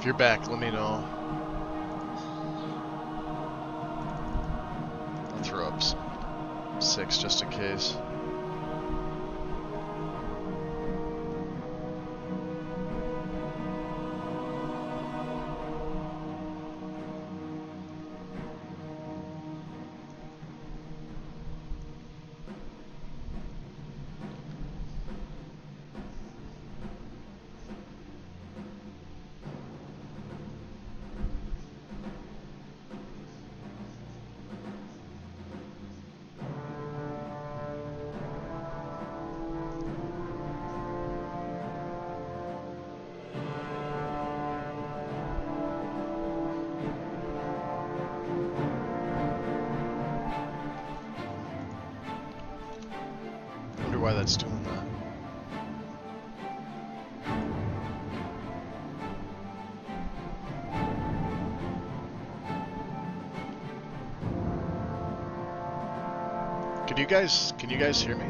If you're back, let me know. I'll throw up some 6 just in case. Why that's doing that. Can you guys hear me?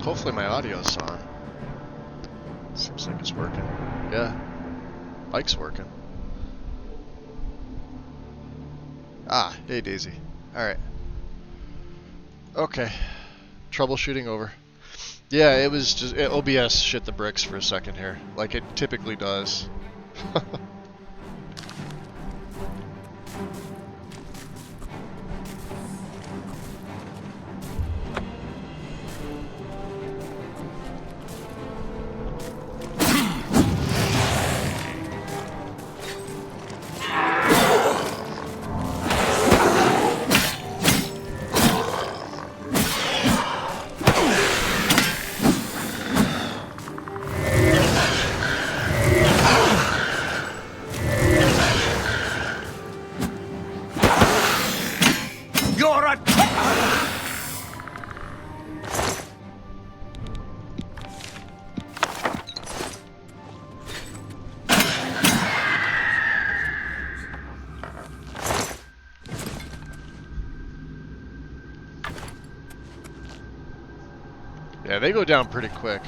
Hopefully my audio's on. Seems like it's working. Yeah. Mic's working. Ah, hey Daisy. Alright. Okay. Troubleshooting over. Yeah, it was just... OBS shit the bricks for a second here. Like it typically does. Yeah, they go down pretty quick.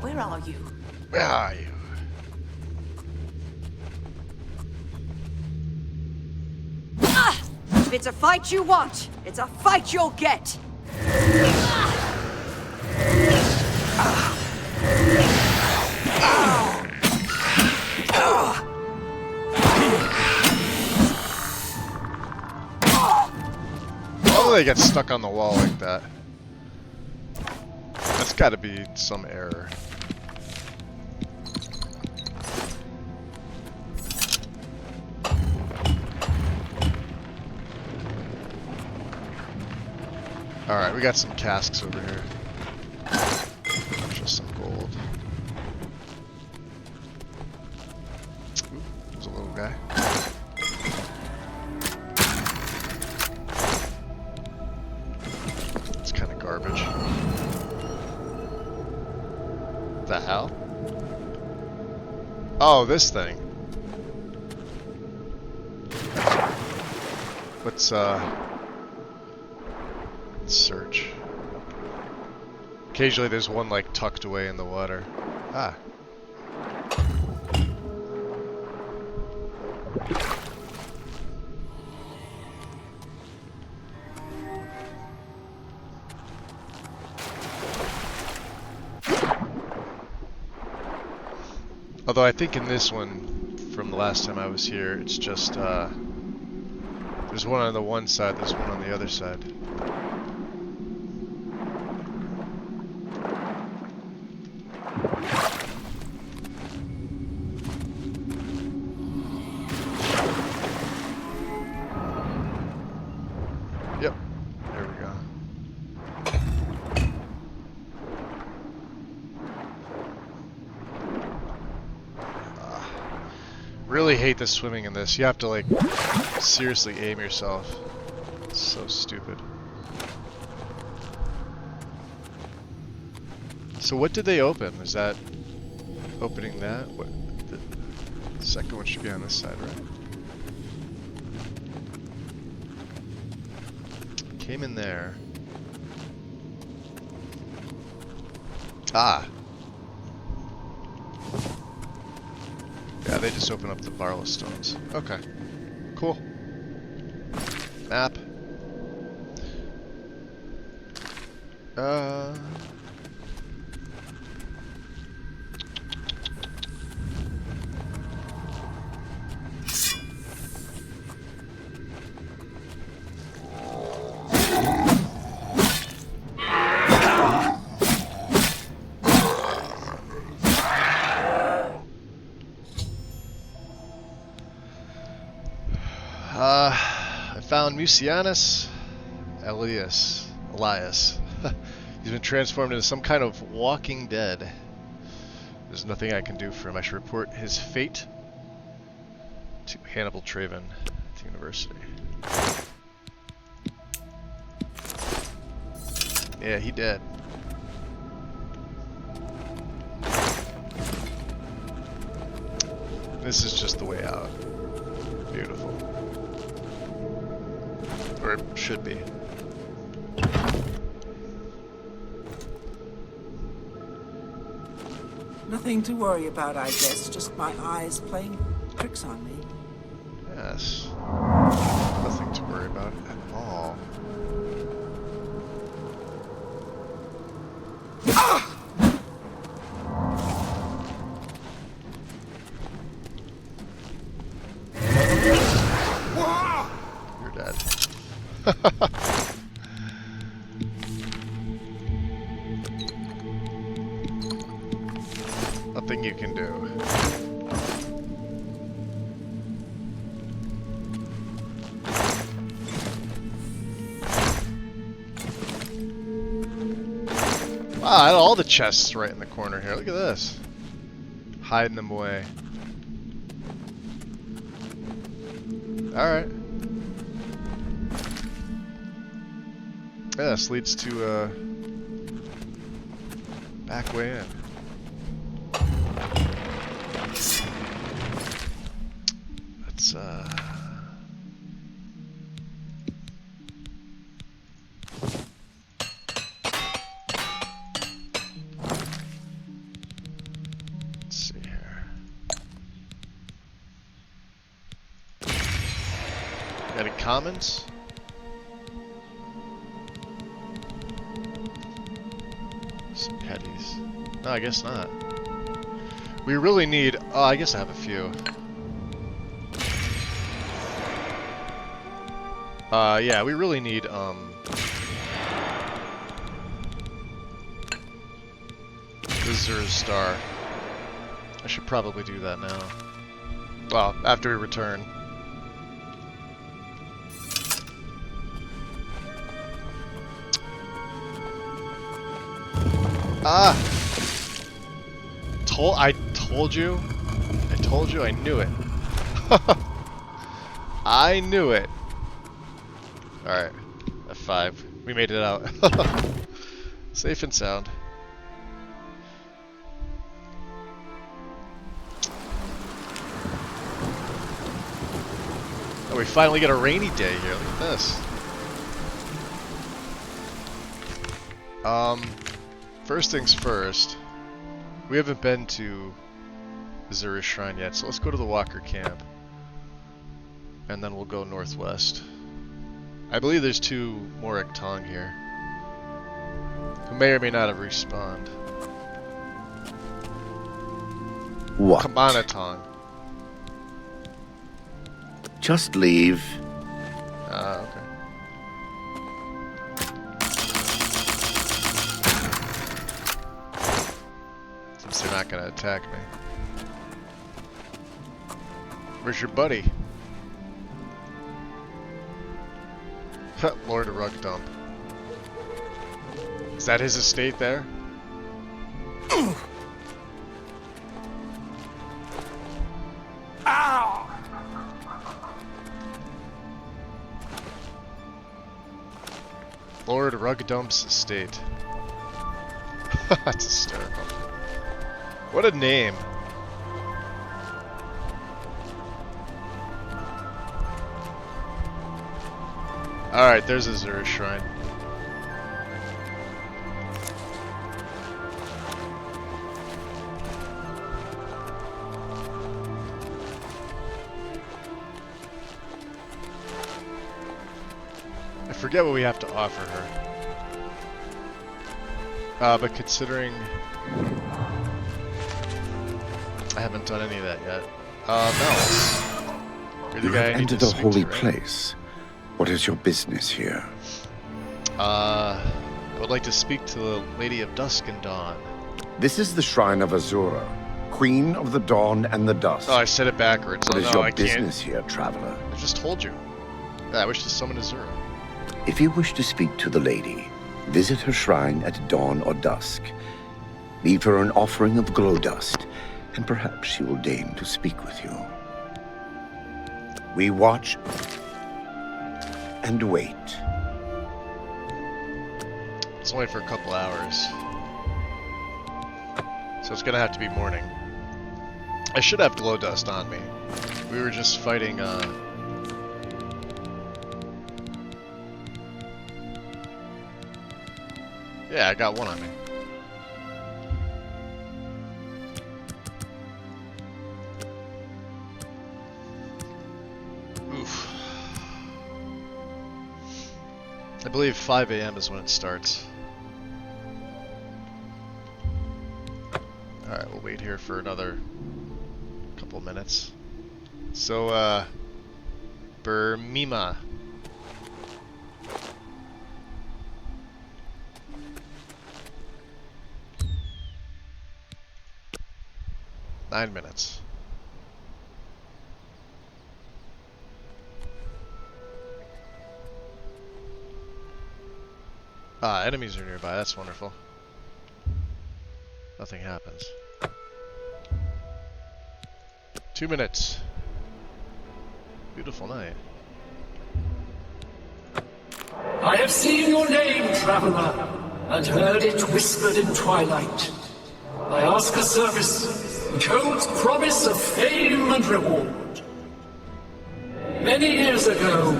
Where are you? Where are you? Ah! If it's a fight you want, it's a fight you'll get. They get stuck on the wall like that. That's got to be some error. Alright, we got some casks over here. Just some gold. Ooh, there's a little guy. Garbage. The hell? Oh, this thing. Let's search. Occasionally there's one like tucked away in the water. Ah. Although I think in this one, from the last time I was here, it's just, there's one on the one side, there's one on the other side. Yep, there we go. Really hate the swimming in this. You have to like seriously aim yourself. It's so stupid. So what did they open? Is that opening that? What? Second one should be on this side, right? Came in there. Ah. Yeah, they just open up the Barlow stones. Okay. Cool. Map. I found Mucianus Elias. He's been transformed into some kind of walking dead. There's nothing I can do for him. I should report his fate to Hannibal Traven at the university. Yeah, he dead. This is just the way out. Beautiful. Or it should be. Nothing to worry about, I guess. Just my eyes playing tricks on me. Yes. Nothing to worry about at all. You're dead. Nothing you can do. Wow, all the chests right in the corner here. Look at this. Hiding them away. Alright. Yeah, this leads to back way in. Let's see here. Got any comments? Some petties. No, I guess not. We really need... Oh, I guess I have a few. Yeah, we really need, Visitor's Star. I should probably do that now. Well, after we return. Ah! I told you, I knew it. I knew it. Alright, F5. We made it out. Safe and sound. Oh, we finally get a rainy day here. Look at this. First things first. We haven't been to Azura's Shrine yet, so let's go to the Walker Camp. And then we'll go northwest. I believe there's two more Tong here, who may or may not have respawned. What? Kabana Tong. Just leave. Ah, okay. Since they're not gonna attack me. Where's your buddy? Lord of Rug Dump. Is that his estate there? Ow! Lord Rug Dump's estate. That's hysterical. What a name. Alright, there's a Zura shrine. I forget what we have to offer her. But considering I haven't done any of that yet. Mel. You're the You guy have I need entered to a speak holy to, right? place. What is your business here? I would like to speak to the Lady of Dusk and Dawn. This is the Shrine of Azura, Queen of the Dawn and the Dusk. Oh, I said it backwards. What Oh, is no, your I business can't. here, traveler? I just told you. Yeah, I wish to summon Azura. If you wish to speak to the lady, visit her shrine at dawn or dusk. Leave her an offering of glow dust, and perhaps she will deign to speak with you. We watch and wait. It's only for a couple hours. So it's gonna have to be morning. I should have glow dust on me. We were just fighting, Yeah, I got one on me. Oof. I believe 5 a.m. is when it starts. Alright, we'll wait here for another couple minutes. So, Burmima. Nine minutes. Ah, enemies are nearby. That's wonderful. Nothing happens. 2 minutes. Beautiful night. I have seen your name, traveler, and heard it whispered in twilight. I ask a service which holds promise of fame and reward. Many years ago,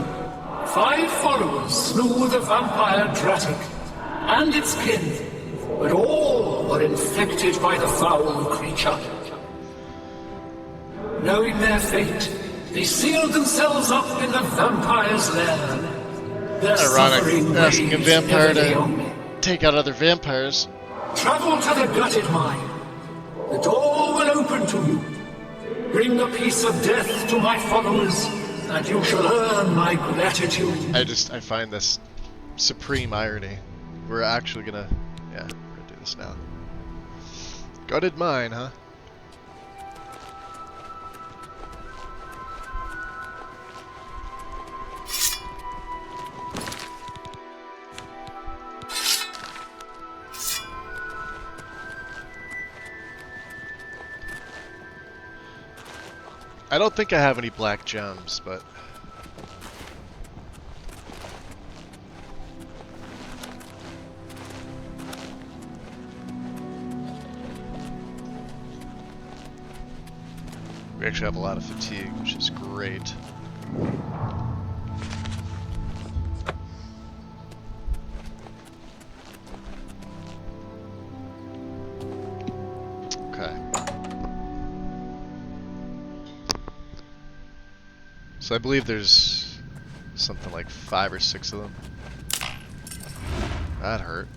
5 followers slew the vampire Dratic and its kin, but all were infected by the foul creature. Knowing their fate, they sealed themselves up in the vampire's lair. Their suffering Ironic, asking a weighs vampire heavily on me. to take out other vampires. Travel to the gutted mine. The door will open to you. Bring the piece of death to my followers, and you shall earn my gratitude. I find this supreme irony. We're actually gonna, yeah, we're gonna do this now. Gutted mine, huh? I don't think I have any black gems, but we actually have a lot of fatigue, which is great. Okay. So I believe there's something like 5 or 6 of them. That hurt.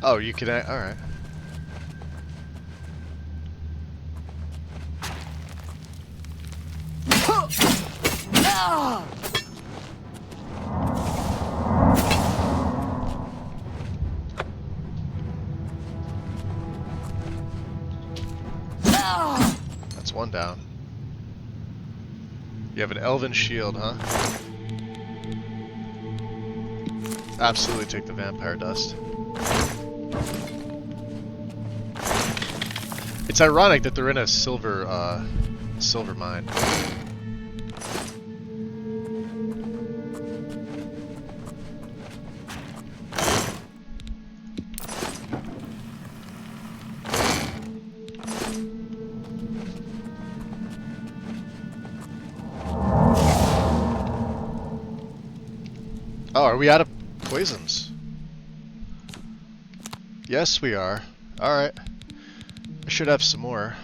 Oh, you can act. Alright. That's one down. You have an elven shield, huh? Absolutely take the vampire dust. It's ironic that they're in a silver mine. Oh, are we out of poisons? Yes, we are. Alright. I should have some more.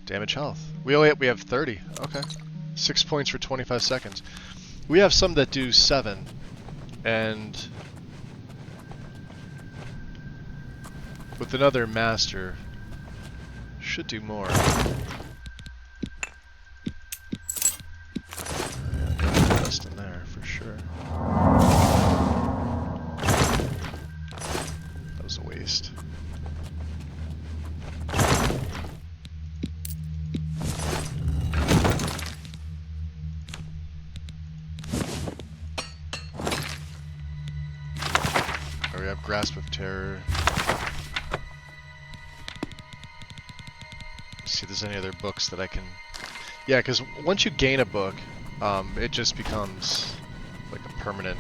Damage health. We have 30. Okay. 6 points for 25 seconds. We have some that do 7. And with another master, should do more. Best in there for sure. That was a waste. We have Grasp of Terror. Let's see if there's any other books that I can... Yeah, because once you gain a book, it just becomes like a permanent...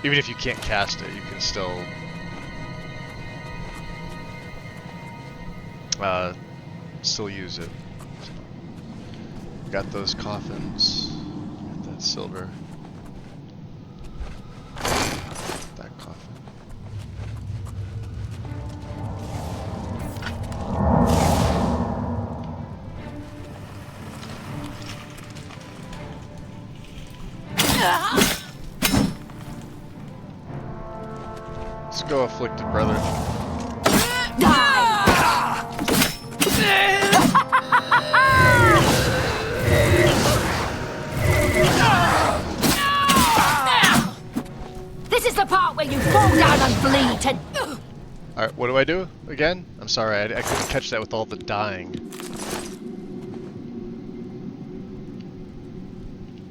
Even if you can't cast it, you can still... still use it. So, got those coffins. Got that silver. That coffin. Let's go, afflicted brother. This is the part where you fall down and bleed to... Alright, what do I do again? I'm sorry, I couldn't catch that with all the dying.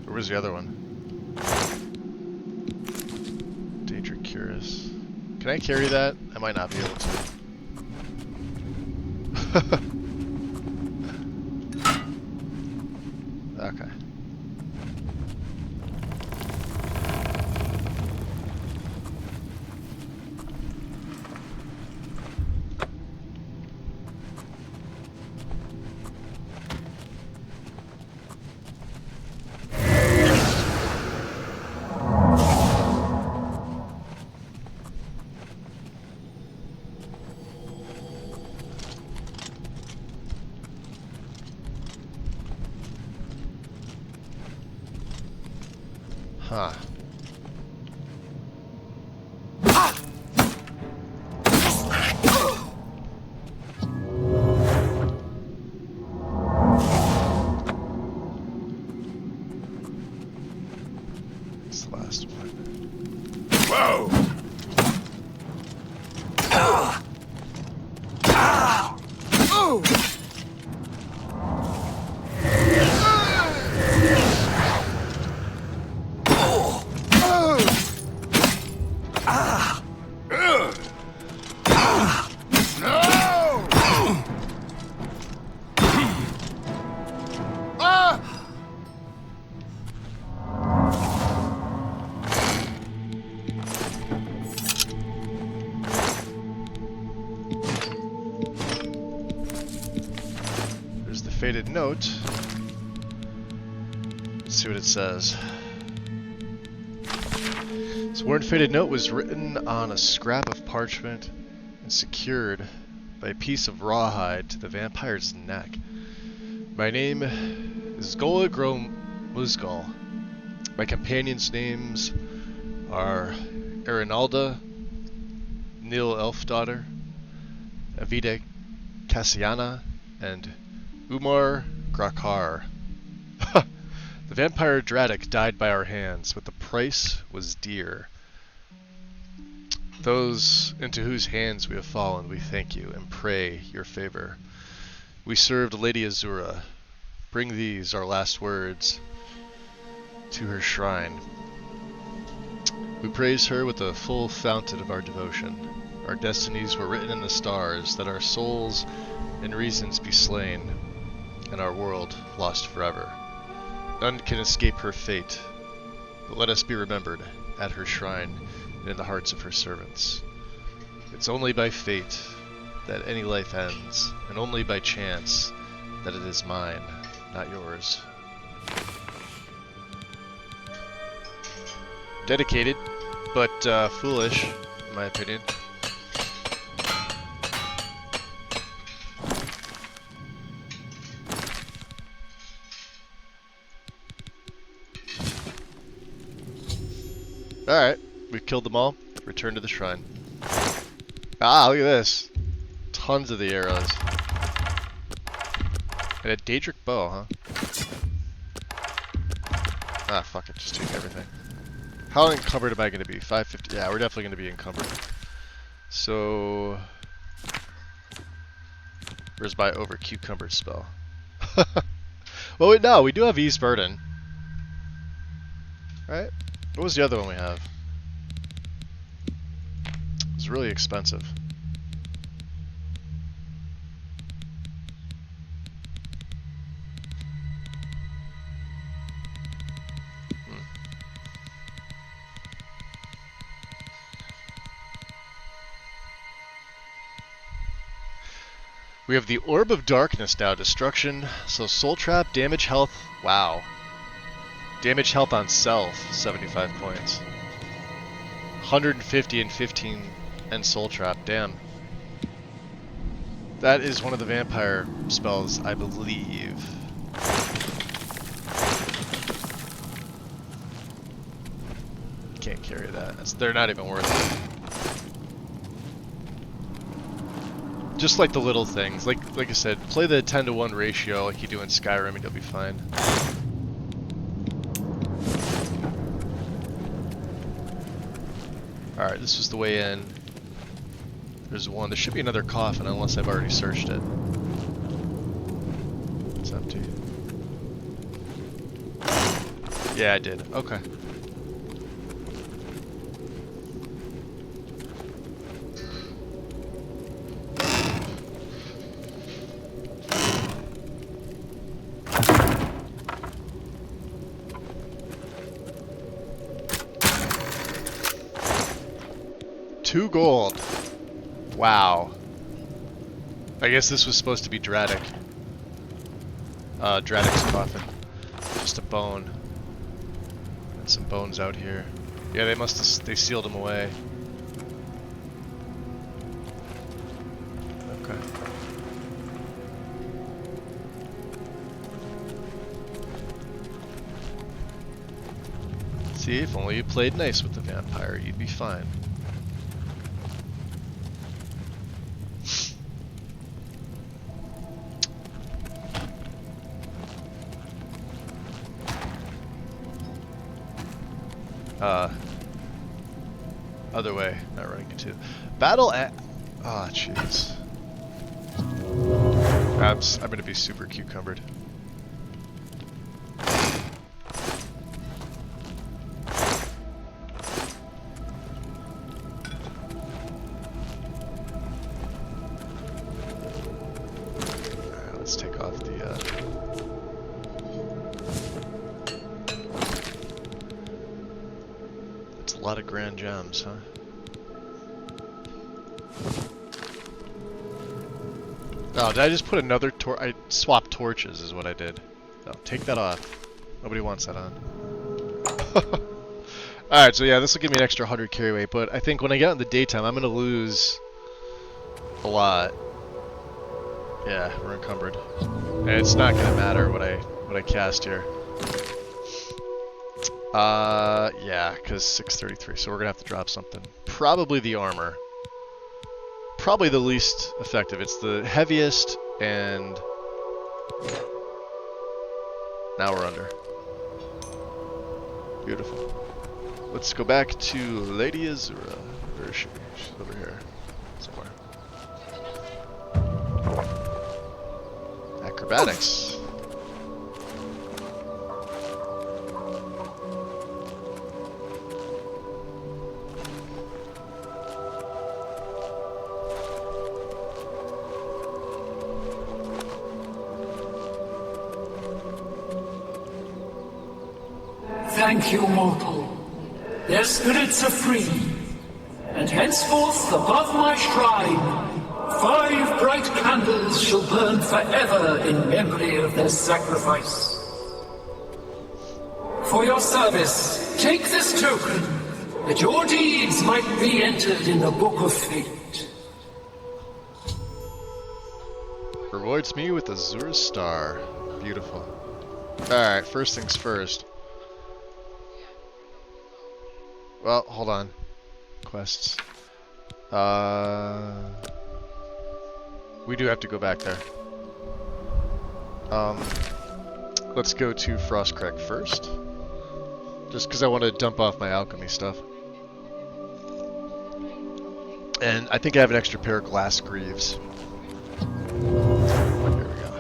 Where was the other one? Danger Curious. Can I carry that? I might not be able to. Okay. Huh. It's the last one. Whoa! Faded note. Let's see what it says. This worn faded note was written on a scrap of parchment and secured by a piece of rawhide to the vampire's neck. My name is Gola Grom Musgal. My companions' names are Erinalda, Nil Elfdaughter, Avida Cassiana, and Umar Grakar. The vampire Dradek died by our hands, but the price was dear. Those into whose hands we have fallen, we thank you and pray your favor. We served Lady Azura. Bring these, our last words, to her shrine. We praise her with the full fountain of our devotion. Our destinies were written in the stars, that our souls and reasons be slain, and our world lost forever. None can escape her fate, but let us be remembered at her shrine and in the hearts of her servants. It's only by fate that any life ends, and only by chance that it is mine, not yours. Dedicated, but foolish, in my opinion. Alright, we've killed them all. Return to the shrine. Ah, look at this. Tons of the arrows. And a Daedric bow, huh? Ah, fuck it, just take everything. How encumbered am I going to be? 550? Yeah, we're definitely going to be encumbered. So... where's my over-cucumbered spell? Well, wait, no, we do have Ease Burden. Right? What was the other one we have? It was really expensive. We have the Orb of Darkness now. Destruction. So Soul Trap, damage, health. Wow. Damage, health on self, 75 points. 150 and 15 and Soul Trap. Damn. That is one of the vampire spells, I believe. Can't carry that. They're not even worth it. Just like the little things, like I said, play the 10-to-1 ratio like you do in Skyrim and you'll be fine. Alright, this was the way in. There's one. There should be another coffin unless I've already searched it. It's empty. Yeah, I did. Okay. $2 gold. Wow. I guess this was supposed to be Dratic. Dratic's coffin. Just a bone. And some bones out here. Yeah, they sealed him away. Okay. See, if only you played nice with the vampire, you'd be fine. Other way, not running into. Battle at... Ah, jeez. I'm gonna be super cucumbered. Alright, let's take off the, That's a lot of grand gems, huh? Oh, did I just put another I swapped torches is what I did. Oh, take that off. Nobody wants that on. Alright, so yeah, this will give me an extra 100 carry weight, but I think when I get out in the daytime, I'm going to lose a lot. Yeah, we're encumbered. And it's not going to matter what I cast here. Yeah, because 633, so we're going to have to drop something. Probably the armor. Probably the least effective. It's the heaviest, and now we're under. Beautiful. Let's go back to Lady Azura. Where is she? She's over here somewhere. Acrobatics. Thank you, mortal. Their spirits are free, and henceforth above my shrine, 5 bright candles shall burn forever in memory of their sacrifice. For your service, take this token, that your deeds might be entered in the Book of Fate. Rewards me with Azure Star. Beautiful. Alright, first things first. Well, hold on. Quests. We do have to go back there. Let's go to Frostcrack first. Just because I want to dump off my alchemy stuff. And I think I have an extra pair of glass greaves. There we go.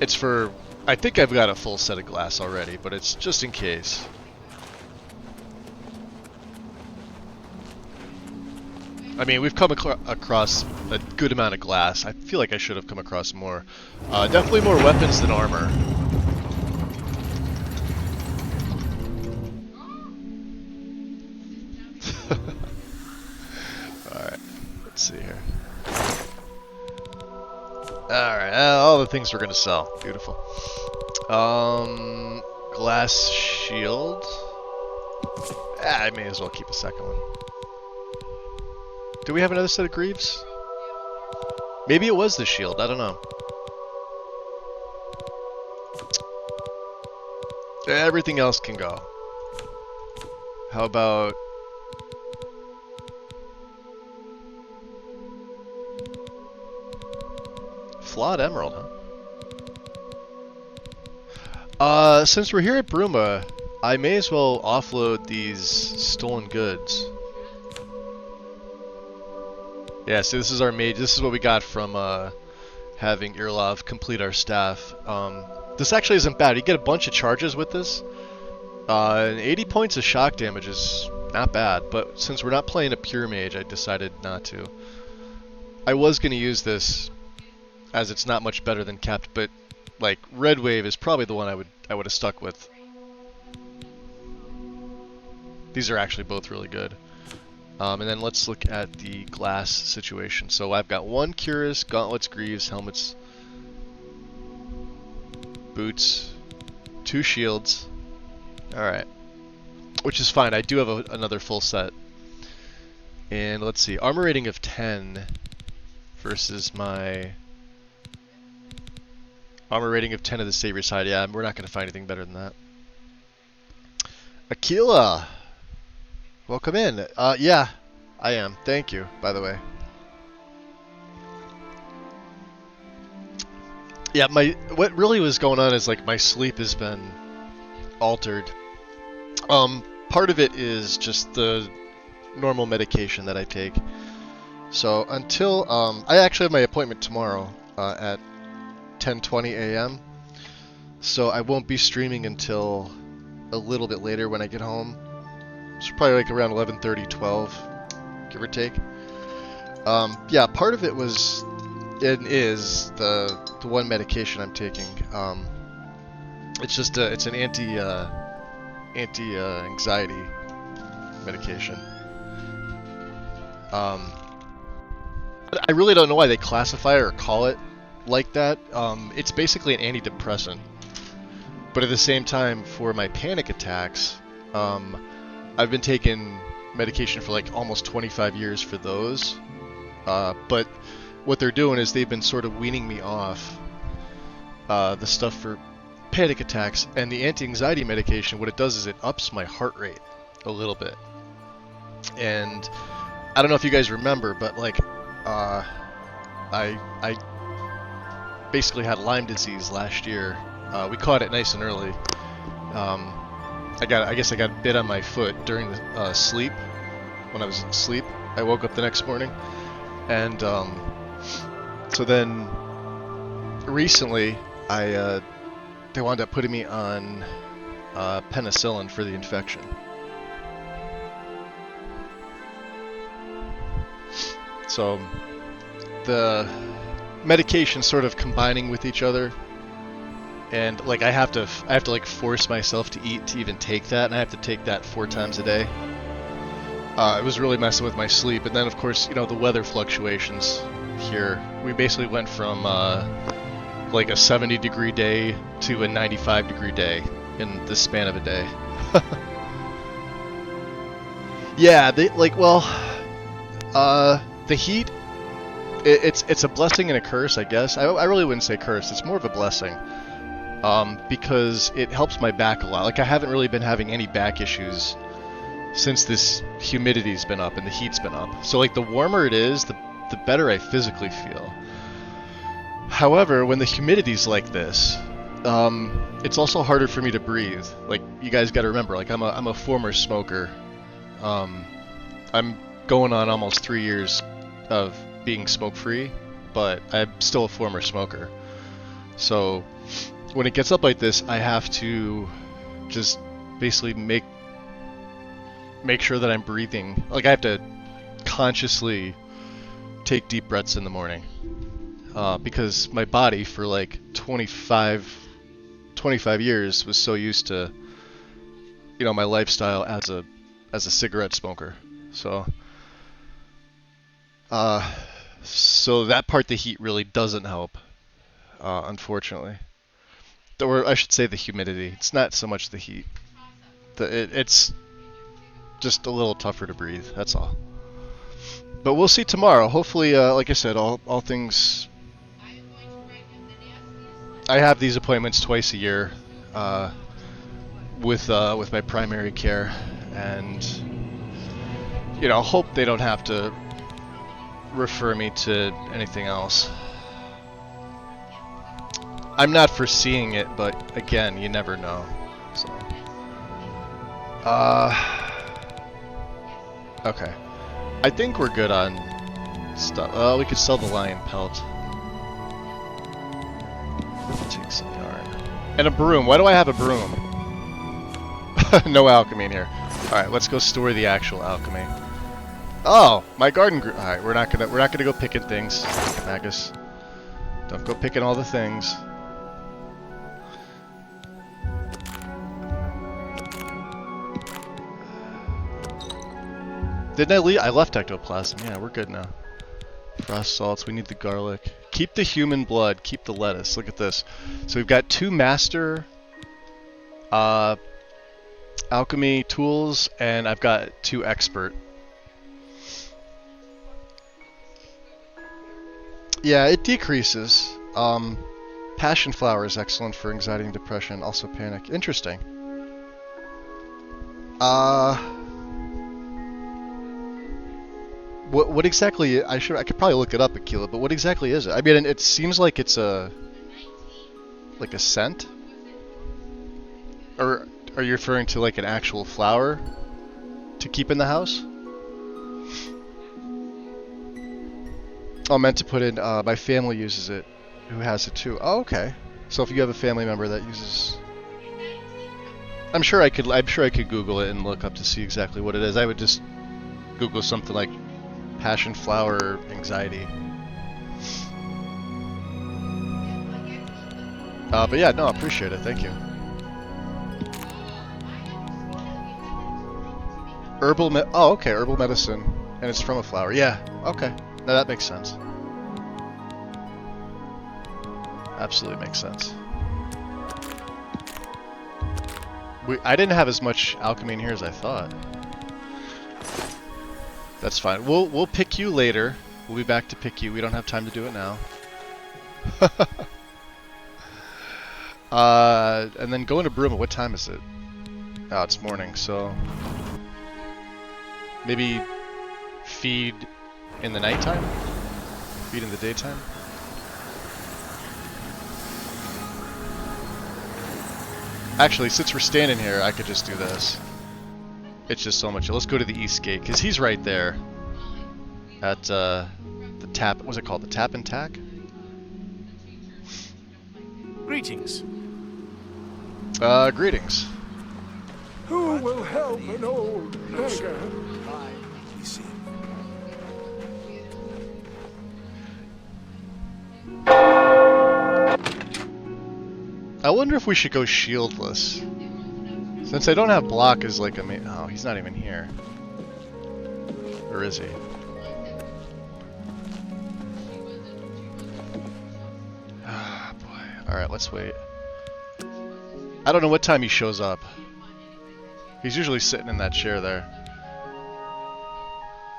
It's for... I think I've got a full set of glass already, but it's just in case. I mean, we've come across a good amount of glass. I feel like I should have come across more. Definitely more weapons than armor. Alright, let's see here. Alright, all the things we're gonna sell. Beautiful. Glass shield. I may as well keep a second one. Do we have another set of greaves? Maybe it was the shield, I don't know. Everything else can go. How about... Flawed emerald, huh? Since we're here at Bruma, I may as well offload these stolen goods. Yeah, so this is our mage. This is what we got from having Irlov complete our staff. This actually isn't bad. You get a bunch of charges with this. And 80 points of shock damage is not bad, but since we're not playing a pure mage, I decided not to. I was going to use this as it's not much better than Capt, but like Red Wave is probably the one I would have stuck with. These are actually both really good. And then let's look at the glass situation. So I've got 1 cuirass, gauntlets, greaves, helmets, boots, 2 shields. Alright. Which is fine. I do have another full set. And let's see. Armor rating of 10 versus my armor rating of 10 of the Savior side. Yeah, we're not going to find anything better than that. Aquila! Welcome in. Yeah, I am. Thank you, by the way. Yeah, what really was going on is like my sleep has been altered. Part of it is just the normal medication that I take. So until I actually have my appointment tomorrow at 10:20 a.m. So I won't be streaming until a little bit later when I get home. It's probably like around 11:30, 12, give or take. Yeah, part of it was, it is the one medication I'm taking. It's just it's an anti-anxiety medication. I really don't know why they classify or call it like that. It's basically an antidepressant, but at the same time, for my panic attacks, I've been taking medication for like almost 25 years for those, but what they're doing is they've been sort of weaning me off the stuff for panic attacks, and the anti-anxiety medication, what it does is it ups my heart rate a little bit. And I don't know if you guys remember, but like I basically had Lyme disease last year. We caught it nice and early. I guess I got bit on my foot during the sleep, when I was asleep. I woke up the next morning, and so then recently they wound up putting me on penicillin for the infection. So the medications sort of combining with each other. And like I have to like force myself to eat to even take that, and I have to take that 4 times a day. It was really messing with my sleep, and then of course, you know, the weather fluctuations here. We basically went from like a 70-degree day to a 95-degree day in the span of a day. Yeah, the heat. It's a blessing and a curse, I guess. I really wouldn't say curse. It's more of a blessing, because it helps my back a lot. Like I haven't really been having any back issues since this humidity's been up and the heat's been up. So like the warmer it is, the better I physically feel. However, when the humidity's like this, it's also harder for me to breathe. Like you guys got to remember, like I'm a former smoker. I'm going on almost 3 years of being smoke-free, but I'm still a former smoker. So when it gets up like this, I have to just basically make sure that I'm breathing. Like I have to consciously take deep breaths in the morning, because my body for like 25 years was so used to, you know, my lifestyle as a cigarette smoker. So that part, the heat really doesn't help, unfortunately. Or I should say the humidity. It's not so much the heat. It's just a little tougher to breathe, that's all. But we'll see tomorrow. Hopefully, like I said, all things... I have these appointments twice a year with my primary care, and you know, hope they don't have to refer me to anything else. I'm not foreseeing it, but again, you never know. So, okay. I think we're good on stuff. We could sell the lion pelt. Take some yarn. And a broom. Why do I have a broom? No alchemy in here. Alright, let's go store the actual alchemy. Oh, my garden grew. Alright, we're not gonna go picking things, Magus. Don't go picking all the things. Didn't I leave? I left ectoplasm. Yeah, we're good now. Frost salts. We need the garlic. Keep the human blood. Keep the lettuce. Look at this. So we've got 2 master alchemy tools, and I've got 2 expert. Yeah, it decreases. Passion flower is excellent for anxiety and depression. Also panic. Interesting. What exactly? I could probably look it up, Akila. But what exactly is it? I mean, it seems like it's like a scent. Or are you referring to like an actual flower to keep in the house? Oh, meant to put in. My family uses it. Who has it too? Oh, okay. So if you have a family member that uses, I'm sure I could Google it and look up to see exactly what it is. I would just Google something like passion flower anxiety. But yeah, no, I appreciate it. Thank you. Oh, okay, herbal medicine, and it's from a flower. Yeah, okay. No, that makes sense. Absolutely makes sense. I didn't have as much alchemy in here as I thought. That's fine. We'll pick you later. We'll be back to pick you. We don't have time to do it now. And then go into Bruma. What time is it? Oh, it's morning, so maybe feed in the nighttime? Feed in the daytime? Actually, since we're standing here, I could just do this. It's just so much. Let's go to the east gate, because he's right there. At, the tap... What's it called? The tap and tack? Greetings. Greetings. Who will help an old beggar? I wonder if we should go shieldless. Since I don't have block as like a oh, he's not even here. Or is he? Ah, boy. Alright, let's wait. I don't know what time he shows up. He's usually sitting in that chair there.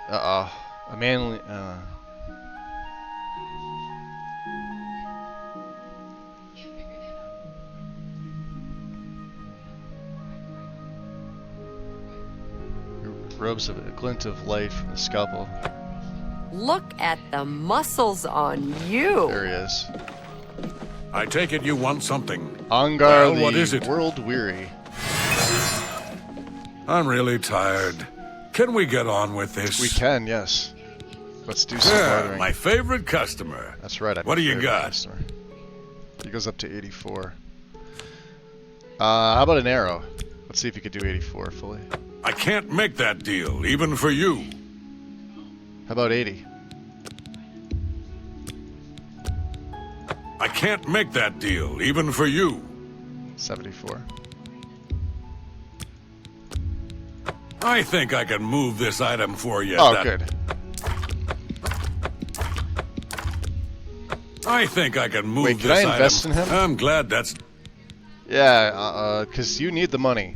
Uh-oh. A manly... Robes of a glint of light from the scalpel. Look at the muscles on you. There he is. I take it you want something. Angar Well, the what is it? World Weary. I'm really tired. Can we get on with this? We can, yes. Let's do some Yeah, bartering. my favorite customer. That's right. I'm What do your you favorite got? customer. He goes up to 84. How about an arrow? Let's see if you could do 84 fully. I can't make that deal, even for you. How about 80? I can't make that deal, even for you. 74. I think I can move this item for you. Oh, good. I think I can move Wait, this can I item. invest in him? I'm glad that's... Yeah, because you need the money.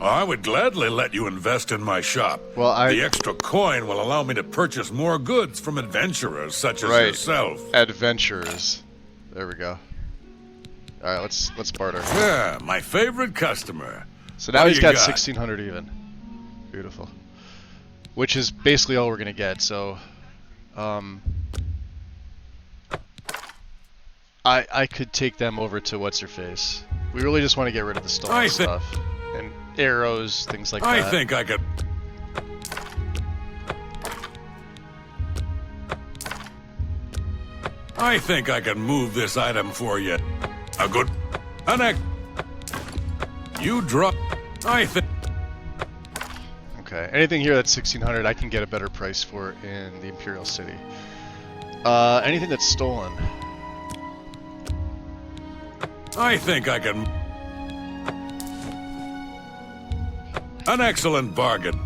I would gladly let you invest in my shop. Well, The extra coin will allow me to purchase more goods from adventurers such as yourself. Adventurers. There we go. All right, let's barter. Yeah, my favorite customer. So now What do he's you got got? 1600 even. Beautiful. Which is basically all we're gonna get. So, I could take them over to what's her face. We really just want to get rid of the stolen stuff and arrows, things like that. I think I could. I think I can move this item for you. A good. You drop. I think. Okay. Anything here that's 1600, I can get a better price for in the Imperial City. Anything that's stolen. I think I can. An excellent bargain.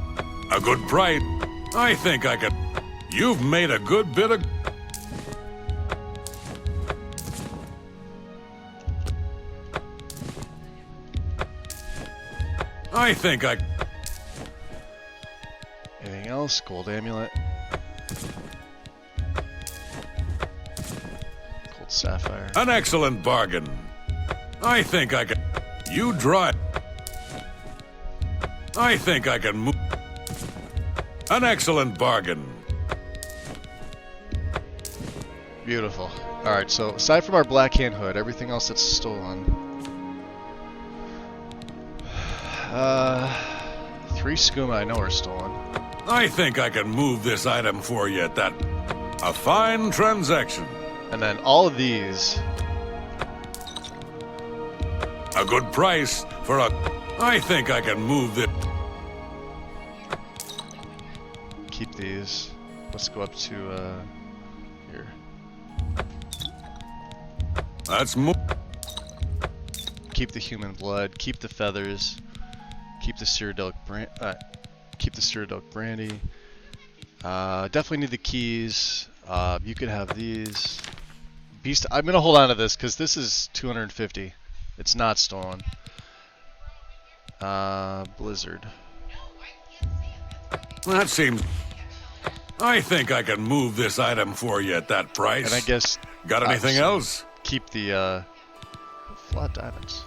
A good price. I think I can. You've made a good bit of. I think I. Anything else? Gold amulet. Gold sapphire. An excellent bargain. I think I can. You drive. I think I can move. An excellent bargain. Beautiful. Alright, so aside from our Black Hand Hood, everything else that's stolen. 3 skooma I know are stolen. I think I can move this item for you at that. A fine transaction. And then all of these. A good price for a. I think I can move this. Keep these. Let's go up to here. That's more. Keep the human blood. Keep the feathers. Keep the Cyrodiilic brandy. Definitely need the keys. You could have these. Beast. I'm gonna hold on to this because this is 250. It's not stolen. Blizzard. That seems. I think I can move this item for you at that price. And I guess. Got anything so else? Keep the flat diamonds.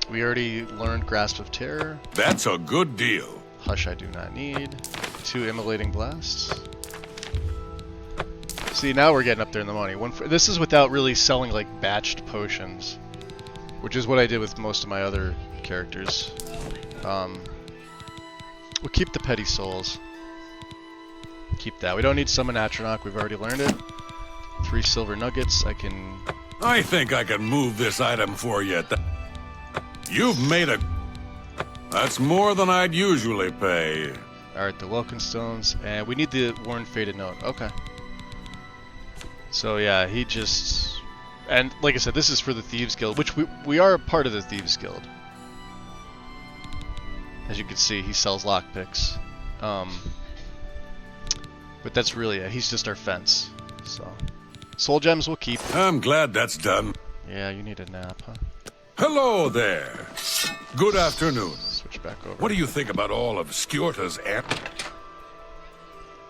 We already learned Grasp of Terror. That's a good deal. Hush I do not need. 2 Immolating Blasts. See, now we're getting up there in the money. This is without really selling like batched potions, which is what I did with most of my other characters. We'll keep the Petty Souls. Keep that. We don't need Summon Atronach, we've already learned it. 3 Silver Nuggets, I can... I think I can move this item for you at that. You've made a. That's more than I'd usually pay. Alright, the Welkin Stones, and we need the Worn Faded Note. Okay. So yeah, he just... And like I said, this is for the Thieves Guild, which we are a part of the Thieves Guild. As you can see, he sells lockpicks. But that's really it. He's just our fence. So, soul gems we'll keep. I'm glad that's done. Yeah, you need a nap, huh? Hello there. Good afternoon. Switch back over. What do you think about all of Skjorta's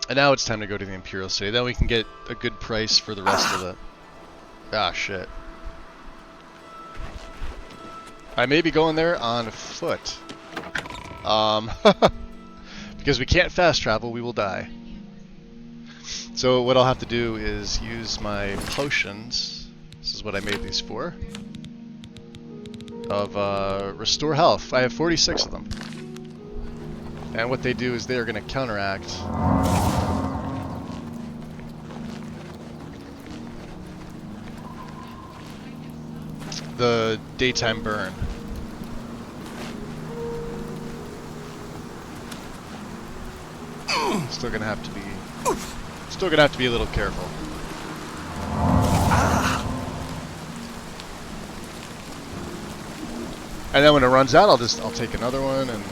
And now it's time to go to the Imperial City. Then we can get a good price for the rest of it. Ah, shit. I may be going there on foot. Because we can't fast travel, we will die. So what I'll have to do is use my potions. This is what I made these for. Of restore health. I have 46 of them. And what they do is they are going to counteract the daytime burn. Still gonna have to be a little careful. And then when it runs out, I'll take another one, and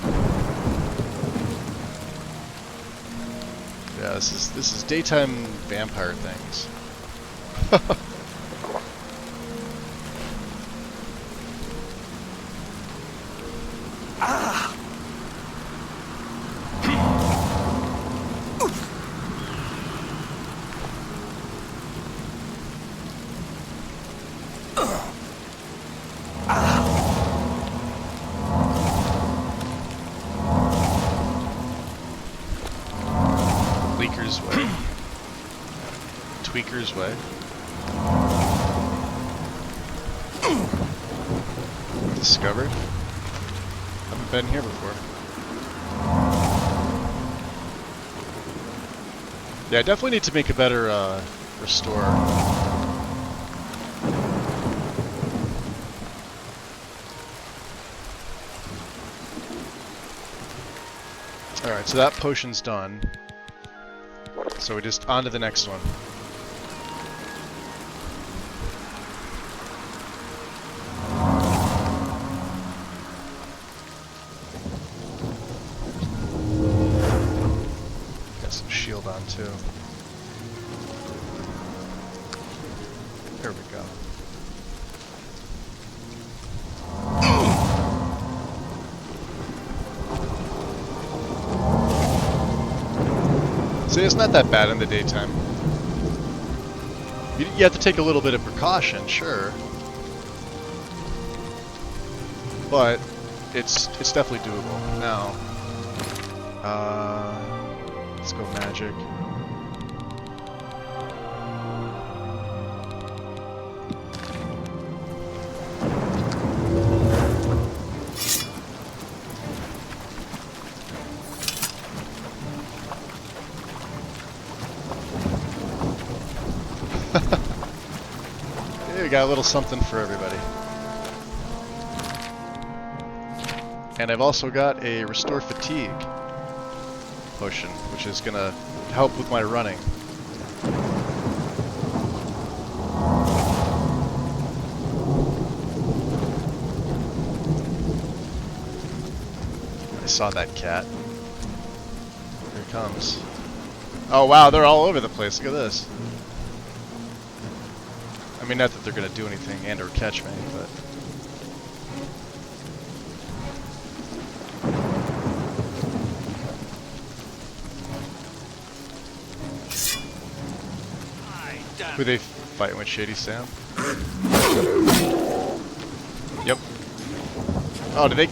yeah, this is daytime vampire things. Leaker's way. Tweaker's way. Discovered. Haven't been here before. Yeah, I definitely need to make a better restore. Alright, so that potion's done. So we just on to the next one. Got some shield on too. There we go. See, it's not that bad in the daytime. You have to take a little bit of precaution, sure. But it's definitely doable. Now, let's go magic. Yeah, we got a little something for everybody. And I've also got a Restore Fatigue potion, which is gonna help with my running. I saw that cat. Here it comes. Oh wow, they're all over the place. Look at this. I mean, not that they're gonna do anything and or catch me, but... Who they fighting with, Shady Sam? Yep. Oh, did they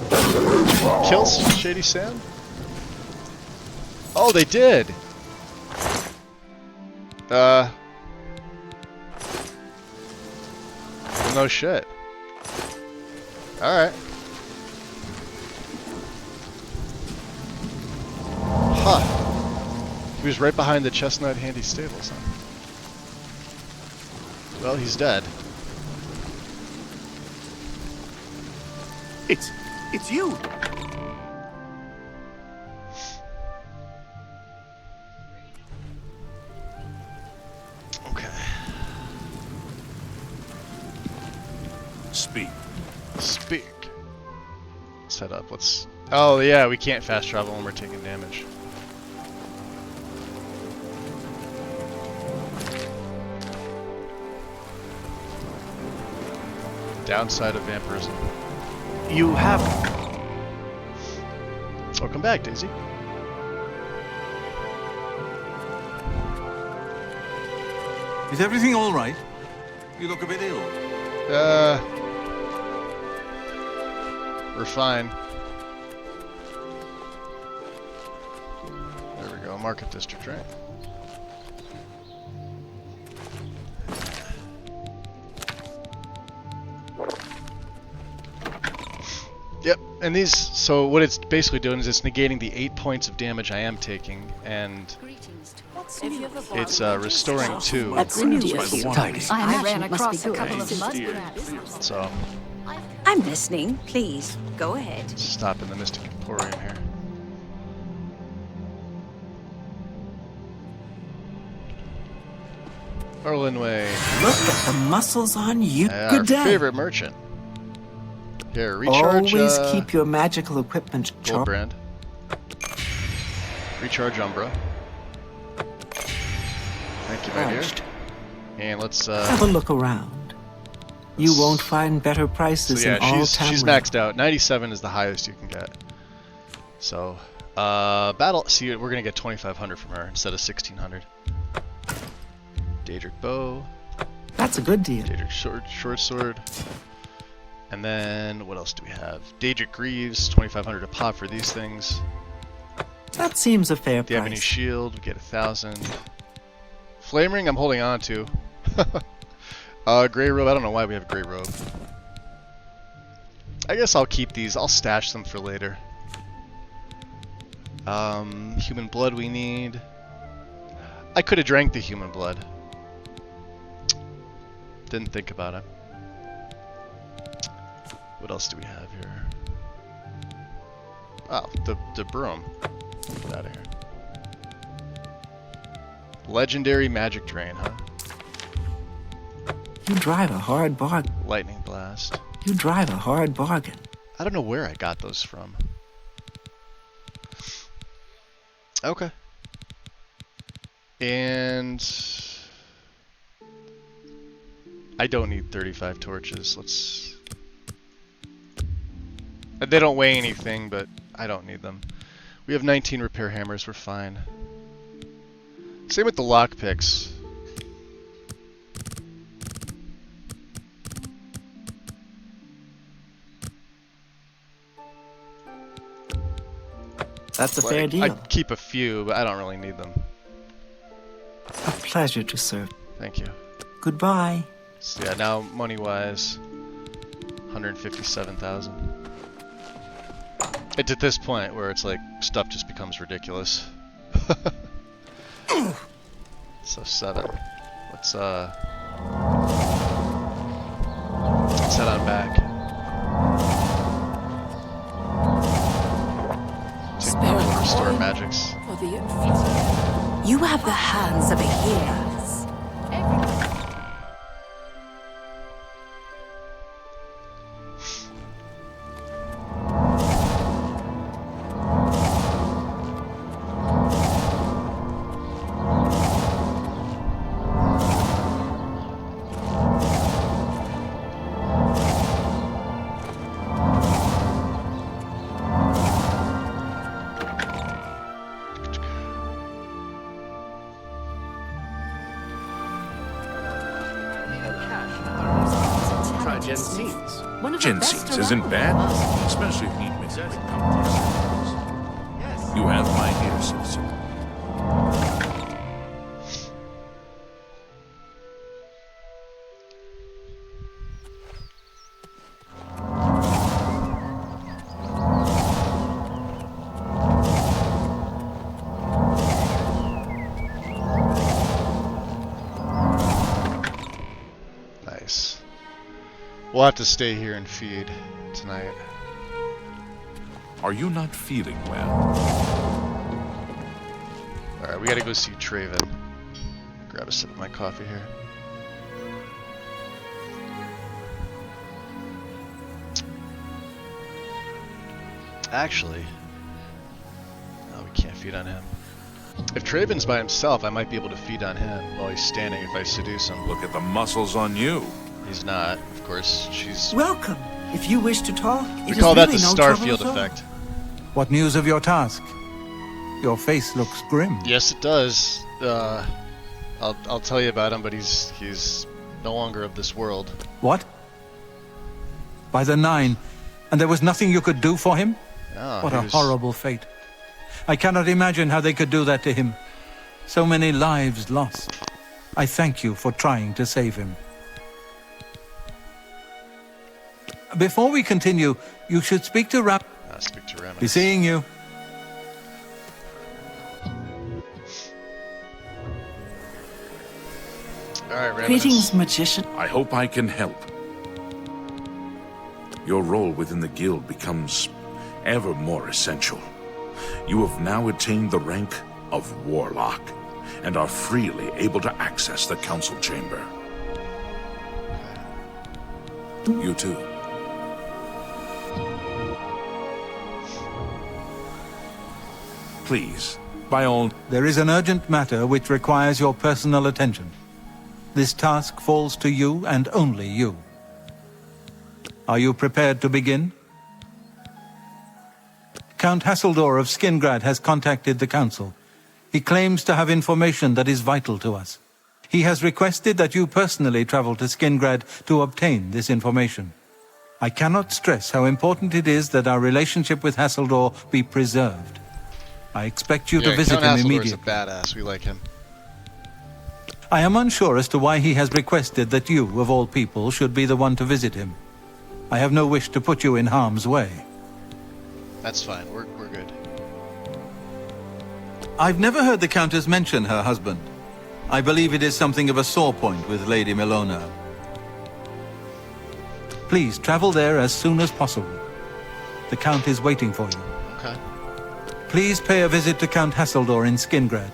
kill Shady Sam? Oh, they did! Well, no shit. Alright. Huh. He was right behind the Chestnut Handy Stables, huh? Well, he's dead. It's you! Okay. Speak. Set up. Let's. Oh yeah, we can't fast travel when we're taking damage. Downside of vampirism. You have. Welcome back, Daisy. Is everything all right? You look a bit ill. We're fine. There we go, Market District, right? Yep, and these, so what it's basically doing is it's negating the 8 points of damage I am taking, and it's restoring 2. That's news. I ran across a couple of mud crabs. So, I'm listening. Please, go ahead. let's stop in the Mystic Emporium here. Orlinway. Look at the muscles on you. Our Good day. favorite merchant. Here, recharge. Always keep your magical equipment Gold charged. brand. Recharge Umbra. Thank you, my dear. And let's. Have a look around. You won't find better prices So yeah, in all she's town. maxed out. 97 is the highest you can get. So, battle. See, we're gonna get 2,500 from her instead of 1,600. Daedric bow. That's a good deal. Daedric short sword. And then what else do we have? Daedric greaves, 2,500 a pop for these things. That seems a fair Do you have any price. shield? We get 1,000. Flame ring, I'm holding on to. Gray robe. I don't know why we have gray robe. I guess I'll keep these. I'll stash them for later. Human blood we need. I could have drank the human blood. Didn't think about it. What else do we have here? Oh, the broom. Get out of here. Legendary magic drain, huh? You drive a hard bargain. Lightning blast. You drive a hard bargain. I don't know where I got those from. Okay. And I don't need 35 torches. Let's. They don't weigh anything, but I don't need them. We have 19 repair hammers. We're fine. Same with the lockpicks. That's a fair deal. I keep a few, but I don't really need them. A pleasure to serve. Thank you. Goodbye. So yeah, now money-wise, 157,000. It's at this point where it's like stuff just becomes ridiculous. So 7. Let's head on back. Take one of the restore magics. You have the hands of a hero. Genseeds isn't bad, especially if you mix it with You have my ear, citizen. Nice. We'll have to stay here and feed tonight. Are you not feeling well? Alright, we gotta go see Traven. Grab a sip of my coffee here. Actually, no, we can't feed on him. If Traven's by himself, I might be able to feed on him while he's standing if I seduce him. Look at the muscles on you. He's not. Of course, she's... Welcome. If you wish to talk, We call that the Starfield effect. What news of your task? Your face looks grim. Yes, it does. I'll tell you about him, but he's no longer of this world. What? By the 9, and there was nothing you could do for him? Oh, what a horrible fate. I cannot imagine how they could do that to him. So many lives lost. I thank you for trying to save him. Before we continue, you should speak to Ram. Speak to Ram. Be seeing you. Alright, Ravenous. Greetings, magician. I hope I can help. Your role within the guild becomes ever more essential. You have now attained the rank of Warlock, and are freely able to access the council chamber. You too. Please, by all... There is an urgent matter which requires your personal attention. This task falls to you and only you. Are you prepared to begin? Count Hasseldor of Skingrad has contacted the council. He claims to have information that is vital to us. He has requested that you personally travel to Skingrad to obtain this information. I cannot stress how important it is that our relationship with Hasseldor be preserved. I expect you to visit him immediately. Count Hasseldor's a badass. We like him. I am unsure as to why he has requested that you, of all people, should be the one to visit him. I have no wish to put you in harm's way. That's fine. We're good. I've never heard the Countess mention her husband. I believe it is something of a sore point with Lady Milona. Please travel there as soon as possible. The Count is waiting for you. Okay. Please pay a visit to Count Hasseldor in Skingrad.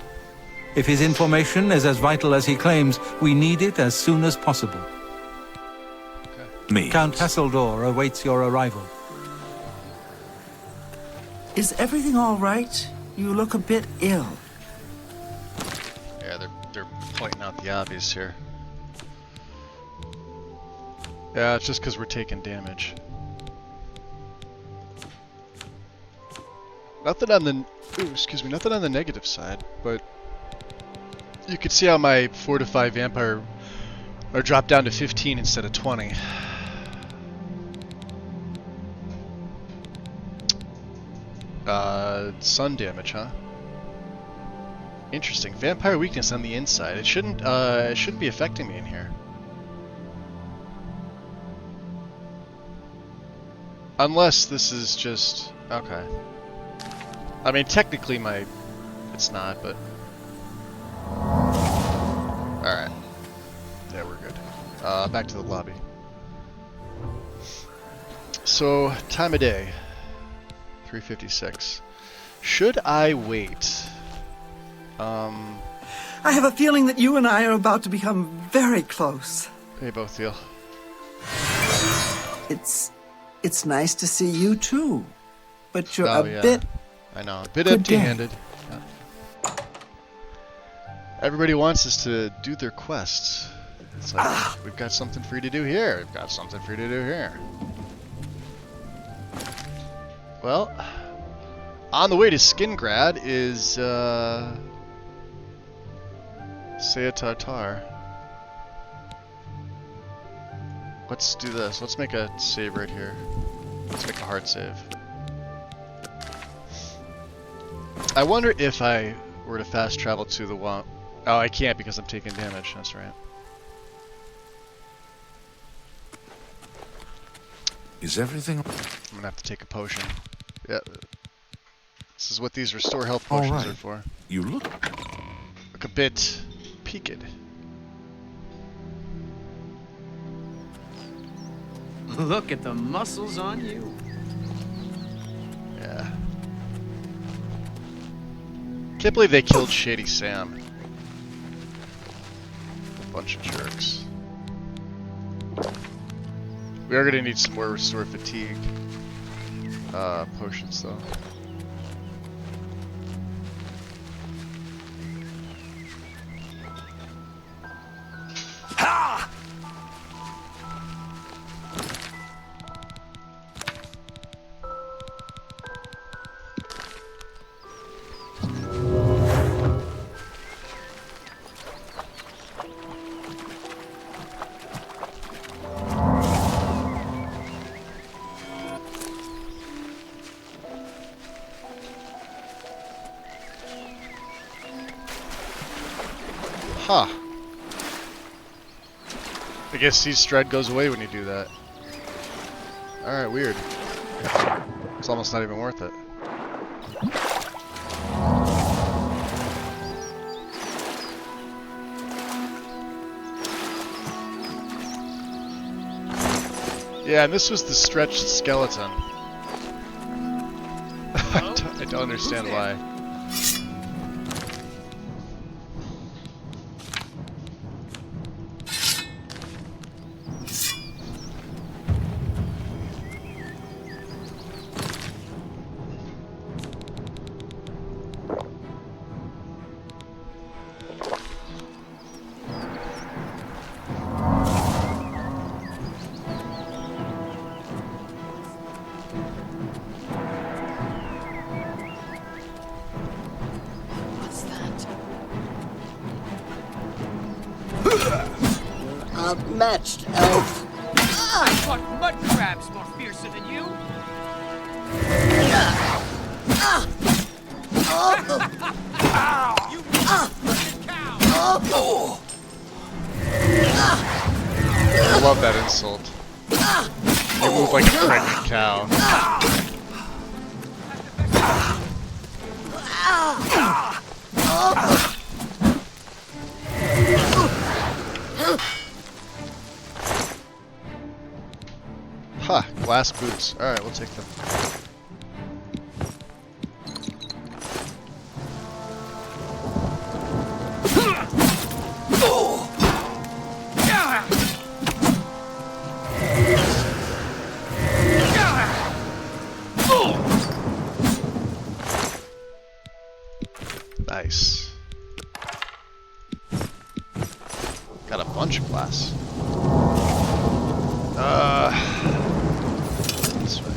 If his information is as vital as he claims, we need it as soon as possible. Me. Count Hasseldor awaits your arrival. Is everything all right? You look a bit ill. Yeah, they're pointing out the obvious here. Yeah, it's just because we're taking damage. Nothing on the nothing on the negative side, but you can see how my 4 to 5 vampire are dropped down to 15 instead of 20. Sun damage, huh? Interesting. Vampire weakness on the inside. It shouldn't be affecting me in here. Unless this is just... okay. I mean, technically it's not, but... alright. Yeah, we're good. Back to the lobby. So, time of day. 3:56. Should I wait? I have a feeling that you and I are about to become very close. They both feel. It's nice to see you too, but you're yeah. bit. I know, a bit empty-handed. Yeah. Everybody wants us to do their quests. It's like, we've got something for you to do here. We've got something for you to do here. Well, on the way to Skingrad is Saya Tartar. Let's do this. Let's make a save right here. Let's make a hard save. I wonder if I were to fast travel to the one... oh, I can't because I'm taking damage. That's right. Is everything... I'm gonna have to take a potion. Yeah. This is what these restore health potions are for. You look a bit peaked. Look at the muscles on you. Yeah. Can't believe they killed Shady Sam. A bunch of jerks. We are gonna need some more restore fatigue. potions though. Huh. I guess Siege Dread goes away when you do that. Alright, weird. It's almost not even worth it. Yeah, and this was the stretched skeleton. I don't understand why. Outmatched, elf. I fought mud crabs more fiercer than you. You fucking cow! I love that insult. You move like a pregnant cow. Huh, glass boots. Alright, we'll take them. Nice. Got a bunch of glass. This way.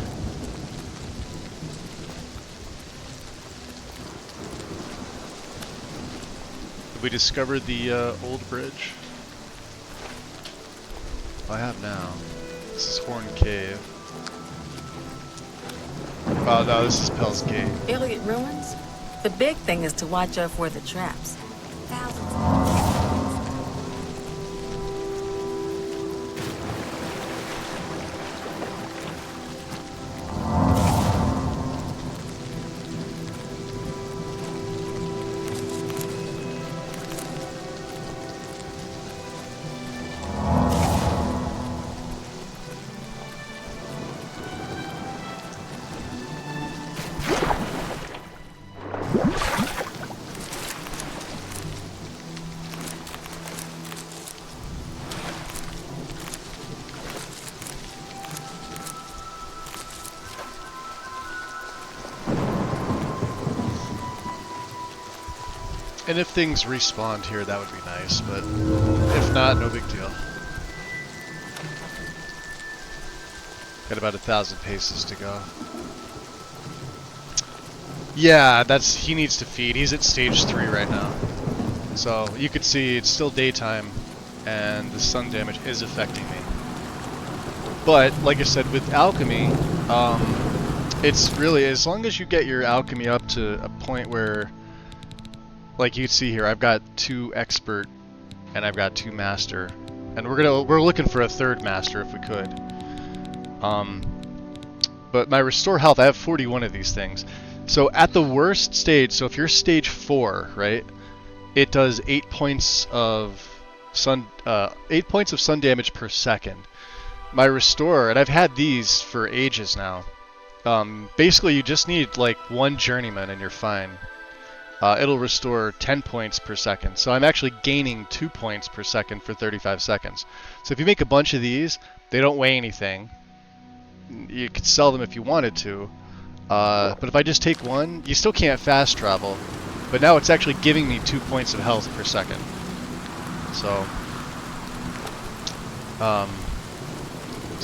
Have we discovered the old bridge? I have now. This is Horn Cave. Oh no, this is Pell's Gate. Elliot Ruins? The big thing is to watch out for the traps. Thousands. And if things respawned here, that would be nice, but if not, no big deal. Got about 1,000 paces to go. Yeah, he needs to feed. He's at stage 3 right now. So you could see it's still daytime and the sun damage is affecting me. But like I said, with alchemy, it's really, as long as you get your alchemy up to a point where, like you can see here, I've got 2 expert and I've got 2 master, and we're looking for a 3rd master if we could. But my restore health, I have 41 of these things. So at the worst stage, so if you're stage 4, right, it does 8 points of sun damage per second. My restore, and I've had these for ages now. Basically, you just need like 1 journeyman and you're fine. It'll restore 10 points per second. So I'm actually gaining 2 points per second for 35 seconds. So if you make a bunch of these, they don't weigh anything. You could sell them if you wanted to, But if I just take one, you still can't fast travel. But now it's actually giving me 2 points of health per second. So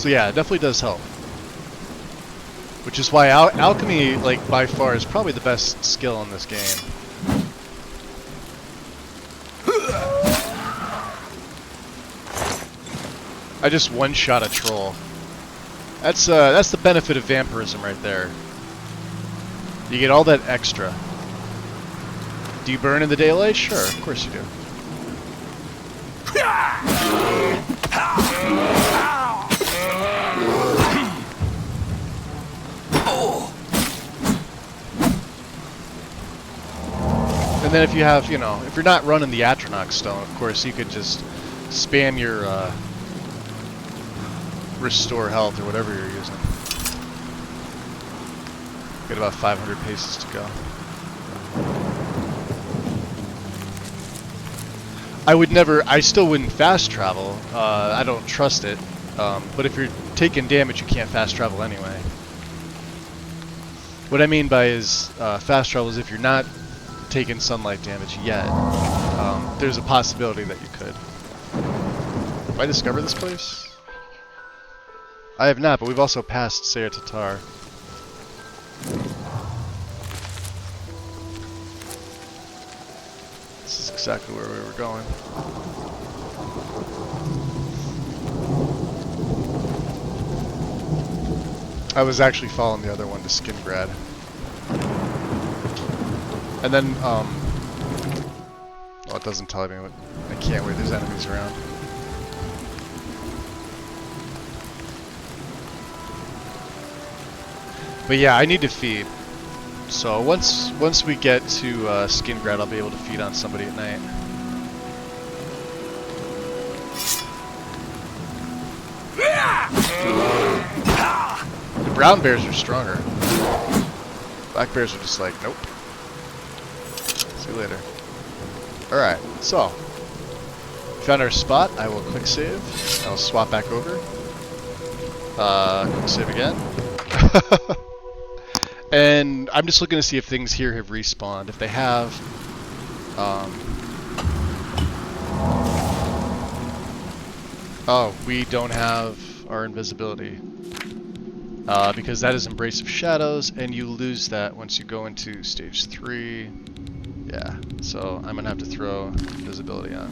yeah, it definitely does help. Which is why alchemy, like, by far is probably the best skill in this game. I just one-shot a troll. That's the benefit of vampirism right there. You get all that extra. Do you burn in the daylight? Sure, of course you do. And then if you have, you know, if you're not running the Atronach stone, of course, you could just spam your restore health or whatever you're using. Got about 500 paces to go. I still wouldn't fast travel. I don't trust it. But if you're taking damage, you can't fast travel anyway. What I mean by is fast travel is if you're not taking sunlight damage yet, there's a possibility that you could. Have I discovered this place? I have not, but we've also passed Sayre Tatar. This is exactly where we were going. I was actually following the other one to Skingrad. And then, oh, it doesn't tell me what. I can't wait, there's enemies around. But yeah, I need to feed. So once we get to Skingrad, I'll be able to feed on somebody at night. The brown bears are stronger. Black bears are just like, nope. See you later. Alright, so found our spot. I will quick save. I'll swap back over. Quick save again. And I'm just looking to see if things here have respawned. If they have, oh, we don't have our invisibility. Because that is Embrace of Shadows, and you lose that once you go into stage 3. Yeah, so I'm gonna have to throw invisibility on.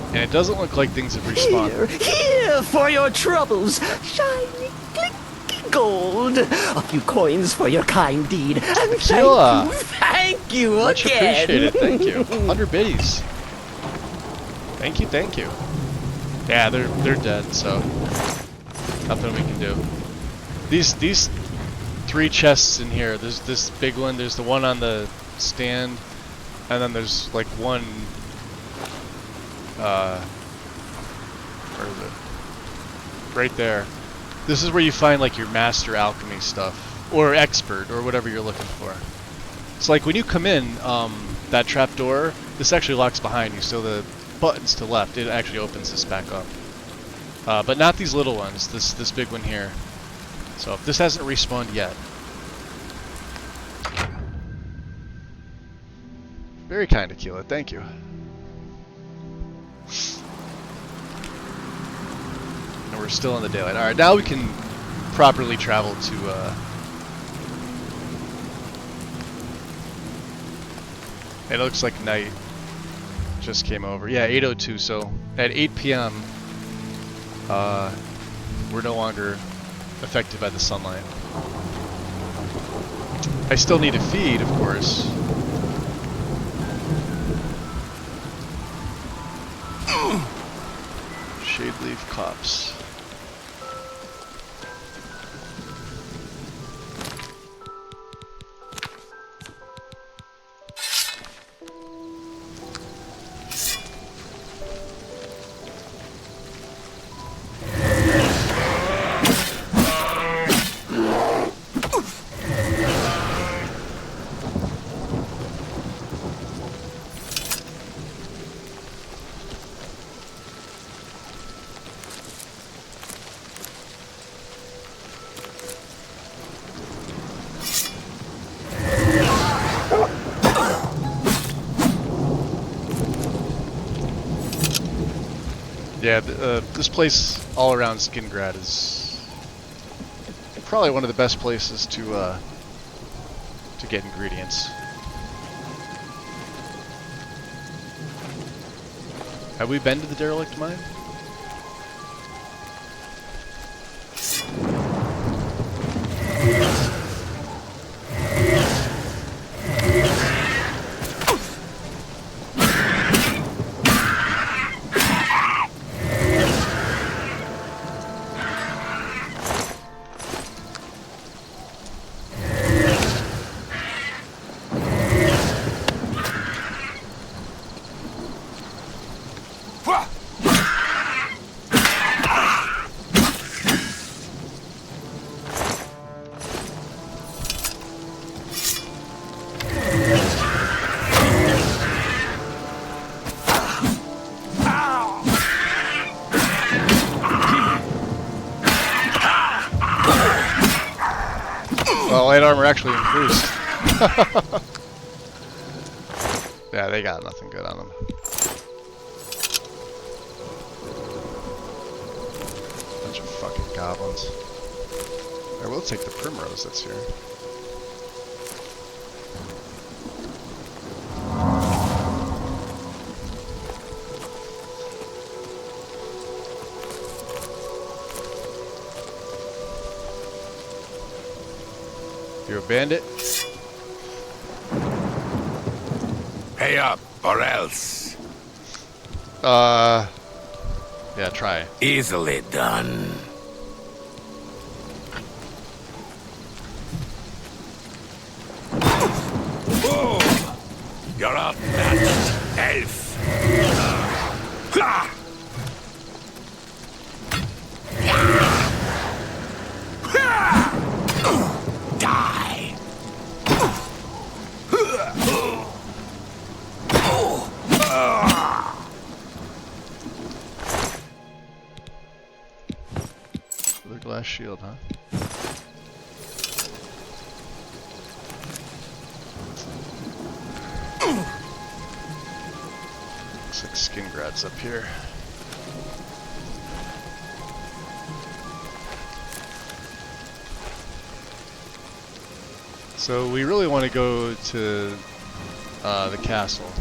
And it doesn't look like things have respawned. Here for your troubles, shiny, clicky gold. A few coins for your kind deed, and thank you Much again. appreciated, thank you. 100 biddies. Thank you. Yeah, they're dead, so nothing we can do. These 3 chests in here. There's this big one. There's the one on the stand, and then there's like one. Where is it? Right there. This is where you find like your master alchemy stuff, or expert, or whatever you're looking for. It's like when you come in, that trap door. This actually locks behind you, so the buttons to left, it actually opens this back up. But not these little ones. This big one here. So if this hasn't respawned yet. Very kind of Keela, thank you. And we're still in the daylight. Alright, now we can properly travel to it looks like night just came over. Yeah, 8:02, so at 8 p.m. We're no longer affected by the sunlight. I still need to feed, of course. Shade leaf copse. Yeah, this place all around Skingrad is probably one of the best places to get ingredients. Have we been to the derelict mine? Well, light armor actually increased. Yeah, they got nothing good on them. Bunch of fucking goblins. I will take the primrose that's here. You a bandit? Pay up, or else. Yeah, try. Easily done. Oh, you're outmatched, elf. Die. The glass shield, huh? Looks like Skingrad's up here. So we really want to go to the castle.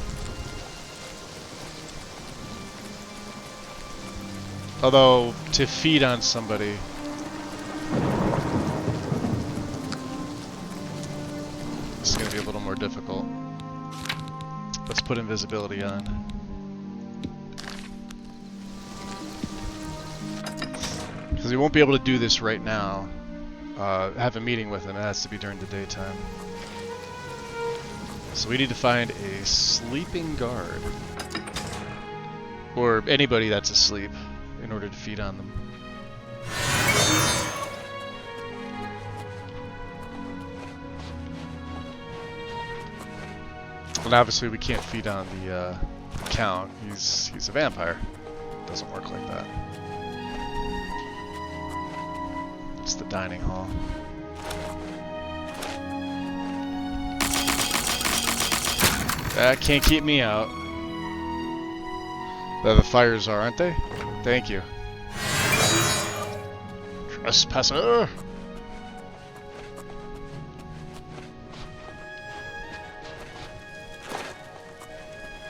Although, to feed on somebody... this is going to be a little more difficult. Let's put invisibility on. Because we won't be able to do this right now. Have a meeting with him, it has to be during the daytime. So we need to find a sleeping guard. Or anybody that's asleep in order to feed on them. And obviously we can't feed on the Count. He's a vampire. Doesn't work like that. It's the dining hall. That can't keep me out. The fires are, aren't they? Thank you. Trespasser!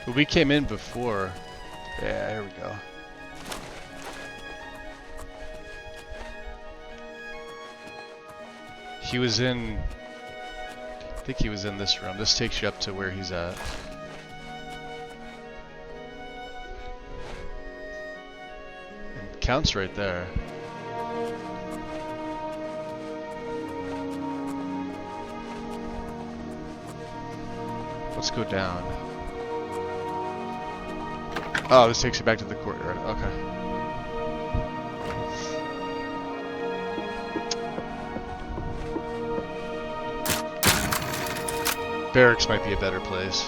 But we came in before. Yeah, here we go. He was in... I think he was in this room. This takes you up to where he's at. And Count's right there. Let's go down. Oh, this takes you back to the courtyard. Okay. Barracks might be a better place.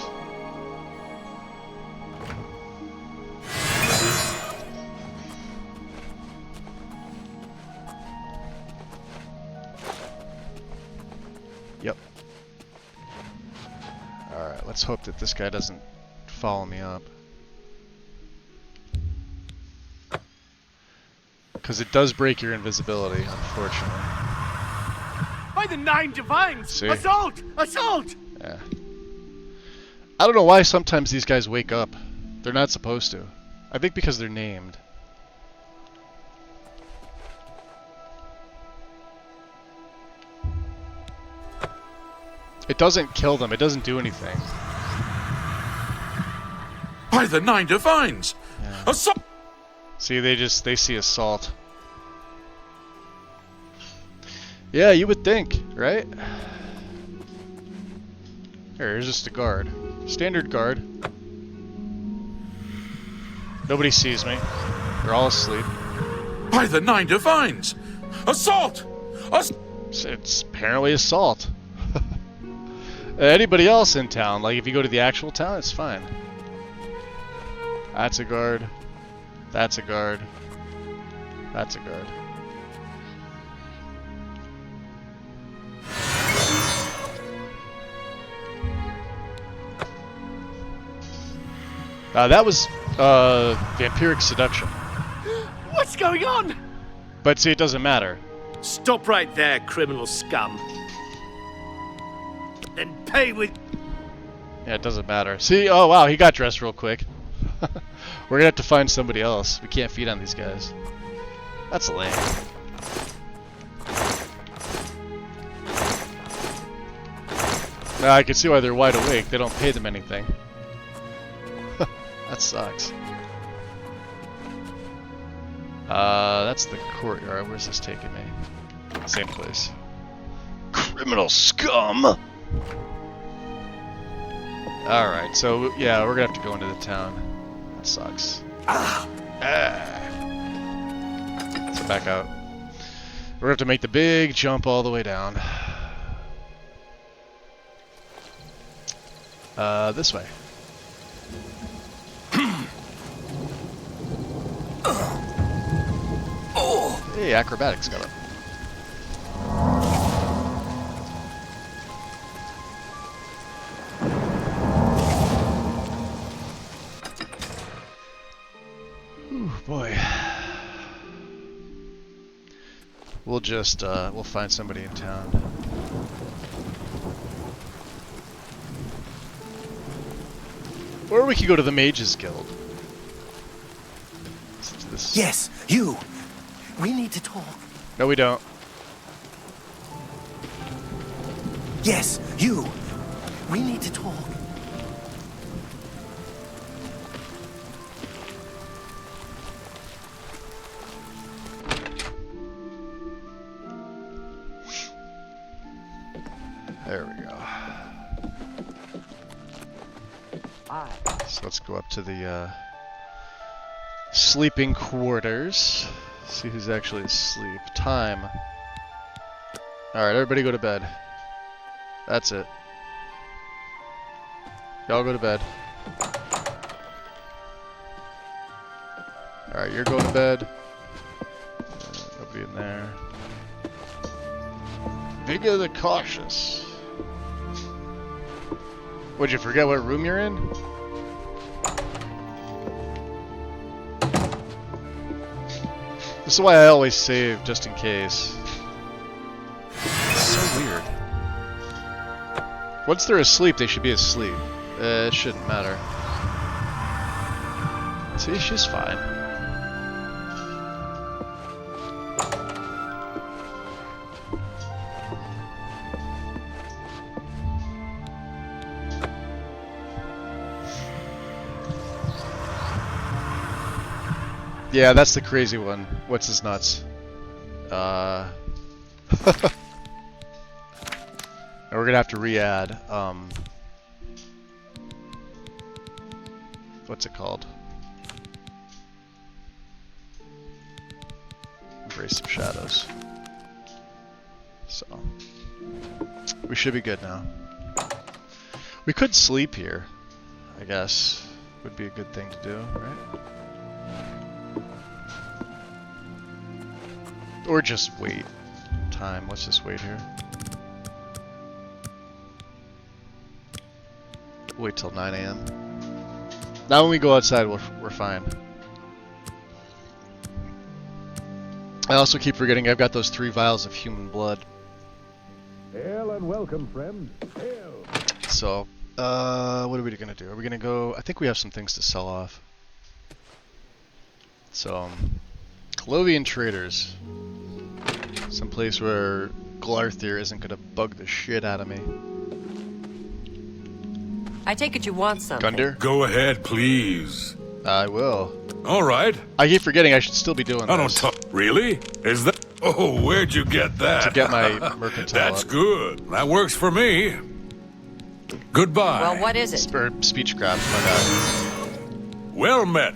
Yep. Alright, let's hope that this guy doesn't follow me up. Because it does break your invisibility, unfortunately. By the 9 divines! See? Assault! Assault! Yeah. I don't know why sometimes these guys wake up. They're not supposed to. I think because they're named. It doesn't kill them. It doesn't do anything. By the 9 divines! Yeah. Assault! See, they see assault. Yeah, you would think, right? Here's just a guard. Standard guard. Nobody sees me. They're all asleep. By the 9 divines! Assault! It's apparently assault. Anybody else in town, like if you go to the actual town, it's fine. That's a guard. That's a guard. That's a guard. That was vampiric seduction. What's going on? But see, it doesn't matter. Stop right there, criminal scum. Then pay with... Yeah, it doesn't matter. See, oh wow, he got dressed real quick. We're gonna have to find somebody else. We can't feed on these guys. That's lame. Now I can see why they're wide awake. They don't pay them anything. That sucks. That's the courtyard. Where's this taking me? Same place. Criminal scum! Alright, so yeah, we're gonna have to go into the town. That sucks. So back out. We're gonna have to make the big jump all the way down. This way. Hey, acrobatics got up. Ooh, boy. We'll just, we'll find somebody in town. Or we could go to the Mages Guild. Yes, you. We need to talk. No, we don't. Yes, you. We need to talk. There we go. So let's go up to the sleeping quarters. See who's actually asleep. Time. Alright, everybody go to bed. That's it. Y'all go to bed. Alright, you're going to bed. Nobody in there. Vigor the Cautious. Would you forget what room you're in? This is why I always save, just in case. It's so weird. Once they're asleep, they should be asleep. It shouldn't matter. See, she's fine. Yeah, that's the crazy one. What's his nuts? And we're gonna have to re-add, what's it called? Embrace some shadows. So, we should be good now. We could sleep here, I guess. Would be a good thing to do, right? Or just wait. Time. Let's just wait here. Wait till 9 AM. Now when we go outside, we're fine. I also keep forgetting I've got those 3 vials of human blood. Hail and welcome, friend. Hail. So, what are we gonna do? Are we gonna go? I think we have some things to sell off. So, Colovian traders. Some place where Glarthir isn't gonna bug the shit out of me. I take it you want something. Gunder? Go ahead, please. I will. All right. I keep forgetting I should still be doing I don't this. talk. Really? Is that? Oh, where'd you get that? To get my mercantile That's up. good. That works for me. Goodbye. Well, what is it? Speech crafts, my bad. Well met.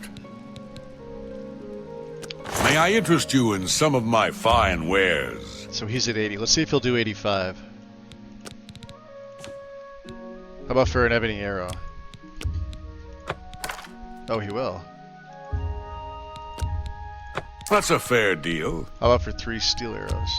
May I interest you in some of my fine wares? So he's at 80. Let's see if he'll do 85. How about for an ebony arrow? Oh, he will. That's a fair deal. How about for 3 steel arrows?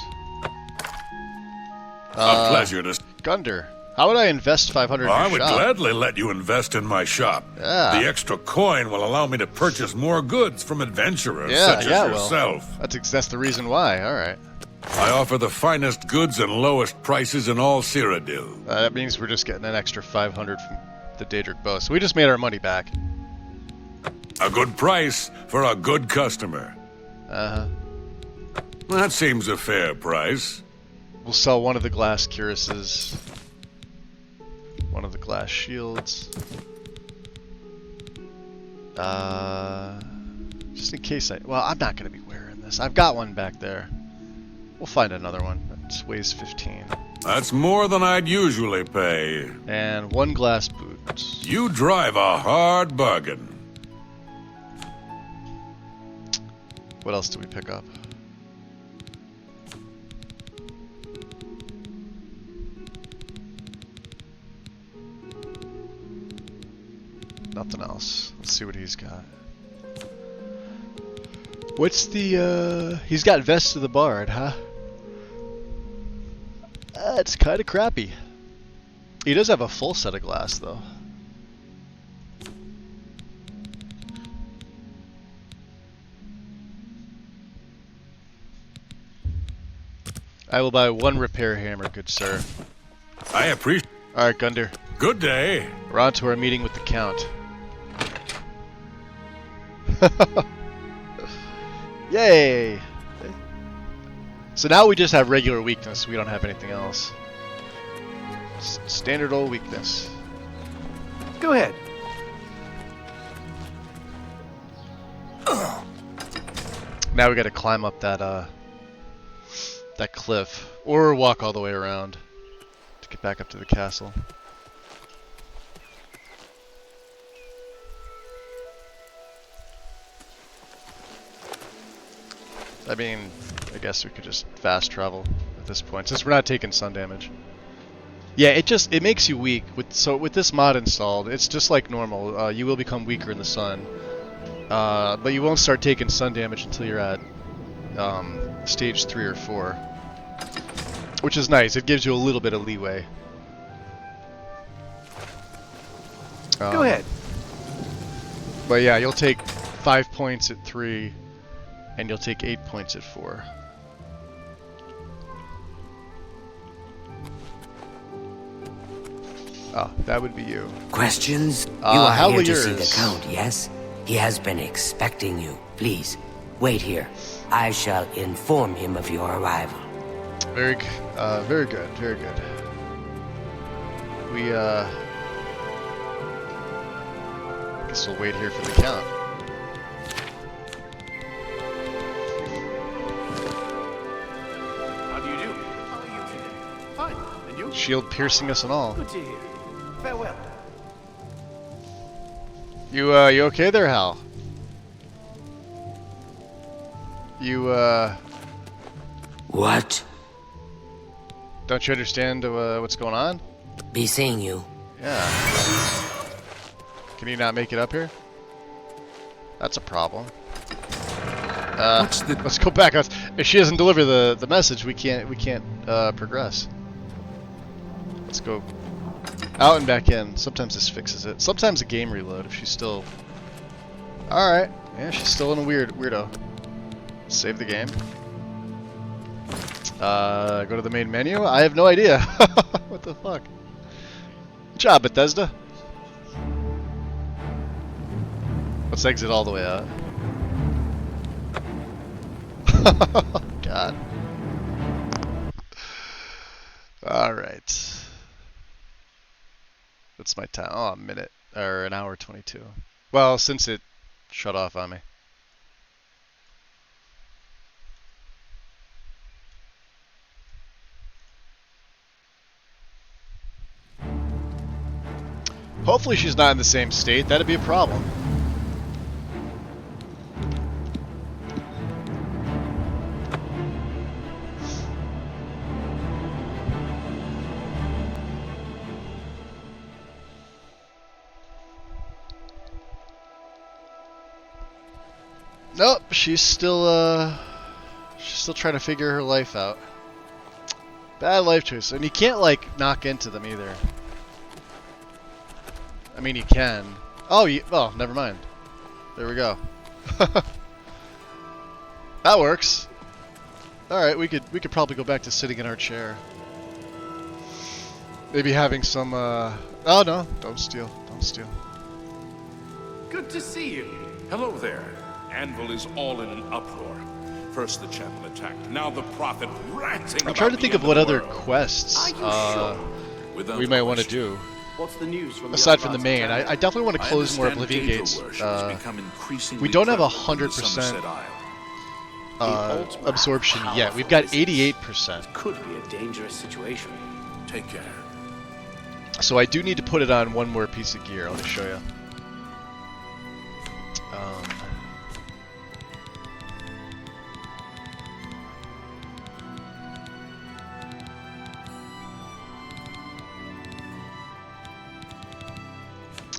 A pleasure to... Gunder, how would I invest 500 in your I would shop? gladly let you invest in my shop. Yeah. The extra coin will allow me to purchase more goods from adventurers Yeah, such as well, yourself. that's the reason why. All right. I offer the finest goods and lowest prices in all Cyrodiil. That means we're just getting an extra 500 from the Daedric bow. So we just made our money back. A good price for a good customer. Uh-huh. That seems a fair price. We'll sell one of the glass cuirasses. One of the glass shields. Just in case well, I'm not going to be wearing this. I've got one back there. We'll find another one. It weighs 15. That's more than I'd usually pay. And 1 glass boot. You drive a hard bargain. What else do we pick up? Nothing else. Let's see what he's got. What's the, he's got Vest of the Bard, huh? It's kind of crappy. He does have a full set of glass, though. I will buy 1 repair hammer, good sir. I appreciate... Alright, Gunder. Good day. We're on to our meeting with the Count. Yay! So now we just have regular weakness. We don't have anything else. Standard old weakness. Go ahead. Now we gotta climb up that that cliff. Or walk all the way around to get back up to the castle. I mean, I guess we could just fast travel at this point, since we're not taking sun damage. Yeah, it makes you weak. With this mod installed, it's just like normal. You will become weaker in the sun, but you won't start taking sun damage until you're at stage 3 or 4, which is nice. It gives you a little bit of leeway. Go ahead. But yeah, you'll take 5 points at 3. And you'll take 8 points at 4. Oh, that would be you. Questions? You are how here will to see the yours? Count, yes? He has been expecting you. Please, wait here. I shall inform him of your arrival. Very good, very good. We, guess we'll wait here for the Count. Shield piercing us and all. Good to hear. Farewell. You okay there, Hal? What? Don't you understand what's going on? Be seeing you. Yeah. Can you not make it up here? That's a problem. Let's go back. If she doesn't deliver the message, we can't progress. Let's go out and back in. Sometimes this fixes it. Sometimes a game reload if she's still... Alright. Yeah, she's still in a weirdo. Save the game. Go to the main menu? I have no idea. What the fuck? Good job, Bethesda. Let's exit all the way out. God. Alright. What's my time? Oh, a minute. Or an hour 22. Well, since it shut off on me. Hopefully she's not in the same state. That'd be a problem. Nope, she's still trying to figure her life out. Bad life choice. And you can't, like, knock into them either. I mean, you can. Oh, well, never mind. There we go. That works. Alright, we could probably go back to sitting in our chair. Maybe having some, Oh, no. Don't steal. Don't steal. Good to see you. Hello there. Anvil is all in an uproar. First the channel attacked, now the Prophet ranting I'm trying to about think the of end what the other world. quests Without we might want to do. What's the news from Aside from the main, I definitely want to close more Oblivion gates. We don't have 100% absorption yet. We've got 88%. Could be a dangerous situation. Take care. So I do need to put it on one more piece of gear. I'll just show you.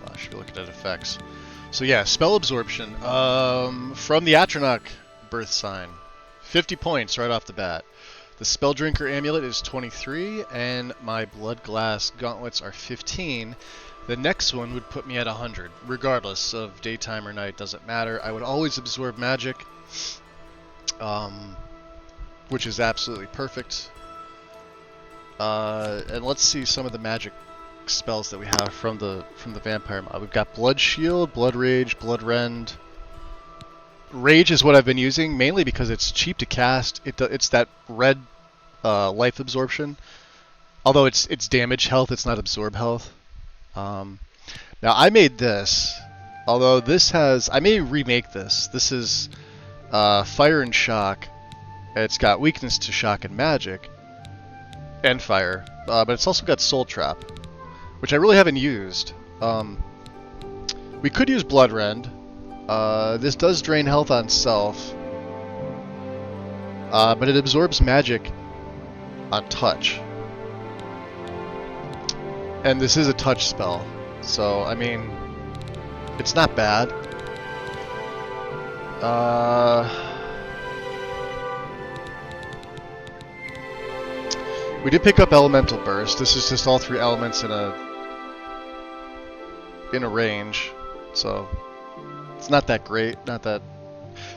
I should be looking at effects. So yeah, spell absorption from the Atronach birth sign, 50 points right off the bat. The Spell Drinker Amulet is 23, and my Blood Glass Gauntlets are 15. The next one would put me at 100, regardless of daytime or night, doesn't matter. I would always absorb magic, which is absolutely perfect. And let's see some of the magic spells that we have from the vampire mod. We've got Blood Shield, Blood Rage, Blood Rend. Rage is what I've been using, mainly because it's cheap to cast. It's that red life absorption. Although it's damage health, it's not absorb health. Now I made this, although this has, I may remake this. This is Fire and Shock. It's got weakness to shock and magic, and fire, but it's also got Soul Trap, which I really haven't used. We could use Blood Rend. This does drain health on self, but it absorbs magic on touch. And this is a touch spell, so I mean, it's not bad. We did pick up Elemental Burst. This is just all three elements in a range, so it's not that great. Not that.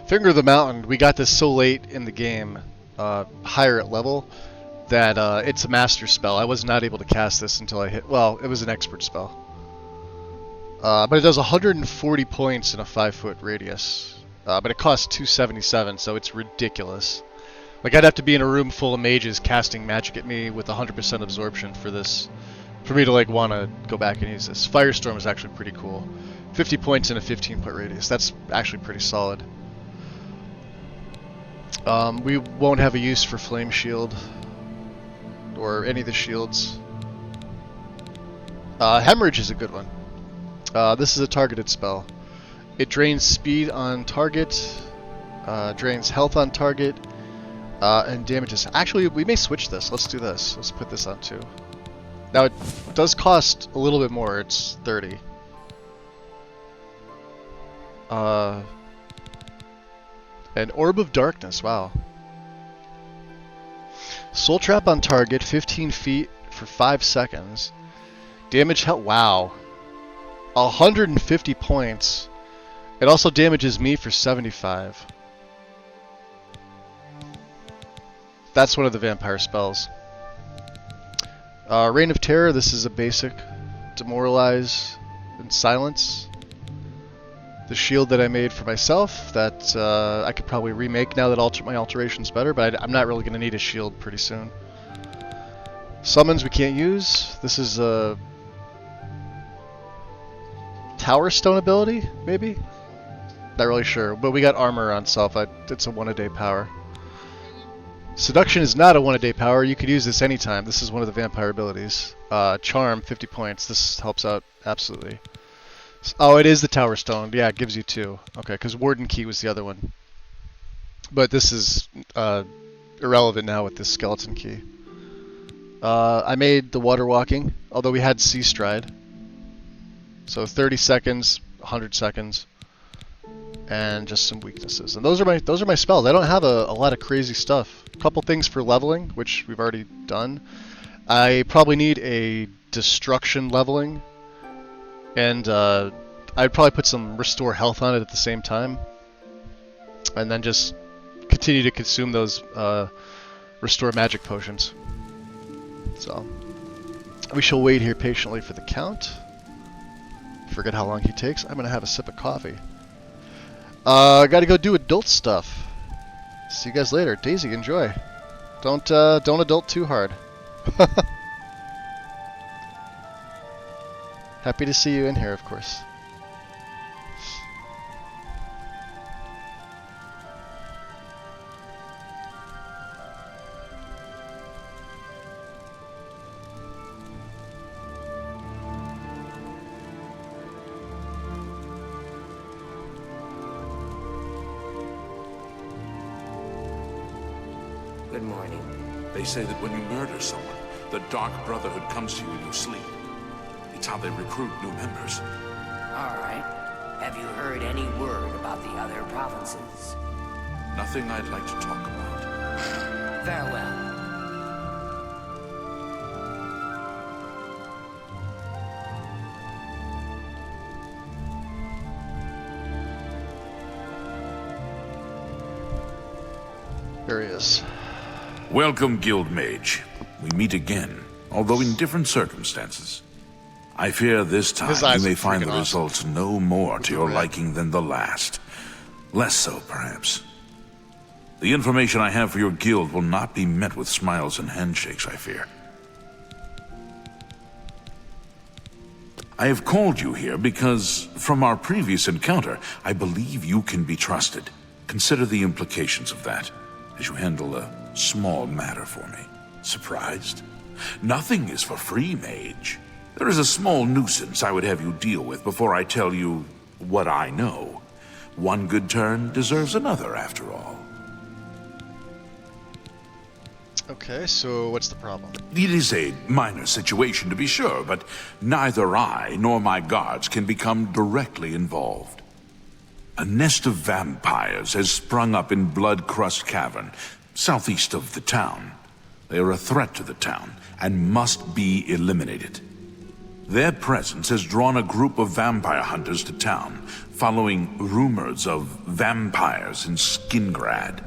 Finger of the Mountain, we got this so late in the game, higher at level, that it's a master spell. I was not able to cast this until I hit. Well, it was an expert spell, but it does 140 points in a 5-foot radius. But it costs 277, so it's ridiculous. Like, I'd have to be in a room full of mages casting magic at me with 100% absorption for this, for me to like want to go back and use this. Firestorm is actually pretty cool. 50 points in a 15-foot radius. That's actually pretty solid. We won't have a use for Flame Shield or any of the shields. Hemorrhage is a good one. This is a targeted spell. It drains speed on target, drains health on target, and damages. Actually, we may switch this. Let's do this. Let's put this on too. Now, it does cost a little bit more. It's 30. An Orb of Darkness. Wow. Soul Trap on target, 15 feet for 5 seconds. Damage health. Wow. 150 points. It also damages me for 75. That's one of the vampire spells. Reign of Terror, this is a basic. Demoralize and Silence. The shield that I made for myself that I could probably remake now that my alteration's better, but I'm not really going to need a shield pretty soon. Summons we can't use. This is a Tower Stone ability, maybe? Not really sure, but we got armor on self. It's a 1-a-day power. Seduction is not a 1-a-day power. You could use this anytime. This is one of the vampire abilities. Charm, 50 points. This helps out absolutely. Oh, it is the Tower Stone. Yeah, it gives you 2. Okay, because Warden Key was the other one. But this is irrelevant now with this Skeleton Key. I made the Water Walking, although we had Sea Stride. So 30 seconds, 100 seconds, and just some weaknesses. And those are my spells. I don't have a lot of crazy stuff. A couple things for leveling, which we've already done. I probably need a Destruction leveling. And I'd probably put some Restore Health on it at the same time. And then just continue to consume those Restore Magic Potions. So, we shall wait here patiently for the Count. Forget how long he takes. I'm going to have a sip of coffee. Gotta go do adult stuff. See you guys later. Daisy, enjoy. Don't adult too hard. Happy to see you in here, of course. Good morning. They say that when you murder someone, the Dark Brotherhood comes to you in your sleep. It's how they recruit new members. All right. Have you heard any word about the other provinces? Nothing I'd like to talk about. Farewell. There he is. Welcome, Guild Mage. We meet again, although in different circumstances. I fear this time you may find the results no more to your liking than the last. Less so, perhaps. The information I have for your guild will not be met with smiles and handshakes, I fear. I have called you here because, from our previous encounter, I believe you can be trusted. Consider the implications of that, as you handle a small matter for me. Surprised? Nothing is for free, Mage. There is a small nuisance I would have you deal with before I tell you what I know. One good turn deserves another, after all. Okay, so what's the problem? It is a minor situation, to be sure, but neither I nor my guards can become directly involved. A nest of vampires has sprung up in Bloodcrust Cavern, southeast of the town. They are a threat to the town and must be eliminated. Their presence has drawn a group of vampire hunters to town, following rumors of vampires in Skingrad.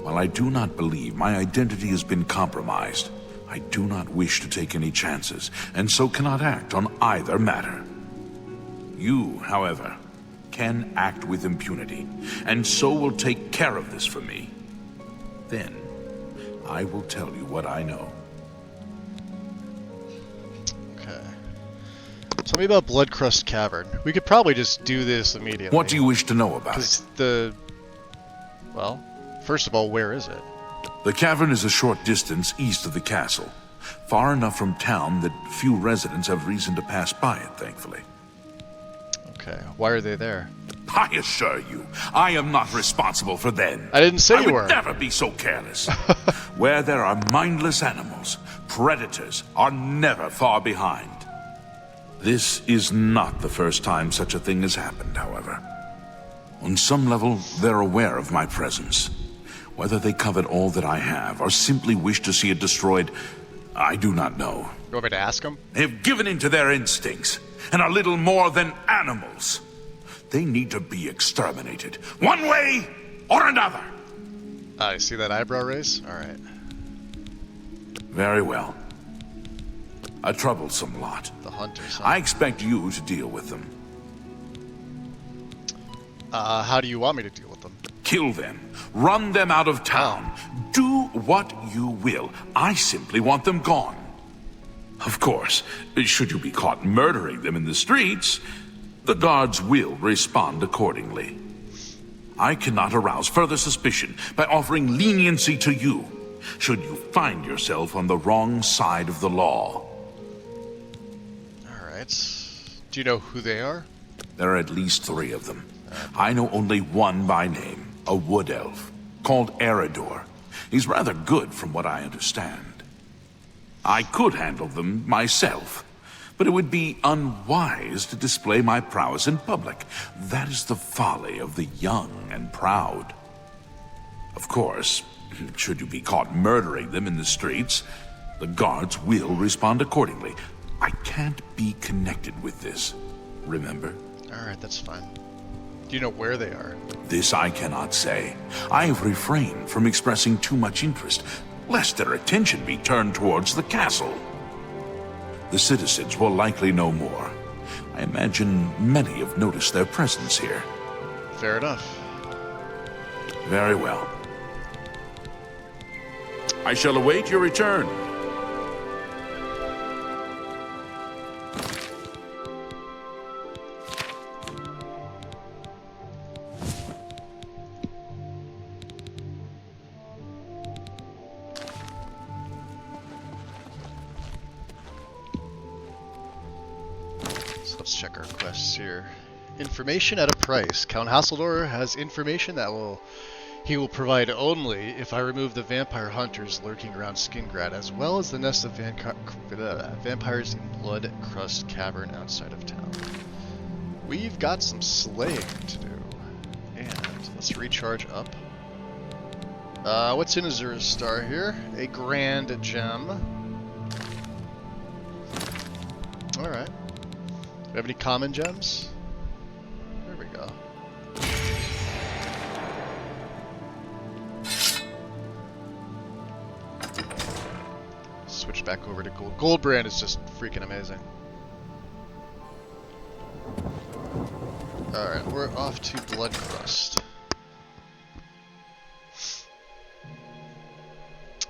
While I do not believe my identity has been compromised, I do not wish to take any chances, and so cannot act on either matter. You, however, can act with impunity, and so will take care of this for me. Then, I will tell you what I know. Okay. Tell me about Bloodcrust Cavern. We could probably just do this immediately. What do you wish to know about it? Well, first of all, where is it? The cavern is a short distance east of the castle, far enough from town that few residents have reason to pass by it, thankfully. Okay, why are they there? I assure you, I am not responsible for them. I didn't say you were. I would never be so careless. Where there are mindless animals, predators are never far behind. This is not the first time such a thing has happened, however. On some level, they're aware of my presence. Whether they covet all that I have, or simply wish to see it destroyed, I do not know. You want me to ask them? They have given in to their instincts, and are little more than animals. They need to be exterminated, one way or another. Ah, you see that eyebrow raise? Alright. Very well. A troublesome lot. The hunters, huh? I expect you to deal with them. How do you want me to deal with them? Kill them. Run them out of town. Do what you will. I simply want them gone. Of course, should you be caught murdering them in the streets, the guards will respond accordingly. I cannot arouse further suspicion by offering leniency to you, should you find yourself on the wrong side of the law. Alright. Do you know who they are? There are at least 3 of them. I know only one by name, a wood elf, called Eridor. He's rather good from what I understand. I could handle them myself, but it would be unwise to display my prowess in public. That is the folly of the young and proud. Of course, should you be caught murdering them in the streets, the guards will respond accordingly. I can't be connected with this, remember? Alright, that's fine. Do you know where they are? This I cannot say. I have refrained from expressing too much interest, lest their attention be turned towards the castle. The citizens will likely know more. I imagine many have noticed their presence here. Fair enough. Very well. I shall await your return. Let's check our quests here. Information at a price. Count Hasseldor has information that he will provide only if I remove the vampire hunters lurking around Skingrad, as well as the nest of vampires in Blood Crust Cavern outside of town. We've got some slaying to do. And let's recharge up. What's in Azura's Star here? A grand gem. Alright. Do we have any common gems? There we go. Switch back over to gold. Goldbrand is just freaking amazing. Alright, we're off to Blood Crust.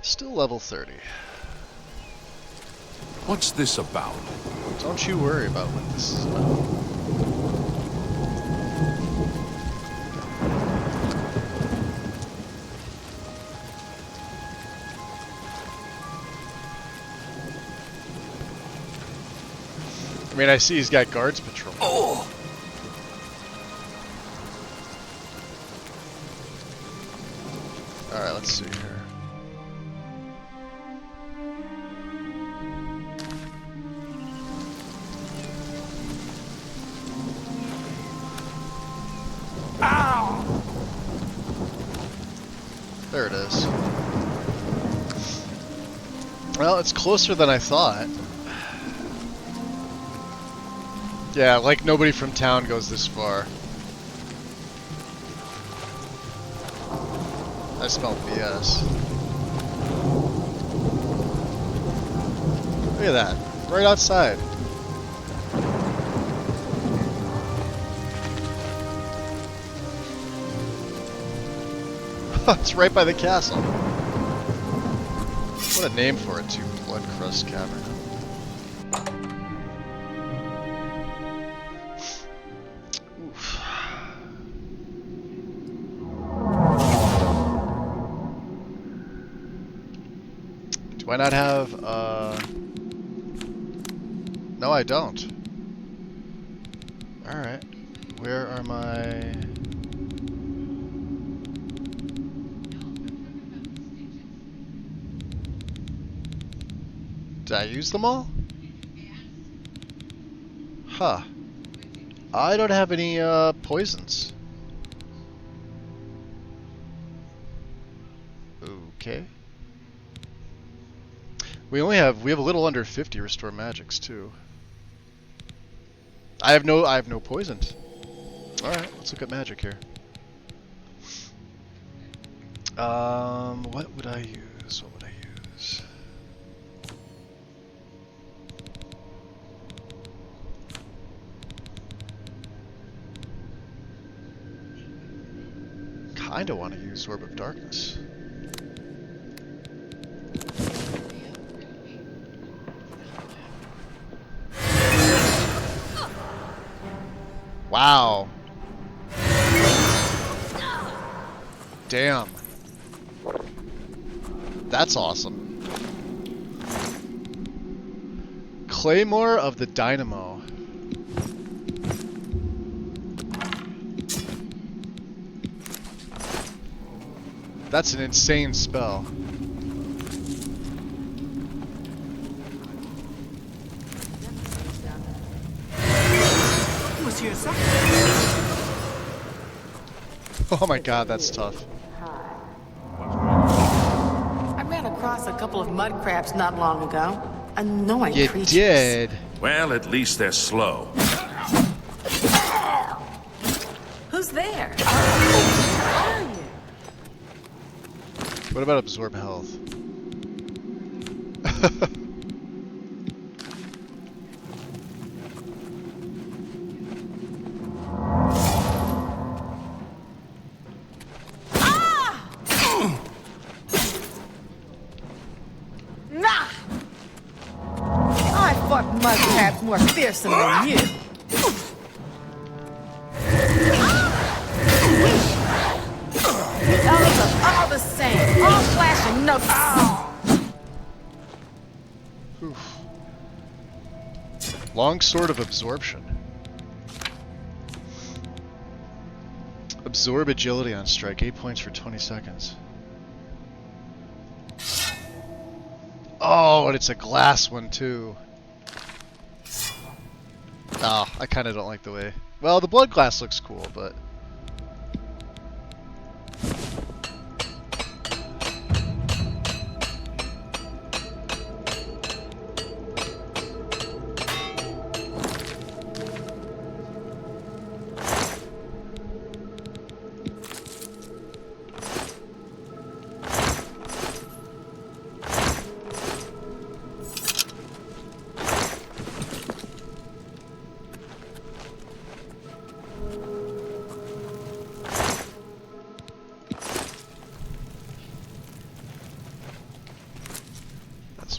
Still level 30. What's this about? Don't you worry about what this is about. I mean, I see he's got guards patrolling. Oh! Alright, let's see here. There it is. Well, it's closer than I thought. Yeah, like nobody from town goes this far. I smell BS. Look at that. Right outside. It's right by the castle. What a name for it, too. Blood Crust Cavern. Oof. Do I not have, No, I don't. Alright. Where are my... Did I use them all? Huh. I don't have any poisons. Okay. We have a little under 50 restore magics too. I have no poisons. All right, let's look at magic here. What would I use? What would I use? Kinda want to use Orb of Darkness. Wow. Damn. That's awesome. Claymore of the Dynamo. That's an insane spell. Oh my god, that's tough. I ran across a couple of mud crabs not long ago. Annoying You creatures. did. Well, at least they're slow. Who's there? What about absorb health? Nah! I fought mud crabs more fearsome than you. The others are all the same, all flash and no. Oof. Long Sword of Absorption. Absorb agility on strike, 8 points for 20 seconds. Oh, and it's a glass one too. Oh, I kind of don't like the way. Well, the blood glass looks cool, but.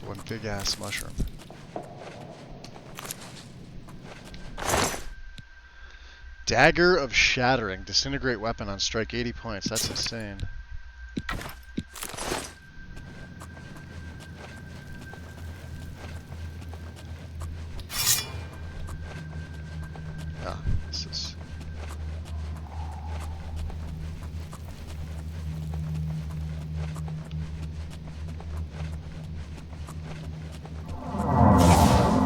One big ass mushroom. Dagger of Shattering. Disintegrate weapon on strike, 80 points. That's insane. Ah, this is.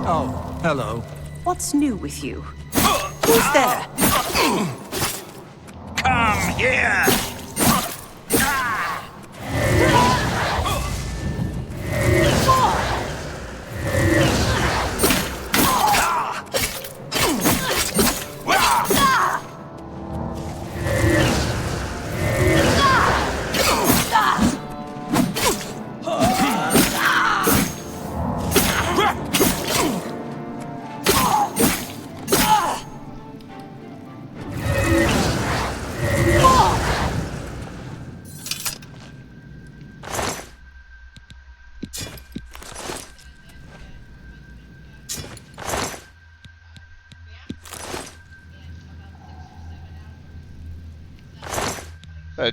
Oh, hello. What's new with you? Who's there? Come here!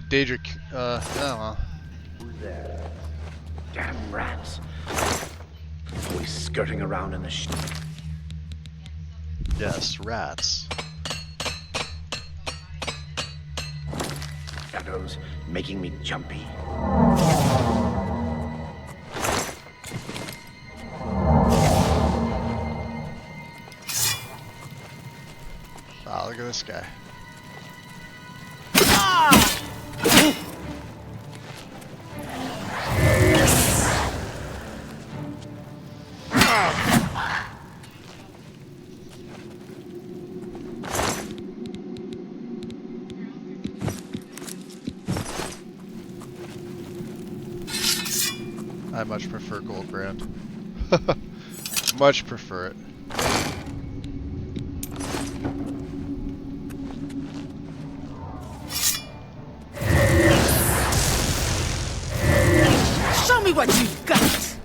Daedric, I don't know. Who's there? Damn rats. Always skirting around in the Yes, rats. shadows making me jumpy. Wow, look at this guy. I much prefer Gold Brand. Much prefer it. Show me what you've got.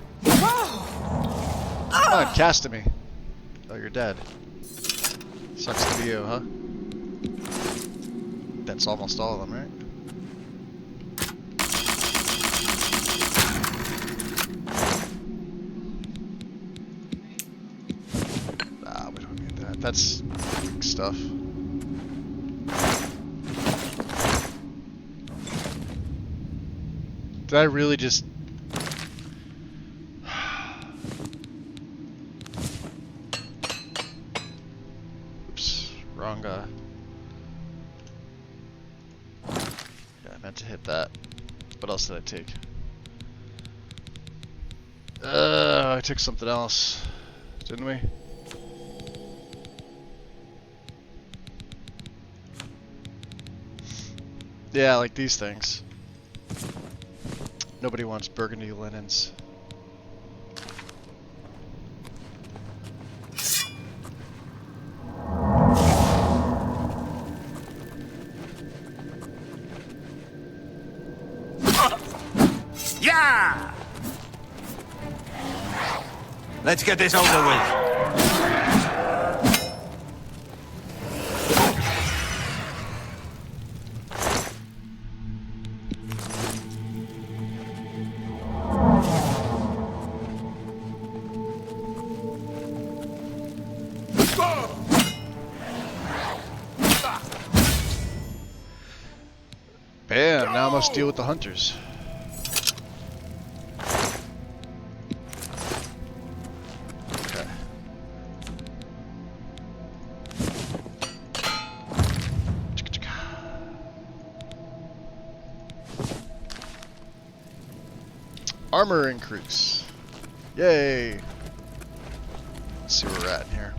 Come on, cast at me. Oh, you're dead. Sucks to be you, huh? That's almost all of them, right? Ah, we don't need that. That's weak stuff. Did I really just... Oops, wrong guy. Yeah, I meant to hit that. What else did I take? I took something else, didn't we? Yeah, like these things. Nobody wants burgundy linens. Yeah! Let's get this over with. Bam, now I must deal with the hunters. Okay. Armor increase. Yay. Let's see where we're at in here.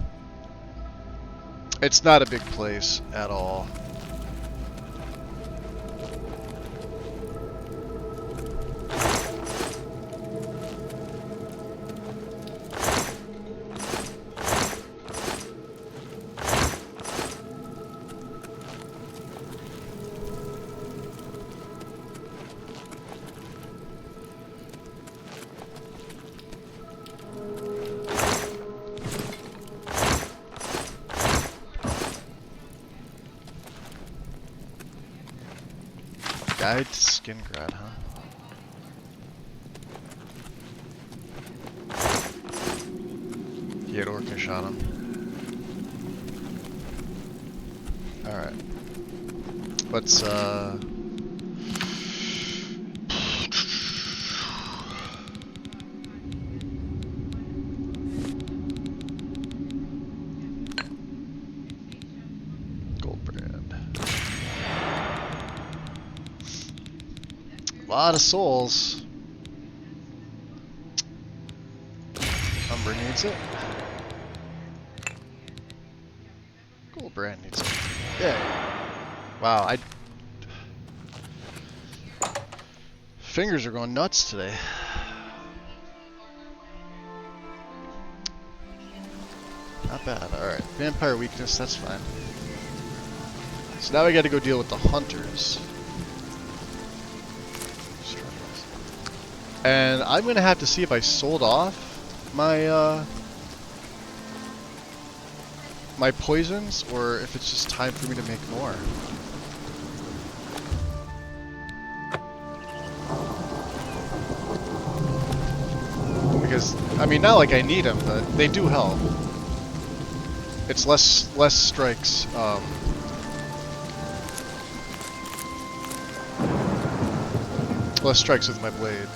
It's not a big place at all. Guide to Skingrad, huh? He had Orcish on him. Alright. Let's, lot of souls. Umber needs it. Goldbrand needs it. Yeah. Wow, fingers are going nuts today. Not bad. Alright. Vampire weakness, that's fine. So now we gotta go deal with the hunters. And I'm gonna have to see if I sold off my my poisons, or if it's just time for me to make more. Because I mean, not like I need them, but they do help. It's less strikes. Less strikes with my blade.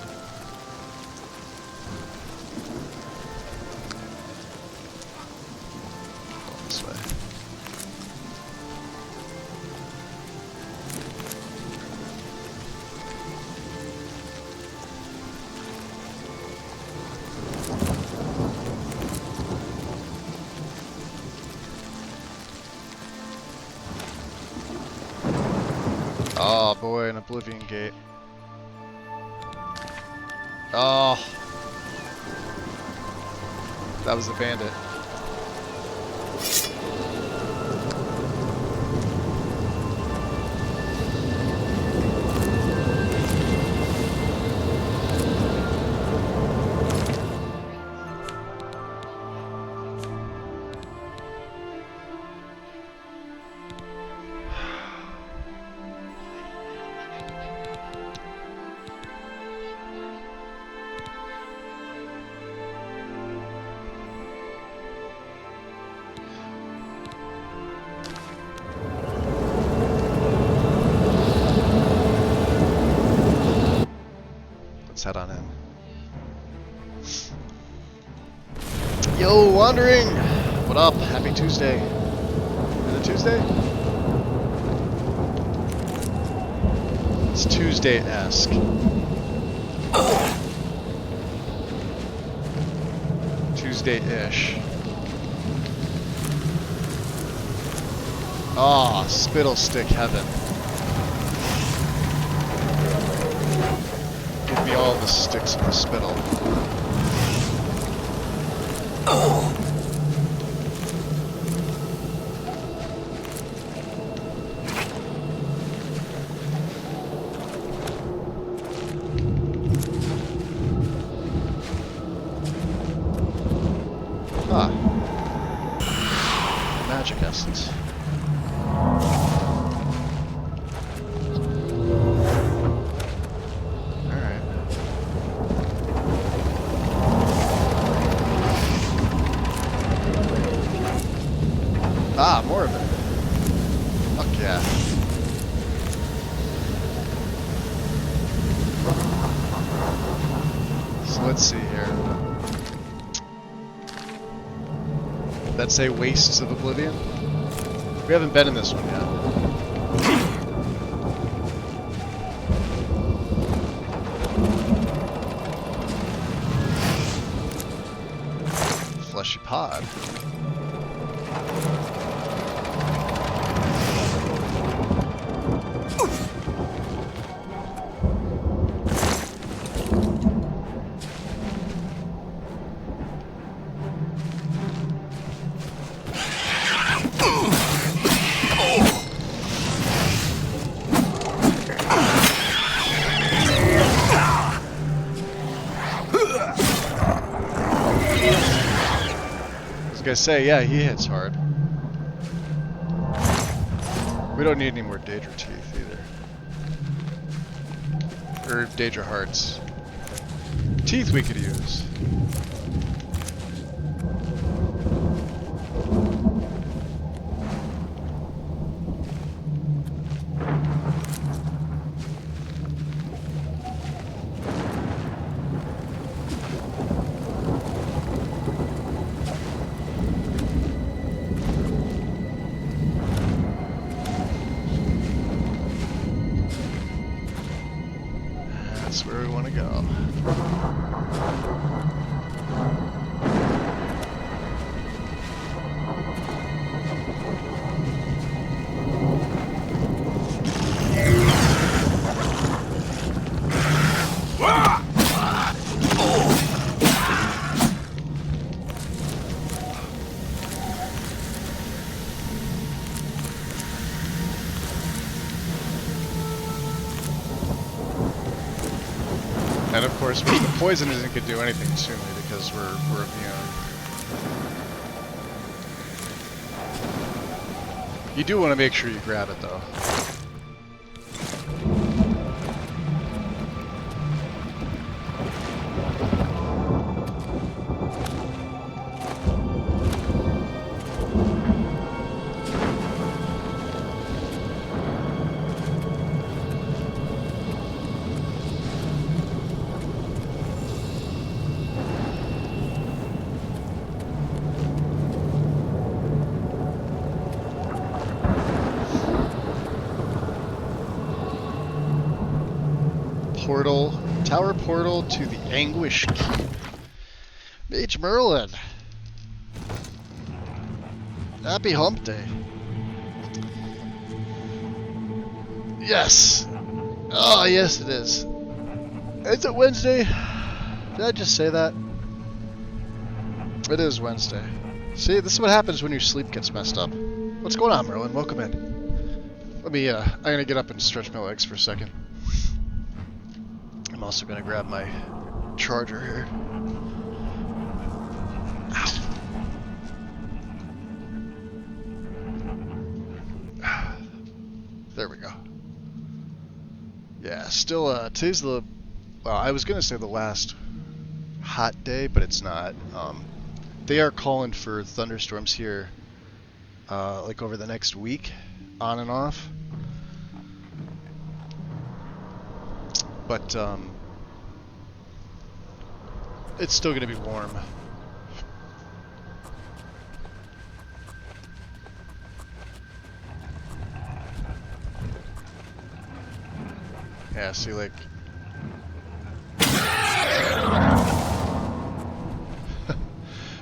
Oh boy, an Oblivion Gate. Oh. That was the bandit. Let's head on in. Yo, Wandering! What up? Happy Tuesday. Is it Tuesday? It's Tuesday-esque. Tuesday-ish. Ah, spittle stick heaven. Give me all the sticks of the spittle. Ah. Magic essence. Alright. Ah, more of it. Fuck yeah. So let's see here. That say Wastes of Oblivion? We haven't been in this one yet. Fleshy pod. I was gonna say, yeah, he hits hard. We don't need any more Daedra teeth either. Or Daedra hearts. Teeth we could use. That's where we want to go. And of course, the poison isn't going to do anything to me because we're immune. You do want to make sure you grab it though. Tower portal to the Anguish Keep. Mage Merlin. Happy hump day. Yes. Oh, yes it is. Is it Wednesday? Did I just say that? It is Wednesday. See, this is what happens when your sleep gets messed up. What's going on, Merlin? Welcome in. Let me, I'm gonna get up and stretch my legs for a second. I'm also gonna grab my charger here. Ow. There we go. Yeah, still, today's the, well, I was gonna say the last hot day, but it's not. They are calling for thunderstorms here, like over the next week, on and off. But, it's still gonna be warm. Yeah, see, like...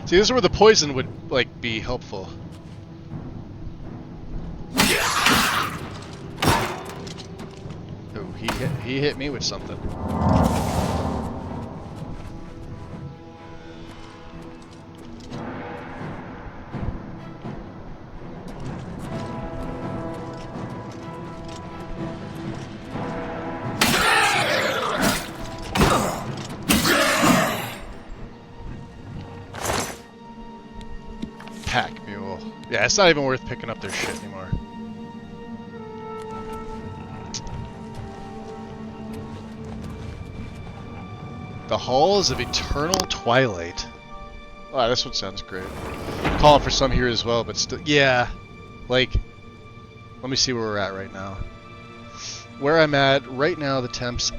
See, this is where the poison would, like, be helpful. Oh, he hit me with something. Pack mule. Yeah, it's not even worth picking up their shit anymore. The Halls of Eternal Twilight. Oh, this one sounds great. I'm calling for some here as well, but still, yeah. Like, let me see where we're at right now. Where I'm at right now, the temp's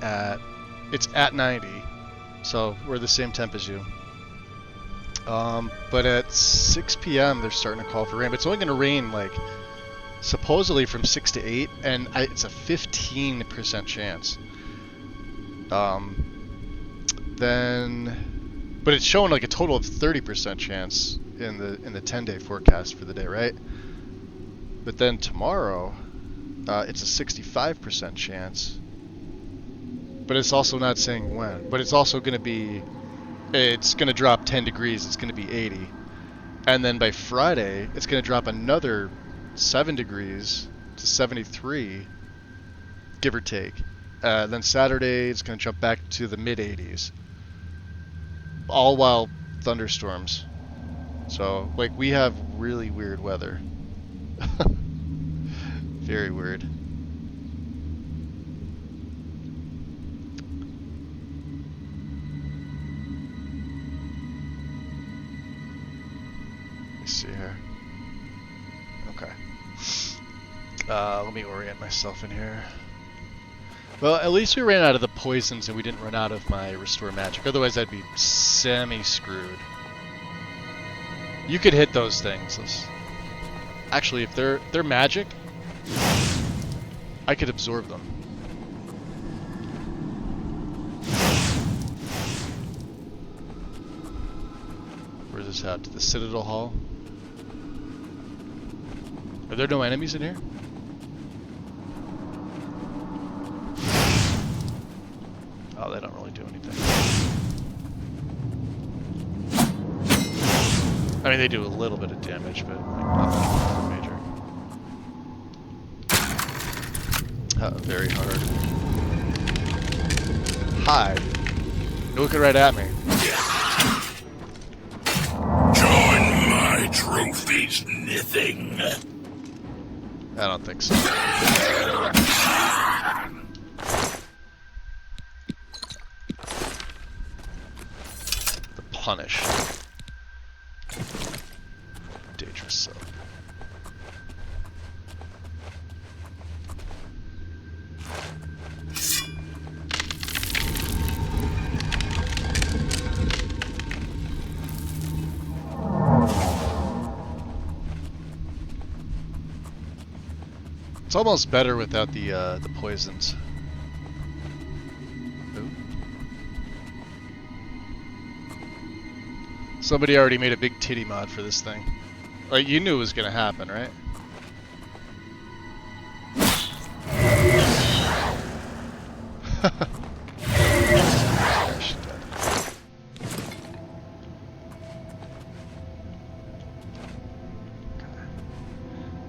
it's at 90, so we're the same temp as you. But at 6 p.m. they're starting to call for rain, but it's only going to rain, like, supposedly from 6 to 8, and it's a 15% chance. But it's showing like a total of 30% chance in the 10-day forecast for the day, right? But then tomorrow, it's a 65% chance. But it's also not saying when. But it's also going to be, it's going to drop 10 degrees. It's going to be 80. And then by Friday, it's going to drop another 7 degrees to 73, give or take. Then Saturday, it's going to jump back to the mid-80s. All while thunderstorms. So, like, we have really weird weather. Very weird. Let me see here. Okay. Let me orient myself in here. Well, at least we ran out of the poisons and we didn't run out of my restore magic. Otherwise, I'd be semi-screwed. You could hit those things. Actually, if they're magic, I could absorb them. Where's this at? To the Citadel Hall? Are there no enemies in here? Oh, they don't really do anything. I mean, they do a little bit of damage, but like, nothing major. Very hard. Hi. You're looking right at me. Join my trophies, Nithing. I don't think so. Punish. Dangerous so. It's almost better without the poisons. Somebody already made a big titty mod for this thing. Like, you knew it was gonna happen, right?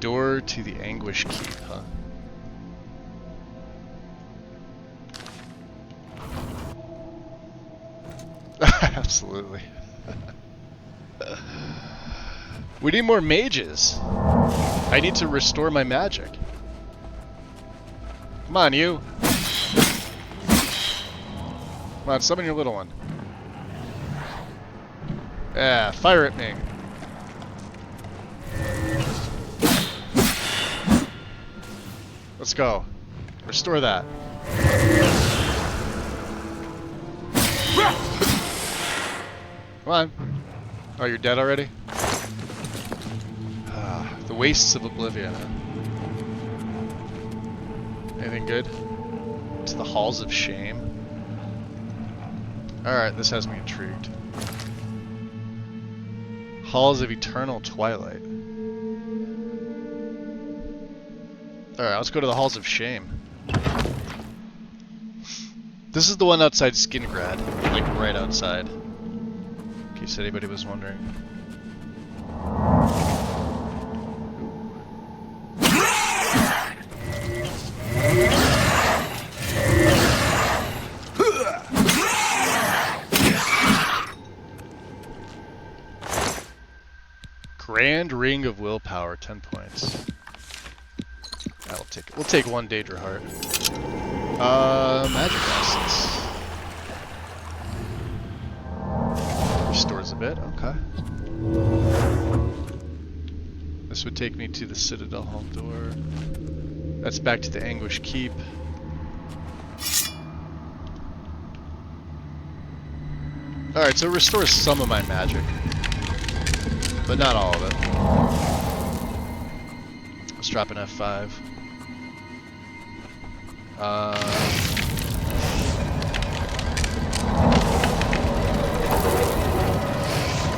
Door to the Anguish Keep, huh? Absolutely. We need more mages. I need to restore my magic. Come on, you. Come on, summon your little one. Yeah, fire at me. Let's go. Restore that. Come on. Oh, you're dead already? Ah, the wastes of Oblivion. Anything good? To the Halls of Shame. Alright, this has me intrigued. Halls of Eternal Twilight. Alright, let's go to the Halls of Shame. This is the one outside Skingrad. Like, right outside. In case anybody was wondering. Grand Ring of Willpower, 10 points. That'll take it. We'll take one Daedra Heart. Magic Essence. Restores a bit, okay. This would take me to the Citadel Hall door. That's back to the Anguish Keep. Alright, so it restores some of my magic. But not all of it. Let's drop an F5.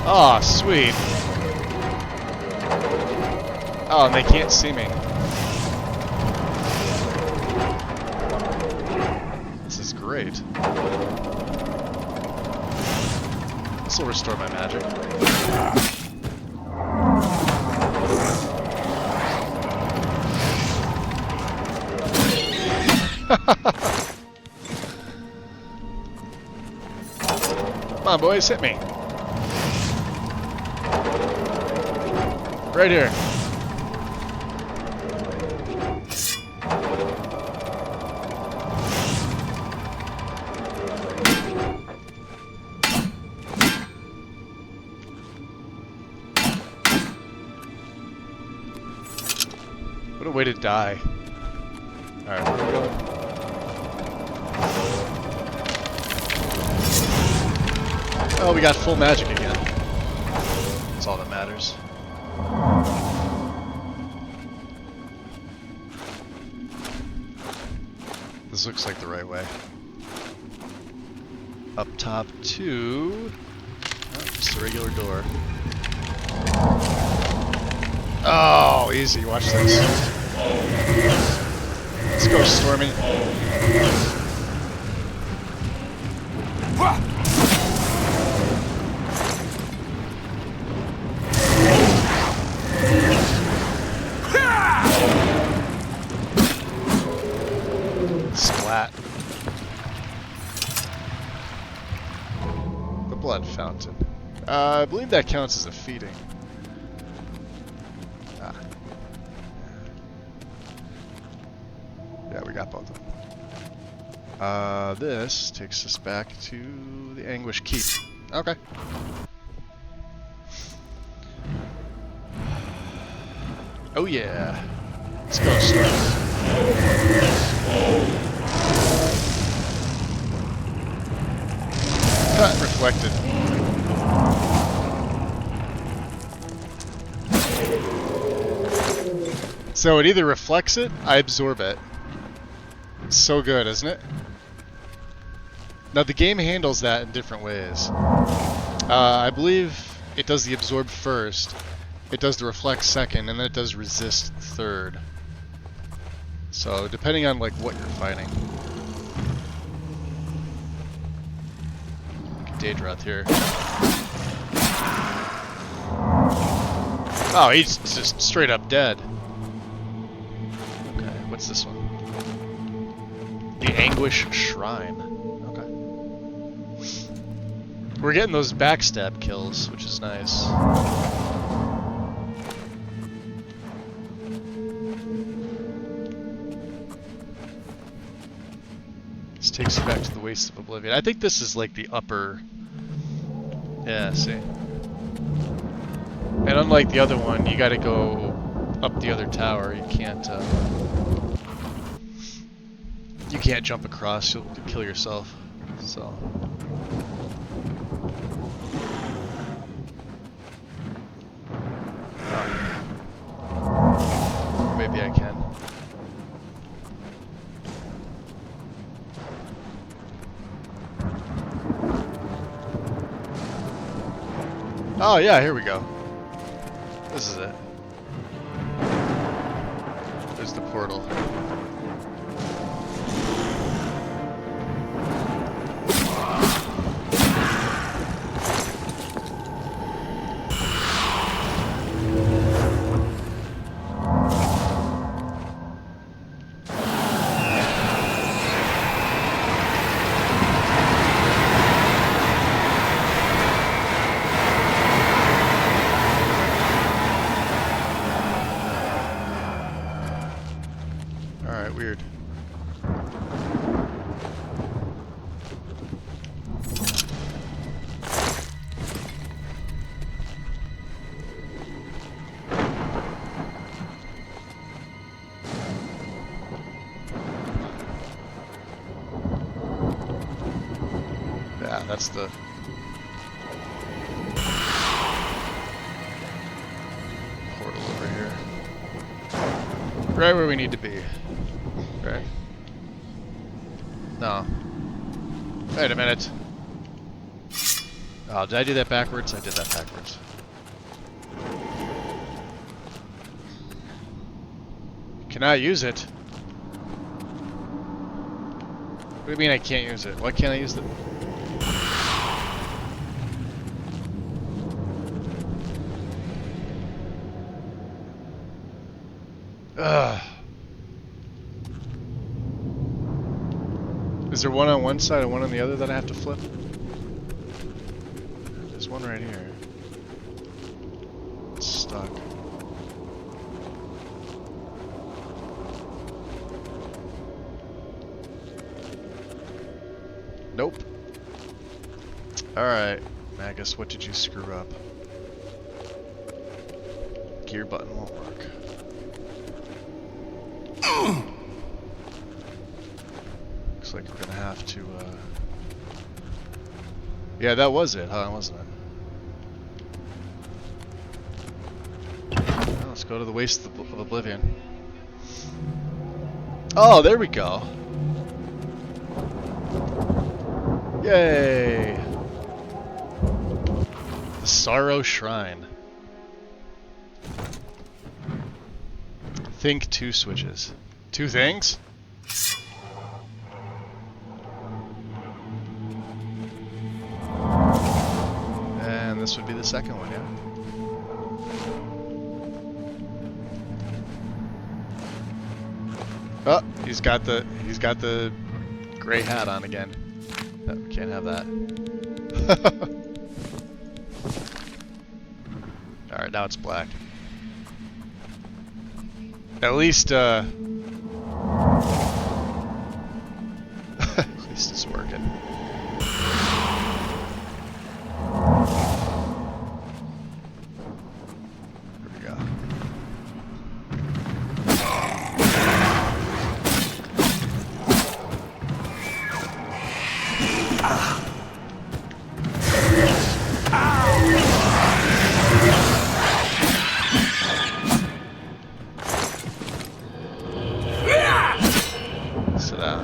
Oh, sweet. Oh, and they can't see me. This is great. This will restore my magic. Come on, boys, hit me. Right here. What a way to die. Alright, where are we going? Oh, we got full magic again. That's all that matters. This looks like the right way. Up top to... Oh, just a regular door. Oh, easy. Watch this. Let's go, Stormy. Splat. The blood fountain. I believe that counts as a feeding. Yeah, we got both of them. This takes us back to the Anguish Keep. Okay. Oh yeah. Let's go, Storm. Cut reflected. So it either reflects it, I absorb it. It's so good, isn't it? Now the game handles that in different ways. I believe it does the absorb first, it does the reflect second, and then it does resist third. So depending on like what you're fighting. Daedra out here. Oh, he's just straight up dead. What's this one? The Anguish Shrine. Okay. We're getting those backstab kills, which is nice. This takes you back to the Wastes of Oblivion. I think this is like the upper... Yeah, see. And unlike the other one, you gotta go up the other tower. You can't jump across. You'll kill yourself. So... Maybe I can. Oh yeah, here we go. This is it. There's the portal. Alright, weird. Yeah, that's the... portal over here. Right where we need to be. Right? No. Wait a minute. Oh, did I do that backwards? I did that backwards. Cannot use it. What do you mean I can't use it? Why can't I use it? Ugh. Is there one on one side and one on the other that I have to flip? There's one right here. It's stuck. Nope. Alright, Magus, what did you screw up? Gear button won't work. Looks like we're gonna have to, Yeah, that was it, huh? Wasn't it? Well, let's go to the Waste of Oblivion. Oh, there we go. Yay! The Sorrow Shrine. Think 2 switches. 2 things? And this would be the second one, yeah. Oh, he's got the gray hat on again. No, we can't have that. Alright, now it's black. At least, at least it's working. Here we go. Sit down.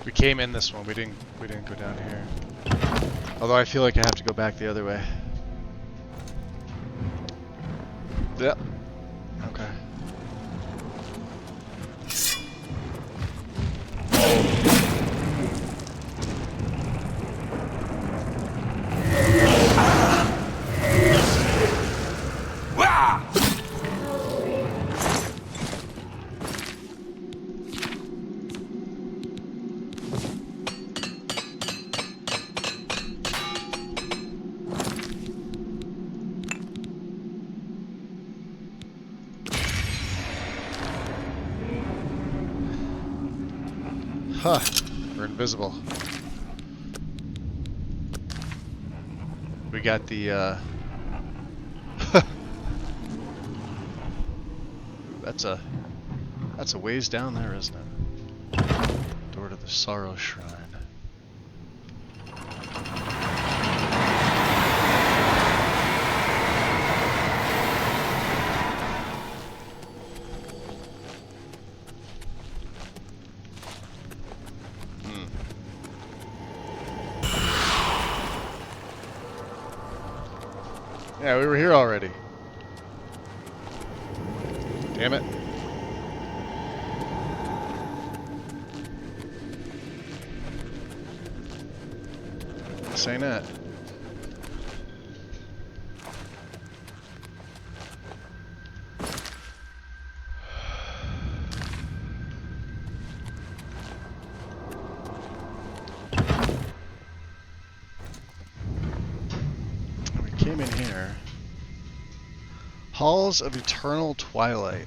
We came in this one. We didn't go down here. Although I feel like I have to go back the other way. Yep. Okay. Huh. We're invisible. We got the, That's a ways down there, isn't it? Door to the Sorrow Shrine. Yeah, we were here already. Damn it. This ain't it. We came in here. Halls of Eternal Twilight.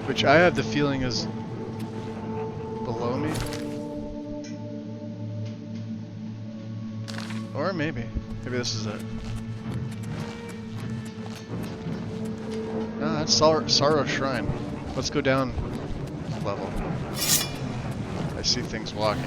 Which I have the feeling is below me. Or maybe this is it. No, that's Sorrow Shrine. Let's go down level. I see things walking.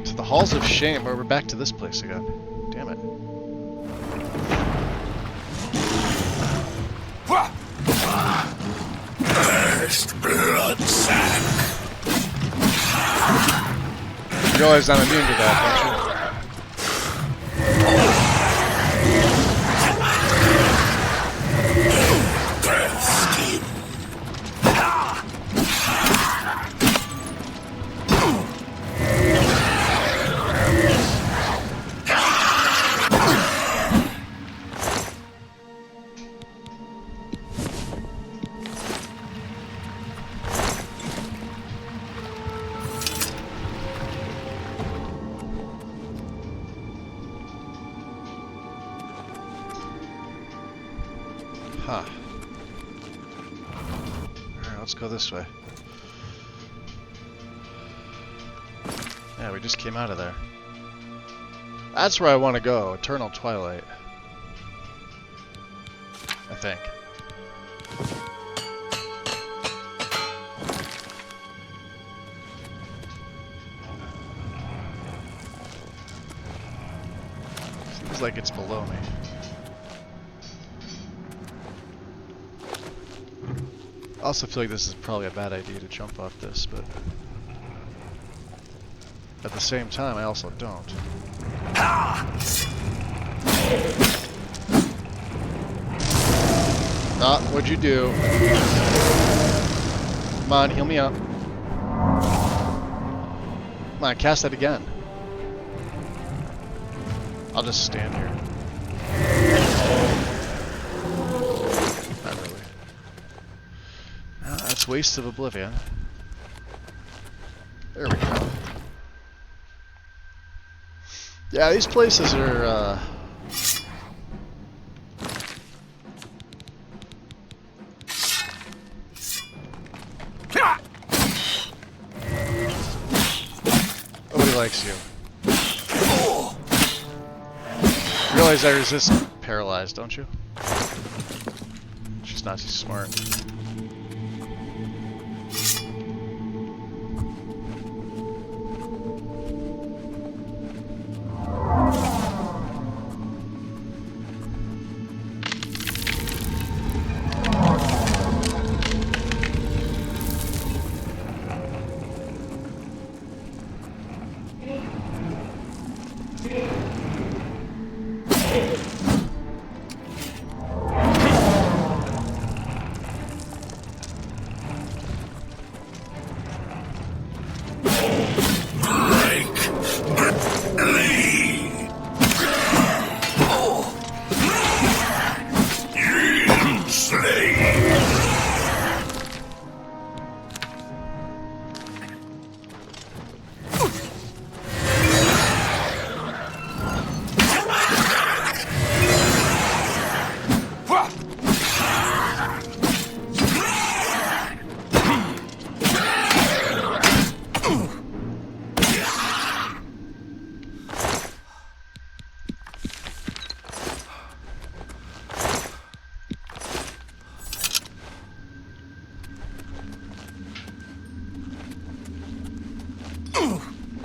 To the Halls of Shame, where we're back to this place again. Damn it. First blood sack. You realize I'm immune to that, don't you? Huh. Alright, let's go this way. Yeah, we just came out of there. That's where I want to go, Eternal Twilight. I think. Seems like it's below me. I also feel like this is probably a bad idea to jump off this, but at the same time, I also don't. Ah, what'd you do? Come on, heal me up. Come on, cast that again. I'll just stand here. Not really. That's Waste of Oblivion. There we go. Yeah, these places are, likes you. Realize I resist paralyzed, don't you? She's not too smart.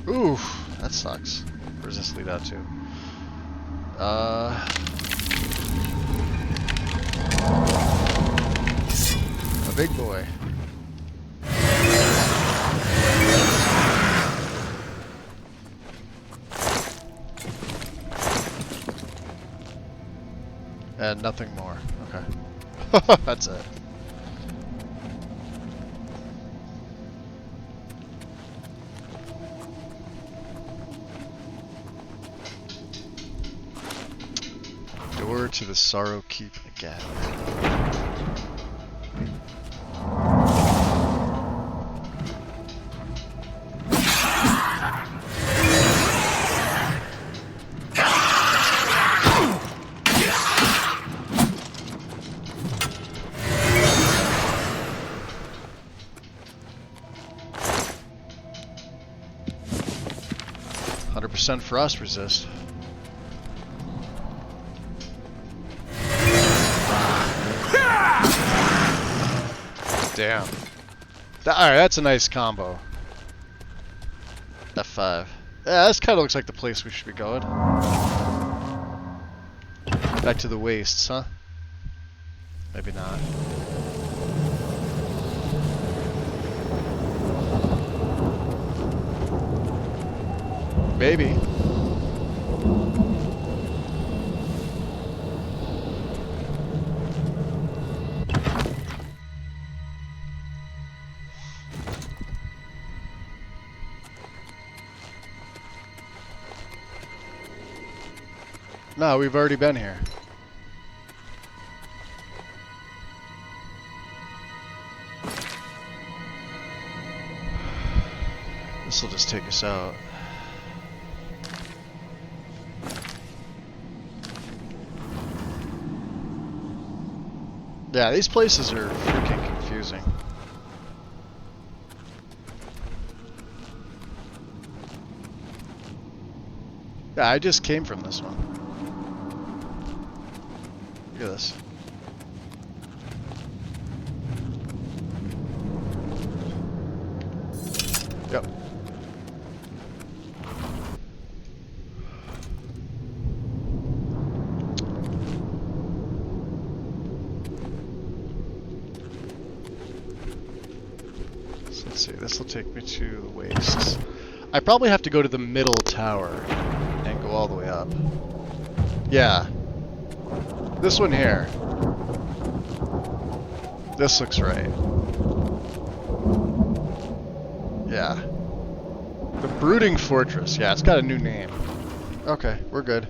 Ooh, that sucks. Where's this lead out to? A big boy. And nothing more. Okay. That's it. Door to the Sorrow Keep again. 100% for us, resist. Damn. Alright, that's a nice combo. F5. Yeah, this kind of looks like the place we should be going. Back to the wastes, huh? Maybe not. Maybe. No, we've already been here. This will just take us out. Yeah, these places are freaking confusing. Yeah, I just came from this one. Look at this. Yep. So let's see, this will take me to the wastes. I probably have to go to the middle tower and go all the way up. Yeah. This one here. This looks right. Yeah. The Brooding Fortress. Yeah, it's got a new name. Okay, we're good.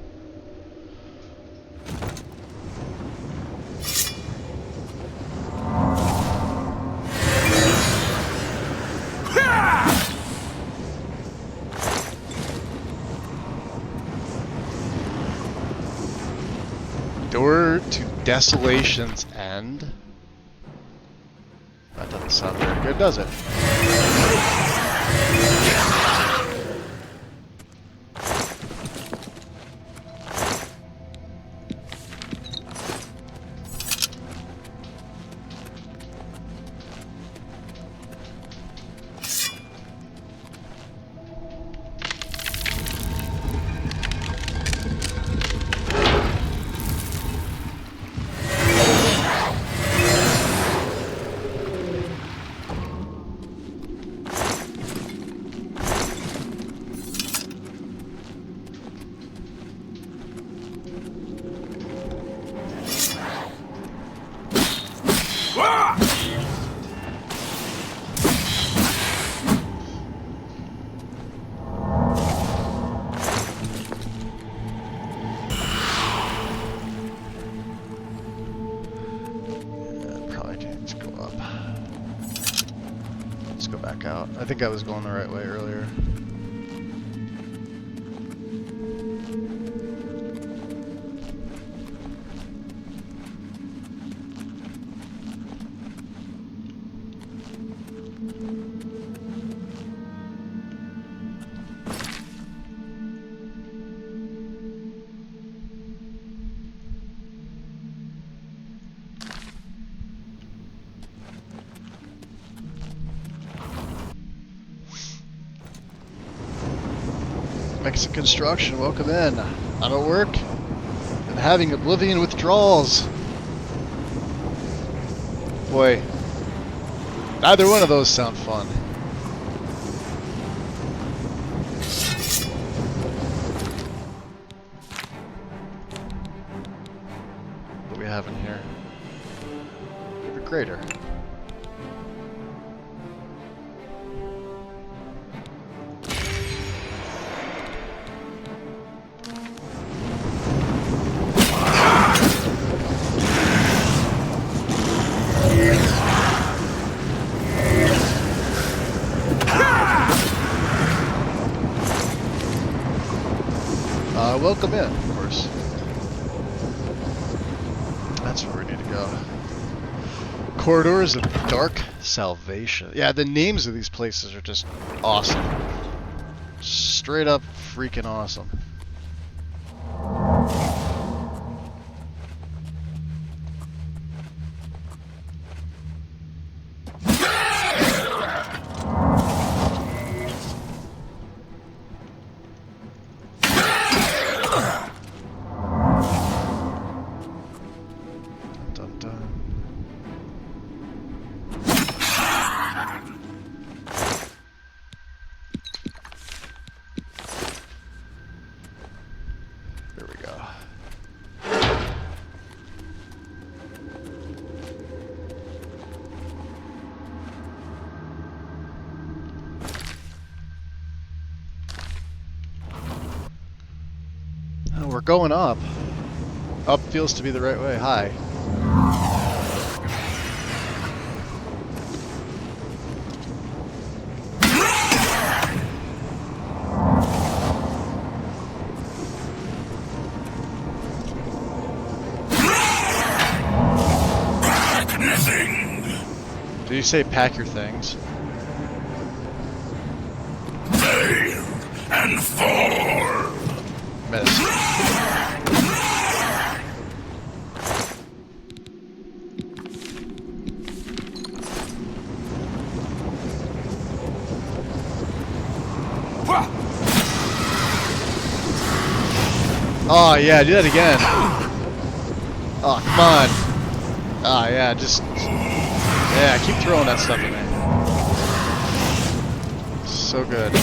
Door to Desolation's End? That doesn't sound very good, does it? go back out. I think I was going the right way earlier. Mexican Construction, welcome in. I'm at work and having Oblivion withdrawals. Boy, neither one of those sound fun. What do we have in here? We have a grater. Welcome in, of course. That's where we need to go. Corridors of Dark Salvation. Yeah, the names of these places are just awesome. Straight up freaking awesome. We're going up. Up feels to be the right way. Hi. Pack nothing. Did you say pack your things? Fail and fall. Miss. Oh yeah, do that again. Oh, come on. Oh yeah, just... Yeah, keep throwing that stuff in there. So good.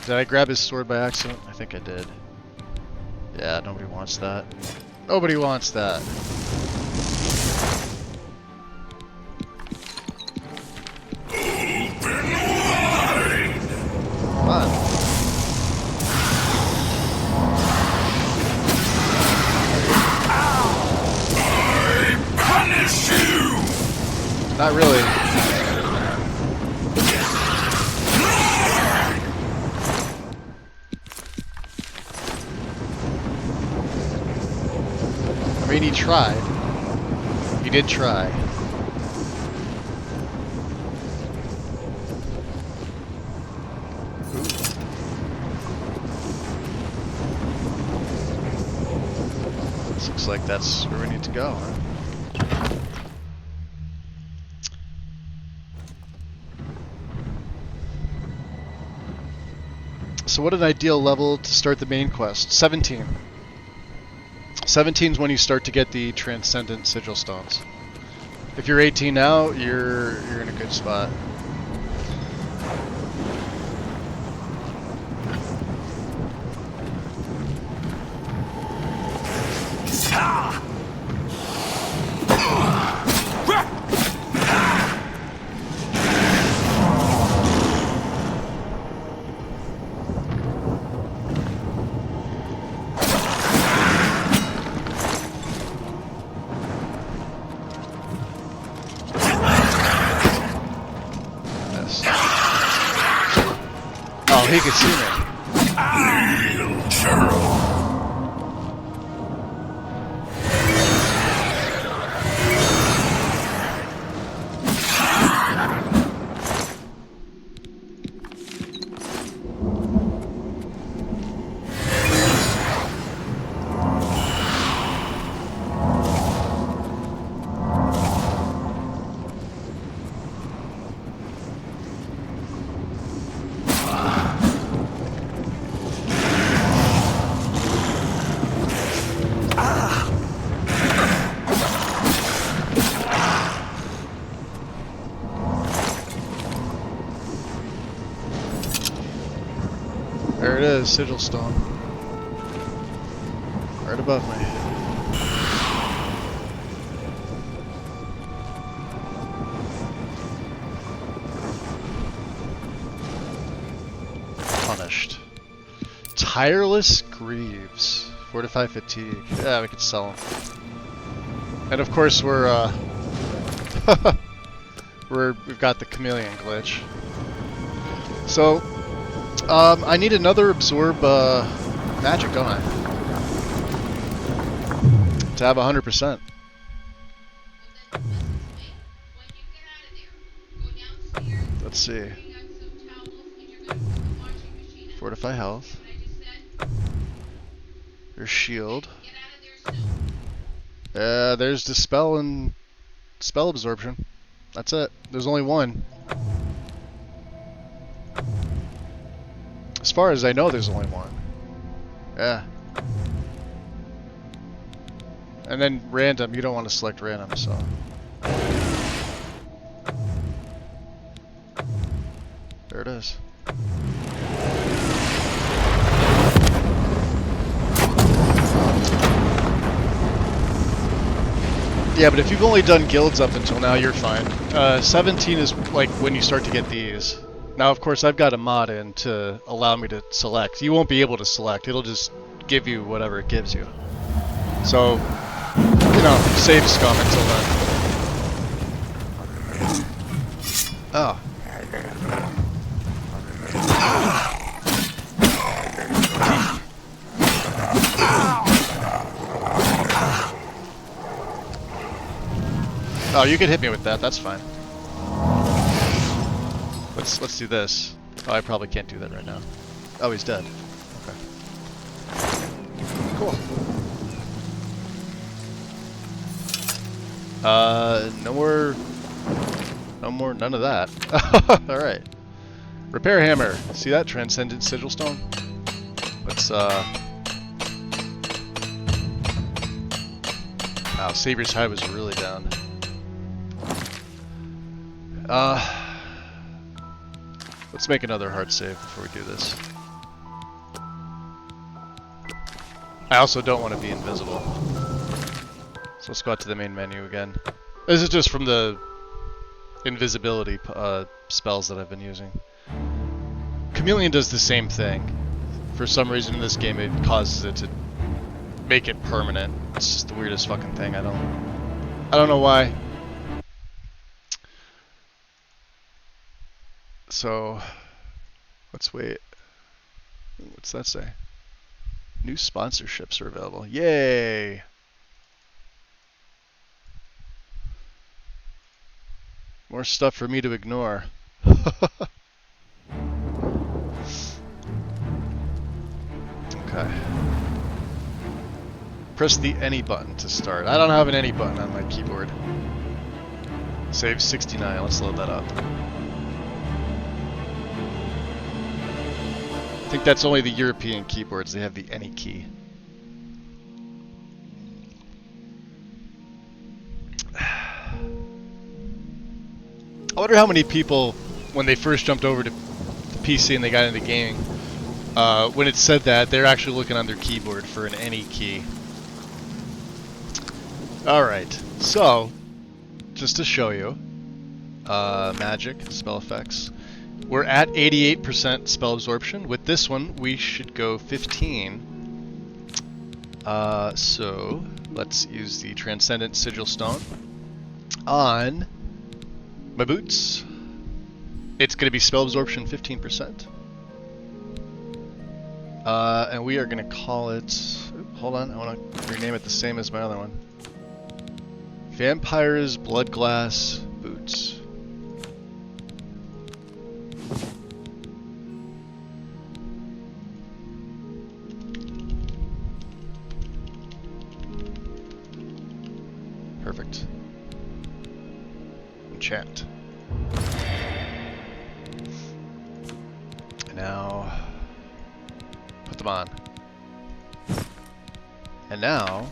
Did I grab his sword by accident? I think I did. Yeah, nobody wants that. Nobody wants that. Come on. I punish you. Not really. I mean, he tried. He did try. This looks like that's where we need to go, huh? So what an ideal level to start the main quest. 17. 17 is when you start to get the Transcendent Sigil Stones. If you're 18 now, you're in a good spot. he can see me. There it is, Sigil Stone. Right above me. Punished. Tireless Greaves. Fortify Fatigue. Yeah, we could sell them. And of course we're we've got the chameleon glitch. So I need another absorb magic, don't I? To have 100%. Let's see. Fortify health. There's shield. There's dispel and spell absorption. That's it. There's only one. As far as I know, there's only one. Yeah. And then random, you don't want to select random, so. There it is. Yeah, but if you've only done guilds up until now, you're fine. 17 is like when you start to get these. Now, of course, I've got a mod in to allow me to select. You won't be able to select. It'll just give you whatever it gives you. So, you know, save scum until then. Oh. Oh, you could hit me with that. That's fine. Let's do this. Oh, I probably can't do that right now. Oh, he's dead. Okay. Cool. None of that. Alright. Repair hammer. See that? Transcendent Sigil Stone? Let's, Wow, Savior's High was really down. Let's make another hard save before we do this. I also don't want to be invisible. So let's go out to the main menu again. This is just from the invisibility spells that I've been using. Chameleon does the same thing. For some reason in this game it causes it to make it permanent. It's just the weirdest fucking thing. I don't know why. So let's wait. What's that say? New sponsorships are available. Yay! More stuff for me to ignore. Okay. Press the any button to start. I don't have an any button on my keyboard. Save 69. Let's load that up. I think that's only the European keyboards. They have the any key. I wonder how many people, when they first jumped over to PC and they got into gaming, when it said that, they're actually looking on their keyboard for an any key. Alright, so, just to show you, magic, spell effects. We're at 88% spell absorption. With this one, we should go 15. So, let's use the Transcendent Sigil Stone on my boots. It's going to be spell absorption 15%. And we are going to call it... Hold on, I want to rename it the same as my other one. Vampire's Bloodglass Boots. Perfect. Enchant. And now... put them on. And now...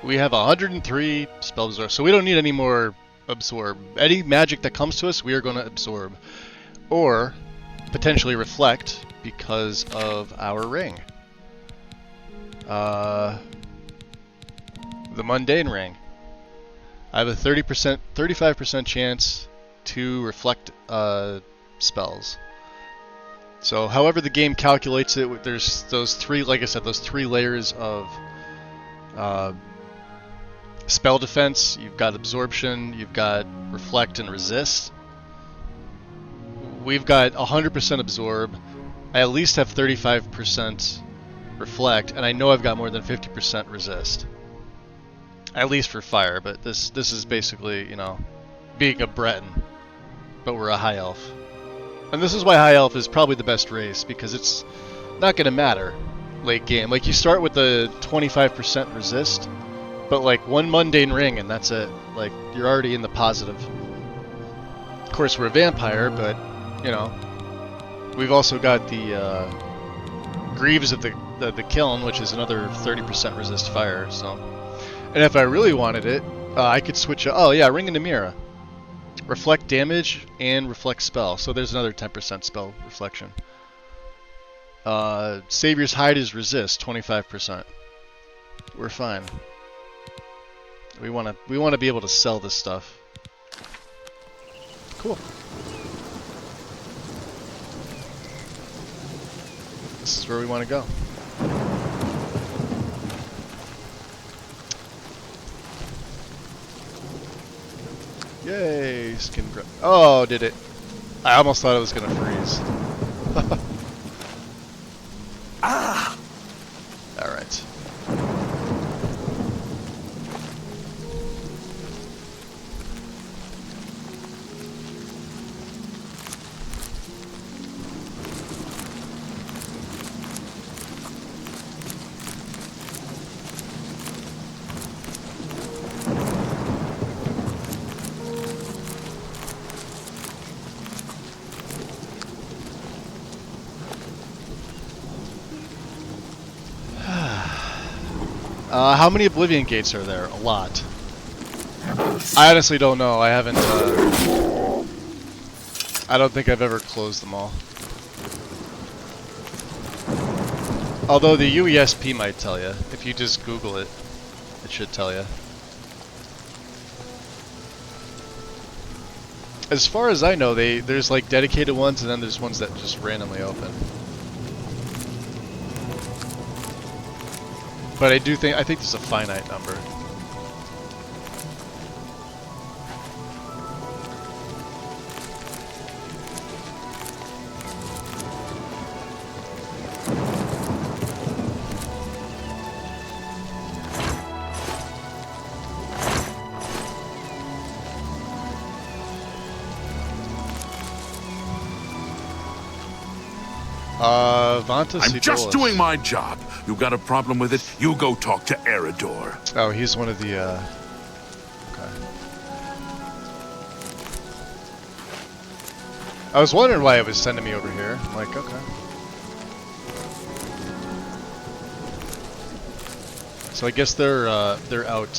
we have 103 spell absorb, so we don't need any more absorb. Any magic that comes to us, we are going to absorb. Or, potentially reflect, because of our ring. The mundane ring. I have a 35% chance to reflect spells. So, however the game calculates it, there's those three, like I said, those 3 layers of spell defense. You've got absorption, you've got reflect and resist. We've got 100% absorb. I at least have 35% reflect, and I know I've got more than 50% resist. At least for fire, but this is basically, you know, being a Breton, but we're a high elf. And this is why high elf is probably the best race, because it's not going to matter late game. Like, you start with the 25% resist, but like one mundane ring and that's it. Like, you're already in the positive. Of course, we're a vampire, but, you know, we've also got the Greaves of the Kiln, which is another 30% resist fire, so... And if I really wanted it, I could switch... oh yeah, Ring and Mira. Reflect damage and reflect spell, so there's another 10% spell reflection. Savior's Hide is resist, 25%. We're fine. We want to be able to sell this stuff. Cool. This is where we want to go. Yay, skin grab. Oh, did it. I almost thought it was going to freeze. Ah! Alright. How many Oblivion gates are there? A lot. I honestly don't know. I haven't, I don't think I've ever closed them all. Although the UESP might tell you. If you just Google it, it should tell you. As far as I know, there's like dedicated ones and then there's ones that just randomly open. But I think there's a finite number. I'm just doing my job. You got a problem with it? You go talk to Eridor. Oh, he's one of the, okay. I was wondering why it was sending me over here. I'm like, okay. So I guess they're out.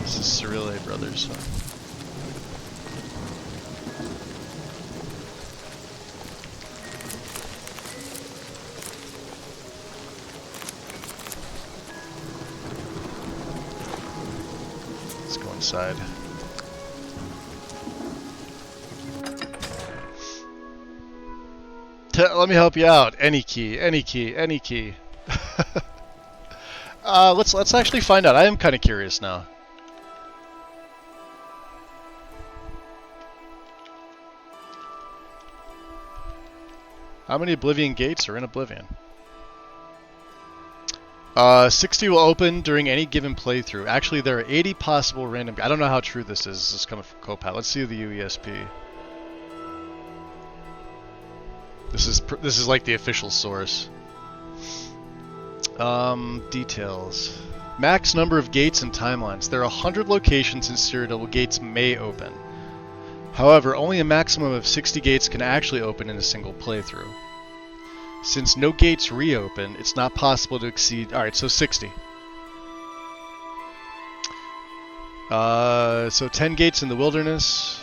This is Cyrillic Brothers, so. Side. Let me help you out. Any key, any key, any key. Let's actually find out. I am kind of curious now. How many Oblivion gates are in Oblivion? 60 will open during any given playthrough. Actually, there are 80 possible random... I don't know how true this is. This is coming from Copilot. Let's see the UESP. This is like the official source. Details. Max number of gates and timelines. There are 100 locations in Cyrodiil where gates may open. However, only a maximum of 60 gates can actually open in a single playthrough. Since no gates reopen, it's not possible to exceed... Alright, so 60. So 10 gates in the wilderness.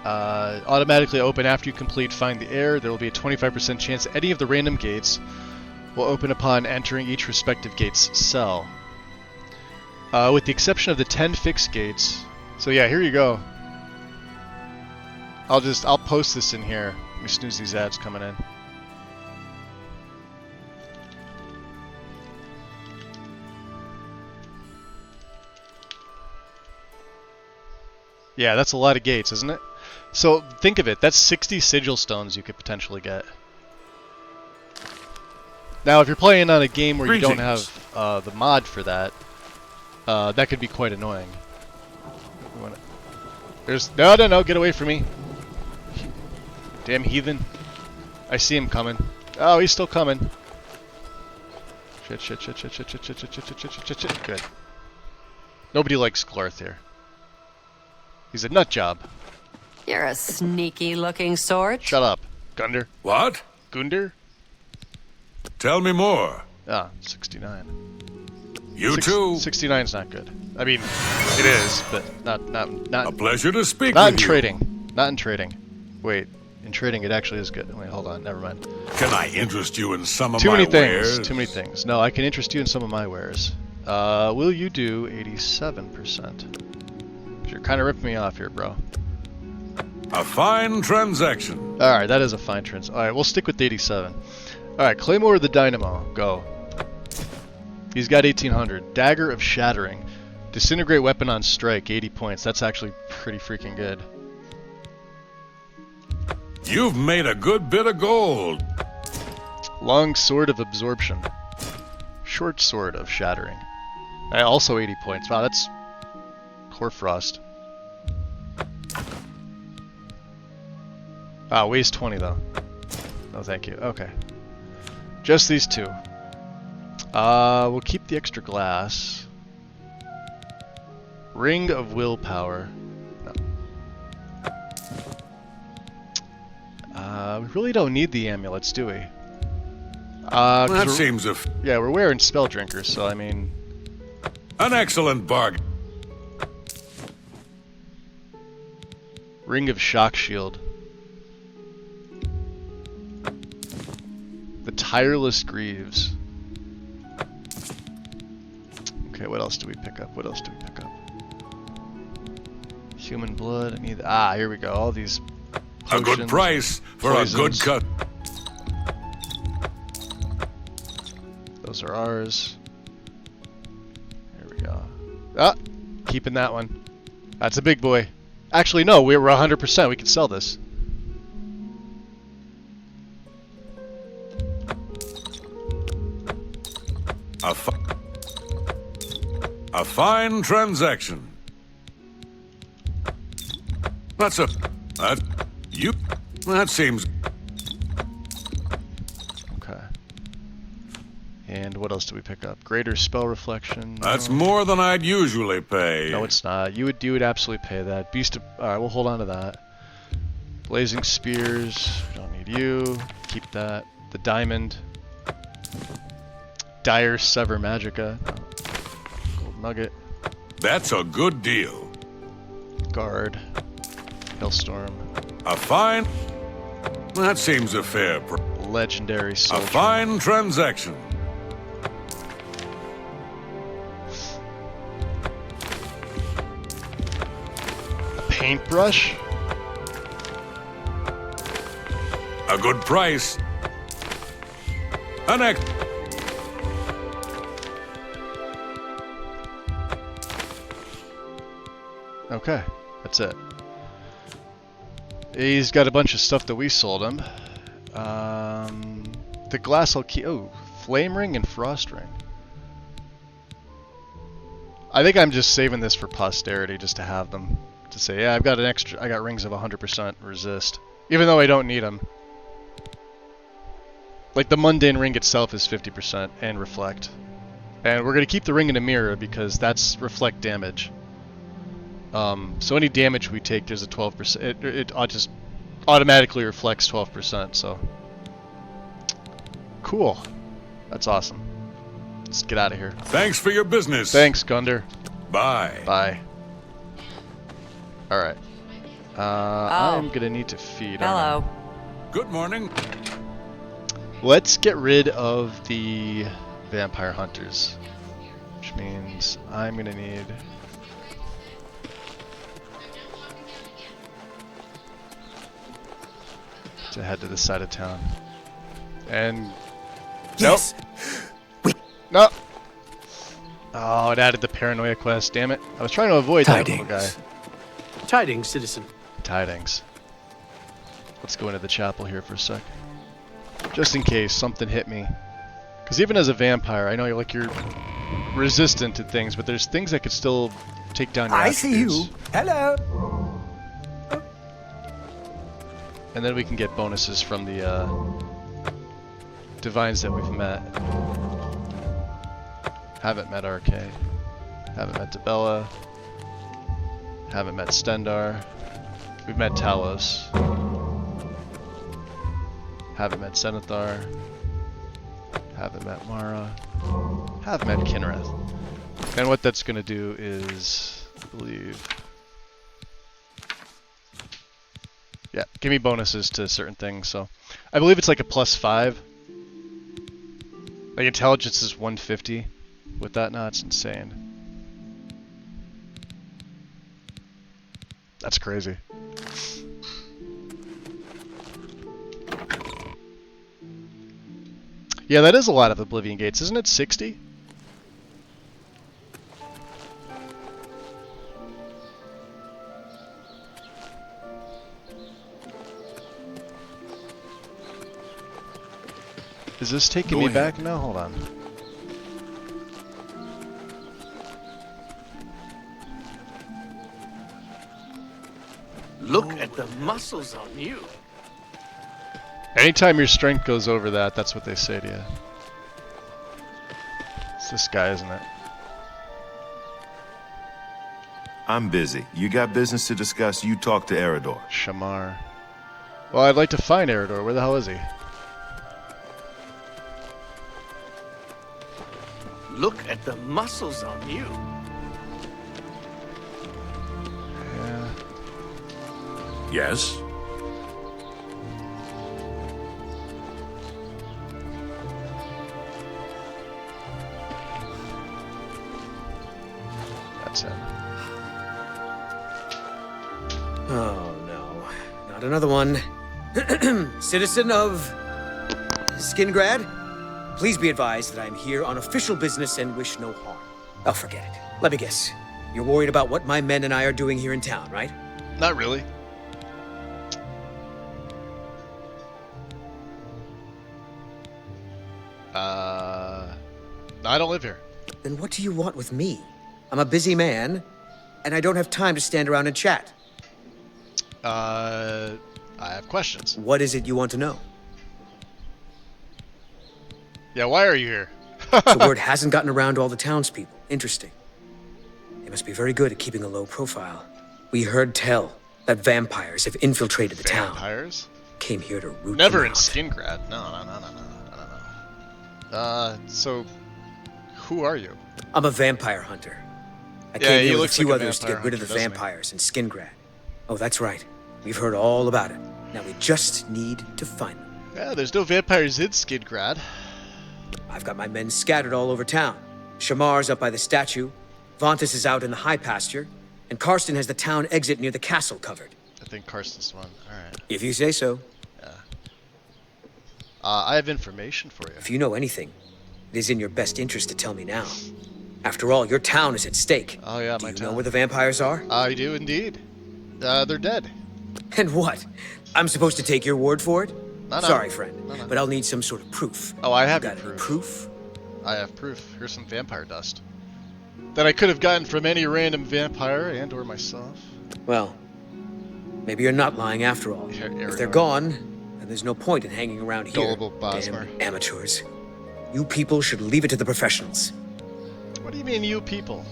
Automatically open after you complete Find the Air. There will be a 25% chance any of the random gates will open upon entering each respective gate's cell. With the exception of the 10 fixed gates. So yeah, here you go. I'll post this in here. Let me snooze these ads coming in. Yeah, that's a lot of gates, isn't it? So think of it, that's 60 sigil stones you could potentially get. Now if you're playing on a game where you don't have the mod for that, that could be quite annoying. There's no, get away from me. Damn heathen. I see him coming. Oh, he's still coming. Shit. Good. Nobody likes Glorth here. He's a nut job. You're a sneaky-looking sort. Shut up, Gunder. What? Gunder? Tell me more. Ah, 69. You too. 69's not good. I mean, it is, but not. A pleasure to speak not with in you. trading. Not in trading. Wait, in trading it actually is good. Wait, hold on. Never mind. Can I interest you in some of Too my many things. wares? Too many things. No, I can interest you in some of my wares. Will you do 87%? You're kind of ripping me off here, bro. A fine transaction. Alright, that is a fine transaction. Alright, we'll stick with 87. Alright, Claymore of the Dynamo. Go. He's got 1800. Dagger of Shattering. Disintegrate weapon on strike. 80 points. That's actually pretty freaking good. You've made a good bit of gold. Long Sword of Absorption. Short Sword of Shattering. Also 80 points. Wow, that's... Hoarfrost. Weighs 20 though. No thank you. Okay. Just these two. We'll keep the extra glass. Ring of Willpower. No. We really don't need the amulets, do we? That seems yeah, we're wearing Spell Drinkers, so I mean... An excellent bargain. Ring of Shock Shield. The Tireless Greaves. Okay, what else do we pick up? Human Blood. I need... here we go. All these potions, a good price for poisons. A good cut. Those are ours. There we go. Keeping that one. That's a big boy. Actually, no, we were 100%. We can sell this. A fine transaction. That seems... Okay. And what else do we pick up? Greater Spell Reflection. No. That's more than I'd usually pay. No, it's not. You would absolutely pay that. Beast of... Alright, we'll hold on to that. Blazing Spears. We don't need you. Keep that. The Diamond. Dire Sever Magica. No. Gold Nugget. That's a good deal. Guard. Hailstorm. A fine... That seems a fair... Legendary Soldier. A fine transaction. Paintbrush? A good price. An ex... Okay, that's it. He's got a bunch of stuff that we sold him. The glass I'll keep. Oh, flame ring and frost ring. I think I'm just saving this for posterity, just to have them. To say, yeah, I got rings of 100% resist, even though I don't need them. Like the mundane ring itself is 50% and reflect, and we're gonna keep the ring in a mirror because that's reflect damage. So any damage we take, there's a 12%. It just automatically reflects 12%. So cool. That's awesome. Let's get out of here. Thanks for your business. Thanks, Gunder. Bye. Bye. All right. I'm gonna need to feed. Hello. Good morning. Let's get rid of the vampire hunters, which means I'm gonna need. To head to the side of town. And yes. Nope. No. Oh, it added the paranoia quest. Damn it! I was trying to avoid that little guy. Tidings, citizen. Tidings. Let's go into the chapel here for a sec, just in case something hit me. Because even as a vampire, I know you're resistant to things, but there's things that could still take down your attributes. I see you. Hello. And then we can get bonuses from the divines that we've met. Haven't met RK. Haven't met Debella. Haven't met Stendar. We've met Talos. Haven't met Zenithar. Haven't met Mara. Have met Kinrith. And what that's going to do is, I believe... Yeah, give me bonuses to certain things, so... I believe it's like a +5. Like, intelligence is 150. With that now, it's insane. That's crazy. Yeah, that is a lot of Oblivion Gates, isn't it? 60? Is this taking me back? No, hold on. Look at the muscles on you. Anytime your strength goes over that, that's what they say to you. It's this guy, isn't it? I'm busy. You got business to discuss, you talk to Eridor. Shamar. Well, I'd like to find Eridor. Where the hell is he? Look at the muscles on you. Yeah. Yes? That's him. Oh no, not another one. Citizen of Skingrad, please be advised that I'm here on official business and wish no harm. Oh, forget it. Let me guess. You're worried about what my men and I are doing here in town, right? Not really. I don't live here. Then what do you want with me? I'm a busy man, and I don't have time to stand around and chat. I have questions. What is it you want to know? Yeah, why are you here? The word hasn't gotten around to all the townspeople. Interesting. They must be very good at keeping a low profile. We heard tell that vampires have infiltrated the town. Vampires? Came here to root Never them in out. Skingrad. No. So, who are you? I'm a vampire hunter. I Yeah, came he here with a looks few like a others to vampire get rid of the hunter, doesn't he? vampires in Skingrad. Oh, that's right. We've heard all about it. Now we just need to find them. Yeah, there's no vampires in Skingrad. I've got my men scattered all over town. Shamar's up by the statue, Vontus is out in the high pasture, and Karsten has the town exit near the castle covered. I think Karsten's one. Alright. If you say so. Yeah. I have information for you. If you know anything, it is in your best interest to tell me now. After all, your town is at stake. Oh yeah, Do you know where the vampires are? I do indeed. They're dead. And what? I'm supposed to take your word for it? No, no. Sorry, friend, No, no. but I'll need some sort of proof. Oh, I have You got your any proof. I have proof. Here's some vampire dust that I could have gotten from any random vampire and or myself. Well, maybe you're not lying after all. If they're gone, then there's no point in hanging around here. Gullible Bosmer. Damn amateurs. You people should leave it to the professionals. What do you mean, you people?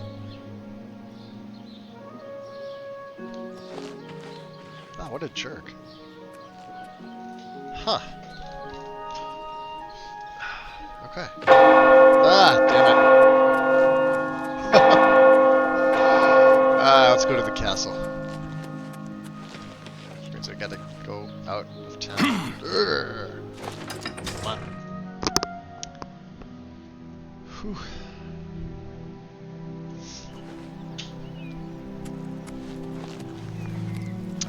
Oh, what a jerk. Huh. Okay. Ah, damn it. Let's go to the castle. Which means I gotta go out of town. Come on. Whew.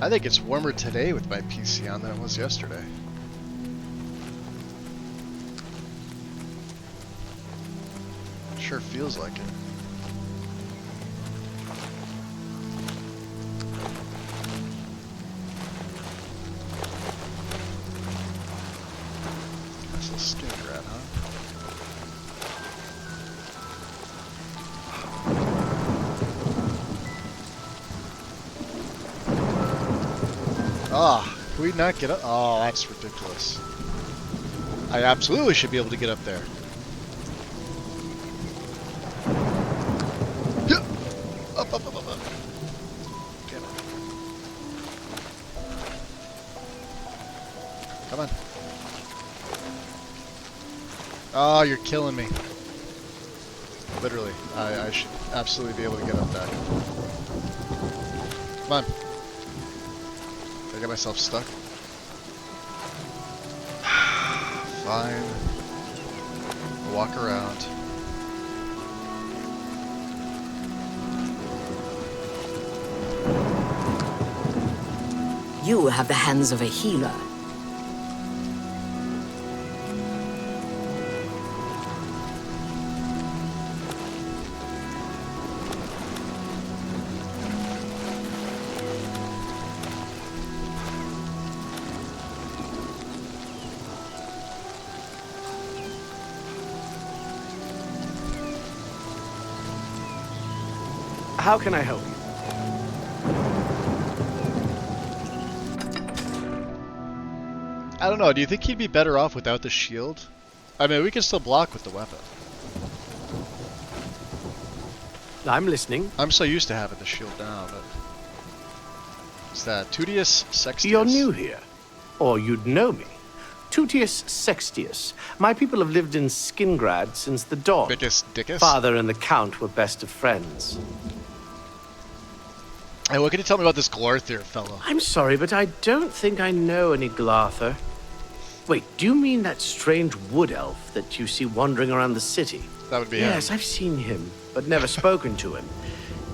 I think it's warmer today with my PC on than it was yesterday. Sure feels like it. That's a skin grab, huh? Ah, can we not get up? Oh, that's ridiculous. I absolutely should be able to get up there. Up, up, up, up, up. Get it. Come on. Oh, you're killing me. Literally. I should absolutely be able to get up that. Come on. Did I get myself stuck? Fine. Walk around. You have the hands of a healer. How can I help you? I don't know, do you think he'd be better off without the shield? I mean, we can still block with the weapon. I'm listening. I'm so used to having the shield now, but... Is that Tutius Sextius? You're new here. Or you'd know me. Tutius Sextius. My people have lived in Skingrad since the dawn. Dickus? Father and the Count were best of friends. Hey, what can you tell me about this Glorthir fellow? I'm sorry, but I don't think I know any Glarther. Wait, do you mean that strange wood elf that you see wandering around the city? That would be him. Yes, I've seen him, but never spoken to him.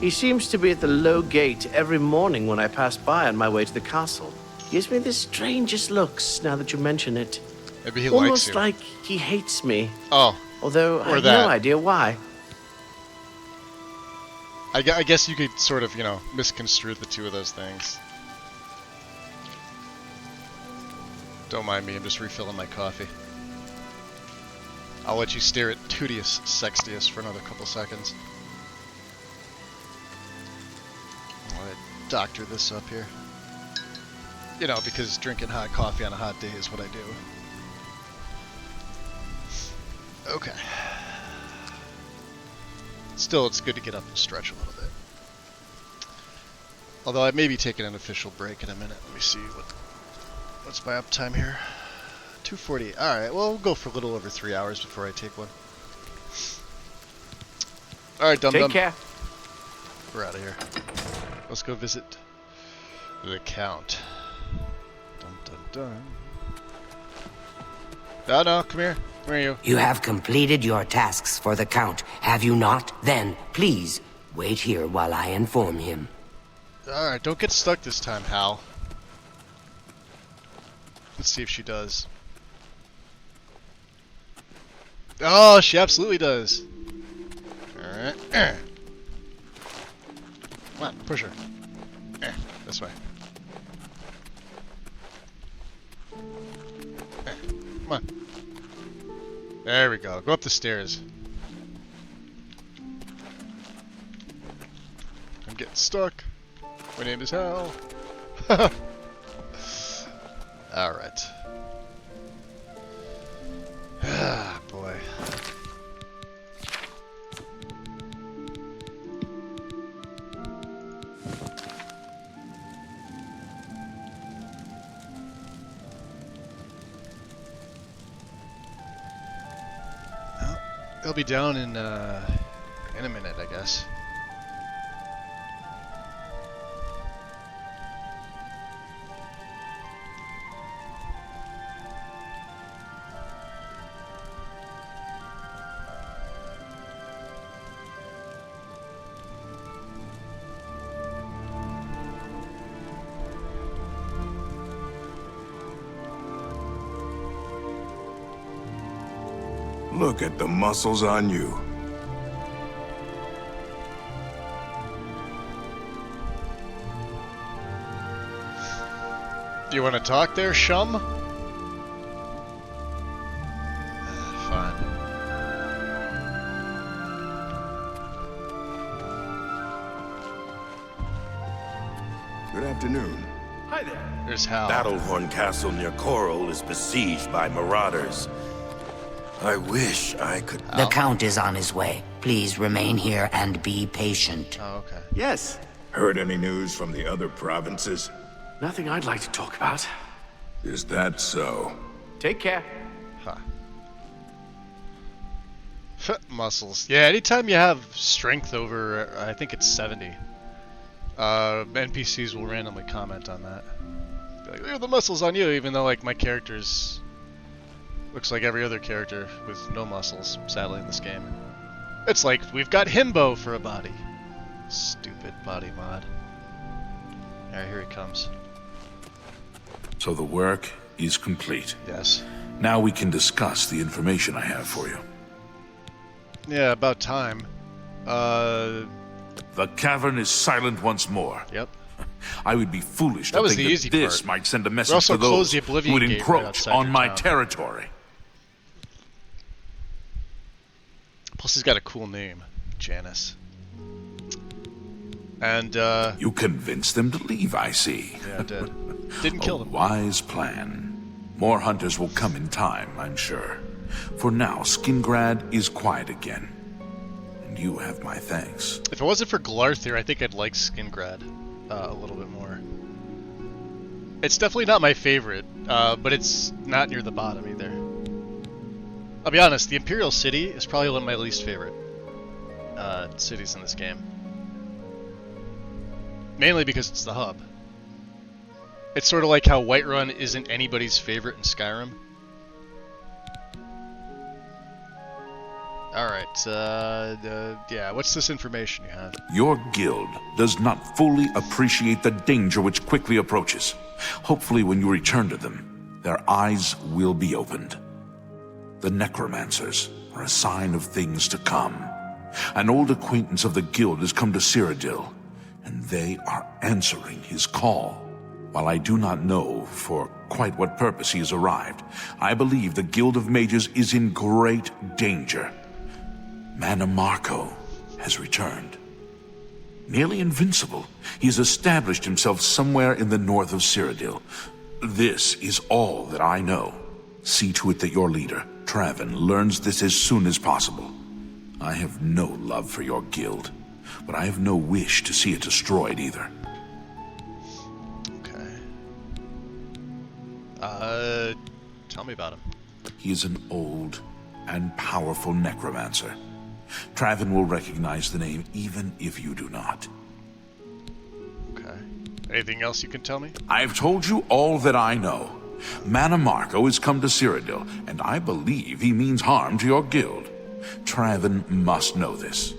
He seems to be at the low gate every morning when I pass by on my way to the castle. Gives me the strangest looks now that you mention it. Maybe he Almost likes you. like he hates me. Oh. Although I have that. no idea why. I guess you could sort of, you know, misconstrue the two of those things. Don't mind me, I'm just refilling my coffee. I'll let you stare at Tutius Sextius for another couple seconds. I'll doctor this up here. You know, because drinking hot coffee on a hot day is what I do. Okay. Still, it's good to get up and stretch a little bit. Although I may be taking an official break in a minute. Let me see what's my uptime here. 2:40. All right. Well, we'll go for a little over 3 hours before I take one. All right, dum dum. Take care. We're out of here. Let's go visit the Count. Dun dun dun. No, no, come here. Where are you? You have completed your tasks for the Count, have you not? Then, please, wait here while I inform him. Alright, don't get stuck this time, Hal. Let's see if she does. Oh, she absolutely does. Alright. Come on, push her. This way. Come on. There we go. Go up the stairs. I'm getting stuck. My name is Hal. Alright. Ah, boy. Well, they'll be down in a minute, I guess. Look at the muscles on you. Do you want to talk there, Shum? Fine. Good afternoon. Hi there. There's Hal. Battlehorn Castle near Coral is besieged by marauders. I wish I could... The Count is on his way. Please remain here and be patient. Oh, okay. Yes. Heard any news from the other provinces? Nothing I'd like to talk about. Is that so? Take care. Huh. Muscles. Yeah, anytime you have strength over, I think it's 70, NPCs will randomly comment on that. Be like, look at the muscles on you, even though like my character's looks like every other character with no muscles, sadly, in this game. It's like, we've got himbo for a body. Stupid body mod. Alright, here he comes. So the work is complete. Yes. Now we can discuss the information I have for you. Yeah, about time. The cavern is silent once more. Yep. I would be foolish That to was think the that easy this part. might send a We message also to those closed the who Oblivion would gate right encroach outside on your my town. territory. Plus he's got a cool name. Janice. And, You convinced them to leave, I see. yeah, I did. Didn't kill them. Wise plan. More hunters will come in time, I'm sure. For now, Skingrad is quiet again. And you have my thanks. If it wasn't for Glarthir, I think I'd like Skingrad a little bit more. It's definitely not my favorite, but it's not near the bottom either. I'll be honest, the Imperial City is probably one of my least favorite cities in this game. Mainly because it's the hub. It's sort of like how Whiterun isn't anybody's favorite in Skyrim. Alright, yeah, what's this information you have? Your guild does not fully appreciate the danger which quickly approaches. Hopefully when you return to them, their eyes will be opened. The necromancers are a sign of things to come. An old acquaintance of the guild has come to Cyrodiil, and they are answering his call. While I do not know for quite what purpose he has arrived, I believe the Guild of Mages is in great danger. Manamarco has returned. Nearly invincible, he has established himself somewhere in the north of Cyrodiil. This is all that I know. See to it that your leader, Traven, learns this as soon as possible. I have no love for your guild, but I have no wish to see it destroyed either. Okay. Tell me about him. He is an old and powerful necromancer. Traven will recognize the name even if you do not. Okay. Anything else you can tell me? I've told you all that I know. Manamarco has come to Cyrodiil, and I believe he means harm to your guild. Traven must know this.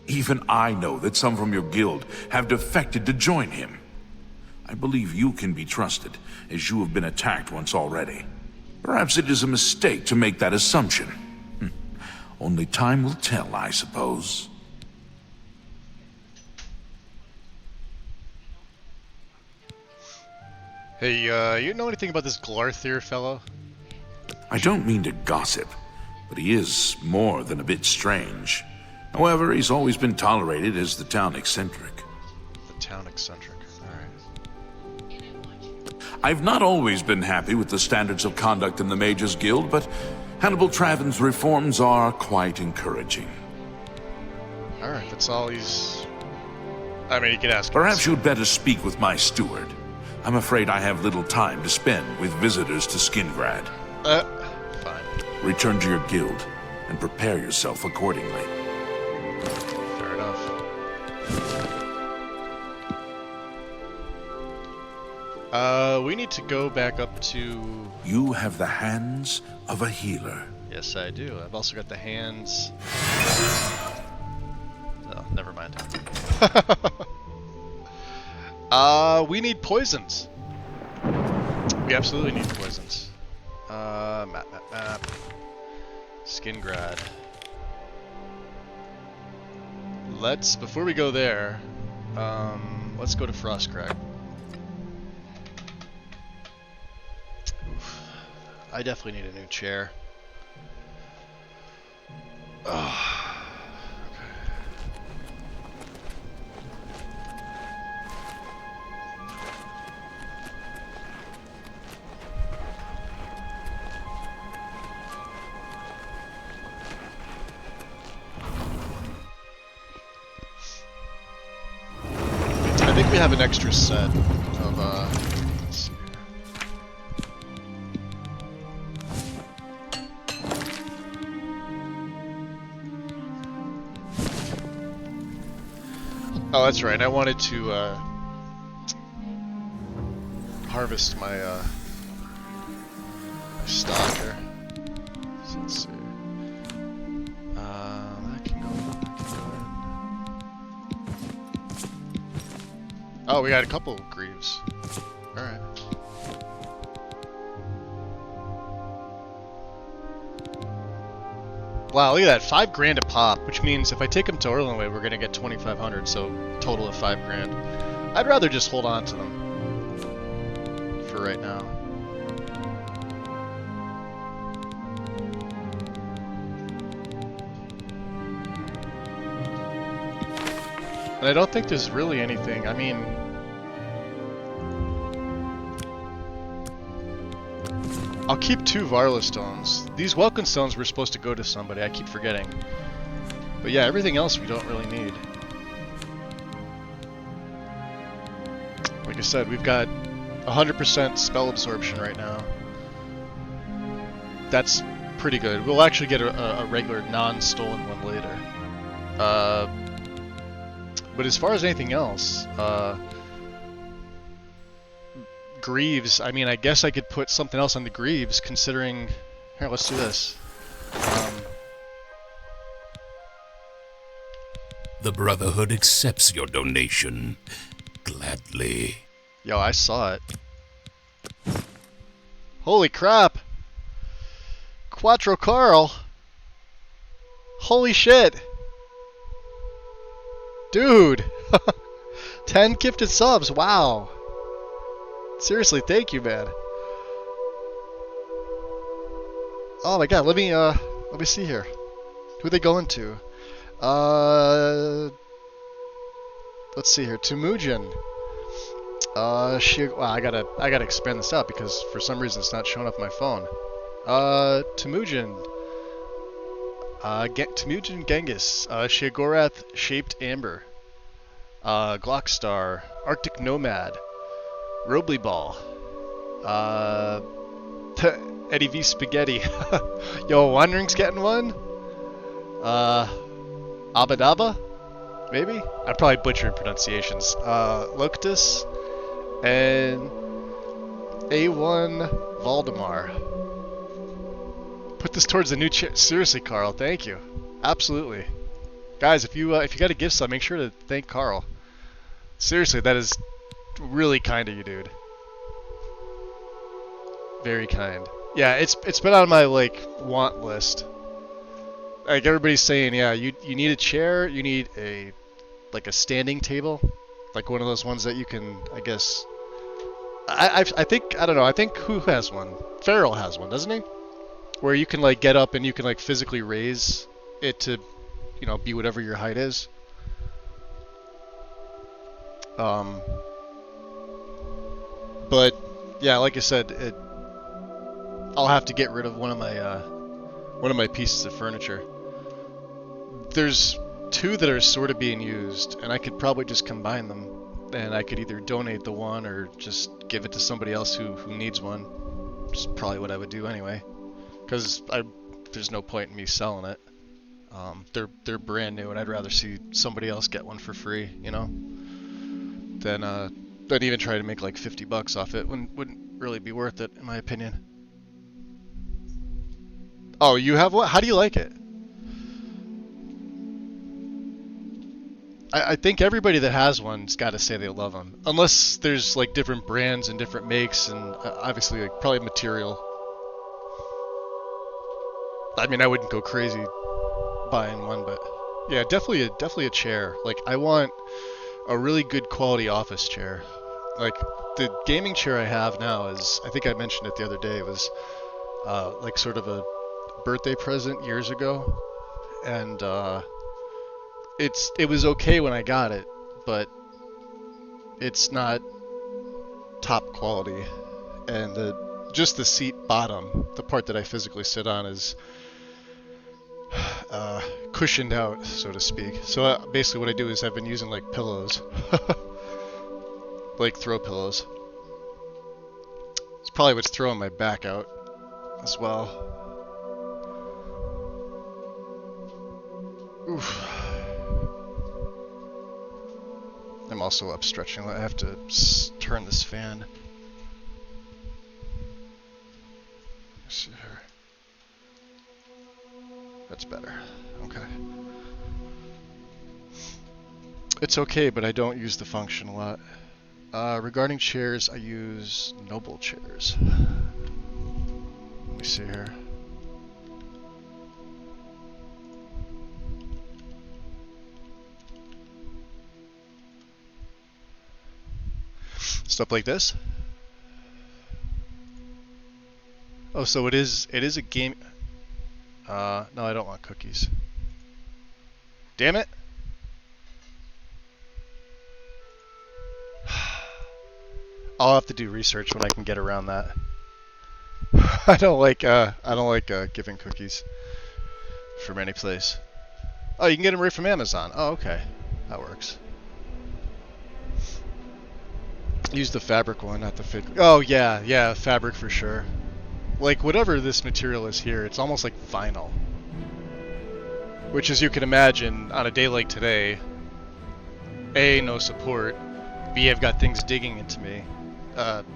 Even I know that some from your guild have defected to join him. I believe you can be trusted, as you have been attacked once already. Perhaps it is a mistake to make that assumption. Only time will tell, I suppose. Hey, you know anything about this Glarthir fellow? I don't mean to gossip, but he is more than a bit strange. However, he's always been tolerated as the town eccentric. The town eccentric. Alright. I've not always been happy with the standards of conduct in the Mages Guild, but Hannibal Traven's reforms are quite encouraging. Alright, that's all he's... I mean, you can ask him. Perhaps you'd better speak with my steward. I'm afraid I have little time to spend with visitors to Skingrad. Fine. Return to your guild and prepare yourself accordingly. Fair enough. We need to go back up to... You have the hands of a healer. Yes, I do. I've also got the hands... Oh, never mind. We need poisons. We absolutely need poisons. Map. Skingrad. Before we go there, let's go to Frostcrack. Oof. I definitely need a new chair. Oh. I think we have an extra set of, let's see here. Oh, that's right. I wanted to, harvest my, my stock here. So let's see. That can go in. Oh, we got a couple of Greaves. Alright. Wow, look at that. 5 grand a pop, which means if I take them to Orlanway, we're gonna get 2,500, so total of 5 grand. I'd rather just hold on to them for right now. And I don't think there's really anything, I mean... I'll keep 2 Varla stones. These Welkin stones were supposed to go to somebody, I keep forgetting. But yeah, everything else we don't really need. Like I said, we've got 100% spell absorption right now. That's pretty good. We'll actually get a regular non-stolen one later. But as far as anything else, Greaves, I mean, I guess I could put something else on the Greaves, considering... Here, let's do this. The Brotherhood accepts your donation. Gladly. Yo, I saw it. Holy crap! Quattro Carl! Holy shit! Dude! 10 gifted subs, wow! Seriously, thank you, man. Oh my god, let me see here. Who are they going to? Let's see here. Temujin. Wow, I gotta expand this out because for some reason it's not showing up on my phone. Temujin. Temujin Genghis. Sheogorath Shaped Amber. Glockstar. Arctic Nomad. Robley Ball. Eddie V Spaghetti. Yo, Wandering's getting one? Abadaba? Maybe? I'm probably butchering pronunciations. Loctus. And A1 Valdemar. Put this towards the new seriously, Carl, thank you. Absolutely. Guys, if you got a gift sub, make sure to thank Carl. Seriously, that is really kind of you, dude. Very kind. Yeah, it's been on my want list. Like everybody's saying, yeah, you need a chair, you need a standing table, like one of those ones that you can, I guess. I think I don't know. I think who has one? Farrell has one, doesn't he? where you can like get up and you can like physically raise it to, you know, be whatever your height is. But yeah, like I said, I'll have to get rid of one of my pieces of furniture. There's two that are sort of being used, and I could probably just combine them, and I could either donate the one or just give it to somebody else who needs one. Which is probably what I would do anyway, because there's no point in me selling it. They're brand new, and I'd rather see somebody else get one for free, you know, than I'd even try to make like $50 off it. Wouldn't really be worth it, in my opinion. Oh, you have one? How do you like it? I think everybody that has one's got to say they love them, unless there's like different brands and different makes, and obviously like probably material. I mean, I wouldn't go crazy buying one, but yeah, definitely a chair. Like, I want a really good quality office chair. Like, the gaming chair I have now is, I think I mentioned it the other day, was like sort of a birthday present years ago, and it was okay when I got it, but it's not top quality, and just the seat bottom, the part that I physically sit on, is cushioned out, so to speak. So basically what I do is I've been using like pillows, like throw pillows. It's probably what's throwing my back out as well. Oof. I'm also up stretching. I have to turn this fan. Let's see here. That's better. Okay. It's okay, but I don't use the function a lot. Regarding chairs, I use Noble chairs. Let me see here. Stuff like this. Oh, so it is a game. No, I don't want cookies. Damn it. I'll have to do research when I can get around that. I don't like giving cookies from any place. Oh, you can get them right from Amazon. Oh, okay. That works. Use the fabric one, not the fit. Oh, yeah, fabric for sure. Like, whatever this material is here, it's almost like vinyl. Which, as you can imagine, on a day like today, A, no support, B, I've got things digging into me,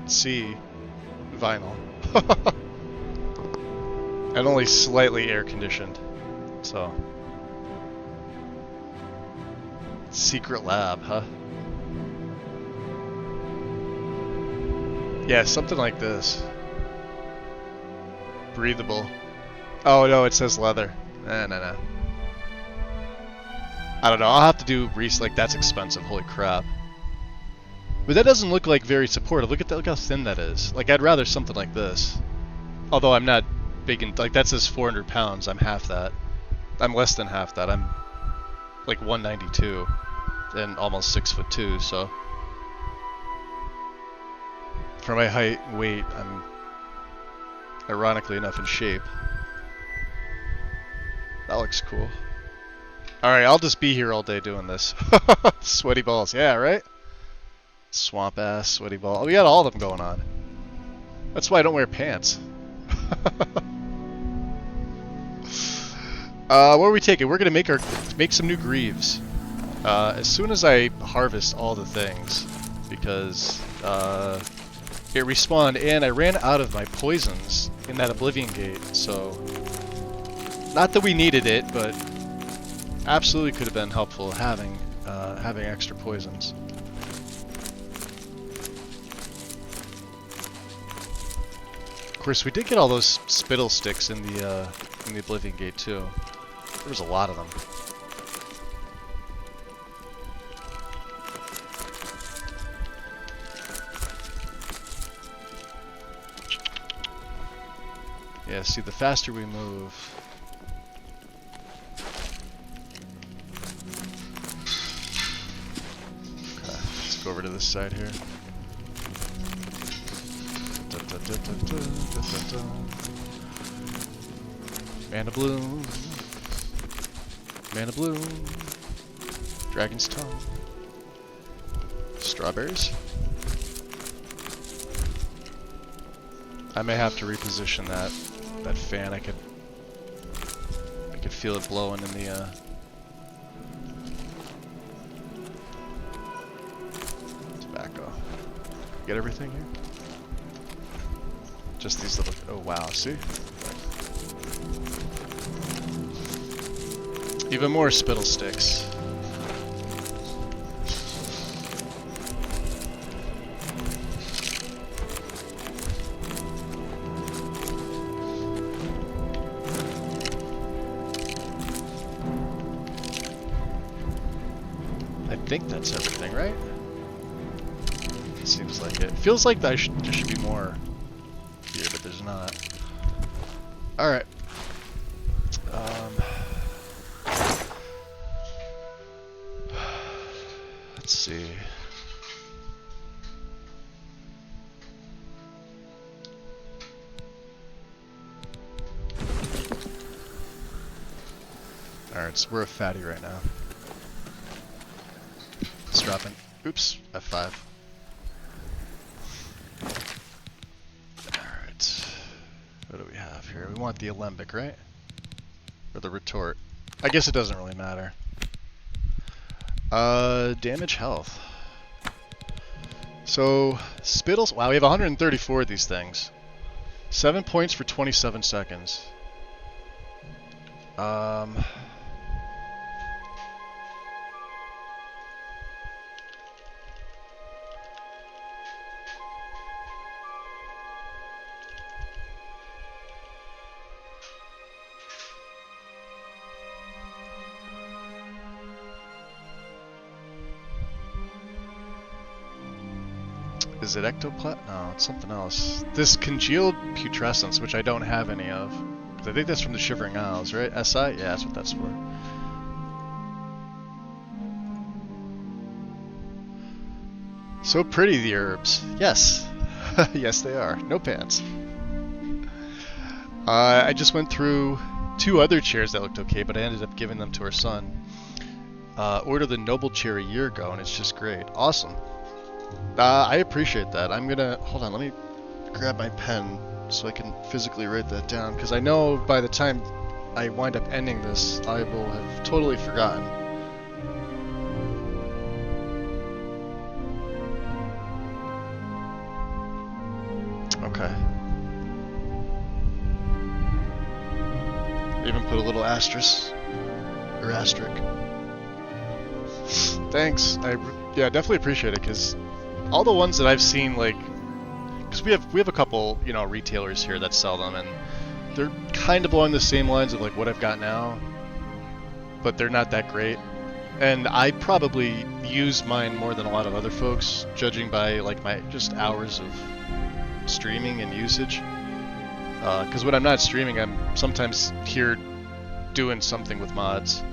C, vinyl. And only slightly air-conditioned, so. Secret lab, huh? Yeah, something like this. Breathable. Oh no, it says leather. No. I don't know, I'll have to do like that's expensive, holy crap. But that doesn't look like very supportive. Look how thin that is. Like, I'd rather something like this. Although I'm not big in, like, that says 400 pounds, I'm half that. I'm less than half that, I'm like 192 and almost 6'2", so. For my height and weight, I'm ironically enough in shape. That looks cool. Alright, I'll just be here all day doing this. Sweaty balls, yeah, right? Swamp ass, sweaty ball. We got all of them going on. That's why I don't wear pants. Where are we taking? We're gonna make some new greaves. As soon as I harvest all the things, because it respawned and I ran out of my poisons in that Oblivion gate, so not that we needed it, but absolutely could have been helpful having extra poisons. Of course, we did get all those spittle sticks in the Oblivion gate too. There was a lot of them. Yeah, see, the faster we move... Okay, let's go over to this side here. Mana Bloom. Mana Bloom. Dragon's Tongue. Strawberries. I may have to reposition that fan. I could feel it blowing in the tobacco. Get everything here? Just these little, oh wow, see? Even more spittle sticks. I think that's everything, right? Seems like it. Feels like there should be more here, but there's not. Alright. Let's see. Alright, so we're a fatty right now. Let's drop in. Oops, F5. Alright. What do we have here? We want the alembic, right? Or the retort. I guess it doesn't really matter. Damage health. So, spittles. Wow, we have 134 of these things. 7 points for 27 seconds. Is it ectoplasm? No, it's something else. This congealed putrescence, which I don't have any of. I think that's from the Shivering Isles, right? SI? Yeah, that's what that's for. So pretty, the herbs. Yes. Yes, they are. No pants. I just went through 2 other chairs that looked okay, but I ended up giving them to our son. Ordered the Noble Chair a year ago, and it's just great. Awesome. I appreciate that. I'm gonna... Hold on, let me grab my pen so I can physically write that down, because I know by the time I wind up ending this, I will have totally forgotten. Okay. Even put a little asterisk. Or asterisk. Thanks. Yeah, definitely appreciate it, because all the ones that I've seen, like, because we have a couple, you know, retailers here that sell them, and they're kind of along the same lines of like what I've got now, but they're not that great. And I probably use mine more than a lot of other folks, judging by like my just hours of streaming and usage. Because when I'm not streaming, I'm sometimes here doing something with mods.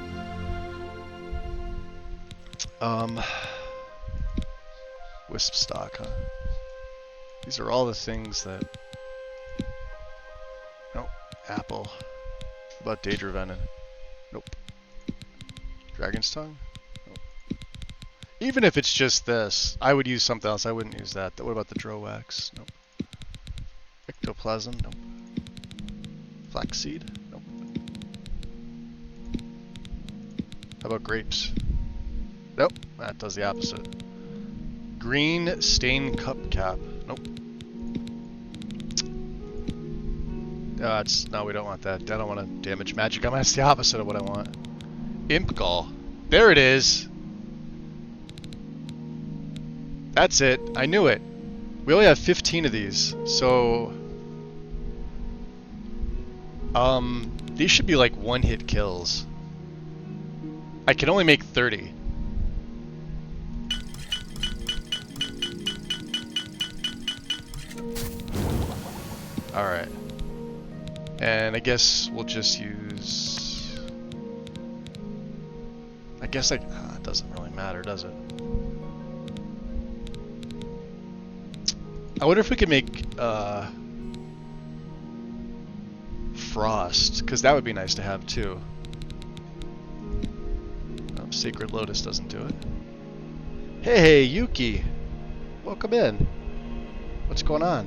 Wisp stock, huh? These are all the things that... Nope. Apple. What about Daedra Venom? Nope. Dragon's Tongue? Nope. Even if it's just this, I would use something else. I wouldn't use that. What about the Drowax? Nope. Ectoplasm? Nope. Flaxseed? Nope. How about grapes? Nope. That does the opposite. Green Stain Cup Cap. Nope. No, we don't want that. I don't want to damage magic. That's the opposite of what I want. Imp Gall. There it is. That's it. I knew it. We only have 15 of these, so... these should be like one-hit kills. I can only make 30. Alright. And I guess we'll just use... I guess it doesn't really matter, does it? I wonder if we could make Frost, because that would be nice to have too. Sacred Lotus doesn't do it. Hey, Yuki! Welcome in. What's going on?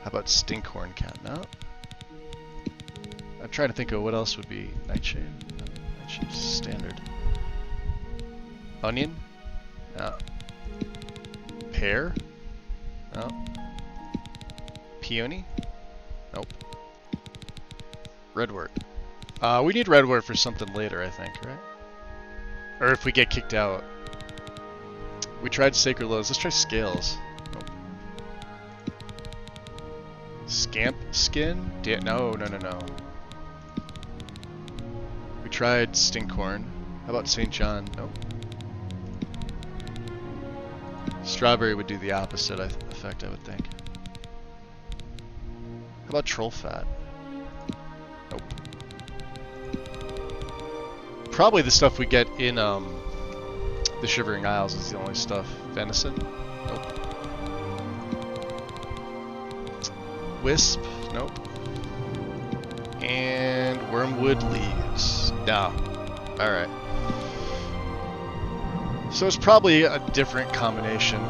How about Stinkhorn Cat? No. I'm trying to think of what else would be Nightshade. Nightshade's standard. Onion? No. Pear? No. Peony? Nope. Redwort. We need Redwort for something later, I think, right? Or if we get kicked out. We tried Sacred Lotus. Let's try Scales. Nope. Scamp Skin? No. We tried Stinkhorn. How about St. John? Nope. Strawberry would do the opposite effect, I would think. How about Troll Fat? Nope. Probably the stuff we get in the Shivering Isles is the only stuff. Venison? Nope. Wisp? Nope. And Wormwood Leaves? No. Alright. So it's probably a different combination.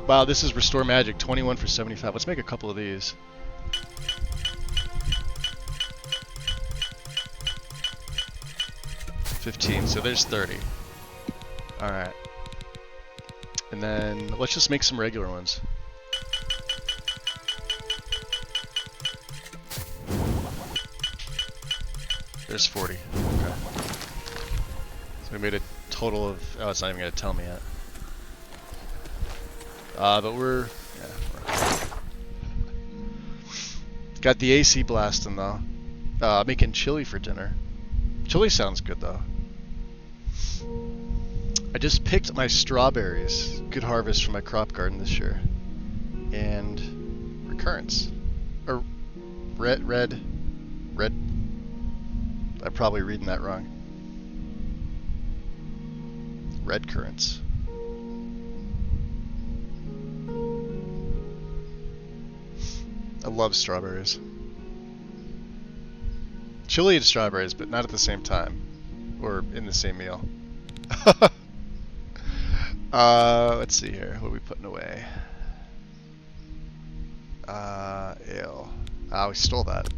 Wow, this is Restore Magic, 21 for 75. Let's make a couple of these. $15, so there's 30. Alright. And then let's just make some regular ones. There's 40. Okay. So we made a total of... Oh, it's not even going to tell me yet. But we're... Yeah, got the AC blasting, though. Making chili for dinner. Chili sounds good, though. I just picked my strawberries. Good harvest from my crop garden this year. And... Recurrence. Or... Red... I'm probably reading that wrong. Red currants. I love strawberries. Chili and strawberries, but not at the same time. Or in the same meal. Let's see here. What are we putting away? Ale. Ah, we stole that.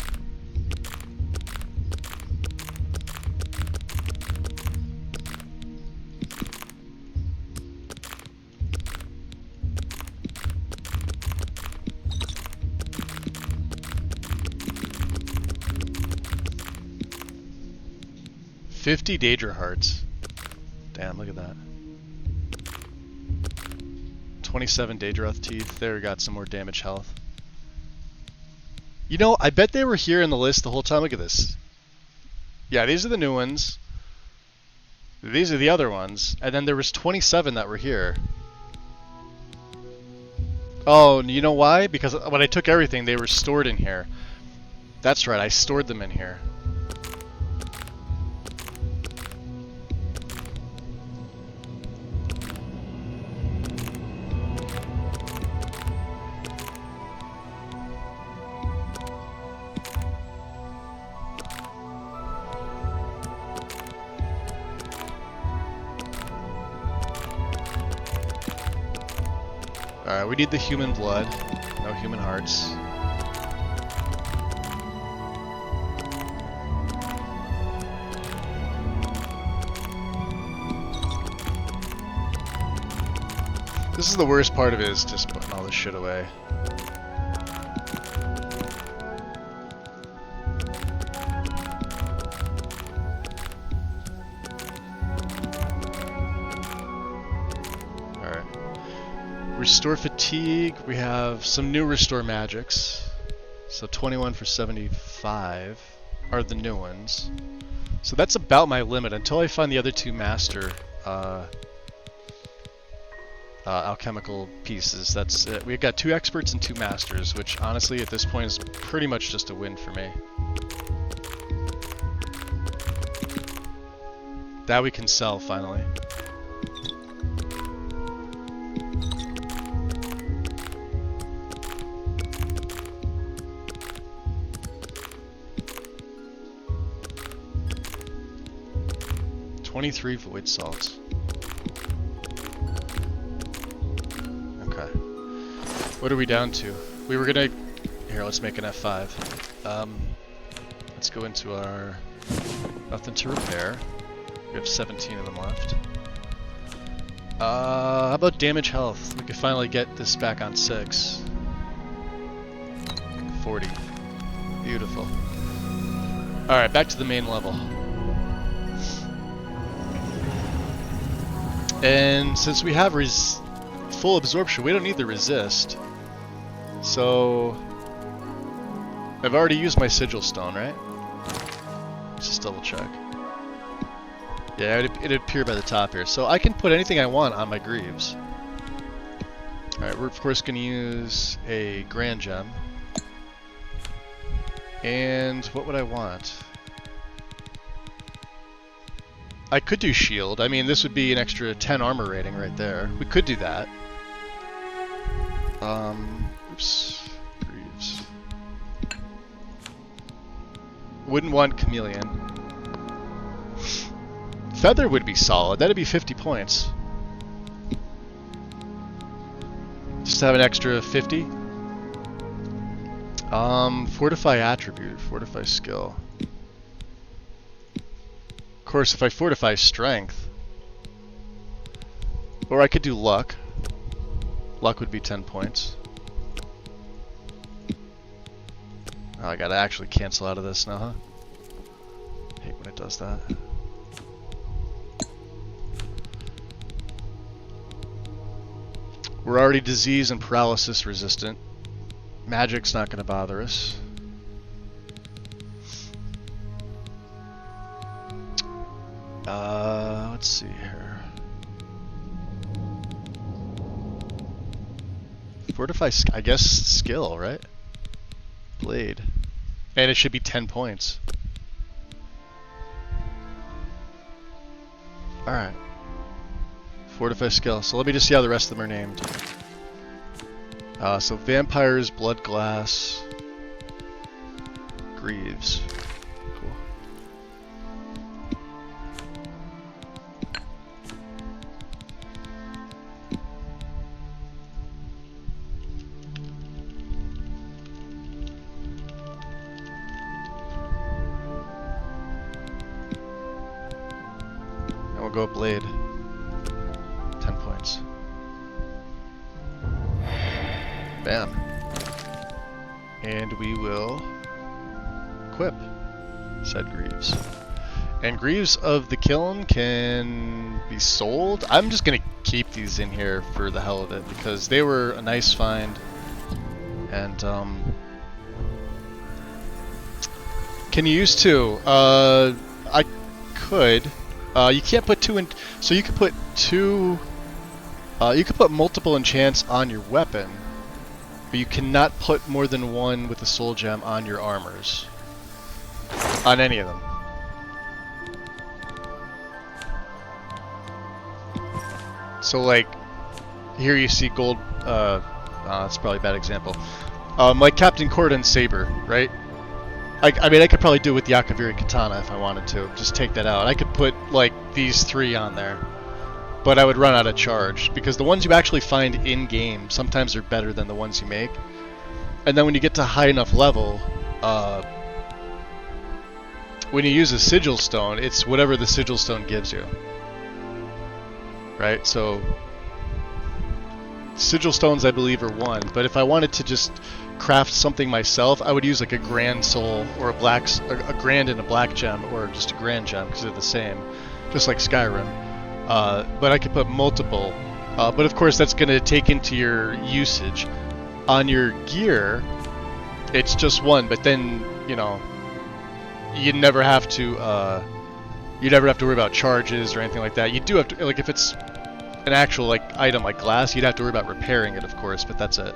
$50 Daedra Hearts. Damn, look at that. 27 Daedroth Teeth. There, we got some more damage health. You know, I bet they were here in the list the whole time. Look at this. Yeah, these are the new ones. These are the other ones. And then there was 27 that were here. Oh, you know why? Because when I took everything, they were stored in here. That's right, I stored them in here. Alright, we need the human blood. No human hearts. This is the worst part of it, is just putting all this shit away. Restore Fatigue, we have some new Restore Magics. So 21 for 75 are the new ones. So that's about my limit until I find the other two master alchemical pieces. That's it. We've got 2 experts and 2 masters, which honestly at this point is pretty much just a win for me. That we can sell finally. $23 void salts. Okay. What are we down to? We were gonna... Here, let's make an F5. Let's go into our... Nothing to repair. We have 17 of them left. How about damage health? We could finally get this back on 6. 40. Beautiful. Alright, back to the main level. And since we have full absorption, we don't need the resist. So... I've already used my sigil stone, right? Let's just double check. Yeah, it'd appear by the top here. So I can put anything I want on my Greaves. Alright, we're of course going to use a Grand Gem. And what would I want? I could do Shield. I mean, this would be an extra 10 armor rating right there. We could do that. Oops. Greaves. Wouldn't want Chameleon. Feather would be solid. That'd be 50 points. Just to have an extra 50. Fortify attribute, fortify skill. Of course, if I fortify strength, or I could do luck. Luck would be 10 points. Oh, I gotta actually cancel out of this now, huh? I hate when it does that. We're already disease and paralysis resistant. Magic's not going to bother us. Let's see here. Fortify, I guess, skill, right? Blade. And it should be 10 points. Alright. Fortify skill. So let me just see how the rest of them are named. So Vampires, Blood Glass, Greaves. Cool. And we'll go Blade. 10 points. Bam. And we will equip said Greaves. And Greaves of the Kiln can be sold. I'm just going to keep these in here for the hell of it because they were a nice find. And can you use 2? I could. You can't put 2 in, so you could put 2. You could put multiple enchants on your weapon, but you cannot put more than 1 with the soul gem on your armors. On any of them. So like, here you see gold, that's probably a bad example. Like Captain Cordon's saber, right? I mean, I could probably do it with the Akaviri Katana if I wanted to. Just take that out. I could put, like, these 3 on there. But I would run out of charge, because the ones you actually find in-game sometimes are better than the ones you make. And then when you get to a high enough level, when you use a Sigil Stone, it's whatever the Sigil Stone gives you. Right? So, Sigil Stones, I believe, are 1. But if I wanted to just craft something myself, I would use like a Grand Soul or a Grand and a Black Gem, or just a Grand Gem, because they're the same. Just like Skyrim. But I could put multiple. But of course that's going to take into your usage. On your gear, it's just one, but then, you know, you never have to worry about charges or anything like that. You do have to, like, if it's an actual, like, item like glass, you'd have to worry about repairing it, of course, but that's it.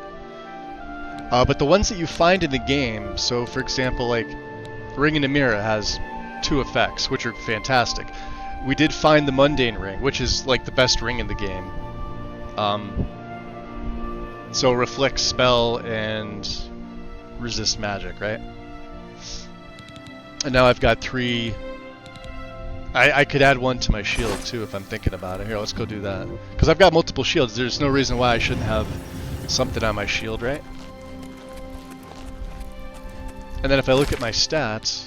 But the ones that you find in the game, so for example, like, Ring in the Mirror has 2 effects, which are fantastic. We did find the Mundane Ring, which is, like, the best ring in the game. So reflect spell and resist magic, right? And now I've got 3. I could add 1 to my shield too if I'm thinking about it. Here, let's go do that. Because I've got multiple shields. There's no reason why I shouldn't have something on my shield, right? And then if I look at my stats,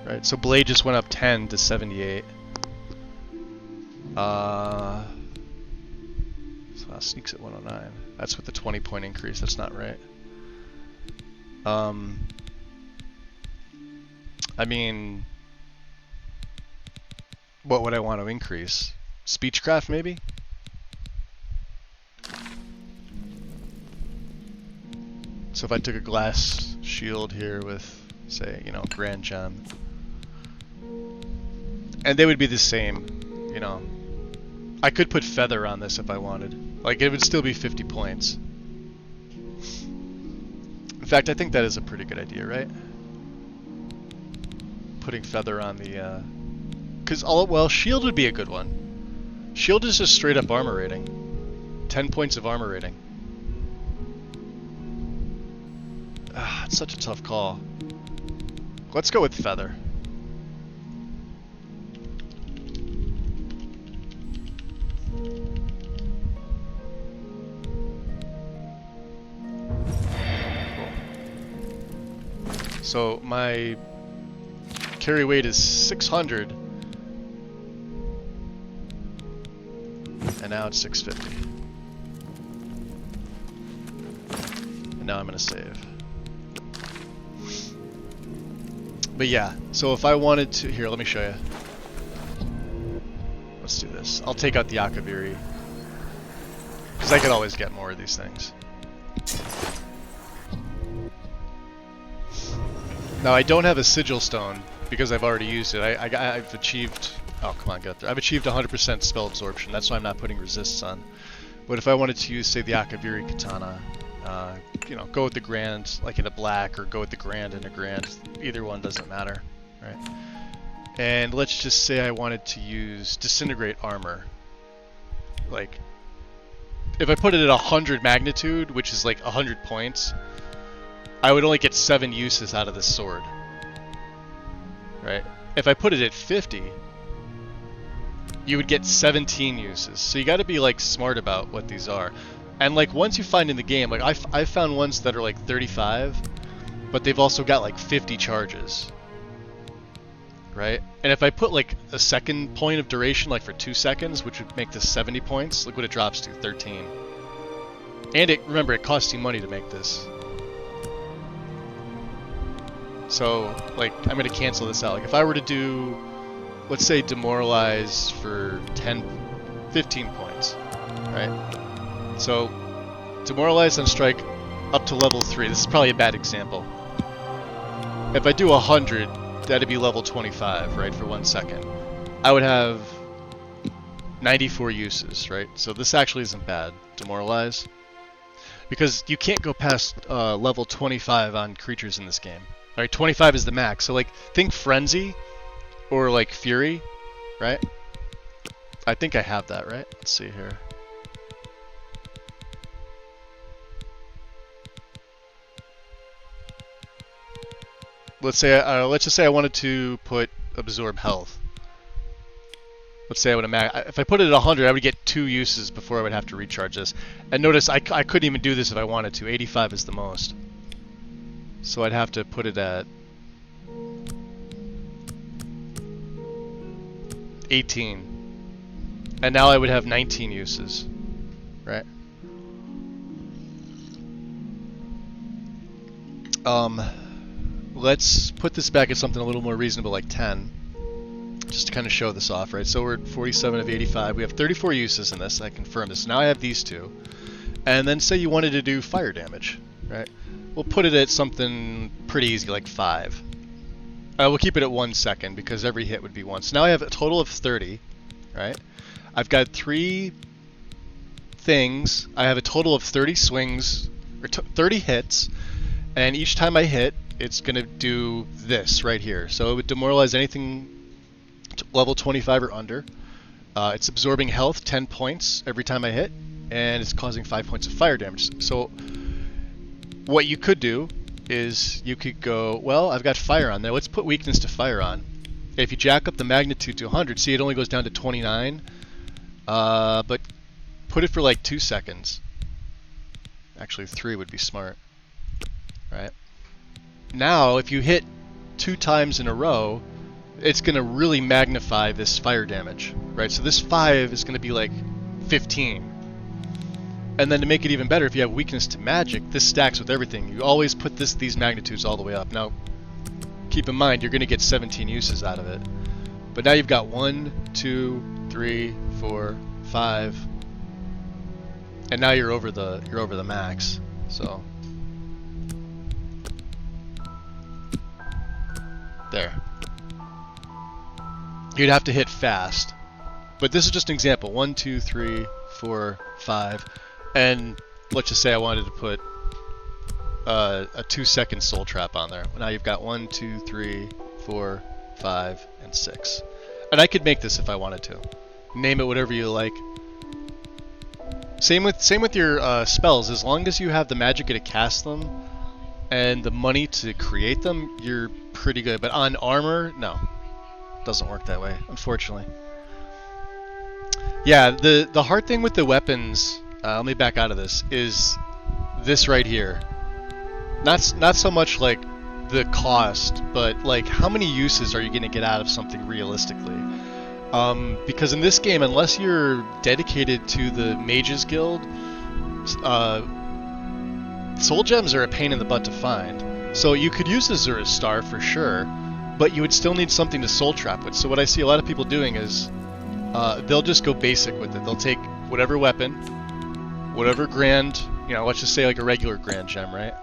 right? So Blade just went up 10 to 78. So sneaks at 109. That's with the 20-point increase. That's not right. I mean, what would I want to increase? Speechcraft, maybe? So if I took a glass shield here with, say, you know, Grand Gem, and they would be the same, you know. I could put Feather on this if I wanted. Like, it would still be 50 points. In fact, I think that is a pretty good idea, right? Putting Feather on the, because well, Shield would be a good one. Shield is just straight up armor rating. 10 points of armor rating. Ah, it's such a tough call. Let's go with Feather. So my carry weight is 600, and now it's 650. And now I'm gonna save. But yeah, so if I wanted to, here, let me show you. Let's do this. I'll take out the Akaviri, because I could always get more of these things. Now I don't have a sigil stone because I've already used it. I've achieved, oh come on, get there. I've achieved 100% spell absorption. That's why I'm not putting resists on. But if I wanted to use, say, the Akaviri katana, you know, go with the Grand, like in a black, or go with the Grand in a Grand. Either one doesn't matter, right? And let's just say I wanted to use disintegrate armor. Like, if I put it at 100 magnitude, which is like 100 points, I would only get 7 uses out of this sword, right? If I put it at 50, you would get 17 uses. So you got to be like smart about what these are. And like once you find in the game, like I found ones that are like 35, but they've also got like 50 charges, right? And if I put like a second point of duration, like for 2 seconds, which would make this 70 points, look what it drops to, 13. And remember, it costs you money to make this. So, like, I'm going to cancel this out. Like, if I were to do, let's say, demoralize for 15 points, right? So, demoralize on strike up to level 3. This is probably a bad example. If I do 100, that'd be level 25, right, for 1 second. I would have 94 uses, right? So this actually isn't bad, demoralize. Because you can't go past level 25 on creatures in this game. Alright, 25 is the max. So, like, think Frenzy or, like, Fury, right? I think I have that, right? Let's see here. Let's just say I wanted to put Absorb Health. Let's say I would if I put it at 100, I would get 2 uses before I would have to recharge this. And notice I couldn't even do this if I wanted to. 85 is the most. So I'd have to put it at 18. And now I would have 19 uses, right? Let's put this back at something a little more reasonable, like 10. Just to kind of show this off, right? So we're at 47 of 85. We have 34 uses in this. I confirm this. Now I have these 2. And then say you wanted to do fire damage, right? We'll put it at something pretty easy, like 5. We'll keep it at 1 second because every hit would be 1. So now I have a total of 30, right? I've got 3 things. I have a total of 30 swings, or 30 hits, and each time I hit, it's going to do this right here. So it would demoralize anything level 25 or under. It's absorbing health, 10 points every time I hit, and it's causing 5 points of fire damage. So what you could do is you could go, well, I've got fire on there. Let's put weakness to fire on. If you jack up the magnitude to 100, see it only goes down to 29, but put it for like 2 seconds. Actually, 3 would be smart, right? Now, if you hit 2 times in a row, it's going to really magnify this fire damage, right? So this 5 is going to be like 15. And then to make it even better, if you have weakness to magic, this stacks with everything. You always put these magnitudes all the way up. Now, keep in mind, you're going to get 17 uses out of it. But now you've got 1, 2, 3, 4, 5, and now you're over the max. So there. You'd have to hit fast, but this is just an example. 1, 2, 3, 4, 5, and let's just say I wanted to put a 2-second soul trap on there. Now you've got 1, 2, 3, 4, 5, and 6. And I could make this if I wanted to. Name it whatever you like. Same with your spells. As long as you have the magic to cast them and the money to create them, you're pretty good. But on armor, no. Doesn't work that way, unfortunately. Yeah, the hard thing with the weapons, let me back out of this, is this right here. Not so much like the cost, but like how many uses are you going to get out of something realistically? Because in this game, unless you're dedicated to the Mages Guild, soul gems are a pain in the butt to find. So you could use Azura's Star for sure, but you would still need something to soul trap with. So what I see a lot of people doing is they'll just go basic with it. They'll take whatever weapon, whatever grand, let's just say like a regular grand gem, right?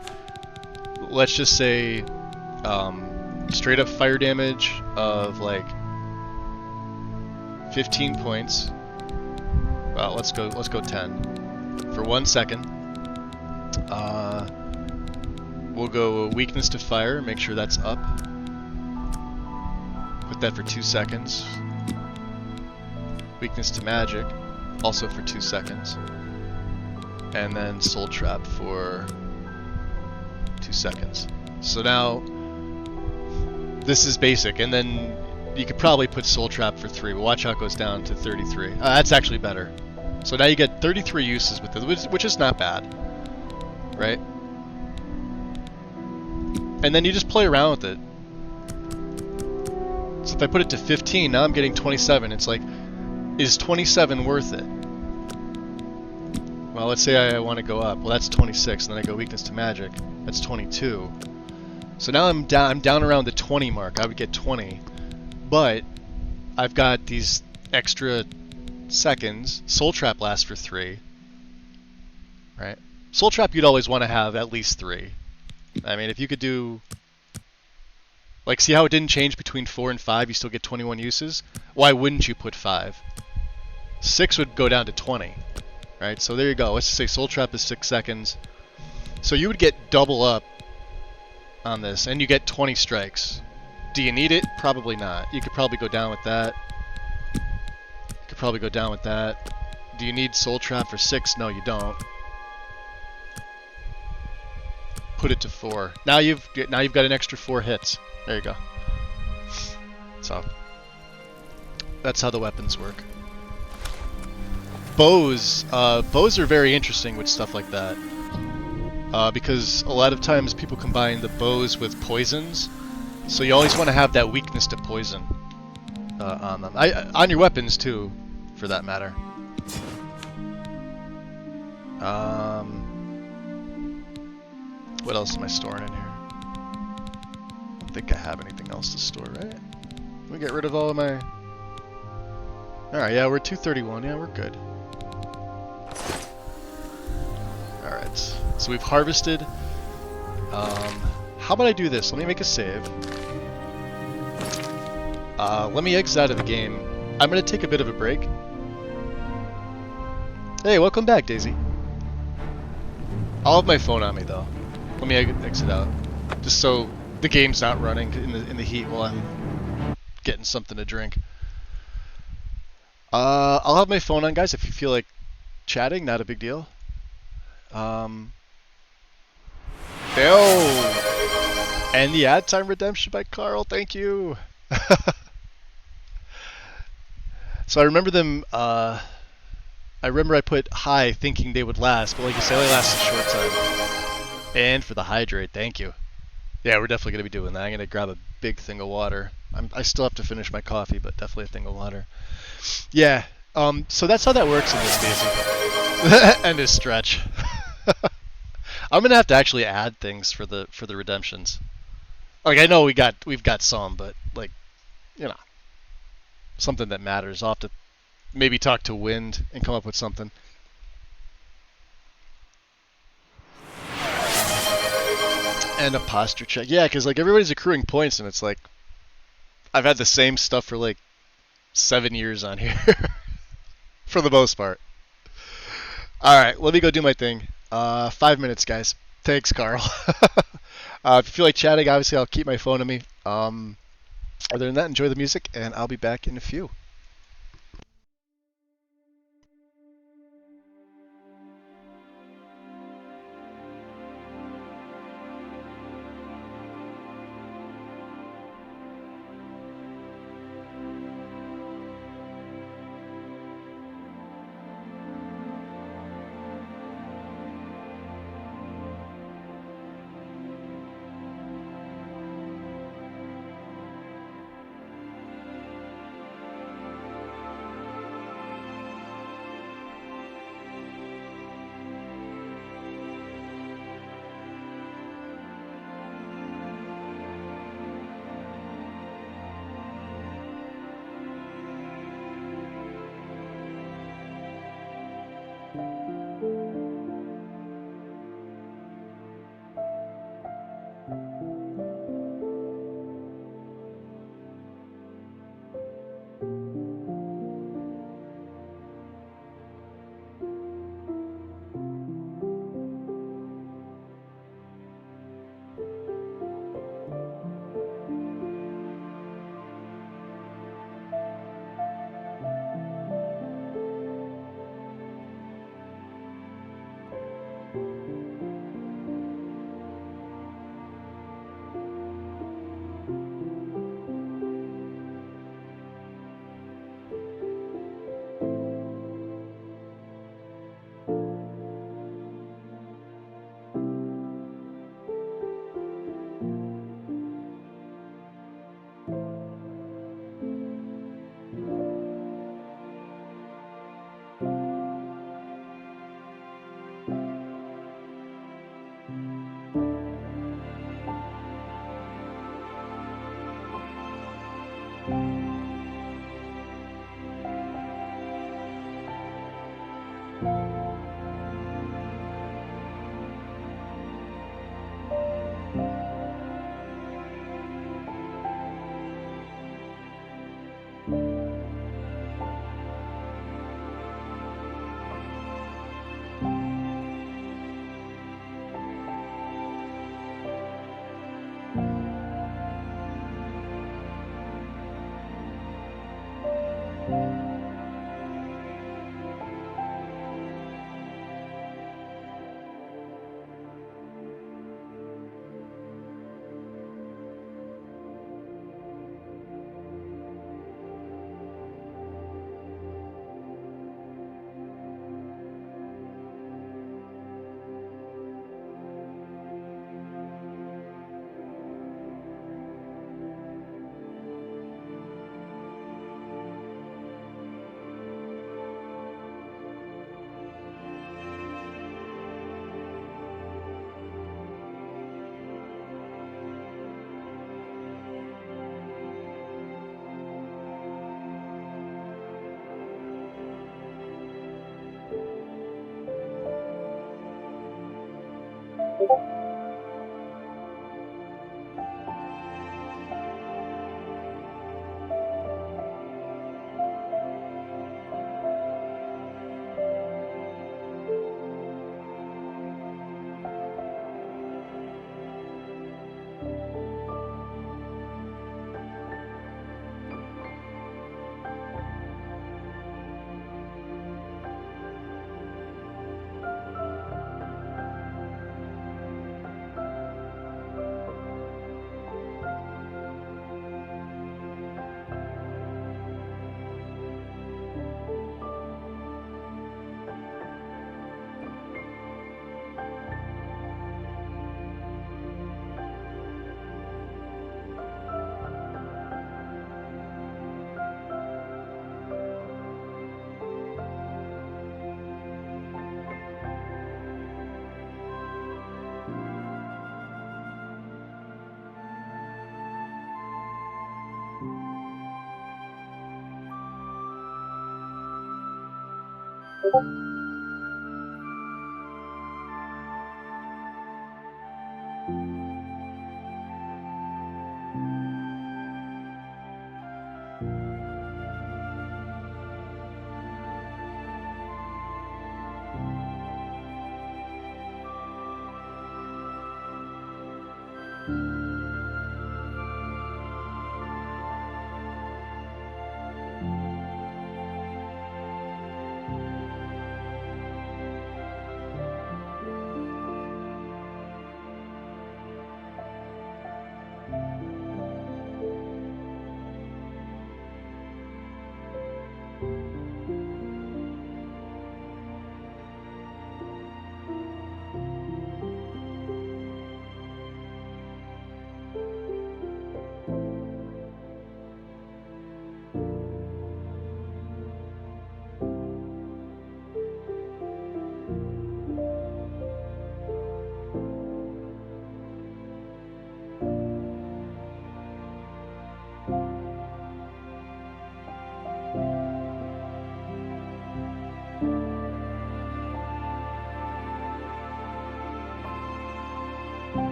Let's just say straight up fire damage of like 15 points. Well, let's go 10 for 1 second. We'll go weakness to fire, make sure that's up. Put that for 2 seconds. Weakness to magic, also for 2 seconds. And then soul trap for 2 seconds. So now this is basic, and then you could probably put soul trap for 3, but watch how it goes down to 33. That's actually better. So now you get 33 uses with it, which is not bad, right? And then you just play around with it. So if I put it to 15, now I'm getting 27. It's like, is 27 worth it? Well, let's say I want to go up. Well, that's 26, and then I go weakness to magic. That's 22. So now I'm down around the 20 mark. I would get 20. But I've got these extra seconds. Soul Trap lasts for 3. Right? Soul Trap you'd always want to have at least 3. I mean, if you could do... Like, see how it didn't change between 4 and 5? You still get 21 uses? Why wouldn't you put 5? 6 would go down to 20. Right? So there you go. Let's just say Soul Trap is 6 seconds. So you would get double up on this, and you get 20 strikes. Do you need it? Probably not. You could probably go down with that. You could probably go down with that. Do you need Soul Trap for 6? No, you don't. Put it to 4. Now you've got an extra 4 hits. There you go. So that's how the weapons work. Bows are very interesting with stuff like that. Because a lot of times people combine the bows with poisons, so you always want to have that weakness to poison on them. On your weapons too, for that matter. What else am I storing in here? I don't think I have anything else to store, right? Let me get rid of all of my... Alright, yeah, we're 231. Yeah, we're good. Alright, so we've harvested How about I do this? Let me make a save. Let me exit out of the game. I'm going to take a bit of a break. Hey, welcome back, Daisy. I'll have my phone on me, though. Let me exit out. Just so the game's not running in the heat while I'm getting something to drink. I'll have my phone on, guys, if you feel like chatting. Not a big deal. And the ad time redemption by Carl. Thank you. So I remember them. I remember I put high thinking they would last, but like you say, they last a short time. And for the hydrate, thank you. Yeah, we're definitely gonna be doing that. I'm gonna grab a big thing of water. I still have to finish my coffee, but definitely a thing of water. Yeah. So that's how that works in this, Daisy. And this stretch. I'm gonna have to actually add things for the redemptions. Like, I know we've got some, but like, you know, something that matters. I'll have to maybe talk to Wind and come up with something. And a posture check. Yeah, because like everybody's accruing points, and it's like I've had the same stuff for like 7 years on here, for the most part. All right, let me go do my thing. 5 minutes, guys. Thanks, Carl. If you feel like chatting, obviously I'll keep my phone on me. Other than that, enjoy the music, and I'll be back in a few.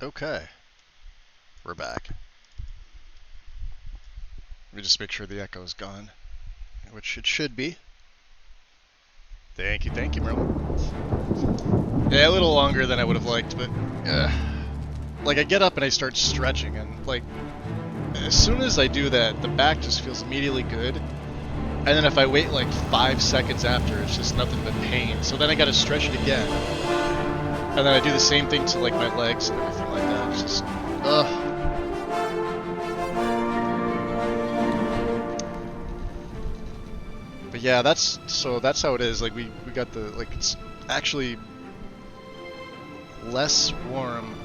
Okay. We're back. Let me just make sure the echo's gone. Which it should be. Thank you, Merlin. Yeah, a little longer than I would have liked, but like I get up and I start stretching, and like as soon as I do that, the back just feels immediately good. And then if I wait like 5 seconds after, it's just nothing but pain. So then I gotta stretch it again. And then I do the same thing to like my legs and everything like that. It's just, ugh. But yeah, that's how it is. Like we got the, like, it's actually less warm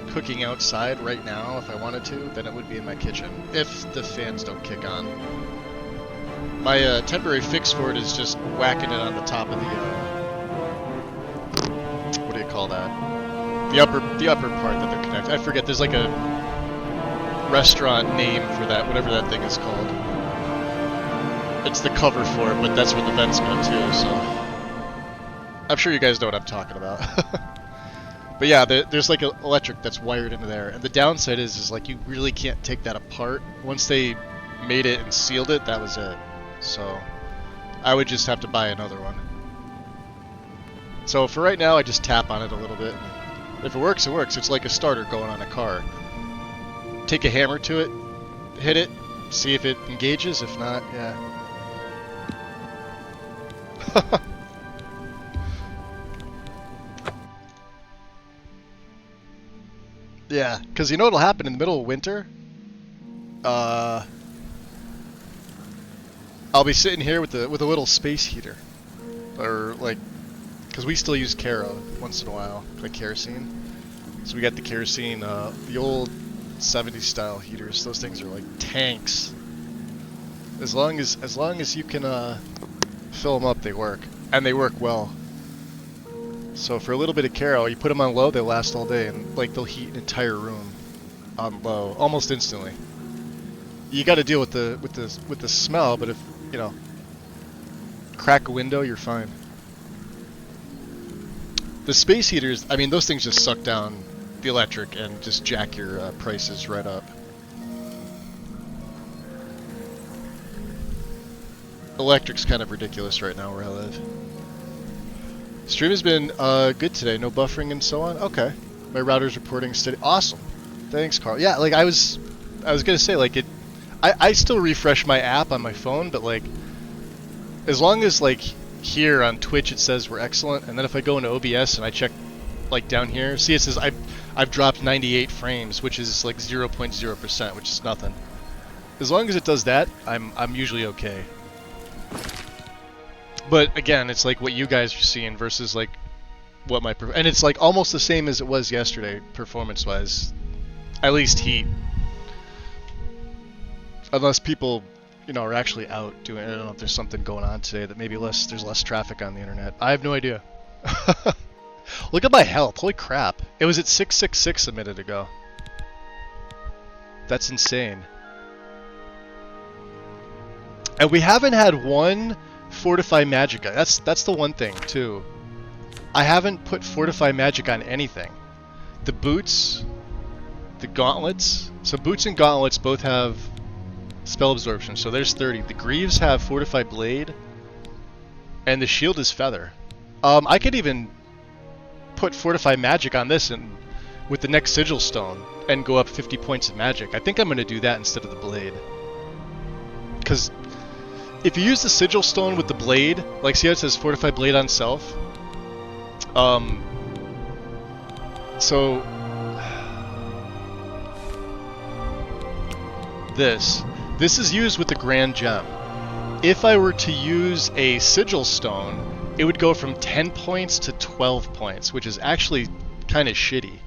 cooking outside right now if I wanted to than it would be in my kitchen if the fans don't kick on. My temporary fix for it is just whacking it on the top of the what do you call that? The upper part that they're connected. I forget. There's like a restaurant name for that, whatever that thing is called. It's the cover for it, but that's where the vents go too. So I'm sure you guys know what I'm talking about. But yeah, there's like an electric that's wired into there, and the downside is like you really can't take that apart. Once they made it and sealed it, that was it. So I would just have to buy another one. So for right now, I just tap on it a little bit. If it works, it works. It's like a starter going on a car. Take a hammer to it, hit it, see if it engages. If not, yeah. Yeah, because you know what'll happen in the middle of winter? I'll be sitting here with a little space heater, or like, because we still use Kero once in a while, like kerosene. So we got the kerosene, the old 70s style heaters. Those things are like tanks. As long as you can fill them up, they work, and they work well. So for a little bit of Kero, you put them on low, they last all day, and like they'll heat an entire room on low almost instantly. You got to deal with the smell, but if you know, crack a window, you're fine. The space heaters, I mean, those things just suck down the electric and just jack your prices right up. Electric's kind of ridiculous right now where I live. Stream has been good today, no buffering and so on. Okay, my router's reporting steady. Awesome, thanks, Carl. Yeah, like I was gonna say, like it. I still refresh my app on my phone, but like, as long as like here on Twitch it says we're excellent, and then if I go into OBS and I check like down here, see it says I've dropped 98 frames, which is like 0.0%, which is nothing. As long as it does that, I'm usually okay. But again, it's like what you guys are seeing versus like what my and it's like almost the same as it was yesterday performance-wise, at least heat. Unless people, you know, are actually out doing it. I don't know if there's something going on today that maybe there's less traffic on the internet. I have no idea. Look at my health. Holy crap. It was at 666 a minute ago. That's insane. And we haven't had one Fortify Magic. That's the one thing, too. I haven't put Fortify Magic on anything. The boots, the gauntlets. So boots and gauntlets both have spell absorption, so there's 30. The greaves have Fortify Blade, and the shield is Feather. I could even put Fortify Magic on this and with the next Sigil Stone and go up 50 points of magic. I think I'm going to do that instead of the Blade. Because if you use the Sigil Stone with the Blade, like see how it says Fortify Blade on self? So This is used with the Grand Gem. If I were to use a Sigil Stone, it would go from 10 points to 12 points, which is actually kind of shitty.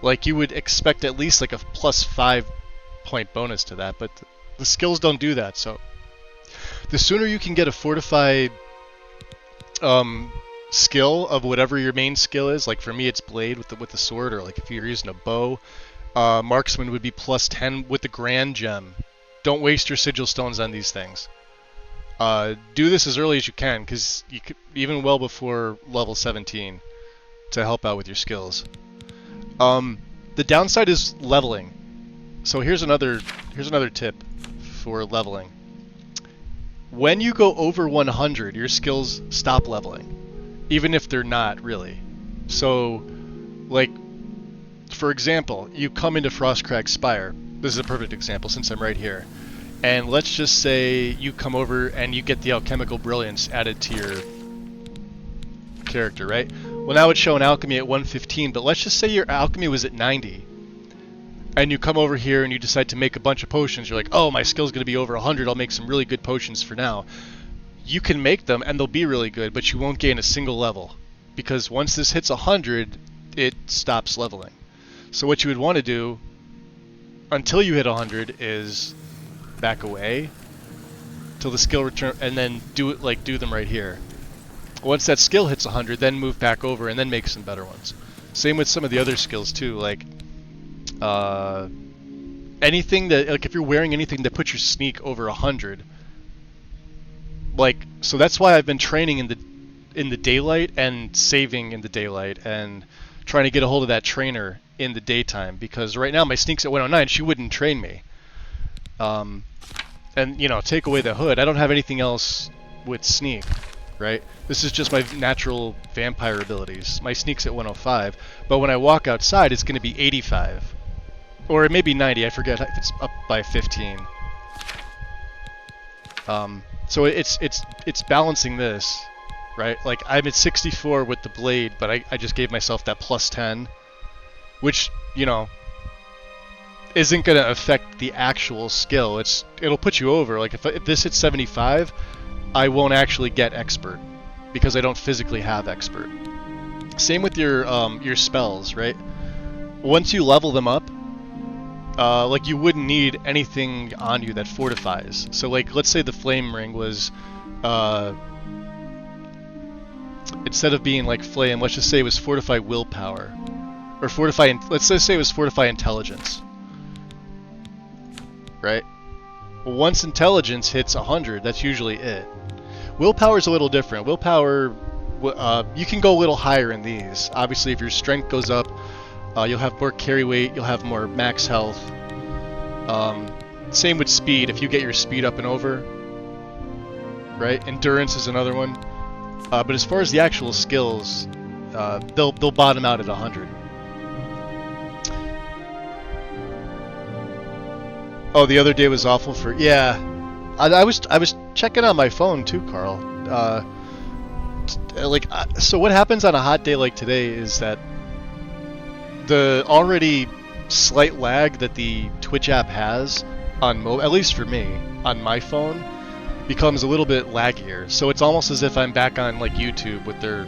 Like, you would expect at least like a plus 5 point bonus to that, but the skills don't do that, so the sooner you can get a fortified skill of whatever your main skill is, like for me it's Blade with the sword, or like if you're using a bow, Marksman would be plus 10 with the Grand Gem. Don't waste your Sigil Stones on these things. Do this as early as you can, because you could, even well before level 17, to help out with your skills. The downside is leveling. So here's another tip for leveling. When you go over 100, your skills stop leveling, even if they're not really. So, like, for example, you come into Frostcrag Spire. This is a perfect example since I'm right here. And let's just say you come over and you get the Alchemical Brilliance added to your character, right? Well, now it's showing alchemy at 115, but let's just say your alchemy was at 90. And you come over here and you decide to make a bunch of potions. You're like, oh, my skill's going to be over 100. I'll make some really good potions for now. You can make them and they'll be really good, but you won't gain a single level. Because once this hits 100, it stops leveling. So what you would want to do until you hit 100 is back away till the skill return, and then do them right here. Once that skill hits 100, then move back over and then make some better ones. Same with some of the other skills too, like anything that, like if you're wearing anything that puts your sneak over 100, like, so that's why I've been training in the daylight and saving in the daylight and trying to get a hold of that trainer in the daytime, because right now my sneak's at 109. She wouldn't train me. And you know, take away the hood, I don't have anything else with sneak, right? This is just my natural vampire abilities. My sneak's at 105, but when I walk outside, it's going to be 85. Or it may be 90, I forget if it's up by 15. So it's balancing this, right? Like, I'm at 64 with the blade, but I just gave myself that plus 10, which, you know, isn't going to affect the actual skill. It'll put you over. Like, if this hits 75, I won't actually get expert, because I don't physically have expert. Same with your spells, right? Once you level them up, like, you wouldn't need anything on you that fortifies. So, like, let's say the flame ring was, instead of being like flame, let's just say it was fortify willpower, or fortify. Let's just say it was fortify intelligence, right? Well, once intelligence hits 100, that's usually it. Willpower is a little different. Willpower, you can go a little higher in these. Obviously, if your strength goes up, you'll have more carry weight, you'll have more max health. Same with speed, if you get your speed up and over, right? Endurance is another one. But as far as the actual skills, they'll bottom out at 100. Oh, the other day was awful for, yeah. I was checking on my phone too, Carl. So what happens on a hot day like today is that the already slight lag that the Twitch app has on at least for me, on my phone, becomes a little bit laggier. So it's almost as if I'm back on like YouTube with their,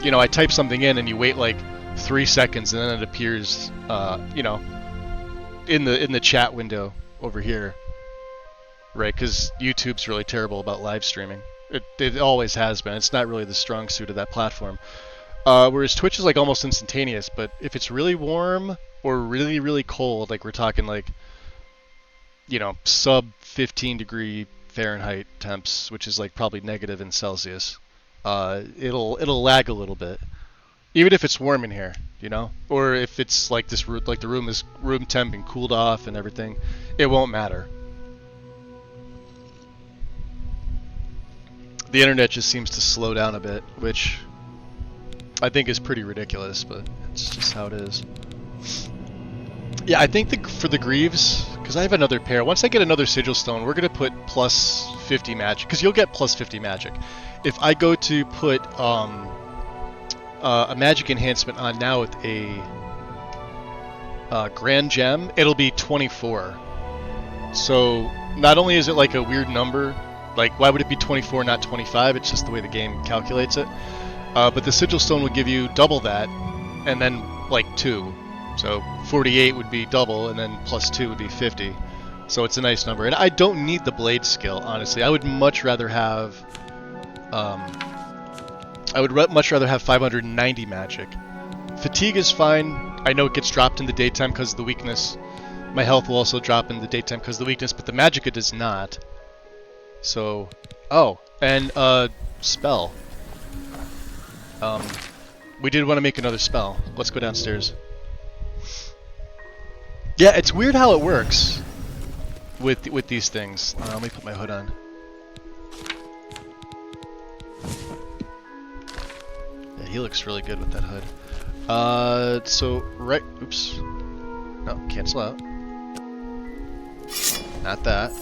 you know, I type something in and you wait like 3 seconds and then it appears, you know, in the chat window over here, right? Because YouTube's really terrible about live streaming. It always has been. It's not really the strong suit of that platform. Whereas Twitch is like almost instantaneous, but if it's really warm or really, really cold, like we're talking like, you know, sub 15 degree Fahrenheit temps, which is like probably negative in Celsius, it'll lag a little bit. Even if it's warm in here, you know? Or if it's like this, like the room is room temp and cooled off and everything, it won't matter. The internet just seems to slow down a bit, which I think is pretty ridiculous, but it's just how it is. Yeah, I think for the Greaves, because I have another pair, once I get another Sigil Stone, we're going to put plus 50 magic, because you'll get plus 50 magic. If I go to put a magic enhancement on now with a Grand Gem, it'll be 24. So not only is it like a weird number, like why would it be 24 not 25, it's just the way the game calculates it. But the Sigil Stone would give you double that, and then like 2. So 48 would be double, and then plus 2 would be 50. So it's a nice number. And I don't need the blade skill, honestly. I would much rather have 590 magic. Fatigue is fine. I know it gets dropped in the daytime because of the weakness. My health will also drop in the daytime because of the weakness, but the magicka does not. So, oh, and spell. We did want to make another spell. Let's go downstairs. Yeah, it's weird how it works with these things. Let me put my hood on. Yeah, he looks really good with that hood. So right, oops. No, cancel out. Not that.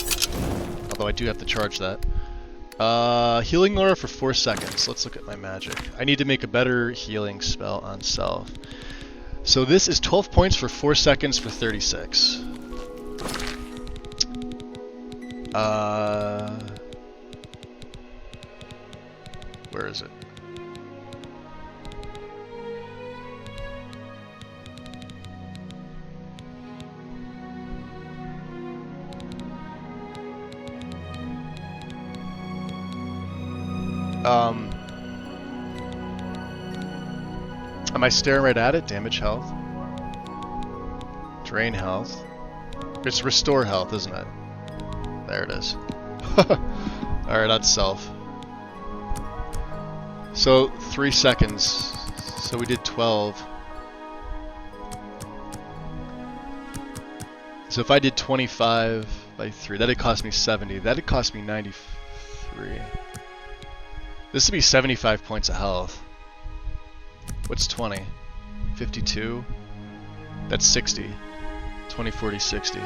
Although I do have to charge that. Healing aura for 4 seconds. Let's look at my magic. I need to make a better healing spell on self. So this is 12 points for 4 seconds for 36. Where is it? Am I staring right at it? Damage health. Drain health. It's restore health, isn't it? There it is. Alright, that's self. So, 3 seconds. So we did 12. So if I did 25 by 3, that'd cost me 70. That'd cost me 93. This would be 75 points of health. What's 20? 52? That's 60. 20, 40, 60.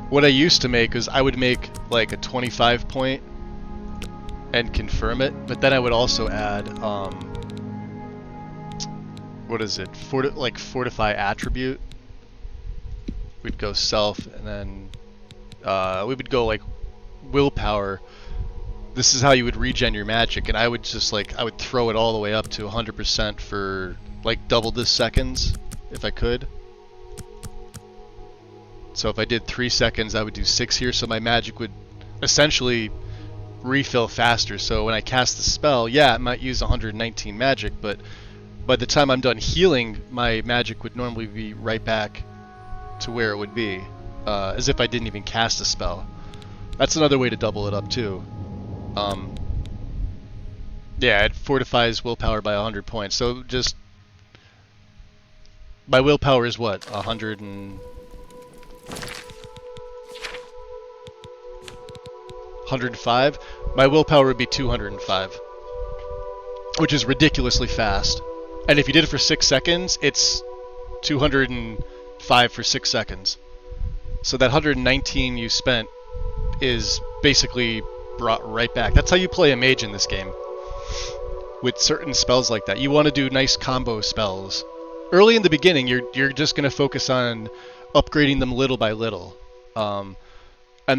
What I used to make is I would make like a 25 point and confirm it, but then I would also add what is it? Fortify attribute. We'd go self, and then we would go like willpower. This is how you would regen your magic, and I would just I would throw it all the way up to 100% for like double the seconds if I could. So if I did 3 seconds, I would do 6 here, so my magic would essentially refill faster. So when I cast the spell, yeah, it might use 119 magic, but by the time I'm done healing, my magic would normally be right back to where it would be, as if I didn't even cast a spell. That's another way to double it up too. Yeah, it fortifies willpower by 100 points. So just my willpower is what, 105? My willpower would be 205, which is ridiculously fast. And if you did it for 6 seconds, it's 205 for 6 seconds. So that 119 you spent is basically brought right back. That's how you play a mage in this game. With certain spells like that. You want to do nice combo spells. Early in the beginning, you're just going to focus on upgrading them little by little. And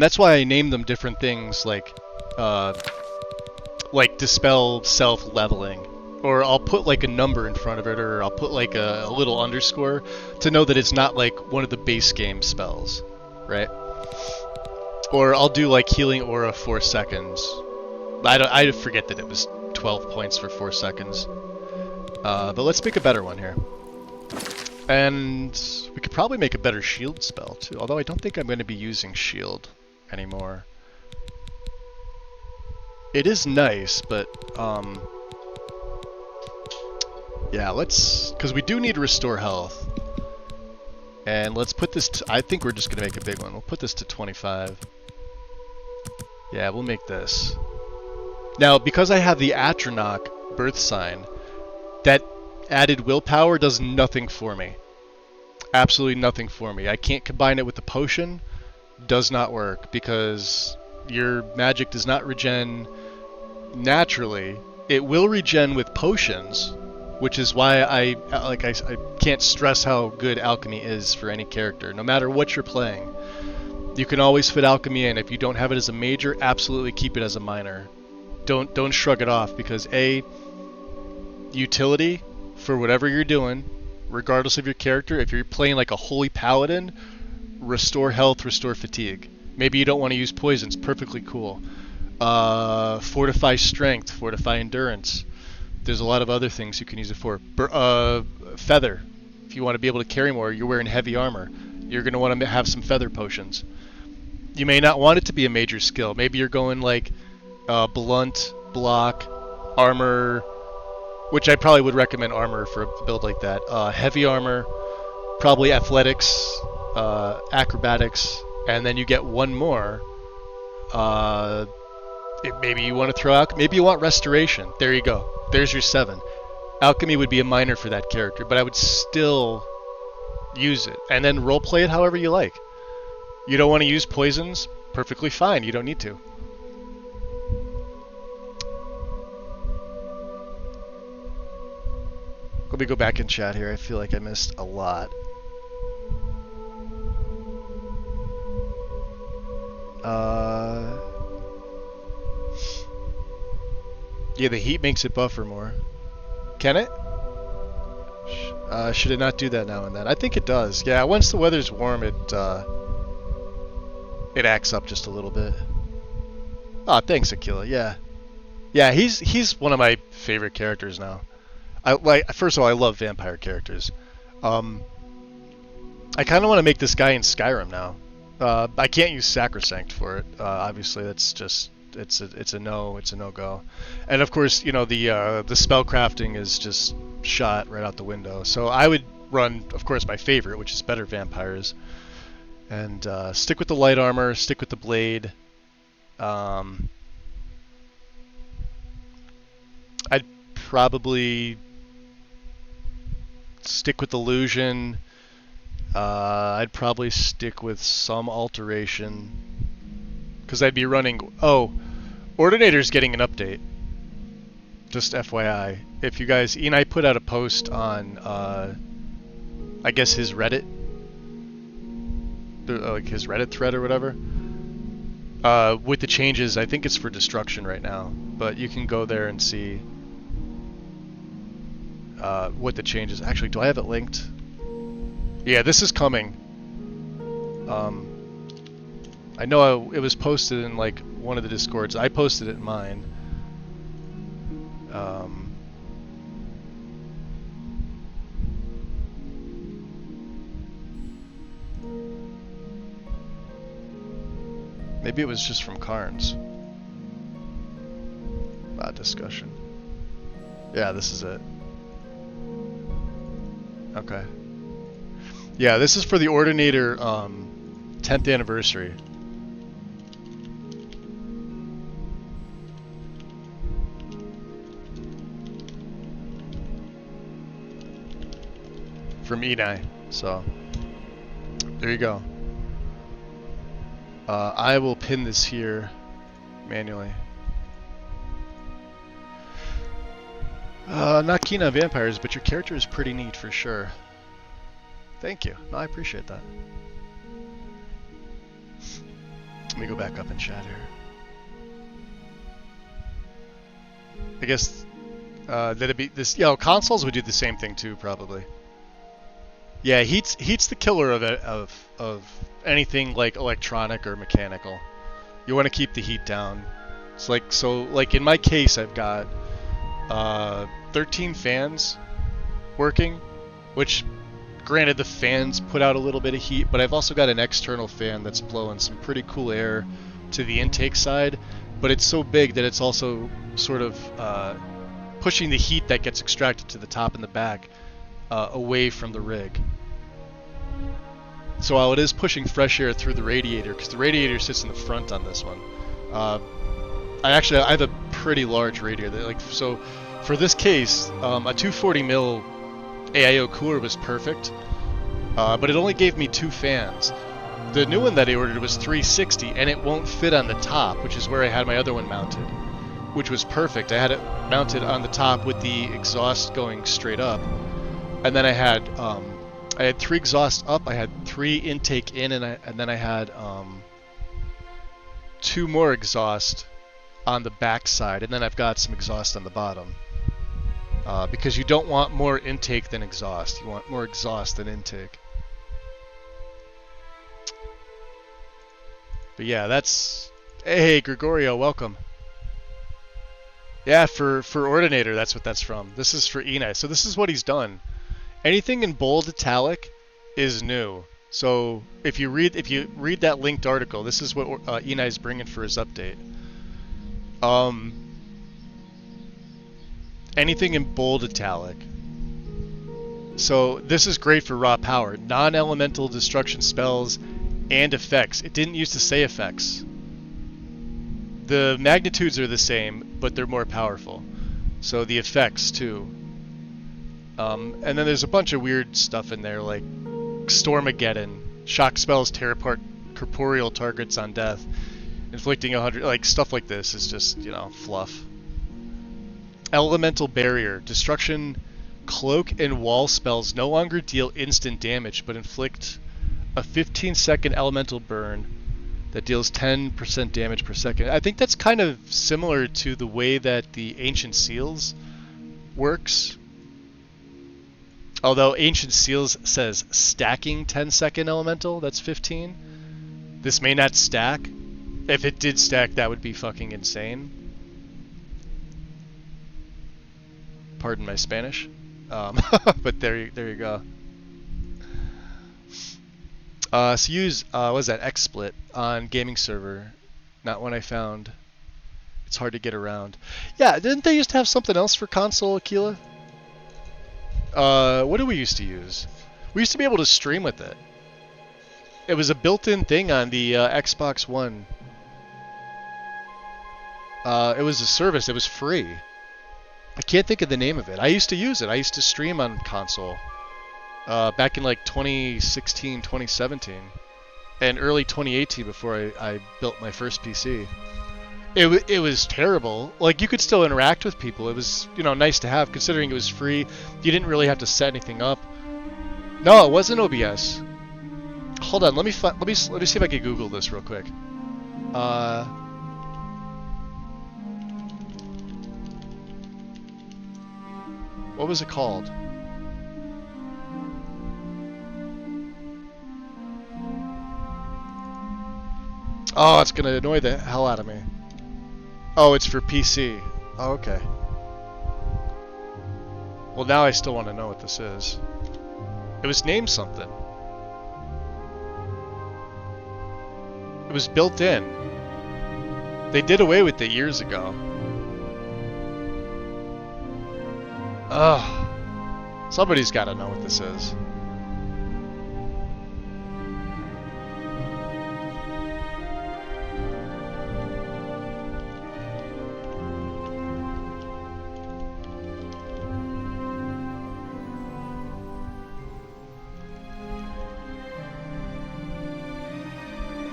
that's why I named them different things like Dispel Self-Leveling. Or I'll put like a number in front of it, or I'll put like a little underscore to know that it's not like one of the base game spells, right? Or I'll do like Healing Aura 4 seconds. I forget that it was 12 points for 4 seconds. But let's make a better one here. And we could probably make a better shield spell too, although I don't think I'm going to be using shield anymore. It is nice, but yeah, because we do need to restore health. And let's put this to, I think we're just going to make a big one. We'll put this to 25. Yeah, we'll make this. Now, because I have the Atronach birth sign, that added willpower does nothing for me. Absolutely nothing for me. I can't combine it with the potion. Does not work, because your magic does not regen naturally. It will regen with potions, which is why I can't stress how good alchemy is for any character, no matter what you're playing. You can always fit alchemy in. If you don't have it as a major, absolutely keep it as a minor. Don't shrug it off, because utility for whatever you're doing, regardless of your character. If you're playing like a holy paladin, restore health, restore fatigue. Maybe you don't want to use poisons, perfectly cool. Fortify strength, fortify endurance. There's a lot of other things you can use it for. Feather. If you want to be able to carry more, you're wearing heavy armor. You're going to want to have some feather potions. You may not want it to be a major skill. Maybe you're going like blunt, block, armor, which I probably would recommend armor for a build like that. Heavy armor, probably athletics, acrobatics, and then you get one more. Maybe you want to throw out. Maybe you want restoration. There you go. There's your 7. Alchemy would be a minor for that character, but I would still use it. And then roleplay it however you like. You don't want to use poisons? Perfectly fine. You don't need to. Let me go back in chat here. I feel like I missed a lot. Yeah, the heat makes it buffer more. Can it? Should it not do that now and then? I think it does. Yeah, once the weather's warm, it acts up just a little bit. Oh, thanks, Aquila. Yeah, yeah, he's one of my favorite characters now. First of all, I love vampire characters. I kind of want to make this guy in Skyrim now. I can't use Sacrosanct for it. Obviously, that's just it's a no-go. And of course, you know, the spell crafting is just shot right out the window. So I would run, of course, my favorite, which is better vampires, and stick with the light armor, stick with the blade. I'd probably stick with illusion. I'd probably stick with some alteration, because I'd be running... Oh, Ordinator's getting an update. Just FYI. If you guys... Enai put out a post on, I guess his Reddit. Like his Reddit thread or whatever. With the changes, I think it's for destruction right now. But you can go there and see what the changes... Actually, do I have it linked? Yeah, this is coming. I know it was posted in like one of the Discords. I posted it in mine. Maybe it was just from Carnes. Discussion. Yeah, this is it. Okay. Yeah, this is for the Ordinator 10th anniversary. From Enai. So, there you go. I will pin this here manually. Not keen on vampires, but your character is pretty neat for sure. Thank you. No, I appreciate that. Let me go back up in chat here. I guess that'd be this. You know, consoles would do the same thing too, probably. Yeah, heat's the killer of anything like electronic or mechanical. You want to keep the heat down. It's like, so like in my case, I've got 13 fans working, which granted the fans put out a little bit of heat, but I've also got an external fan that's blowing some pretty cool air to the intake side, but it's so big that it's also sort of pushing the heat that gets extracted to the top and the back away from the rig. So while it is pushing fresh air through the radiator, because the radiator sits in the front on this one, I have a pretty large radiator. Like, so for this case, a 240 mil AIO cooler was perfect, but it only gave me 2 fans. The new one that I ordered was 360, and it won't fit on the top, which is where I had my other one mounted, which was perfect. I had it mounted on the top with the exhaust going straight up, and then I had 3 exhausts up, I had 3 intake in, and then I had 2 more exhaust on the back side, and then I've got some exhaust on the bottom. Because you don't want more intake than exhaust. You want more exhaust than intake. But yeah, that's... Hey, Gregorio, welcome. Yeah, for Ordinator, that's what that's from. This is for Enai. So this is what he's done. Anything in bold italic is new. So if you read that linked article, this is what Enai's bringing for his update. Anything in bold italic. So this is great for raw power. Non-elemental destruction spells and effects. It didn't used to say effects. The magnitudes are the same, but they're more powerful. So the effects too. And then there's a bunch of weird stuff in there like Stormageddon. Shock spells tear apart corporeal targets on death. Inflicting 100, like stuff like this is just, you know, fluff. Elemental Barrier. Destruction, cloak, and wall spells no longer deal instant damage, but inflict a 15-second elemental burn that deals 10% damage per second. I think that's kind of similar to the way that the Ancient Seals works. Although Ancient Seals says stacking 10-second elemental, that's 15. This may not stack. If it did stack, that would be fucking insane. Pardon my Spanish. But there you go. So use, what was that, XSplit on gaming server. Not one I found. It's hard to get around. Yeah, didn't they used to have something else for console, Aquila? What do we used to use? We used to be able to stream with it. It was a built-in thing on the Xbox One. It was a service. It was free. I can't think of the name of it. I used to use it. I used to stream on console. Back in like 2016, 2017. And early 2018 before I built my first PC. It was terrible. Like, you could still interact with people. It was, you know, nice to have, considering it was free. You didn't really have to set anything up. No, it wasn't OBS. Hold on, let me see if I can Google this real quick. What was it called? Oh, it's gonna annoy the hell out of me. Oh, it's for PC. Oh, okay. Well, now I still want to know what this is. It was named something. It was built in. They did away with it years ago. Ugh. Somebody's got to know what this is.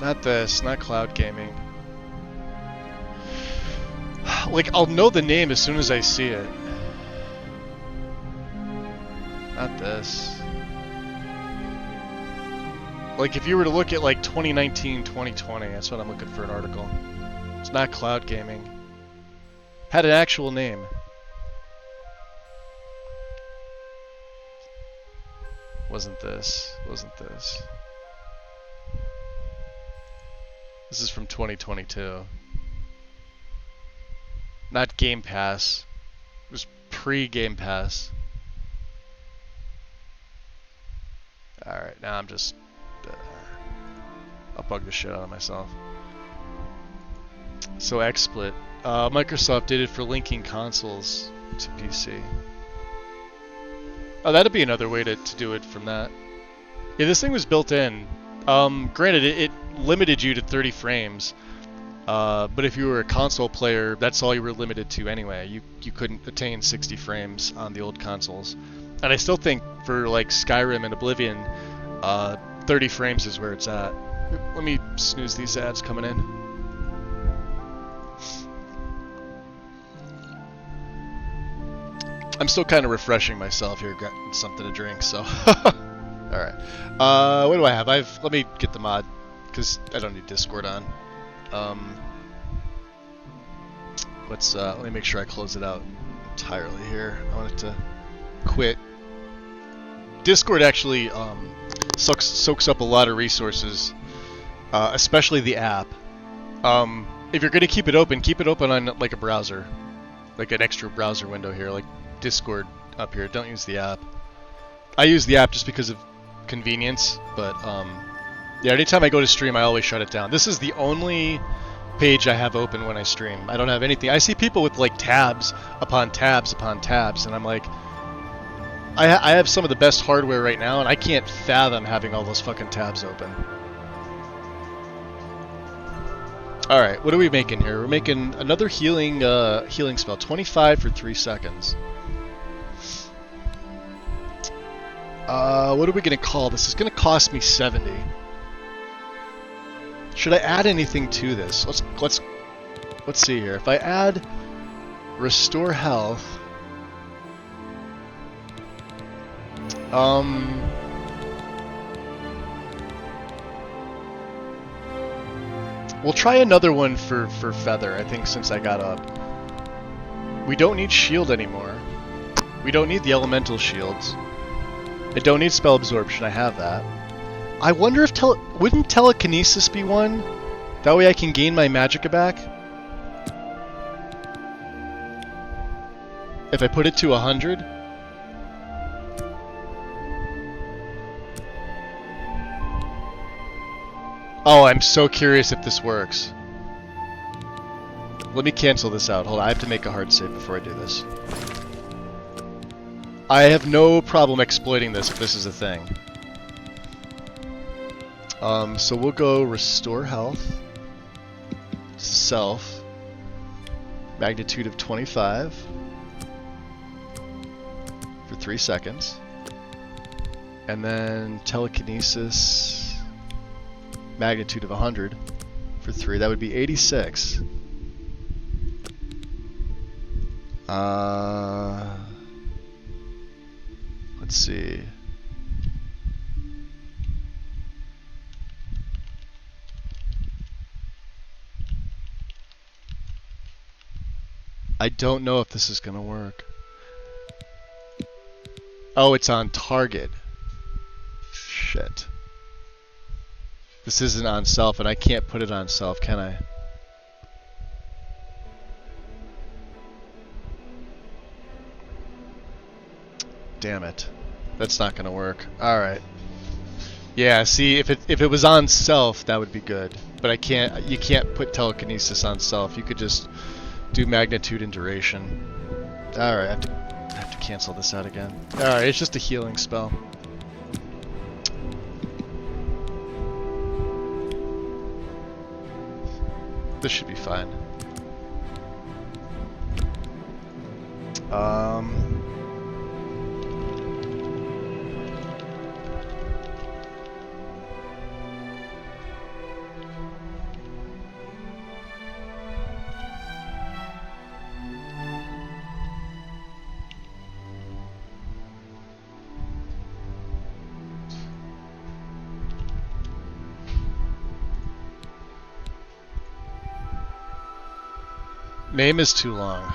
Not this, not cloud gaming. Like, I'll know the name as soon as I see it. Not this. Like, if you were to look at, like, 2019, 2020, that's what I'm looking for, an article. It's not cloud gaming. Had an actual name. Wasn't this. Wasn't this. This is from 2022. Not Game Pass. It was pre-Game Pass. Alright, now I'm just... I'll bug the shit out of myself. So XSplit. Microsoft did it for linking consoles to PC. Oh, that'd be another way to do it from that. Yeah, this thing was built in. Granted, it limited you to 30 frames. But if you were a console player, that's all you were limited to anyway. You couldn't attain 60 frames on the old consoles. And I still think for like Skyrim and Oblivion, 30 frames is where it's at. Let me snooze these ads coming in. I'm still kind of refreshing myself here, getting something to drink, so... Alright. What do I have? Let me get the mod, because I don't need Discord on. Let me make sure I close it out entirely here. I want it to quit. Discord actually soaks up a lot of resources, especially the app. If you're going to keep it open on like a browser, like an extra browser window here, like Discord up here. Don't use the app. I use the app just because of convenience, but yeah, anytime I go to stream, I always shut it down. This is the only page I have open when I stream. I don't have anything. I see people with like tabs upon tabs upon tabs, and I'm like, I have some of the best hardware right now, and I can't fathom having all those fucking tabs open. Alright, what are we making here? We're making another healing spell. 25 for 3 seconds. What are we going to call this? It's going to cost me 70. Should I add anything to this? Let's see here. If I add restore health, we'll try another one for feather, I think, since I got up. We don't need shield anymore. We don't need the elemental shields. I don't need spell absorption, I have that. I wonder if wouldn't telekinesis be one? That way I can gain my magicka back? If I put it to 100? Oh, I'm so curious if this works. Let me cancel this out. Hold on, I have to make a hard save before I do this. I have no problem exploiting this if this is a thing. So we'll go restore health, self, magnitude of 25 for 3 seconds, and then telekinesis, magnitude of 100 for 3. That would be 86. Let's see. I don't know if this is gonna work. Oh, it's on target. Shit. This isn't on self, and I can't put it on self, can I? Damn it. That's not gonna work. Alright. Yeah, see, if it was on self, that would be good. But I can't. You can't put telekinesis on self. You could just do magnitude and duration. Alright, I have to cancel this out again. Alright, it's just a healing spell. This should be fine. Name is too long.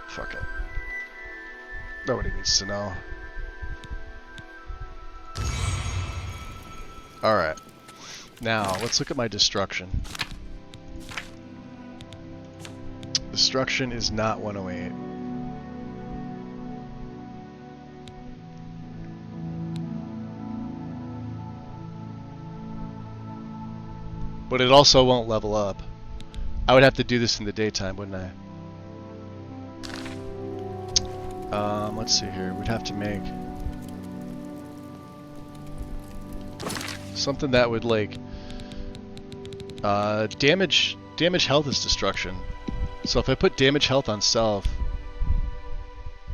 Fuck it. Nobody needs to know. Alright. Now, let's look at my destruction. Destruction is not 108. But it also won't level up. I would have to do this in the daytime, wouldn't I? Let's see here. We'd have to make something that would like damage health is destruction. So if I put damage health on self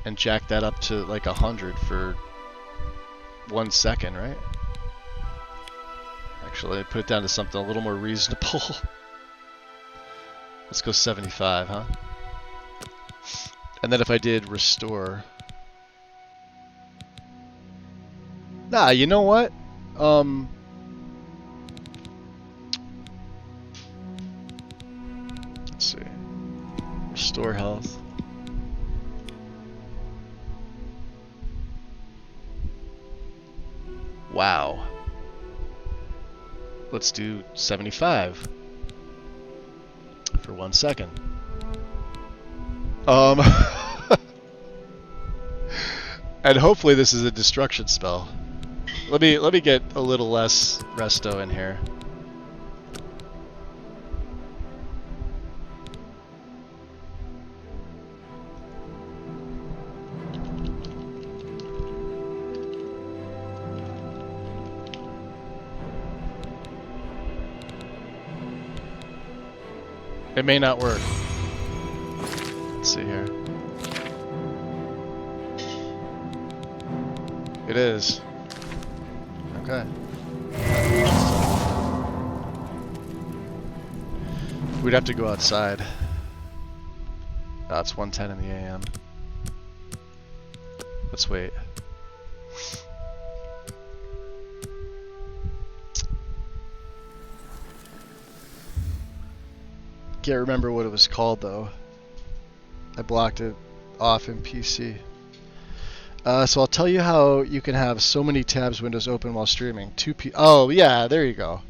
and jack that up to like 100 for 1 second, right? Actually, put it down to something a little more reasonable. Let's go 75, huh? And then if I did restore... Nah, you know what? Let's see. Restore health. Wow. Let's do 75 for 1 second. And hopefully this is a destruction spell. Let me get a little less resto in here. It may not work. Let's see here. It is. Okay. We'd have to go outside. Oh, it's 1:10 in the AM. Let's wait. Can't remember what it was called though. I blocked it off in PC. So I'll tell you how you can have so many tabs windows open while streaming. Oh yeah, there you go.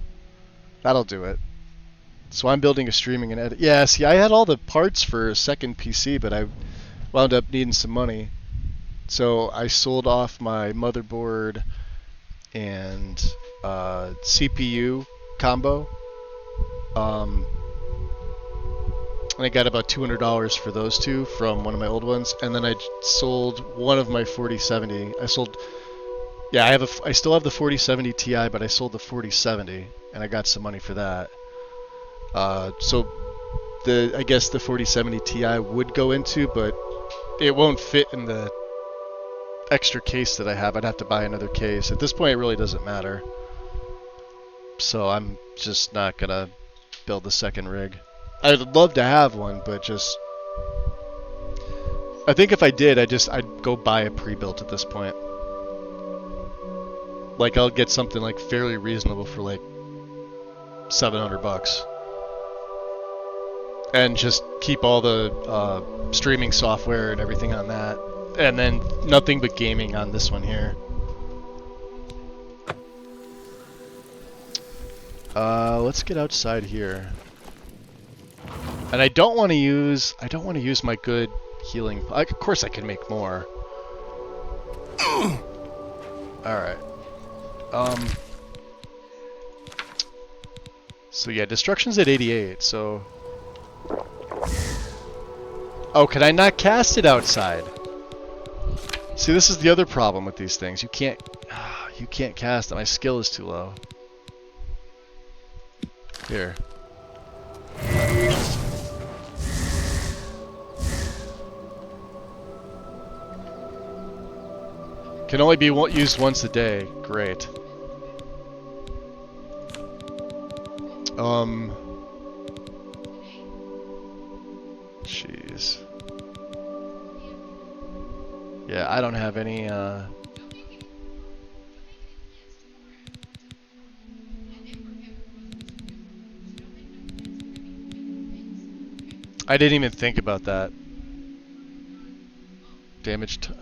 That'll do it. So I'm building a streaming and edit. Yeah, see, I had all the parts for a second PC, but I wound up needing some money. So I sold off my motherboard and CPU combo. And I got about $200 for those two from one of my old ones, and then I sold one of my 4070. I sold, yeah, I still have the 4070 Ti, but I sold the 4070, and I got some money for that. So I guess the 4070 Ti would go into, but it won't fit in the extra case that I have. I'd have to buy another case. At this point, it really doesn't matter. So I'm just not gonna build the second rig. I'd love to have one, but just... I think if I did, I'd go buy a pre-built at this point. Like, I'll get something like fairly reasonable for like $700. And just keep all the streaming software and everything on that. And then nothing but gaming on this one here. Let's get outside here. And I don't want to use my good healing. Of course I can make more. Alright. So yeah, destruction's at 88, so... Oh, can I not cast it outside? See, this is the other problem with these things. You can't cast it. My skill is too low. Here. Can only be used once a day. Great. Jeez. Yeah, I don't have any, I didn't even think about that. Damaged,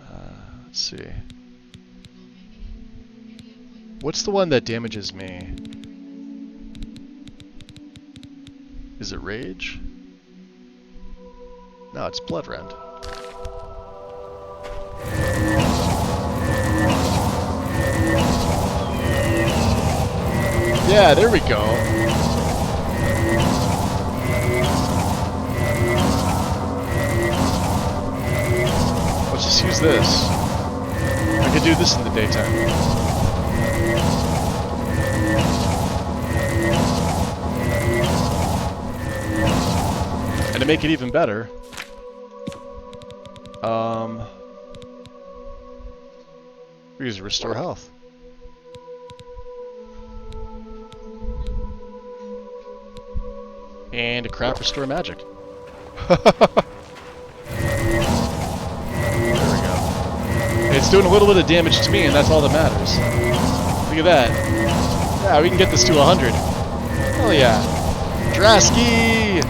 let's see. What's the one that damages me? Is it Rage? No, it's Bloodrend. Yeah, there we go. Let's just use this. I could do this in the daytime. And to make it even better, we use Restore Health. And a crap Restore Magic. There we go. It's doing a little bit of damage to me, and that's all that matters. Look at that. Yeah, we can get this to 100. Hell yeah. Drasky!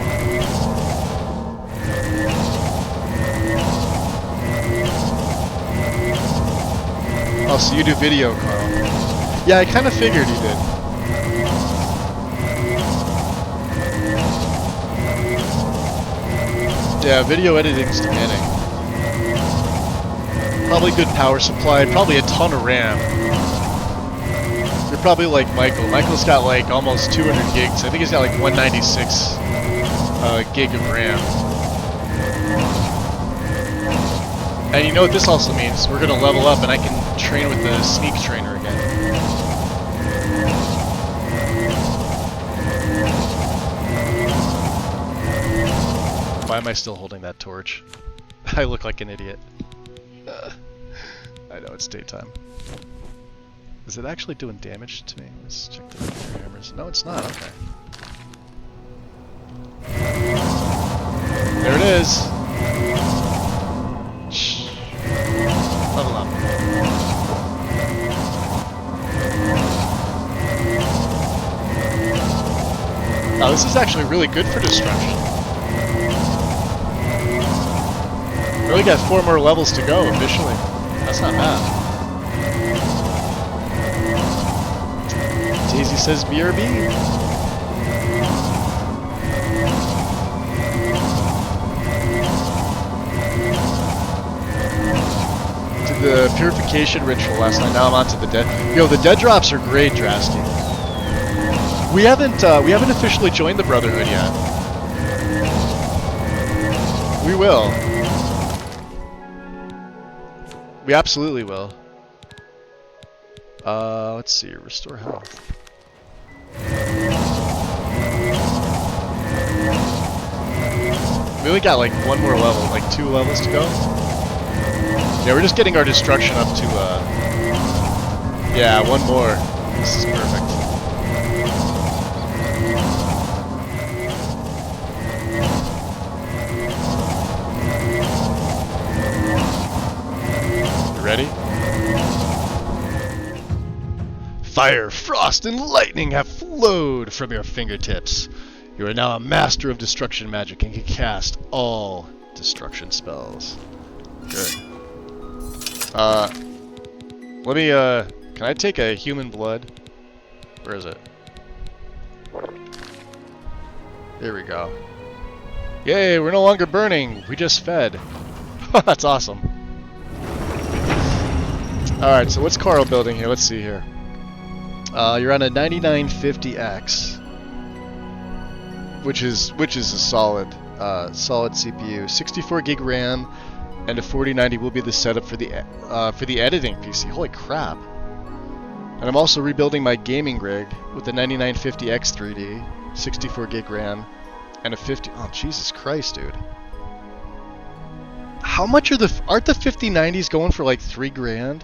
Oh, so you do video, Carl. Yeah, I kind of figured you did. Yeah, video editing's demanding. Probably good power supply, probably a ton of RAM. You're probably like Michael. Michael's got like almost 200 gigs. I think he's got like 196 gig of RAM. And you know what this also means? We're gonna level up and I can train with the sneak trainer again. Why am I still holding that torch? I look like an idiot. I know it's daytime. Is it actually doing damage to me? Let's check the hammers. No, it's not. Okay. There it is. Shh. Level up. Oh, this is actually really good for destruction. We only got 4 more levels to go officially. That's not bad. Daisy says BRB. Did the purification ritual last night. Now I'm on to the dead. Yo, the dead drops are great, Drasky. We haven't officially joined the Brotherhood yet. We will. We absolutely will. Let's see. Restore health. We only got like 1 more level, like 2 levels to go. Yeah, we're just getting our destruction up to, yeah, 1 more. This is perfect. Ready? Fire, frost, and lightning have flowed from your fingertips. You are now a master of destruction magic and can cast all destruction spells. Good. Let me, can I take a human blood? Where is it? There we go. Yay, we're no longer burning. We just fed. That's awesome. Alright, so what's Carl building here? Let's see here. You're on a 9950X, which is a solid CPU. 64 gig RAM and a 4090 will be the setup for the editing PC. Holy crap! And I'm also rebuilding my gaming rig with the 9950X 3D, 64 gig RAM, and a 50. Oh Jesus Christ, dude! How much are aren't the 5090s going for like $3,000?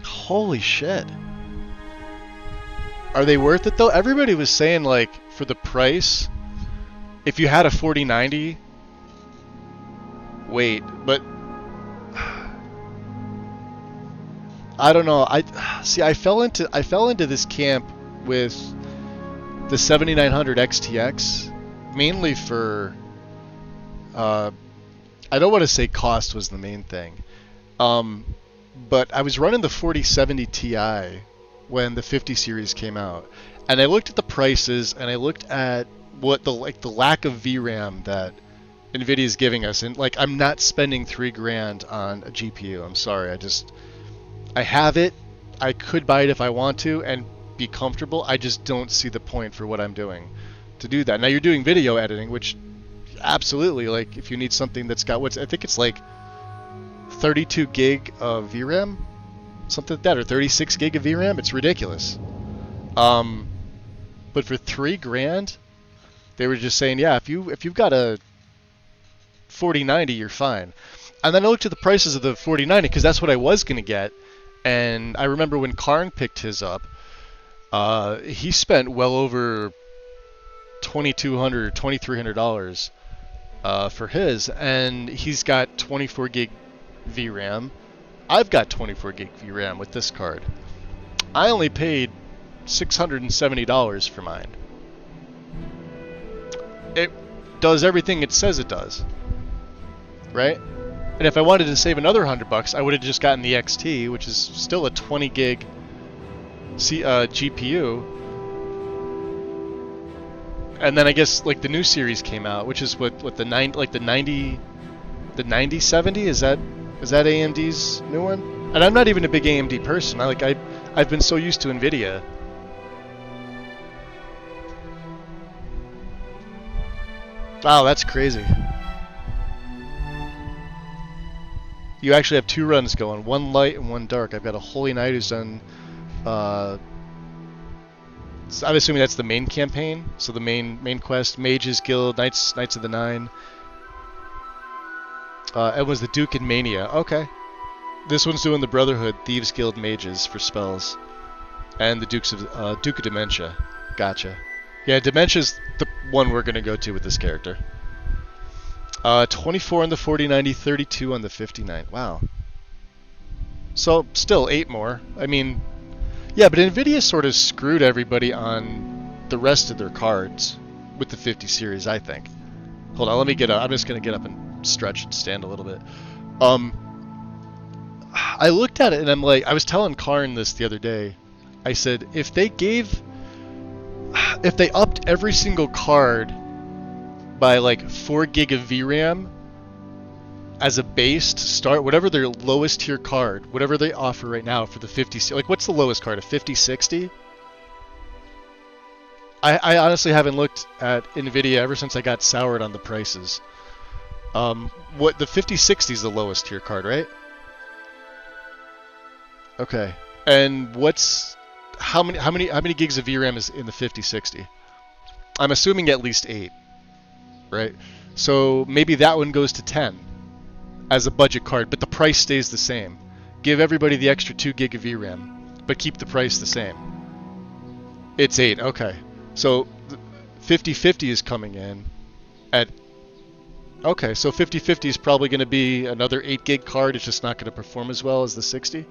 Holy shit. Are they worth it though? Everybody was saying like for the price, if you had a 4090, wait, but I don't know. I fell into this camp with the 7900 XTX mainly for I don't want to say cost was the main thing. But I was running the 4070 Ti when the 50 series came out, and I looked at the prices and I looked at what the lack of VRAM that NVIDIA is giving us, and like I'm not spending $3,000 on a GPU. I'm sorry, I have it. I could buy it if I want to and be comfortable. I just don't see the point for what I'm doing to do that. Now you're doing video editing, which absolutely, like if you need something that's got I think it's like 32 gig of VRAM, something like that, or 36 gig of VRAM. It's ridiculous. But for $3,000, they were just saying, yeah, if you've got a 4090, you're fine. And then I looked at the prices of the 4090 because that's what I was gonna get. And I remember when Karn picked his up, he spent well over $2,200 or $2,300 for his, and he's got 24 gig VRAM. I've got 24 gig VRAM with this card. I only paid $670 for mine. It does everything it says it does, right? And if I wanted to save another $100, I would have just gotten the XT, which is still a 20 gig GPU. And then I guess like the new series came out, which is what the 9070 is that AMD's new one? And I'm not even a big AMD person. I've been so used to Nvidia. Wow, that's crazy. You actually have 2 runs going, one light and one dark. I've got a Holy Knight who's done. So I'm assuming that's the main campaign. So the main quest, Mages Guild, Knights of the Nine. It was the Duke in Mania. Okay. This one's doing the Brotherhood, Thieves Guild Mages for spells, and the Duke of Dementia. Gotcha. Yeah, Dementia's the one we're gonna go to with this character. 24 on the 4090, 32 on the 5090. Wow. So still 8 more. I mean, yeah, but Nvidia sort of screwed everybody on the rest of their cards with the 50 series, I think. Hold on, let me get up. I'm just gonna get up and stretch and stand a little bit. I looked at it and I'm like, I was telling Karn this the other day. I said, if they upped every single card by like 4 gig of VRAM as a base to start, whatever their lowest tier card, whatever they offer right now for the 50, like what's the lowest card, a 5060? I honestly haven't looked at Nvidia ever since I got soured on the prices. What the 5060 is the lowest tier card, right? Okay. And how many gigs of VRAM is in the 5060? I'm assuming at least 8, right? So maybe that one goes to 10 as a budget card, but the price stays the same. Give everybody the extra 2 gig of VRAM, but keep the price the same. It's 8, okay. So 5050 is coming in at... Okay, so 5050 is probably going to be another 8 gig card. It's just not going to perform as well as the 60.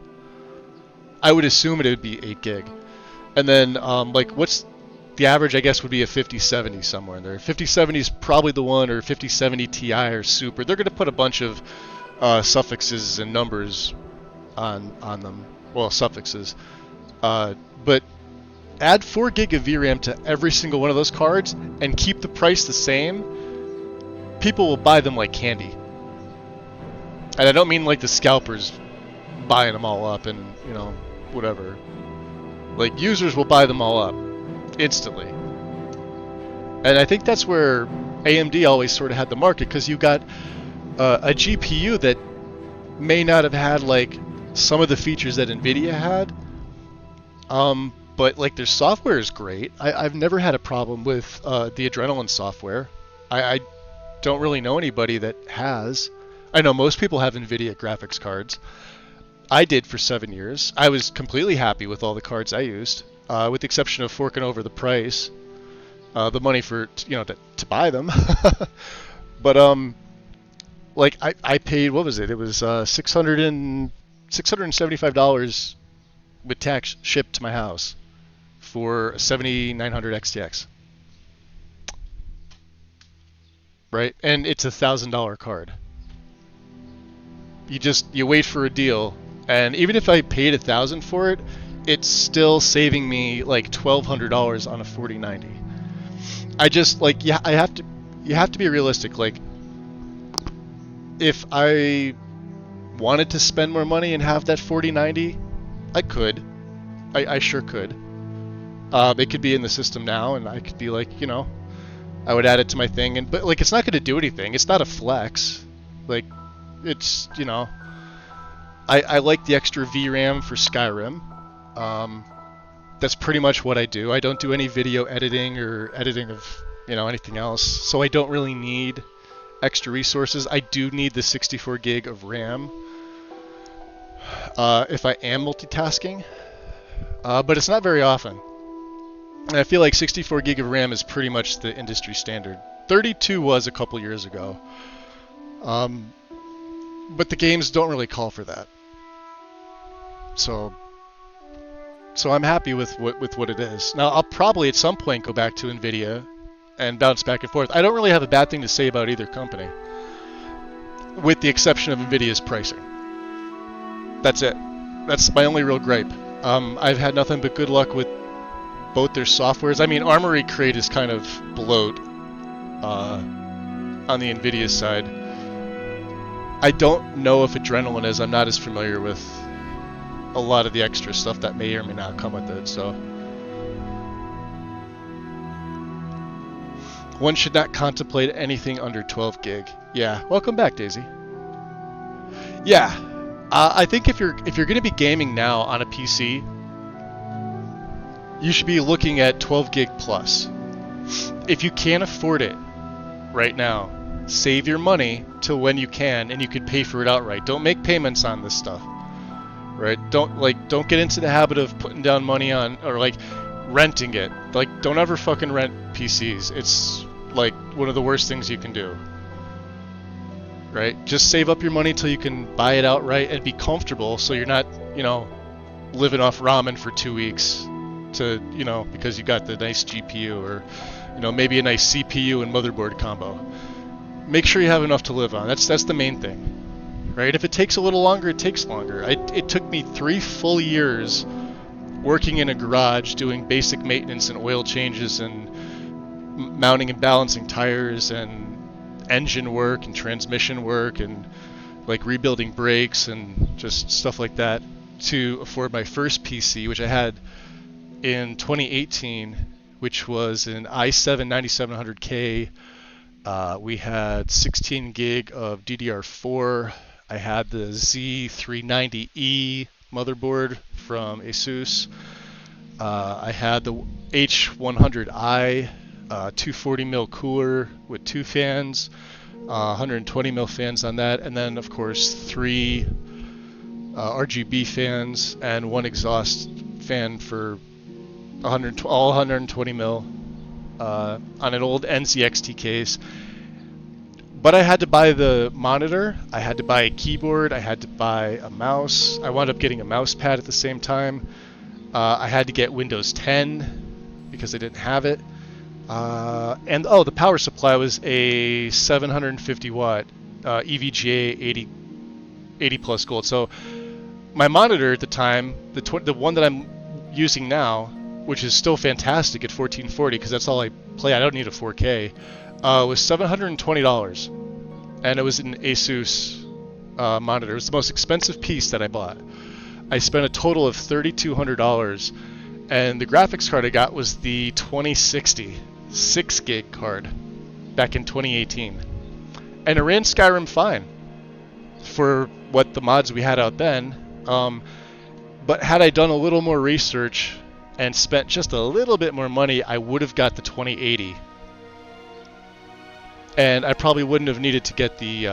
I would assume it would be 8 gig. And then, like, what's the average, I guess, would be a 5070 somewhere in there. 5070 is probably the one, or 5070 Ti or Super. They're going to put a bunch of suffixes and numbers on them. Well, suffixes. But add 4 gig of VRAM to every single one of those cards and keep the price the same. People will buy them like candy. And I don't mean like the scalpers buying them all up and, you know, whatever. Like, users will buy them all up instantly. And I think that's where AMD always sort of had the market, because you got a GPU that may not have had like some of the features that Nvidia had, but like their software is great. I've never had a problem with the Adrenalin software. I don't really know anybody that has. I know most people have Nvidia graphics cards. I did for 7 years. I was completely happy with all the cards I used, with the exception of forking over the price, the money for, you know, to buy them. But like I paid, what was it? It was $675 with tax shipped to my house for a 7900 XTX. Right, and it's $1,000 card. You wait for a deal. And even if I paid $1,000 for it, it's still saving me like $1,200 on a 4090. I just like, yeah, you have to be realistic. Like, if I wanted to spend more money and have that 4090, I could. I sure could. It could be in the system now, and I could be like, you know, I would add it to my thing, but like, it's not going to do anything. It's not a flex. Like, it's, you know. I like the extra VRAM for Skyrim. That's pretty much what I do. I don't do any video editing or editing of, you know, anything else. So I don't really need extra resources. I do need the 64 gig of RAM if I am multitasking, but it's not very often. And I feel like 64 gig of RAM is pretty much the industry standard. 32 was a couple years ago. But the games don't really call for that. So I'm happy with what it is. Now, I'll probably at some point go back to Nvidia and bounce back and forth. I don't really have a bad thing to say about either company, with the exception of Nvidia's pricing. That's it. That's my only real gripe. I've had nothing but good luck with both their softwares. I mean, Armory Crate is kind of bloat on the NVIDIA side. I don't know if Adrenaline is. I'm not as familiar with a lot of the extra stuff that may or may not come with it, so. One should not contemplate anything under 12 gig. Yeah, welcome back, Daisy. Yeah, I think if you're going to be gaming now on a PC, you should be looking at 12 gig plus. If you can't afford it right now, save your money till when you can, and you could pay for it outright. Don't make payments on this stuff, right? Don't get into the habit of putting down money on, or like renting it. Like, don't ever fucking rent PCs. It's like one of the worst things you can do. Right? Just save up your money till you can buy it outright and be comfortable, so you're not, you know, living off ramen for 2 weeks to, you know, because you got the nice GPU or, you know, maybe a nice CPU and motherboard combo. Make sure you have enough to live on. That's the main thing. Right? If it takes a little longer, it takes longer. It took me 3 full years working in a garage doing basic maintenance and oil changes and mounting and balancing tires and engine work and transmission work and like rebuilding brakes and just stuff like that to afford my first PC, which I had in 2018, which was an i7 9700K. We had 16 gig of DDR4. I had the Z390E motherboard from Asus. I had the H100i 240mm cooler with 2 fans, 120mm fans on that, and then of course 3 RGB fans and 1 exhaust fan for all 120mm on an old NZXT case. But I had to buy the monitor, I had to buy a keyboard, I had to buy a mouse. I wound up getting a mouse pad at the same time. I had to get Windows 10 because I didn't have it. And the power supply was a 750 watt EVGA 80 plus gold. So my monitor at the time, the one that I'm using now, which is still fantastic at 1440 because that's all I play. I don't need a 4K. Was $720, and it was an Asus monitor. It was the most expensive piece that I bought. I spent a total of $3,200, and the graphics card I got was the 2060 6 gig card back in 2018, and it ran Skyrim fine for what the mods we had out then. But had I done a little more research and spent just a little bit more money, I would have got the 2080. And I probably wouldn't have needed to get the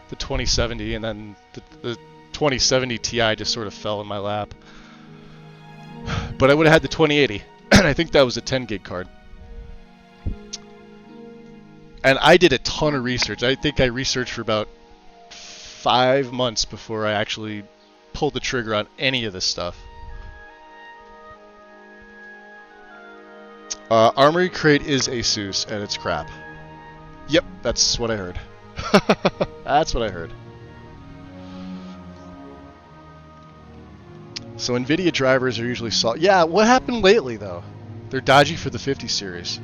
2070, and then the 2070 Ti just sort of fell in my lap. But I would have had the 2080, and I think that was a 10 gig card. And I did a ton of research. I think I researched for about 5 months before I actually pulled the trigger on any of this stuff. Armory Crate is Asus, and it's crap. Yep, that's what I heard. That's what I heard. So NVIDIA drivers are usually yeah, what happened lately, though? They're dodgy for the 50 series.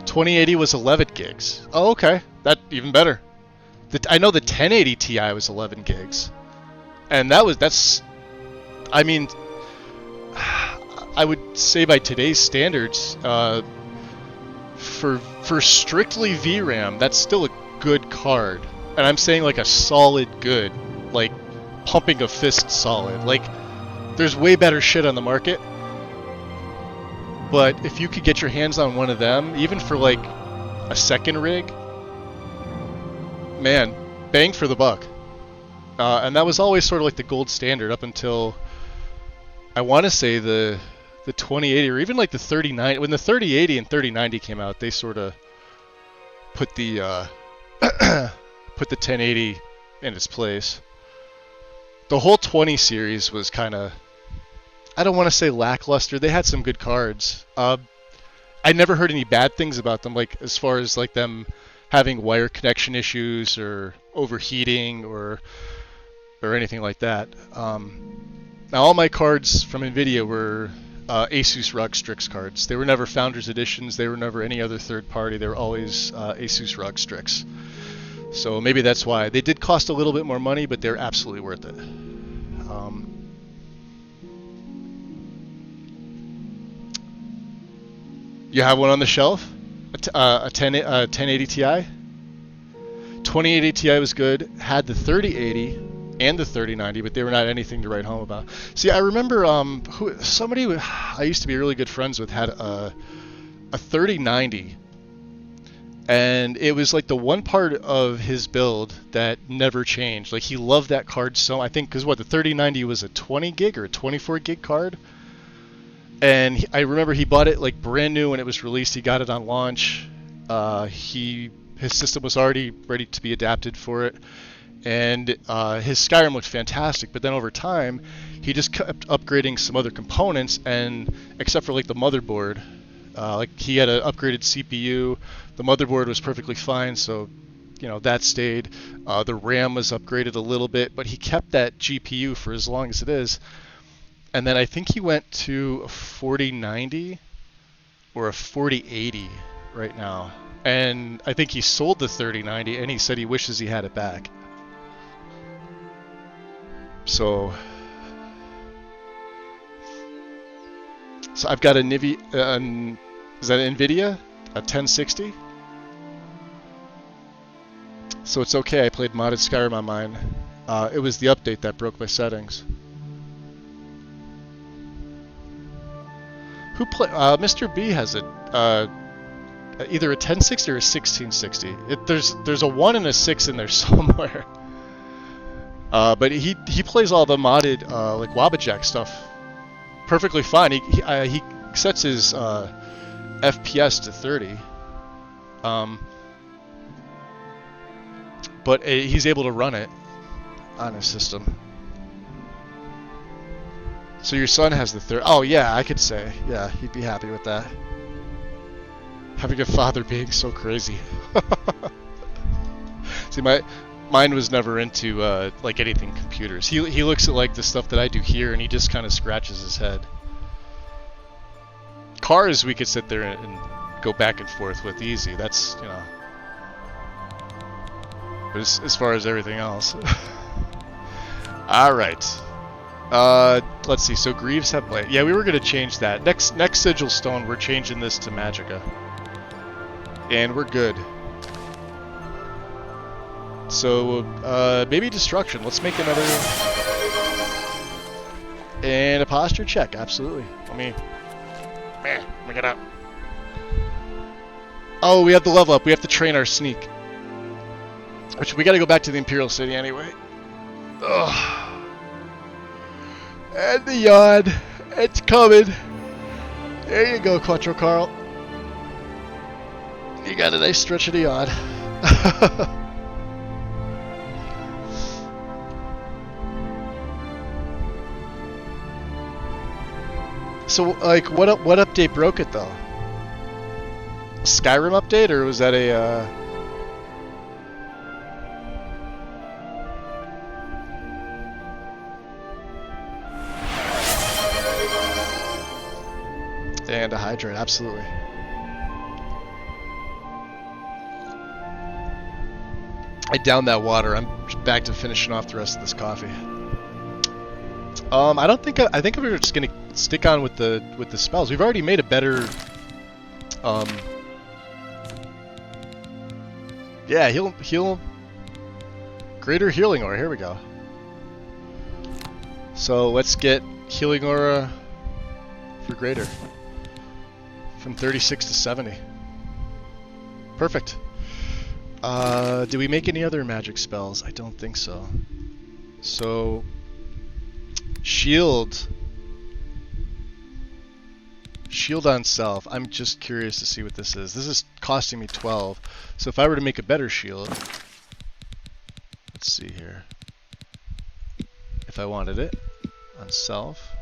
2080 was 11 gigs. Oh, okay. That even better. I know the 1080 Ti was 11 gigs. And that's... I mean... I would say by today's standards, for strictly VRAM, that's still a good card. And I'm saying like a solid good. Like, pumping a fist solid. Like, there's way better shit on the market. But if you could get your hands on one of them, even for like a second rig, man, bang for the buck. And that was always sort of like the gold standard up until, I want to say the 2080 or even like the 3090. When the 3080 and 3090 came out, they sort of put the put the 1080 in its place. The whole 20 series was kind of, I don't want to say lackluster. They had some good cards. I never heard any bad things about them, like as far as like them having wire connection issues or overheating or anything like that. Now all my cards from NVIDIA were Asus ROG Strix cards. They were never Founders Editions. They were never any other third party. They were always Asus ROG Strix. So maybe that's why. They did cost a little bit more money, but they're absolutely worth it. You have one on the shelf? A 1080 Ti? 2080 Ti was good. Had the 3080 and the 3090, but they were not anything to write home about. See, I remember somebody I used to be really good friends with had a 3090, and it was like the one part of his build that never changed. Like, he loved that card so, I think, because what, the 3090 was a 20 gig or a 24 gig card? And I remember he bought it like brand new when it was released. He got it on launch. His system was already ready to be adapted for it, and his Skyrim looked fantastic. But then over time, he just kept upgrading some other components, and except for like the motherboard, like he had an upgraded CPU. The motherboard was perfectly fine, so that stayed. The RAM was upgraded a little bit, but he kept that GPU for as long as it is. And then I think he went to a 4090 or a 4080 right now. And I think he sold the 3090, and he said he wishes he had it back. So I've got a NVIDIA, is that an NVIDIA? A 1060? So it's okay, I played modded Skyrim on mine. It was the update that broke my settings. Mr. B has it. Either a 1060 or a 1660. There's a 1 and a 6 in there somewhere. But he plays all the modded like Wabbajack stuff perfectly fine. He sets his FPS to 30. But he's able to run it on his system. So your son has the third. Oh yeah, I could say. Yeah, he'd be happy with that. Having a father being so crazy. See, mine was never into like anything computers. He looks at like the stuff that I do here, and he just kind of scratches his head. Cars we could sit there and go back and forth with easy. That's But as far as everything else. All right. Let's see. So Greaves have blade. Yeah, we were gonna change that. Next Sigil Stone, we're changing this to Magicka, and we're good. So maybe Destruction. Let's make another and a posture check. Absolutely. Let me get up. Oh, we have the level up. We have to train our sneak, which we got to go back to the Imperial City anyway. Ugh. And the yawn. It's coming. There you go, Quattro Carl. You got a nice stretch of the yawn. So, like, what update broke it, though? Skyrim update, or was that a, And a hydrate, absolutely. I downed that water. I'm back to finishing off the rest of this coffee. I don't think I think we're just gonna stick on with the spells. We've already made a better. Yeah, heal. Greater Healing Aura. Here we go. So let's get Healing Aura for Greater. From 36 to 70. Perfect. Do we make any other magic spells? I don't think so. So, Shield on self. I'm just curious to see what this is. This is costing me 12. So if I were to make a better shield, let's see here. If I wanted it on self.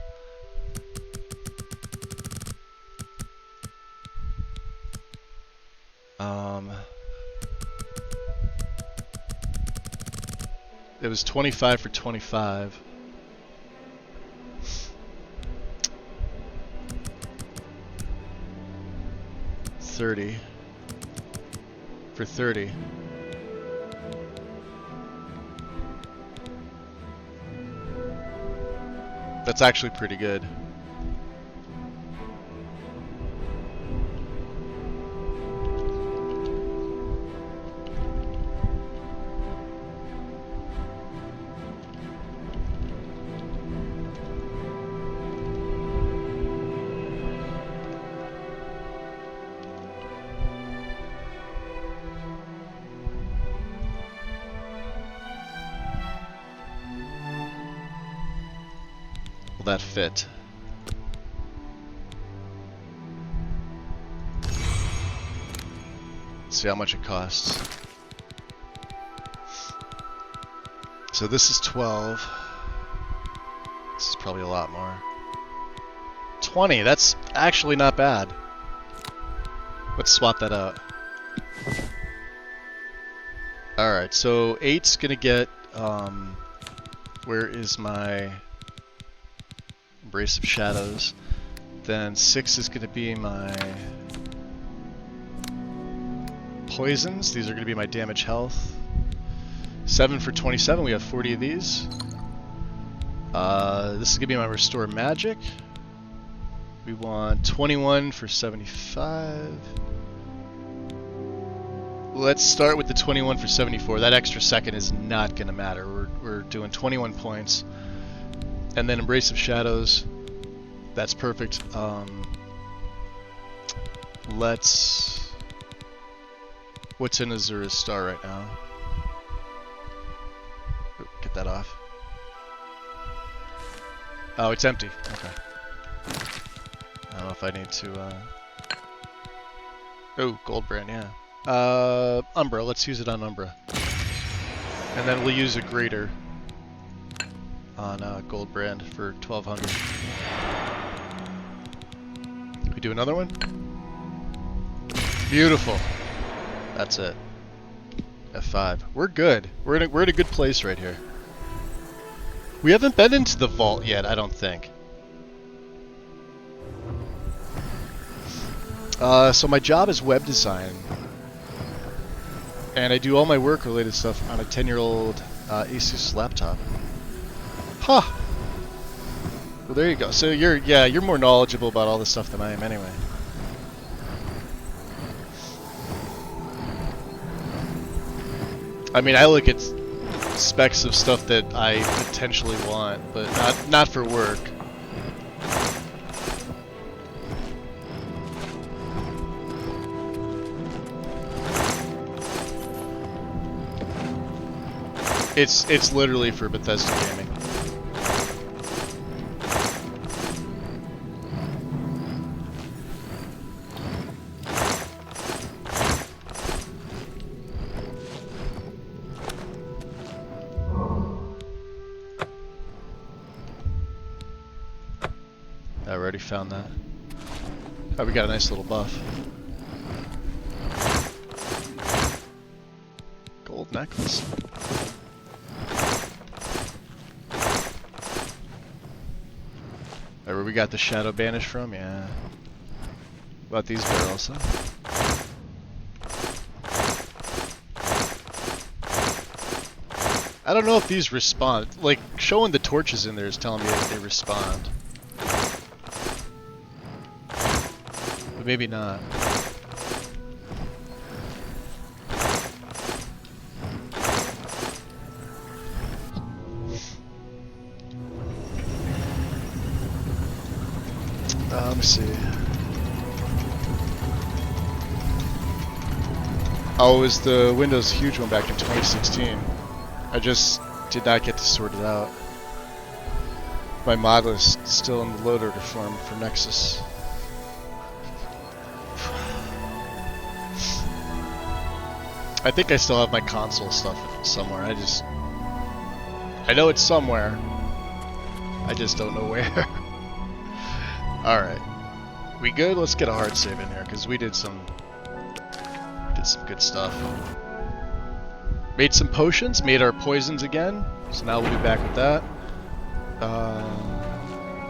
It was 25 for 25. 30. For 30. That's actually pretty good. That fit. Let's see how much it costs. So this is 12. This is probably a lot more. 20, that's actually not bad. Let's swap that out. Alright, so 8's gonna get, where is my Embrace of Shadows? Then 6 is going to be my poisons. These are going to be my damage health. 7 for 27. We have 40 of these. This is going to be my restore magic. We want 21 for 75. Let's start with the 21 for 74. That extra second is not going to matter. We're doing 21 points. And then Embrace of Shadows, that's perfect. What's in Azura's star right now? Ooh, get that off. Oh, it's empty. Okay. I don't know if I need to, Oh, Gold Brand, yeah. Umbra, let's use it on Umbra. And then we'll use a Greater on Gold Brand for 1200. We do another one? Beautiful. That's it. F5. We're good. We're in a good place right here. We haven't been into the vault yet, I don't think. So my job is web design. And I do all my work related stuff on a 10-year-old Asus laptop. Huh. Well, there you go. So you're more knowledgeable about all this stuff than I am anyway. I mean, I look at specs of stuff that I potentially want, but not for work. It's literally for Bethesda gaming. I already found that. Oh, we got a nice little buff. Gold necklace. Where we got the Shadow Banish from? Yeah. What about these barrels, huh? I don't know if these respond. Like, showing the torches in there is telling me that they respond. But maybe not. Let me see. Oh, it was the Windows huge one back in 2016. I just did not get to sort it out. My model is still in the load order form for Nexus. I think I still have my console stuff somewhere. I know it's somewhere. I just don't know where. Alright. We good? Let's get a hard save in here, because we did some good stuff. Made some potions, made our poisons again, so now we'll be back with that.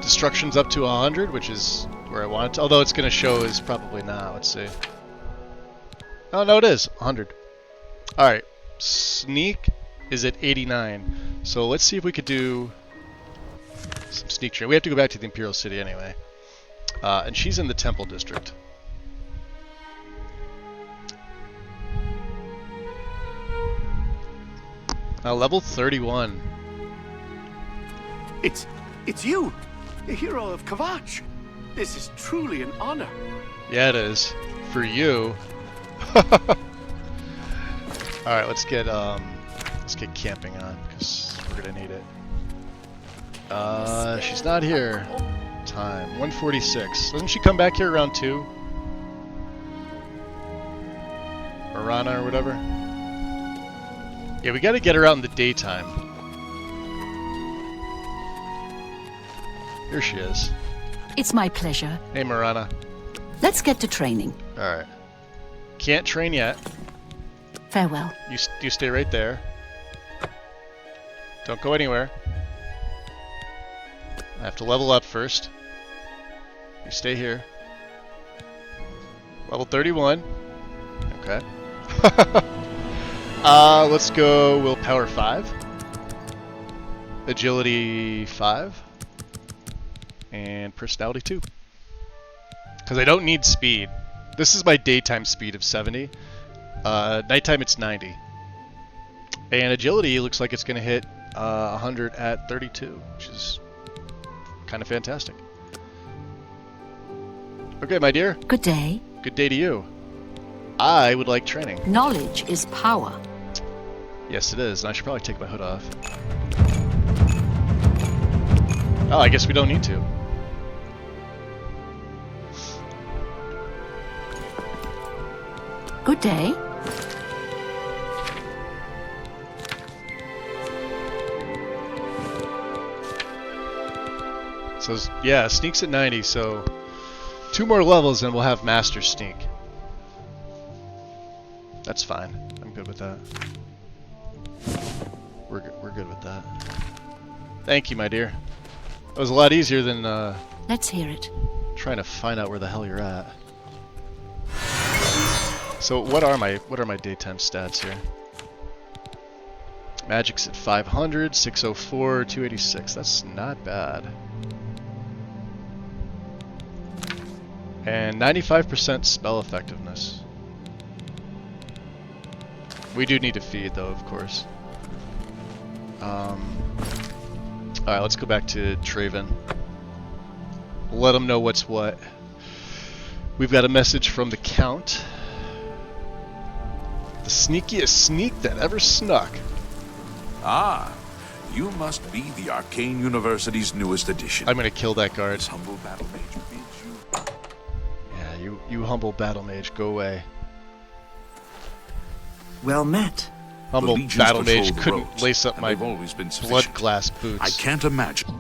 Destruction's up to 100, which is where I want it to, although it's going to show is probably not. Let's see. Oh, no, it is 100. Alright, sneak is at 89. So let's see if we could do some sneak training. We have to go back to the Imperial City anyway. And she's in the Temple District. Level 31. It's you, the hero of Kavach. This is truly an honor. Yeah, it is. For you. Alright, let's get camping on, because we're gonna need it. She's not here. Time. 1:46. Doesn't she come back here around 2? Marana or whatever? Yeah, we gotta get her out in the daytime. Here she is. It's my pleasure. Hey, Marana. Let's get to training. Alright. Can't train yet. Farewell. You stay right there. Don't go anywhere. I have to level up first. You stay here. Level 31. Okay. Let's go willpower 5. Agility 5. And personality 2. Because I don't need speed. This is my daytime speed of 70. Nighttime it's 90. And agility looks like it's going to hit 100 at 32, which is kind of fantastic. Okay, my dear. Good day. Good day to you. I would like training. Knowledge is power. Yes, it is. And I should probably take my hood off. Oh, I guess we don't need to. Good day. So, yeah, sneak's at 90, so 2 more levels and we'll have Master Sneak. That's fine. I'm good with that. We're good with that. Thank you, my dear. That was a lot easier than Let's hear it. trying to find out where the hell you're at. So what are my daytime stats here? Magic's at 500, 604, 286. That's not bad. And 95% spell effectiveness. We do need to feed though, of course. Alright, let's go back to Traven. Let them know what's what. We've got a message from the Count. The sneakiest sneak that ever snuck. Ah, you must be the Arcane University's newest addition. I'm gonna kill that guard. This humble battle mage bids you. Yeah, you humble battle mage, go away. Well met. Humble Legions battle patrol mage the couldn't roads, lace up and my they've always been blood sufficient. glass boots. I can't imagine.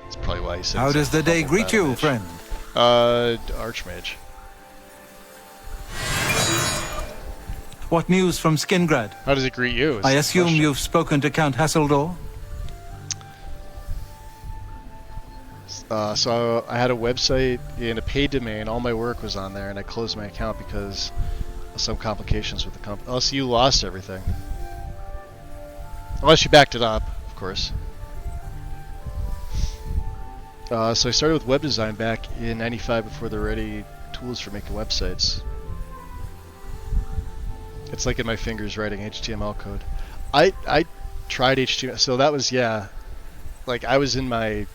That's probably why he said. How does the day humble greet battle you, mage. friend? Archmage. What news from Skingrad? How does it greet you? I assume you've spoken to Count Hasseldor? So I had a website in a paid domain. All my work was on there, and I closed my account because of some complications with the company. Unless you lost everything. Unless you backed it up, of course. So I started with web design back in '95 before there were any tools for making websites. It's like in my fingers writing HTML code. I tried HTML, so that was, yeah, like I was in my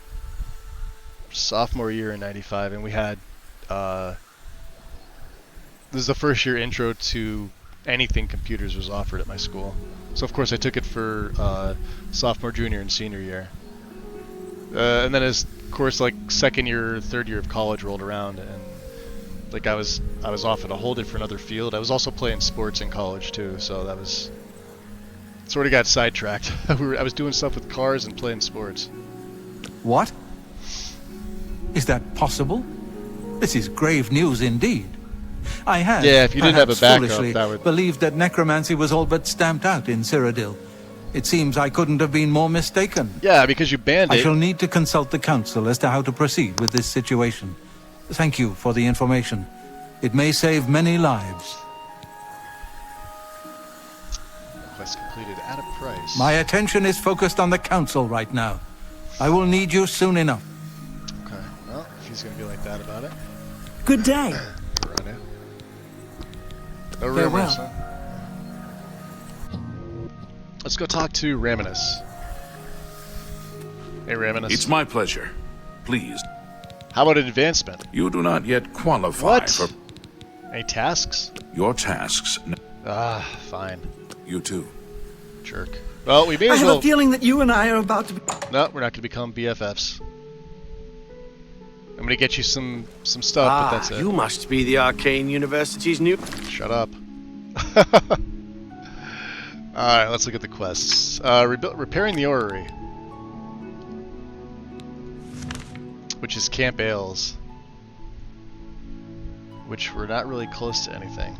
sophomore year in '95, and we had this is the first year intro to anything computers was offered at my school. So of course I took it for sophomore, junior, and senior year. And then as of course like second year, third year of college rolled around, and like I was off in a whole different other field. I was also playing sports in college too, so that was sort of got sidetracked. I was doing stuff with cars and playing sports. What? Is that possible? This is grave news indeed. I had, yeah, if you didn't have a perhaps backup, foolishly, that would believed that necromancy was all but stamped out in Cyrodiil. It seems I couldn't have been more mistaken. Yeah, because you banned it. I shall need to consult the council as to how to proceed with this situation. Thank you for the information. It may save many lives. Quest completed at a price. My attention is focused on the council right now. I will need you soon enough. Okay, well, if he's gonna be like that about it. Good day. Run it. No Farewell. rumors, huh? Let's go talk to Raminus. Hey, Raminus. It's my pleasure. Please. How about an advancement? You do not yet qualify for... Any tasks? Your tasks... Ah, fine. You too. Jerk. Well, we may I as have well... a feeling that you and I are about to... No, we're not going to become BFFs. I'm going to get you some stuff, but that's it. You must be the Arcane University's new... Shut up. Alright, let's look at the quests. Repairing the orrery. Which is Camp Ales. Which we're not really close to anything.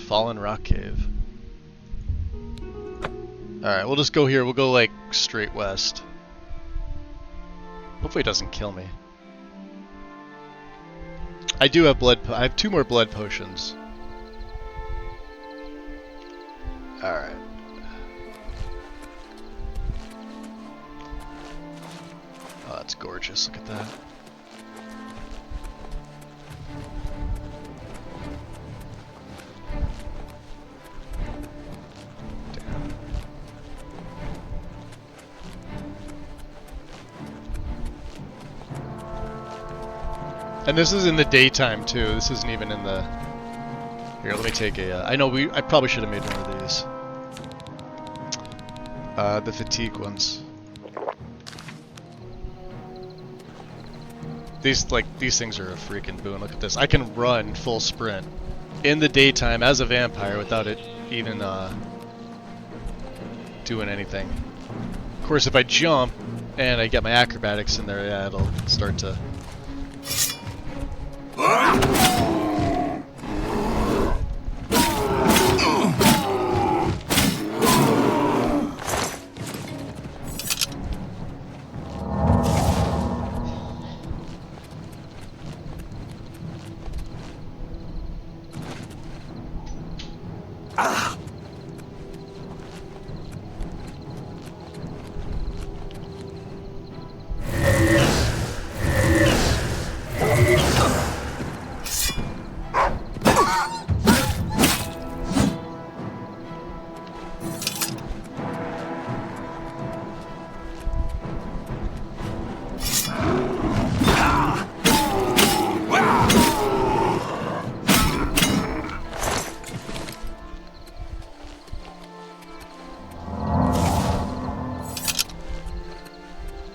Fallen Rock Cave. Alright, we'll just go here. We'll go like straight west. Hopefully it doesn't kill me. I do have I have 2 more blood potions. Alright. Oh, that's gorgeous. Look at that. Damn. And this is in the daytime too. This isn't even in the... Here, let me take a... I know I probably should have made one of these. The fatigue ones. These things are a freaking boon. Look at this. I can run full sprint in the daytime as a vampire without it even doing anything. Of course, if I jump and I get my acrobatics in there, yeah, it'll start to...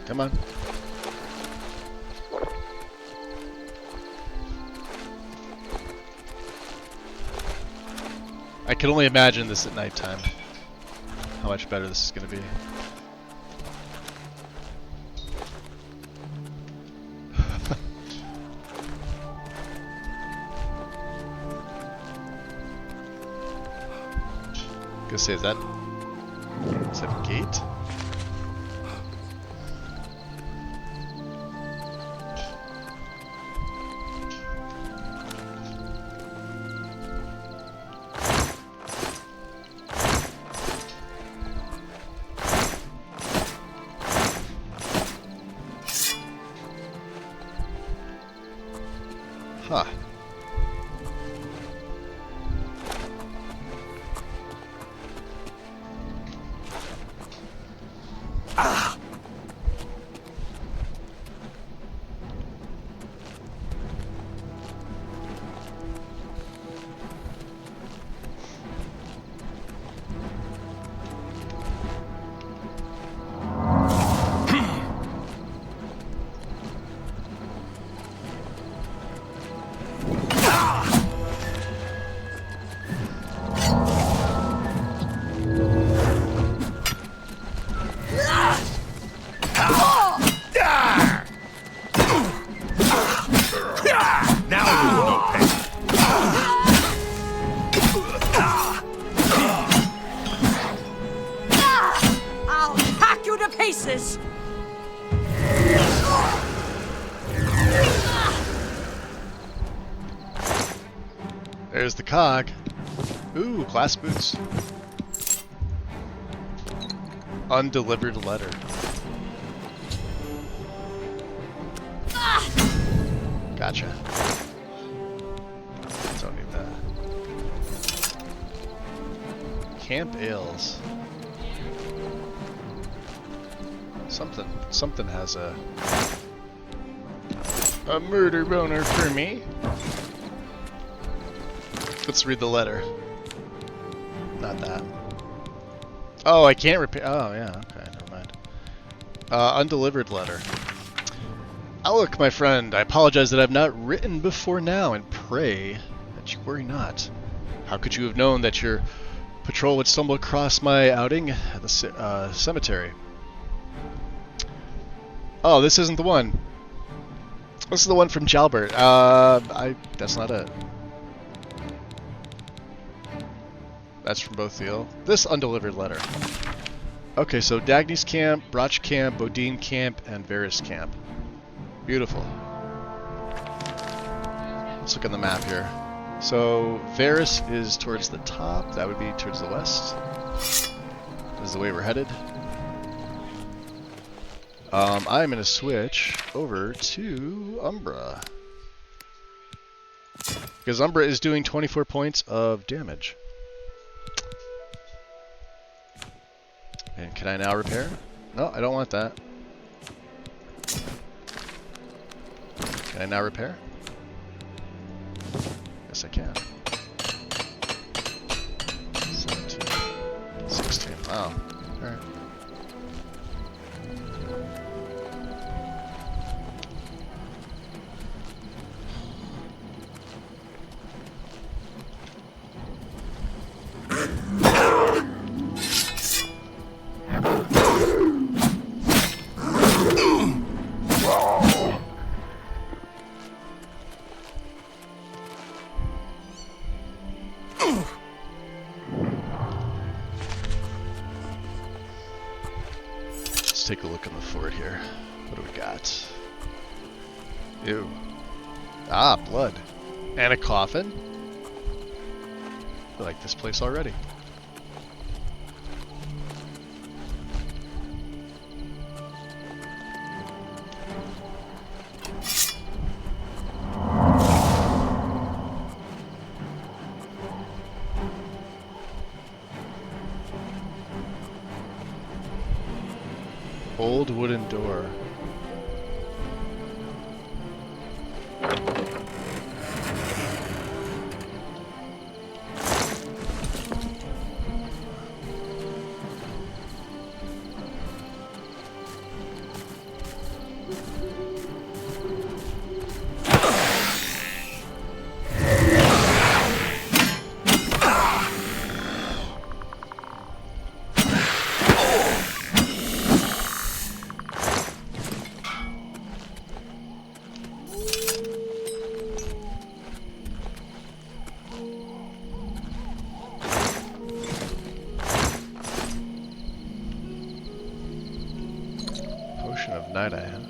Come on. I can only imagine this at nighttime. How much better this is going to be. Gonna say, is that a gate? Huh. I'll hack you to pieces! There's the cog. Ooh, glass boots. Undelivered letter. Gotcha. Don't need that. Camp ales. Something has a murder boner for me. Let's read the letter. Not that. Oh, I can't repair. Oh, yeah. Okay, never mind. Undelivered letter. Look, my friend, I apologize that I've not written before now, and pray that you worry not. How could you have known that your patrol would stumble across my outing at the cemetery? Oh, this isn't the one. This is the one from Jalbert. That's not it. That's from both Theo. This undelivered letter. Okay, so Dagny's camp, Broch camp, Bodine camp, and Varys camp. Beautiful. Let's look on the map here. So Varys is towards the top. That would be towards the west. This is the way we're headed. I'm going to switch over to Umbra. Because Umbra is doing 24 points of damage. And can I now repair? No, I don't want that. Can I now repair? Yes, I can. 17, 16. Wow. Alright. Take a look in the fort here. What do we got? Ew. Ah, blood. And a coffin? I like this place already. Old wooden door. Of night I have.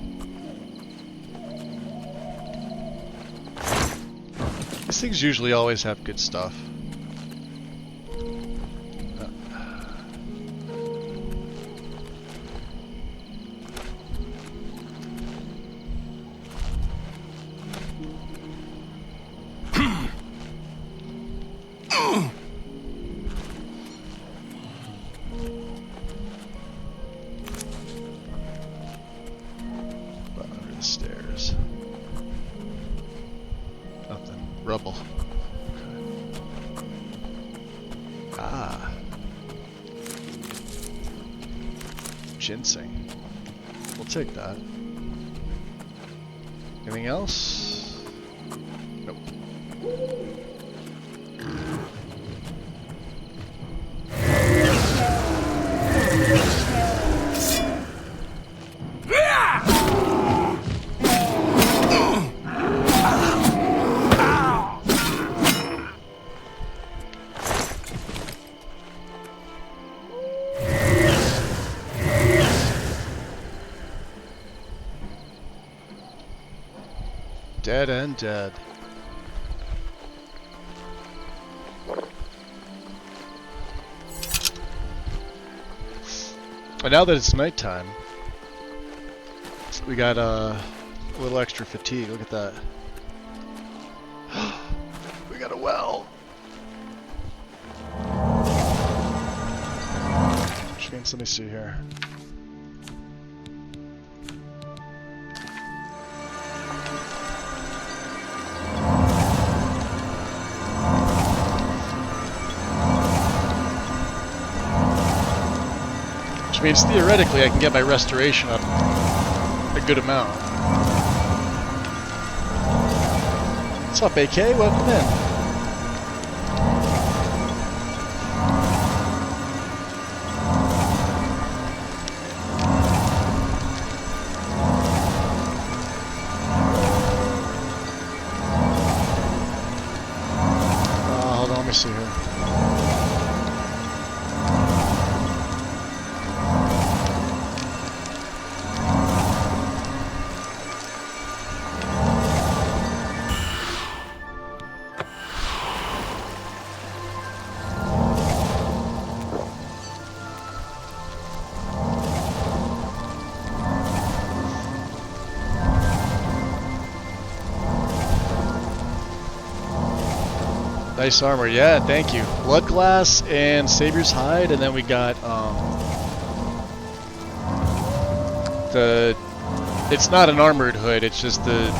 These things usually always have good stuff. Stairs. Nothing. Rubble. Okay. Ah. Ginseng. We'll take that. Anything else? Nope. Dead and dead. But now that it's nighttime, we got a little extra fatigue. Look at that. We got a well. Which means, let me see here. Which means theoretically I can get my restoration up a good amount. What's up, AK? Welcome in. Hold on, let me see here. Nice armor, yeah, thank you. Blood glass and Savior's hide, and then we got it's not an armored hood, it's just the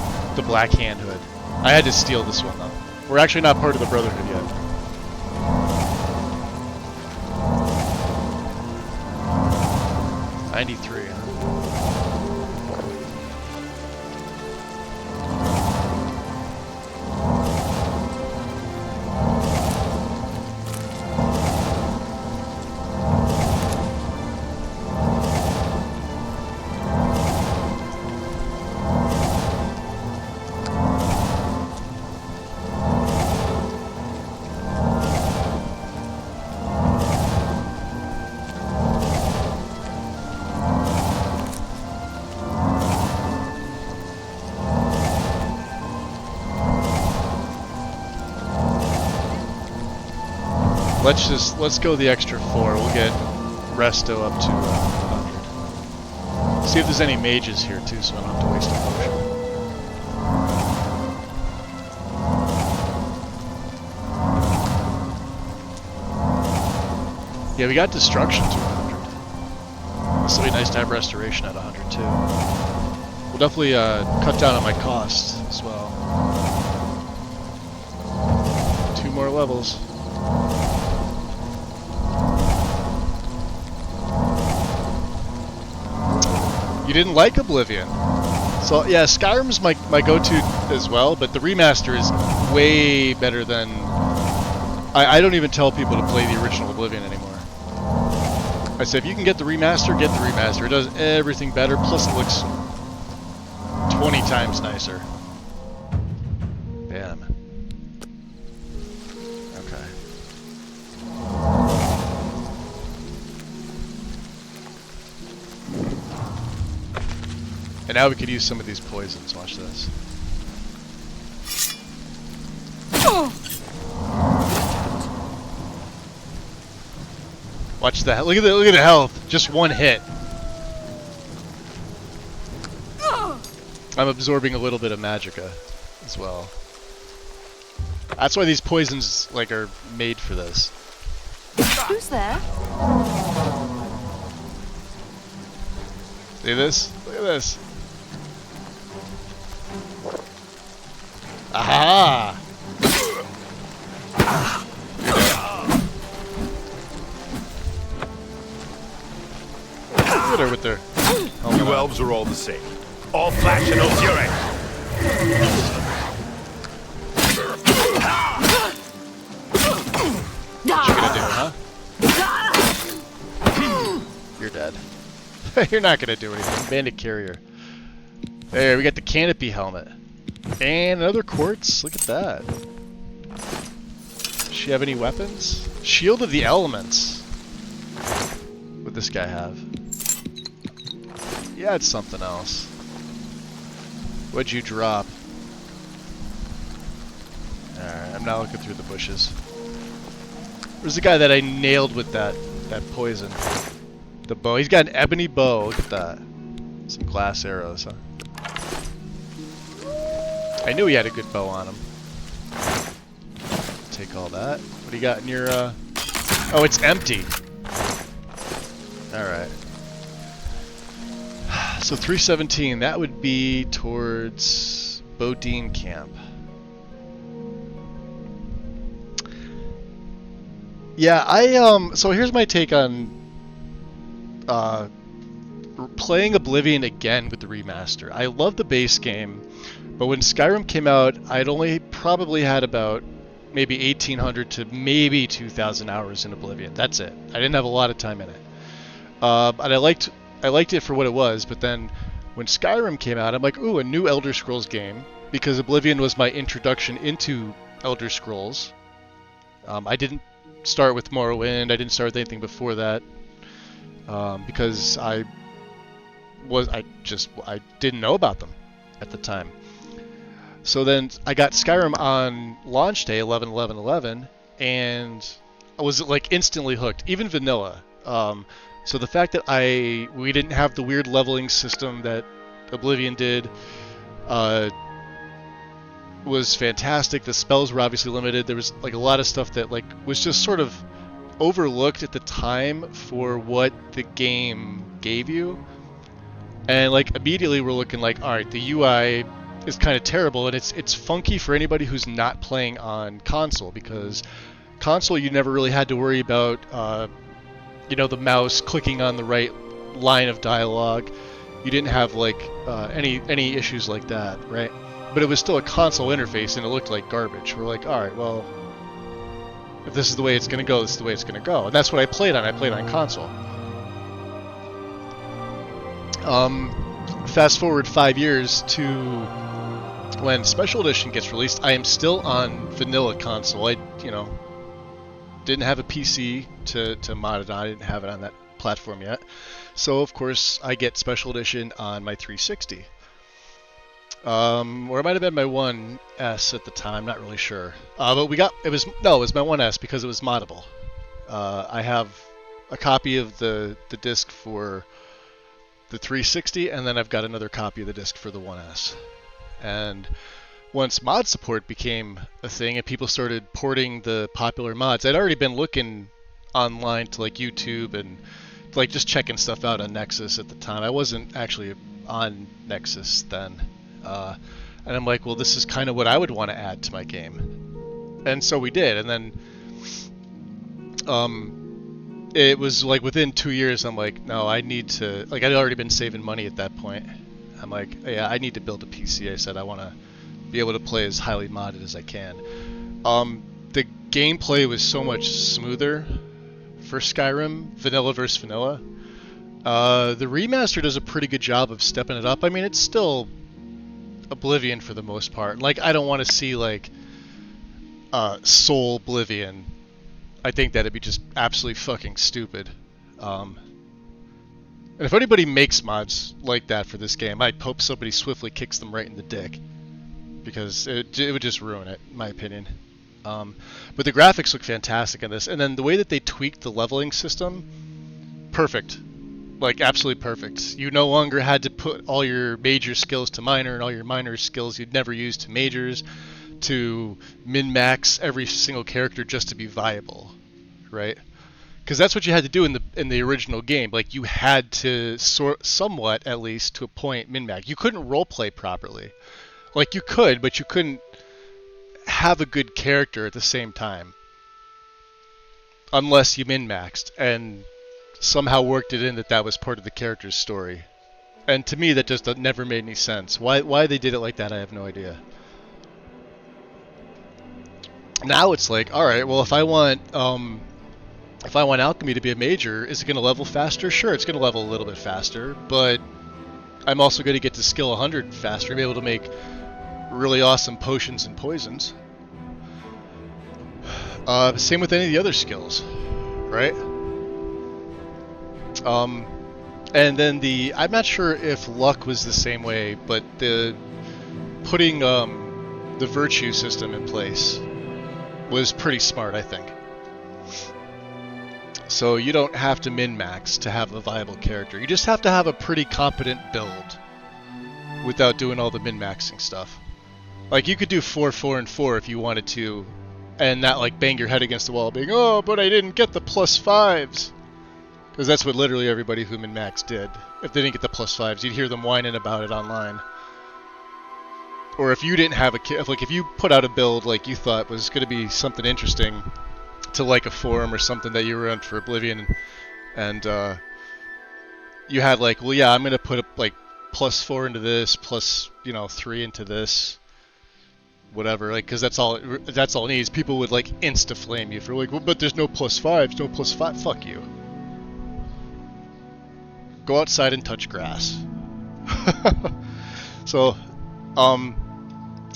black hand hood. I had to steal this one though. We're actually not part of the Brotherhood yet. $93, huh? Let's go the extra 4. We'll get resto up to 100. See if there's any mages here too, so I don't have to waste a potion. Yeah, we got destruction to 100. This will be nice to have restoration at 100 too. We'll definitely cut down on my costs as well. 2 more levels. You didn't like Oblivion. So yeah, Skyrim's my go-to as well, but the remaster is way better than... I don't even tell people to play the original Oblivion anymore. I say if you can get the remaster, get the remaster. It does everything better, plus it looks 20 times nicer. Damn. Okay. And now we could use some of these poisons. Watch this. Watch that. Look at the health. Just one hit. I'm absorbing a little bit of magicka as well. That's why these poisons are made for this. Who's there? See this? Look at this. Aha! Look at her with their... You elves are all the same. All flash and no fury. What you gonna do, huh? You're dead. You're not gonna do anything. Bandit carrier. There, we got the canopy helmet. And another quartz. Look at that. Does she have any weapons? Shield of the elements. What does this guy have? Yeah, it's something else. What'd you drop? Alright, I'm now looking through the bushes. There's the guy that I nailed with that poison. The bow. He's got an ebony bow. Look at that. Some glass arrows, huh? I knew he had a good bow on him. Take all that. What do you got in your, Oh, it's empty. Alright. So 317, that would be towards Bodine Camp. Yeah, so here's my take on playing Oblivion again with the remaster. I love the base game, but when Skyrim came out, I'd only probably had about maybe 1,800 to maybe 2,000 hours in Oblivion. That's it. I didn't have a lot of time in it. But I liked it for what it was, but then when Skyrim came out, I'm like, ooh, a new Elder Scrolls game, because Oblivion was my introduction into Elder Scrolls. I didn't start with Morrowind, I didn't start with anything before that, because I didn't know about them at the time. So then I got Skyrim on launch day, 11/11/11, and I was like instantly hooked, even vanilla. So the fact that we didn't have the weird leveling system that Oblivion did was fantastic. The spells were obviously limited. There was like a lot of stuff that like was just sort of overlooked at the time for what the game gave you. And like immediately we're looking like, all right, the UI is kind of terrible, and it's funky for anybody who's not playing on console, because console you never really had to worry about the mouse clicking on the right line of dialogue. You didn't have like any issues like that, right? But it was still a console interface, and it looked like garbage. We're like, all right, well, if this is the way it's going to go, this is the way it's going to go. And that's what I played on. I played on console. Fast forward 5 years to when Special Edition gets released. I am still on vanilla console. I, didn't have a PC to mod it on. I didn't have it on that platform yet. So, of course, I get Special Edition on my 360. Or it might have been my 1S at the time, not really sure. But it was my 1S because it was moddable. I have a copy of the disc for the 360, and then I've got another copy of the disc for the 1S. And once mod support became a thing and people started porting the popular mods, I'd already been looking online to like YouTube and like just checking stuff out on Nexus at the time. I wasn't actually on Nexus then. And I'm like, well, this is kind of what I would want to add to my game. And so we did. And then it was like within 2 years, I'm like, no, I need to, like I'd already been saving money at that point. I'm like, yeah, I need to build a PC. I said I want to be able to play as highly modded as I can. The gameplay was so much smoother for Skyrim, vanilla versus vanilla. The remaster does a pretty good job of stepping it up. I mean, it's still Oblivion for the most part. Like, I don't want to see like Soul Oblivion. I think that'd be just absolutely fucking stupid. And if anybody makes mods like that for this game, I hope somebody swiftly kicks them right in the dick, because it would just ruin it, in my opinion. But the graphics look fantastic in this, and then the way that they tweaked the leveling system, perfect. Like, absolutely perfect. You no longer had to put all your major skills to minor and all your minor skills you'd never use to majors to min-max every single character just to be viable, right? Because that's what you had to do in the original game. Like, you had to somewhat, at least to a point, min-max. You couldn't roleplay properly. Like, you could, but you couldn't have a good character at the same time unless you min-maxed and somehow worked it in that was part of the character's story. And to me, that just never made any sense. Why they did it like that, I have no idea. Now it's like, all right, well, if I want alchemy to be a major, is it going to level faster? Sure, it's going to level a little bit faster, but I'm also going to get to skill 100 faster and be able to make really awesome potions and poisons. Same with any of the other skills, right? And then I'm not sure if luck was the same way, but putting the virtue system in place was pretty smart, I think. So you don't have to min-max to have a viable character. You just have to have a pretty competent build without doing all the min-maxing stuff. Like, you could do 4, 4, and 4 if you wanted to, and not, like, bang your head against the wall being, oh, but I didn't get the +5s. Because that's what literally everybody who min-max did. If they didn't get the +5s, you'd hear them whining about it online. Or if you didn't have a if you put out a build like you thought was going to be something interesting to like a forum or something that you were on for Oblivion, and you had like, well, yeah, I'm going to put like +4 into this, plus, you know, 3 into this, whatever, like, because that's all it needs. People would like insta flame you for like, well, but there's no +5s, no +5. Fuck you. Go outside and touch grass. So,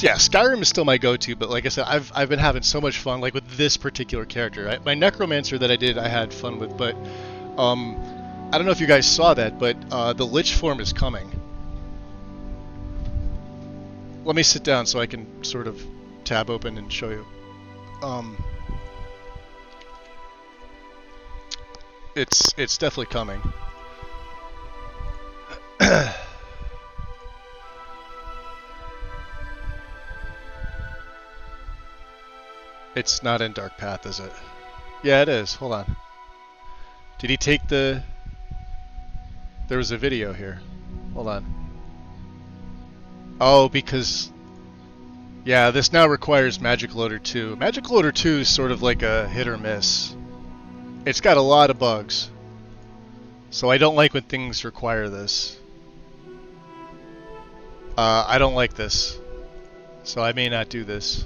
yeah, Skyrim is still my go-to, but like I said, I've been having so much fun, like, with this particular character. My Necromancer that I had fun with, but I don't know if you guys saw that, but the Lich form is coming. Let me sit down so I can sort of tab open and show you. It's definitely coming. It's not in Dark Path, is it? Yeah, it is. Hold on. Did he take the... There was a video here. Hold on. Oh, because... Yeah, this now requires Magic Loader 2. Magic Loader 2 is sort of like a hit or miss. It's got a lot of bugs. So I don't like when things require this. I don't like this. So I may not do this.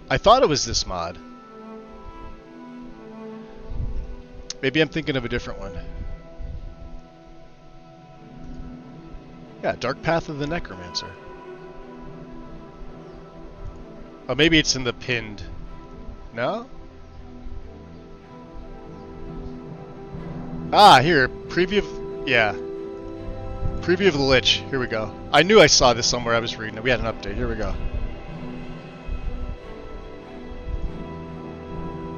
I thought it was this mod. Maybe I'm thinking of a different one. Yeah, Dark Path of the Necromancer. Oh, maybe it's in the pinned. No? Ah, here. Preview of... Yeah. Preview of the Lich. Here we go. I knew I saw this somewhere. I was reading it. We had an update. Here we go.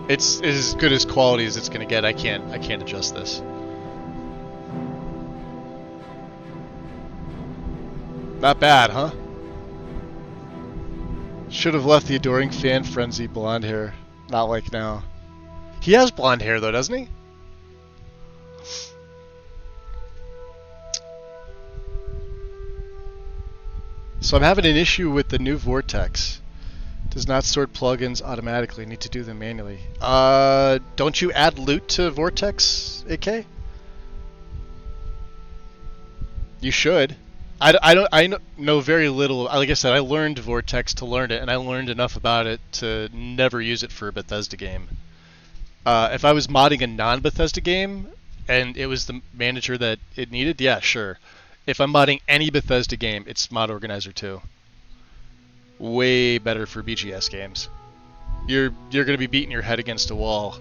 It's as good as quality as it's gonna get. I can't adjust this. Not bad, huh? Should have left the adoring fan frenzy blonde hair. Not like now. He has blonde hair though, doesn't he? So I'm having an issue with the new Vortex. Does not sort plugins automatically. Need to do them manually. Don't you add loot to Vortex, AK? You should. I know very little. Like I said, I learned Vortex to learn it, and I learned enough about it to never use it for a Bethesda game. If I was modding a non-Bethesda game, and it was the manager that it needed, yeah, sure. If I'm modding any Bethesda game, it's Mod Organizer 2. Way better for BGS games. You're gonna be beating your head against a wall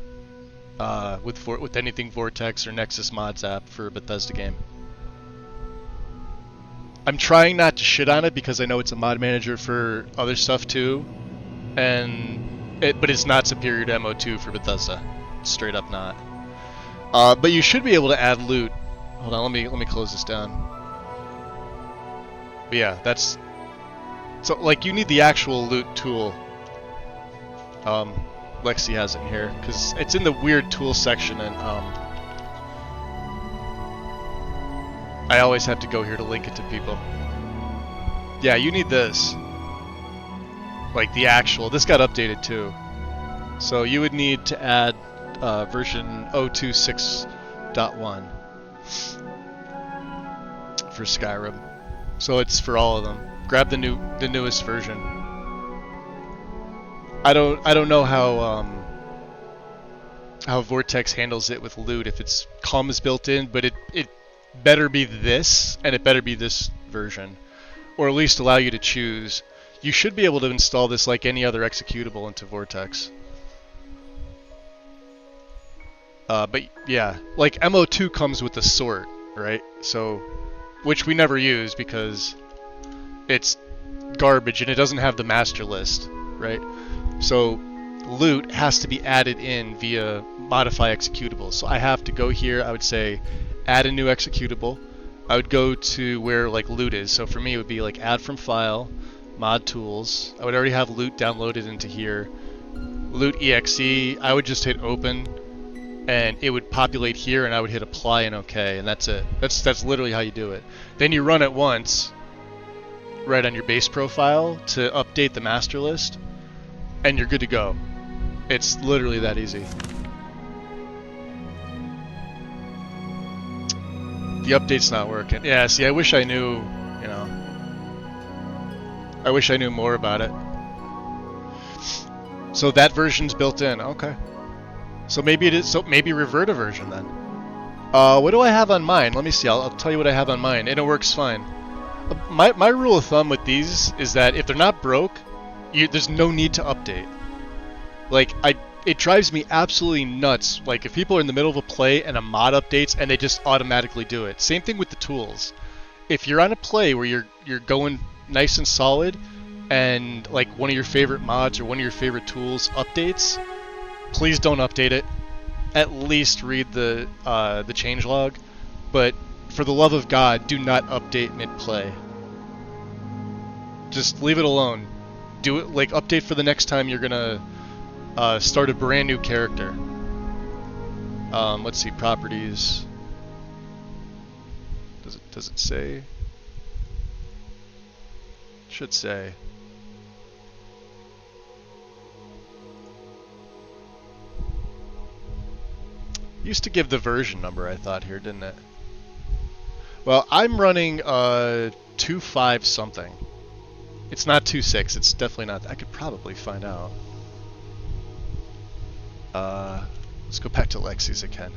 with anything Vortex or Nexus Mods app for a Bethesda game. I'm trying not to shit on it because I know it's a mod manager for other stuff too, but it's not superior to MO2 for Bethesda. It's straight up not. But you should be able to add loot. Hold on, let me close this down. But yeah, that's. So, like, you need the actual loot tool. Lexi has it in here, because it's in the weird tool section, and I always have to go here to link it to people. Yeah, you need this. Like, the actual... This got updated, too. So, you would need to add version 026.1 for Skyrim. So, it's for all of them. Grab the newest version. I don't know how Vortex handles it with loot if it's comes built in, but it better be this, and it better be this version, or at least allow you to choose. You should be able to install this like any other executable into Vortex. But yeah, like MO2 comes with the sort, right? So, which we never use because it's garbage and it doesn't have the master list, right? So loot has to be added in via modify executable. So I have to go here, I would say add a new executable. I would go to where like loot is. So for me it would be like add from file, mod tools. I would already have loot downloaded into here. Loot exe, I would just hit open and it would populate here and I would hit apply and OK, and that's it. That's literally how you do it. Then you run it once right on your base profile to update the master list and you're good to go. It's literally that easy. The update's not working. Yeah, see, I wish I knew, you know. I wish I knew more about it. So that version's built in. Okay. So maybe it is. So maybe revert a version then. What do I have on mine? Let me see. I'll tell you what I have on mine, and it works fine. My rule of thumb with these is that if they're not broke, there's no need to update. Like it drives me absolutely nuts. Like if people are in the middle of a play and a mod updates and they just automatically do it. Same thing with the tools. If you're on a play where you're going nice and solid, and like one of your favorite mods or one of your favorite tools updates, please don't update it. At least read the changelog. But for the love of God, do not update mid-play. Just leave it alone. Do it like update for the next time you're gonna start a brand new character. Let's see, properties. Does it say? Should say. Used to give the version number, I thought, here, didn't it? Well, I'm running 2.5 something. It's not 2.6. It's definitely not. I could probably find out. Let's go back to Lexi's again.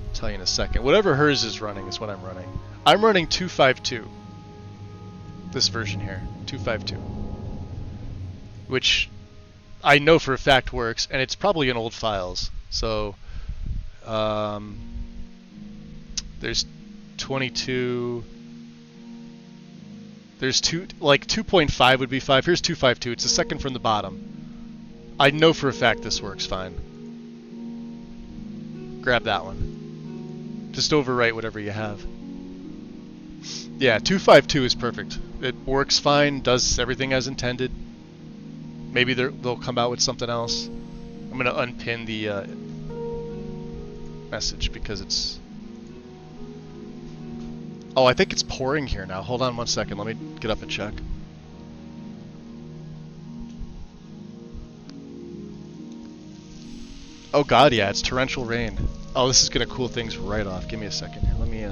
I'll tell you in a second. Whatever hers is running is what I'm running. I'm running 2.5.2. This version here, 2.5.2, which I know for a fact works, and it's probably in old files. So there's 22. There's 2.5 would be 5. Here's 2.5.2. It's the second from the bottom. I know for a fact this works fine. Grab that one. Just overwrite whatever you have. Yeah, 2.5.2 is perfect. It works fine, does everything as intended. Maybe they'll come out with something else. I'm gonna unpin the message because it's... Oh, I think it's pouring here now. Hold on one second. Let me get up and check. Oh god, yeah, it's torrential rain. Oh, this is gonna cool things right off. Give me a second here. Let me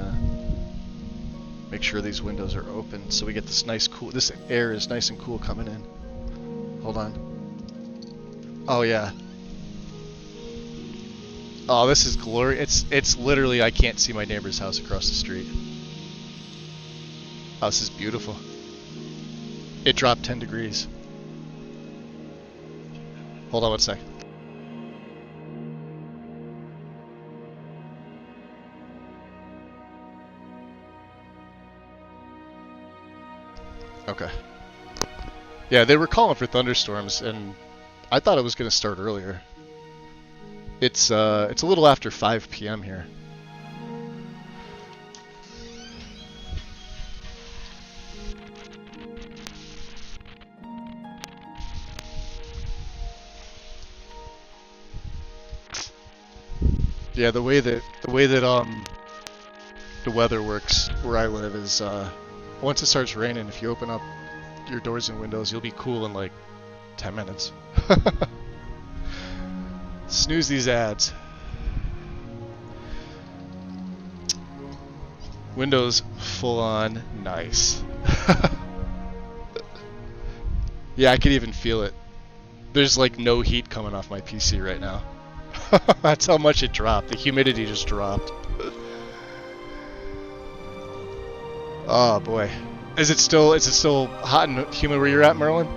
make sure these windows are open so we get this nice cool... This air is nice and cool coming in. Hold on. Oh yeah. Oh, this is glorious. It's literally, I can't see my neighbor's house across the street. Oh, this is beautiful. It dropped 10 degrees. Hold on one sec. Okay. Yeah, they were calling for thunderstorms, and I thought it was going to start earlier. It's a little after 5 p.m. here. Yeah, the way that the weather works where I live is once it starts raining, if you open up your doors and windows, you'll be cool in like 10 minutes. Snooze these ads. Windows full on, nice. Yeah, I could even feel it. There's like no heat coming off my PC right now. That's how much it dropped. The humidity just dropped. Oh boy. Is it still hot and humid where you're at, Merlin?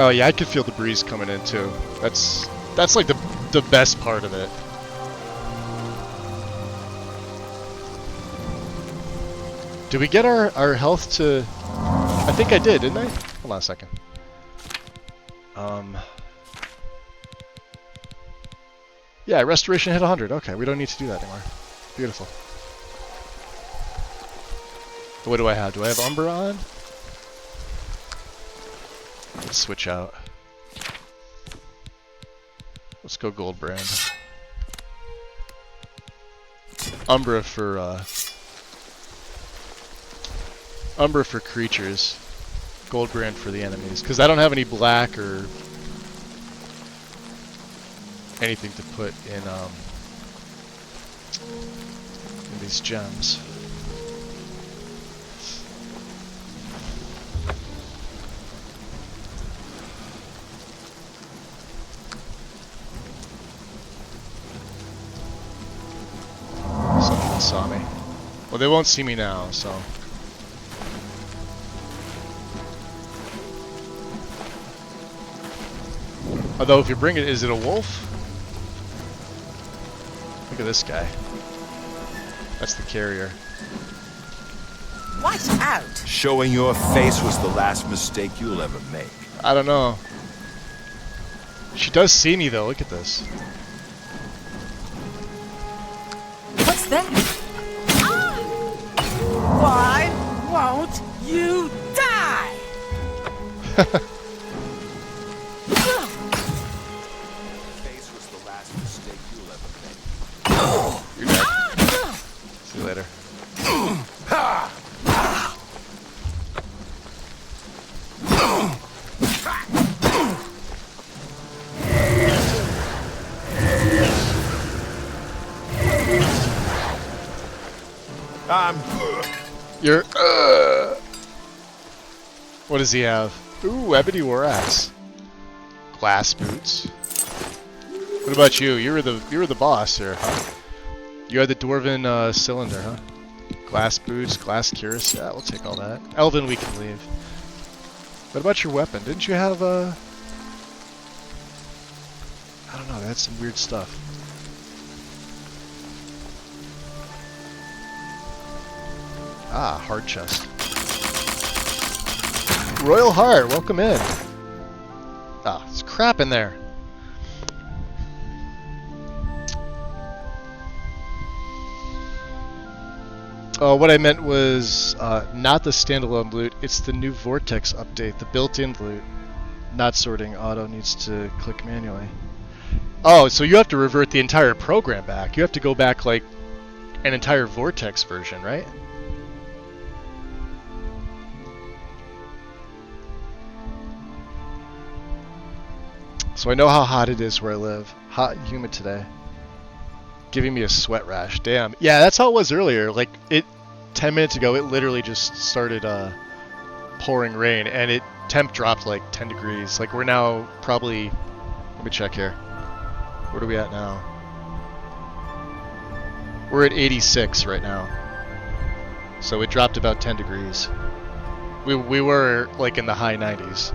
Oh yeah, I could feel the breeze coming in too. That's like the best part of it. Did we get our health to... I think I did, didn't I? Hold on a second. Yeah, restoration hit 100. Okay, we don't need to do that anymore. Beautiful. What do I have? Do I have Umber on? Let's switch out. Let's go Gold Brand. Umbra for creatures. Gold Brand for the enemies. Because I don't have any black or anything to put in these gems. Someone saw me. Well, they won't see me now, so. Although, if you bring it, is it a wolf? Look at this guy. That's the carrier. Watch out! Showing your face was the last mistake you'll ever make. I don't know. She does see me, though. Look at this. What's that? Why won't you die? Face was the last mistake you'll ever make. You're dead. See you later. You're. What does he have? Ooh, ebony war axe. Glass boots. What about you? You were the boss here, huh? You had the dwarven cylinder, huh? Glass boots, glass cuirass. Yeah, we'll take all that. Elven, we can leave. What about your weapon? Didn't you have I don't know. That's some weird stuff. Ah, hard chest. Royal Heart, welcome in. Ah, there's crap in there. What I meant was not the standalone loot, it's the new Vortex update, the built-in loot. Not sorting auto, needs to click manually. Oh, so you have to revert the entire program back. You have to go back like an entire Vortex version, right? So I know how hot it is where I live. Hot and humid today. Giving me a sweat rash. Damn. Yeah, that's how it was earlier. Like, 10 minutes ago, it literally just started pouring rain, and temp dropped like 10 degrees. Like, we're now probably, let me check here. What are we at now? We're at 86 right now. So it dropped about 10 degrees. We were like in the high 90s.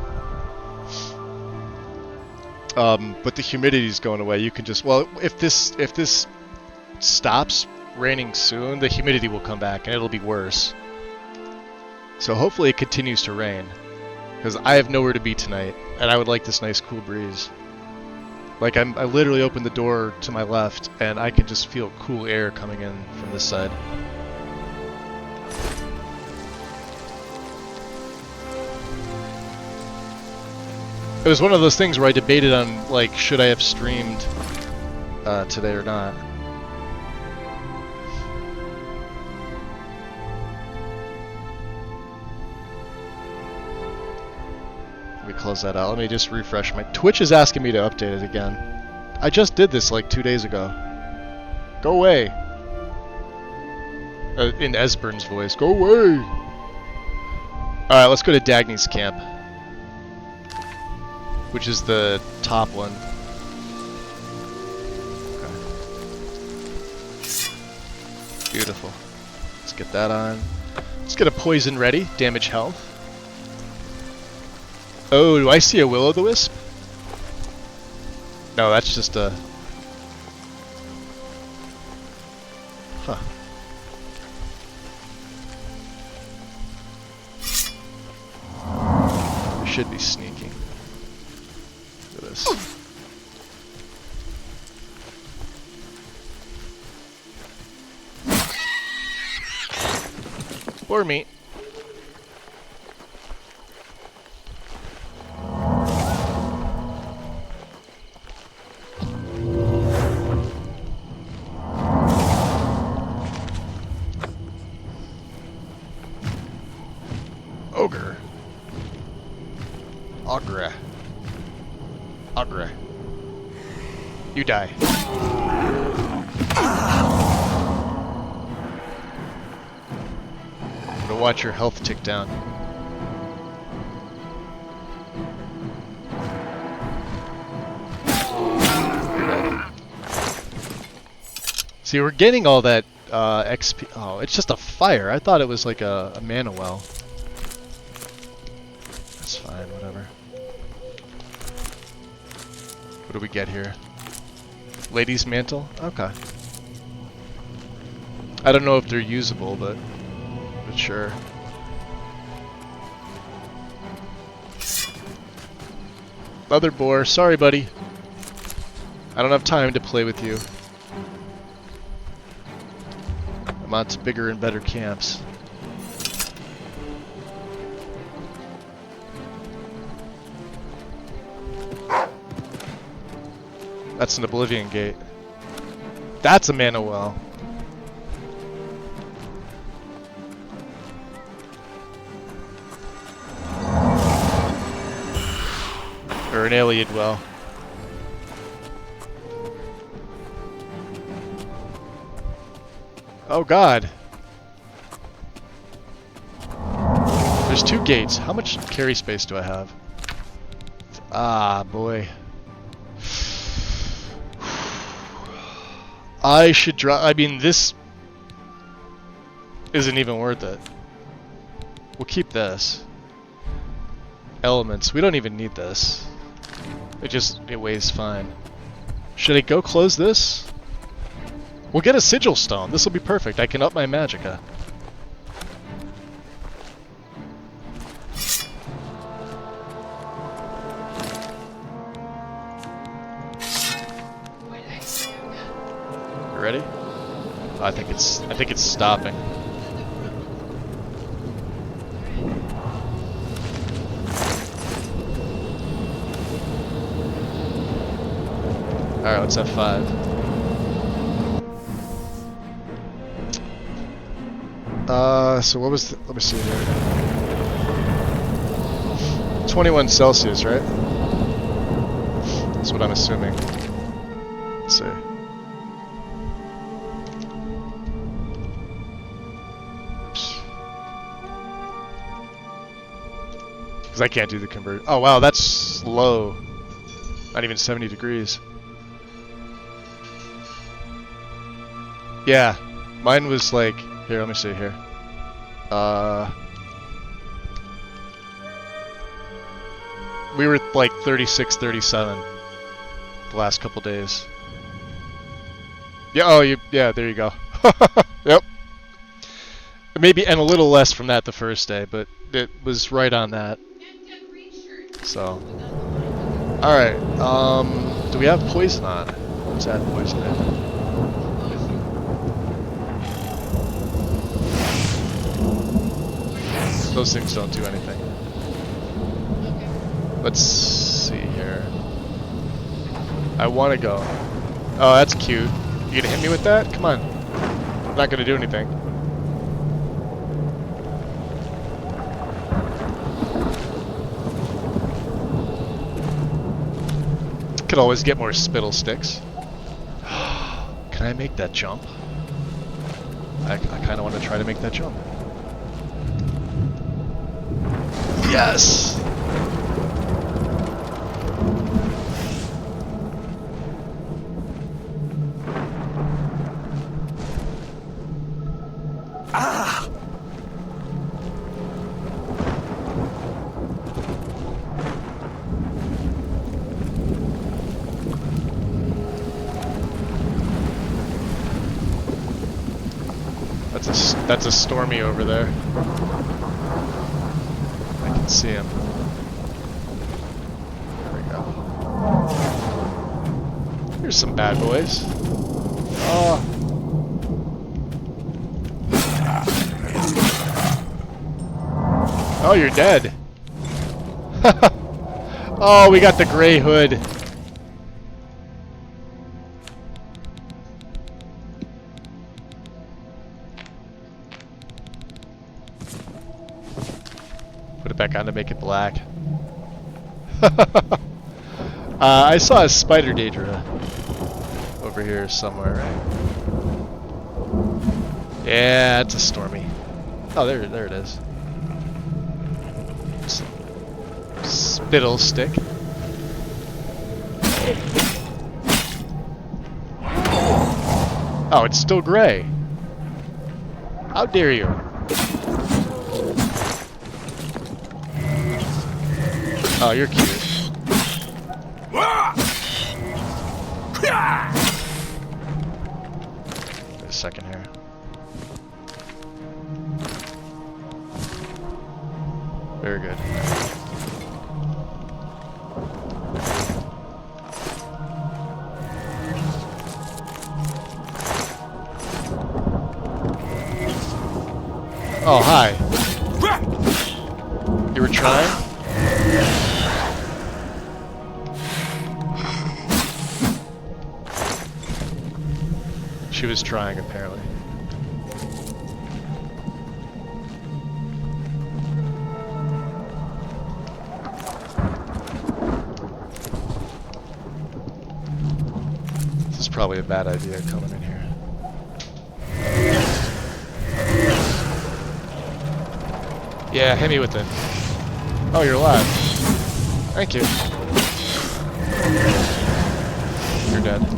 But the humidity's going away. You can just, well, if this stops raining soon, the humidity will come back and it'll be worse. So hopefully it continues to rain, because I have nowhere to be tonight, and I would like this nice cool breeze. Like, I literally opened the door to my left, and I can just feel cool air coming in from this side. It was one of those things where I debated on, like, should I have streamed today or not. Let me close that out. Let me just refresh my... Twitch is asking me to update it again. I just did this like 2 days ago. Go away. In Esbern's voice. Go away! Alright, let's go to Dagny's camp. Which is the top one. Okay. Beautiful. Let's get that on. Let's get a poison ready. Damage health. Oh, do I see a will-o'-the-wisp? No, that's just a... Huh. should be sneaking. Look at this. Or me. Ogre. Ogre. Ogre. You die. I'm gonna watch your health tick down. See, we're getting all that XP. Oh, it's just a fire. I thought it was like a mana well. That's fine, whatever. What do we get here? Lady's mantle? Okay. I don't know if they're usable, but sure. Leather boar, sorry buddy. I don't have time to play with you. I'm on to bigger and better camps. That's an Oblivion gate. That's a mana well. Or an Iliad well. Oh god. There's 2 gates. How much carry space do I have? Ah, boy. I should drop. I mean, this isn't even worth it. We'll keep this. Elements. We don't even need this. It weighs fine. Should I go close this? We'll get a sigil stone. This will be perfect. I can up my magicka. You ready? Oh, I think it's stopping. Alright, let's have 5. So what was let me see here. 21 Celsius, right? That's what I'm assuming. Let's see. Oops. Because I can't do the convert. Oh wow, that's low. Not even 70 degrees. Yeah, mine was like, here, let me see here. We were like 36, 37 the last couple days. Yeah, oh, yeah, there you go. Yep. Maybe, and a little less from that the first day, but it was right on that. So. Alright, do we have poison on? Let's add poison in. Those things don't do anything. Let's see here. I want to go. Oh, that's cute. You gonna hit me with that? Come on. I'm not gonna do anything. Could always get more spittle sticks. Can I make that jump? I kind of want to try to make that jump. Yes! Ah! That's a Stormy over there. I can see him. There's some bad boys. Oh. Oh, you're dead. Oh, we got the gray hood. Put it back on to make it black. I saw a spider Daedra over here somewhere, right? Yeah, it's a Stormy. Oh, there it is. Spittle stick. Oh, it's still gray. How dare you? Oh, you're cute. Wait a second here. Very good. Oh, hi. You were trying? She was trying, apparently. This is probably a bad idea coming in here. Yeah, hit me with it. Oh, you're alive. Thank you. You're dead.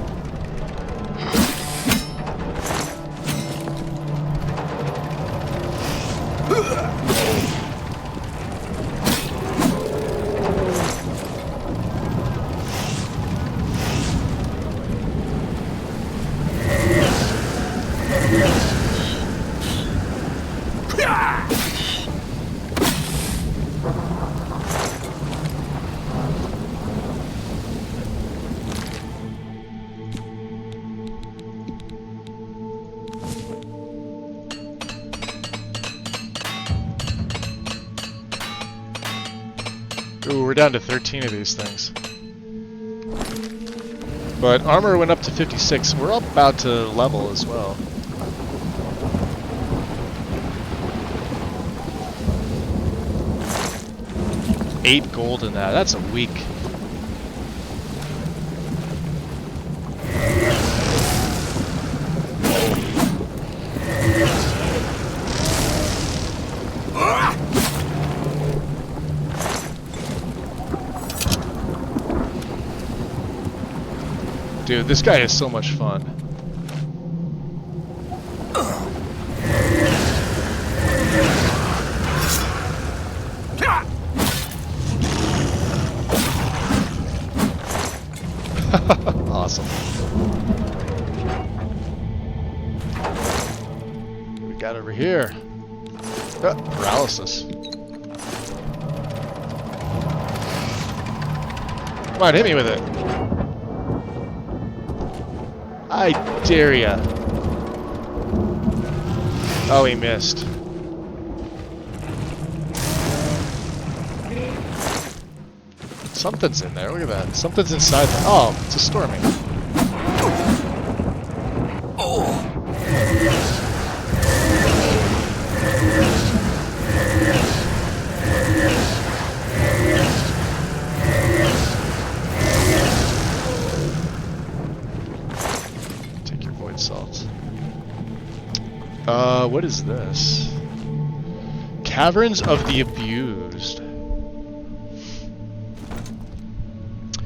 Ooh, we're down to 13 of these things. But armor went up to 56. We're about to level as well. $8 gold in that. That's a week. Dude, this guy is so much fun. Awesome. What we got over here? Paralysis. Come on, hit me with it. I dare ya. Oh, he missed. Something's in there. Look at that. Something's inside there. Oh, it's a Stormy. What is this? Caverns of the Abused.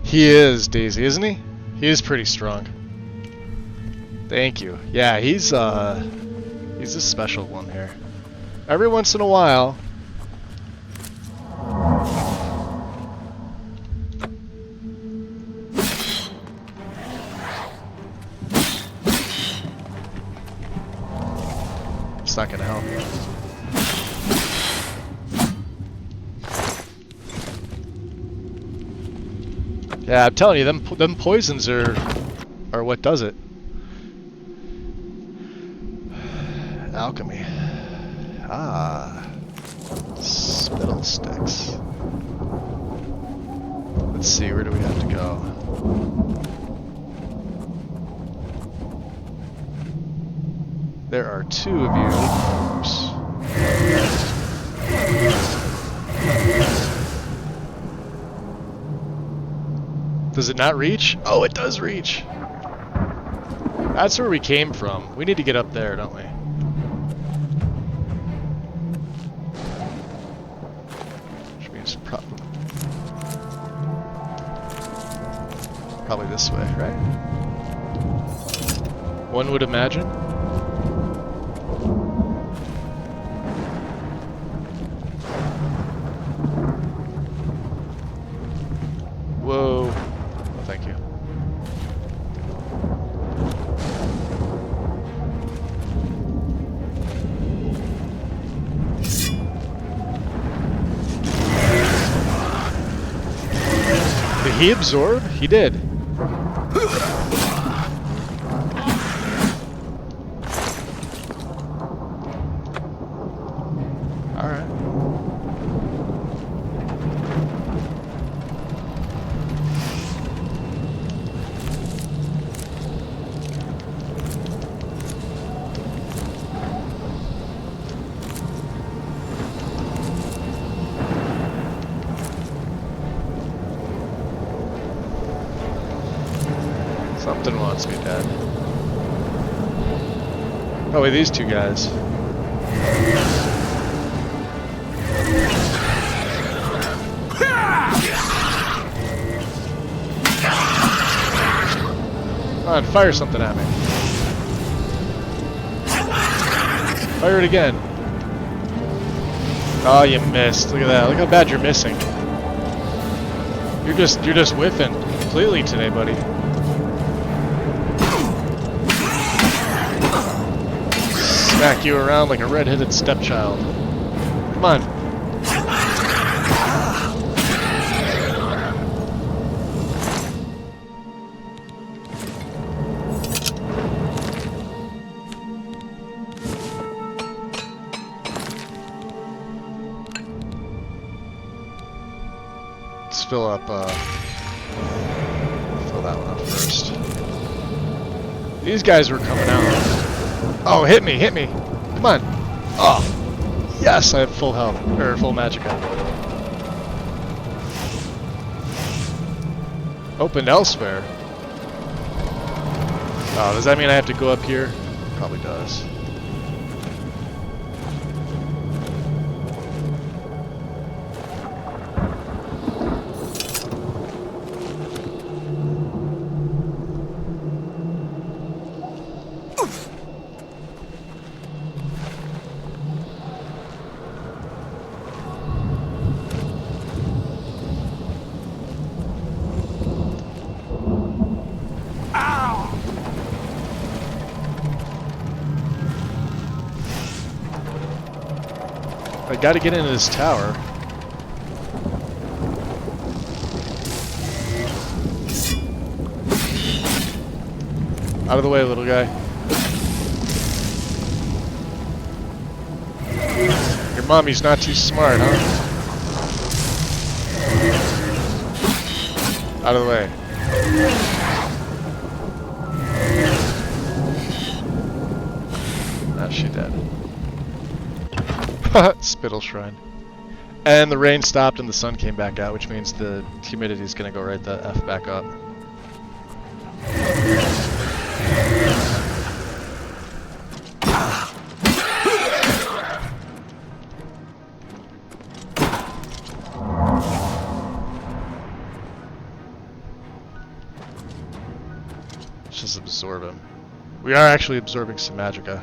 He is, Daisy, isn't he? He is pretty strong. Thank you. Yeah, he's a special one here. Every once in a while. It's not gonna help. Yeah, I'm telling you, them poisons are Or what does it? Alchemy. Ah. Spittle sticks. Let's see, where do we have to go? There are 2 of you. Oops. Does it not reach? Oh, it does reach! That's where we came from. We need to get up there, don't we? Which means probably this way, right? One would imagine. Whoa. Oh, thank you. Did he absorb? He did. Alright. Something wants me dead. Probably these 2 guys. Come on, fire something at me. Fire it again. Oh, you missed. Look at that. Look how bad you're missing. You're just whiffing completely today, buddy. Smack you around like a red-headed stepchild. Come on. Let's fill up, fill that one up first. These guys were coming out. Oh, hit me, hit me. Come on. Oh, yes, I have full health, or full magicka. Opened elsewhere. Oh, does that mean I have to go up here? Probably does. I gotta get into this tower. Out of the way, little guy. Your mommy's not too smart, huh? Out of the way. Now she dead. Spittle Shrine. And the rain stopped and the sun came back out, which means the humidity is going to go right the F back up. Let's just absorb him. We are actually absorbing some magicka.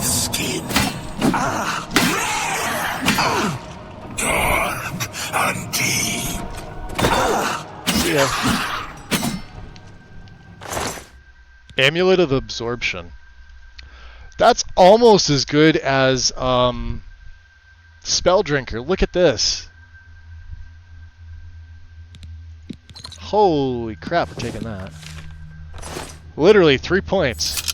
Skin. Dark and deep. See ya. Amulet of Absorption. That's almost as good as Spell Drinker. Look at this. Holy crap, we're taking that. Literally 3 points.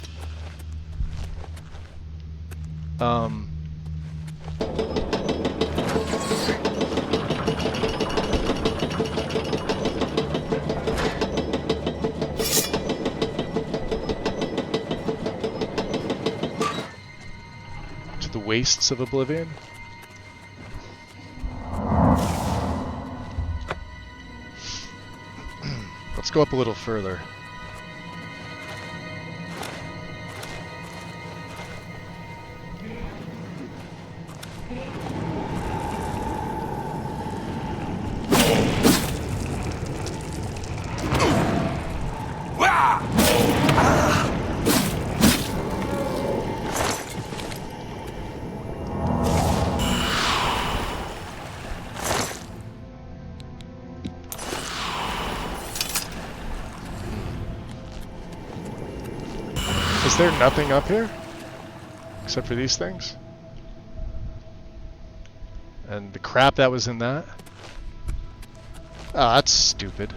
To the wastes of Oblivion. Let's go up a little further. Is there nothing up here? Except for these things? And the crap that was in that? Oh, that's stupid.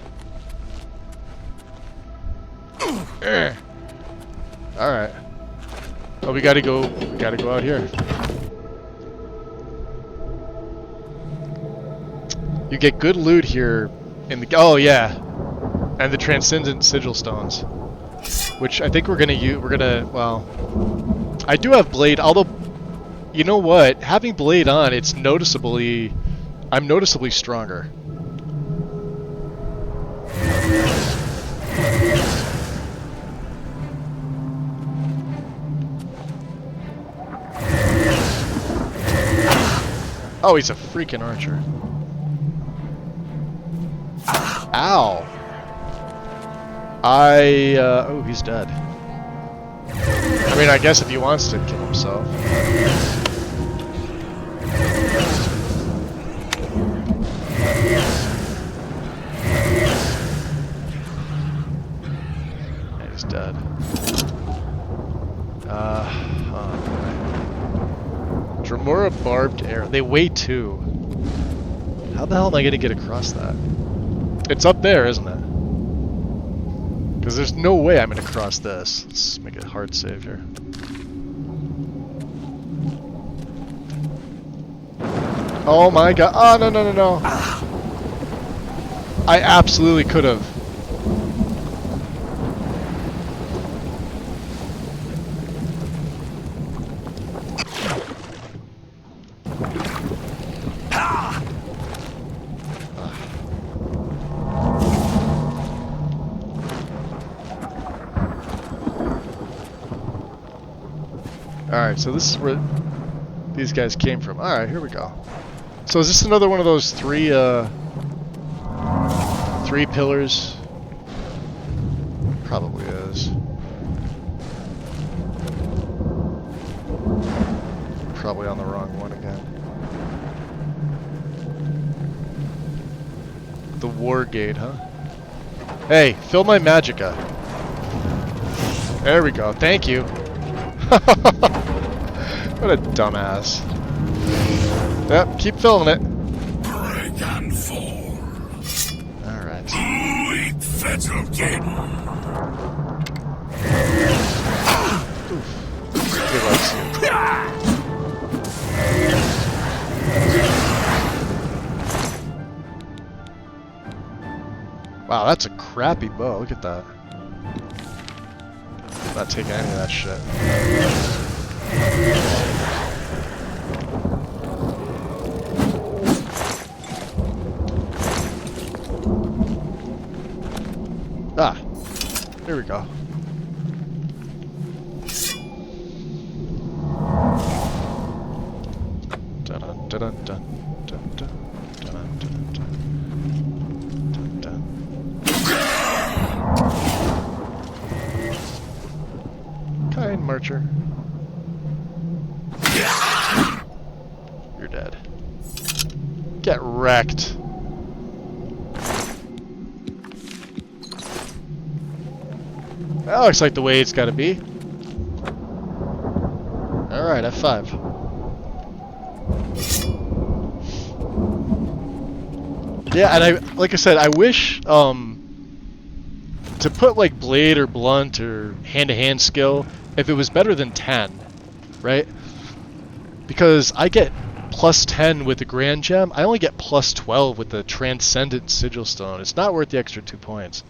Alright. Oh, we gotta go out here. You get good loot here in the... Oh, yeah. And the Transcendent Sigil Stones. Which I think we're gonna use. Well, I do have Blade, although, you know what? Having Blade on, it's noticeably. I'm noticeably stronger. Oh, he's a freaking archer. Ow. Oh, he's dead. I mean, I guess if he wants to kill himself. Yeah, he's dead. Dremora barbed arrow. They weigh 2. How the hell am I gonna get across that? It's up there, isn't it? Because there's no way I'm going to cross this. Let's make a hard save here. Oh my god. Oh, no, no, no, no. I absolutely could have. Alright, so this is where these guys came from. Alright, here we go. So is this another one of those three pillars? Probably is. Probably on the wrong one again. The War Gate, huh? Hey, fill my magicka. There we go, thank you. What a dumbass. Yep, keep filling it. Break and fall. Alright. Weak federal game. He likes you. Wow, that's a crappy bow. Look at that. Not taking any of that shit. Ah, here we go. Dun dun dun dun dun dun dun dun dun. Kind marcher. You're dead. Get wrecked. That looks like the way it's gotta be. Alright, F5. Yeah, and like I said, I wish, to put like blade or blunt or hand-to-hand skill, if it was better than 10, right? Because I get plus 10 with the Grand Gem, I only get plus 12 with the Transcendent Sigil Stone. It's not worth the extra 2 points.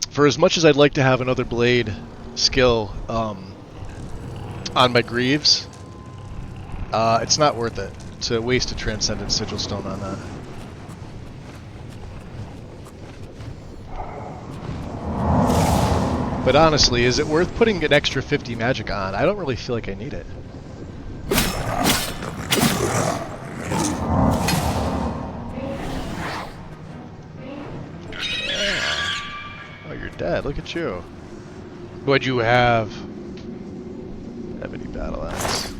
For as much as I'd like to have another blade skill on my Greaves, it's not worth it to waste a Transcendent Sigil Stone on that. But honestly, is it worth putting an extra 50 magic on? I don't really feel like I need it. Oh, you're dead. Look at you. What'd you have? Ebony Battle Axe.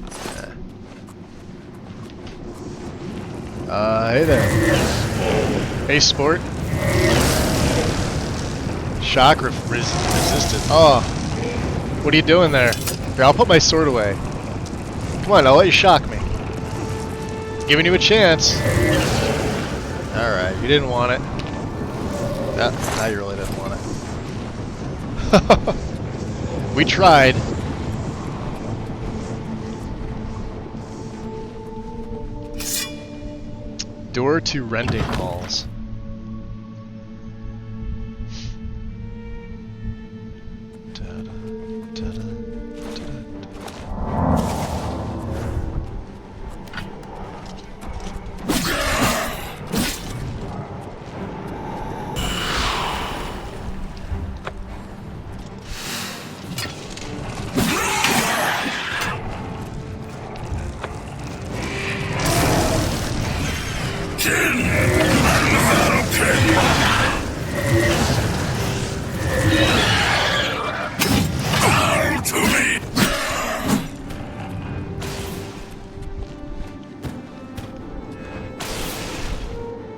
Hey there. Hey, sport. Shock resistant. Oh. What are you doing there? Here, I'll put my sword away. Come on, I'll let you shock me. Giving you a chance. Alright, you didn't want it. Now you really didn't want it. We tried. Door to Rending Halls.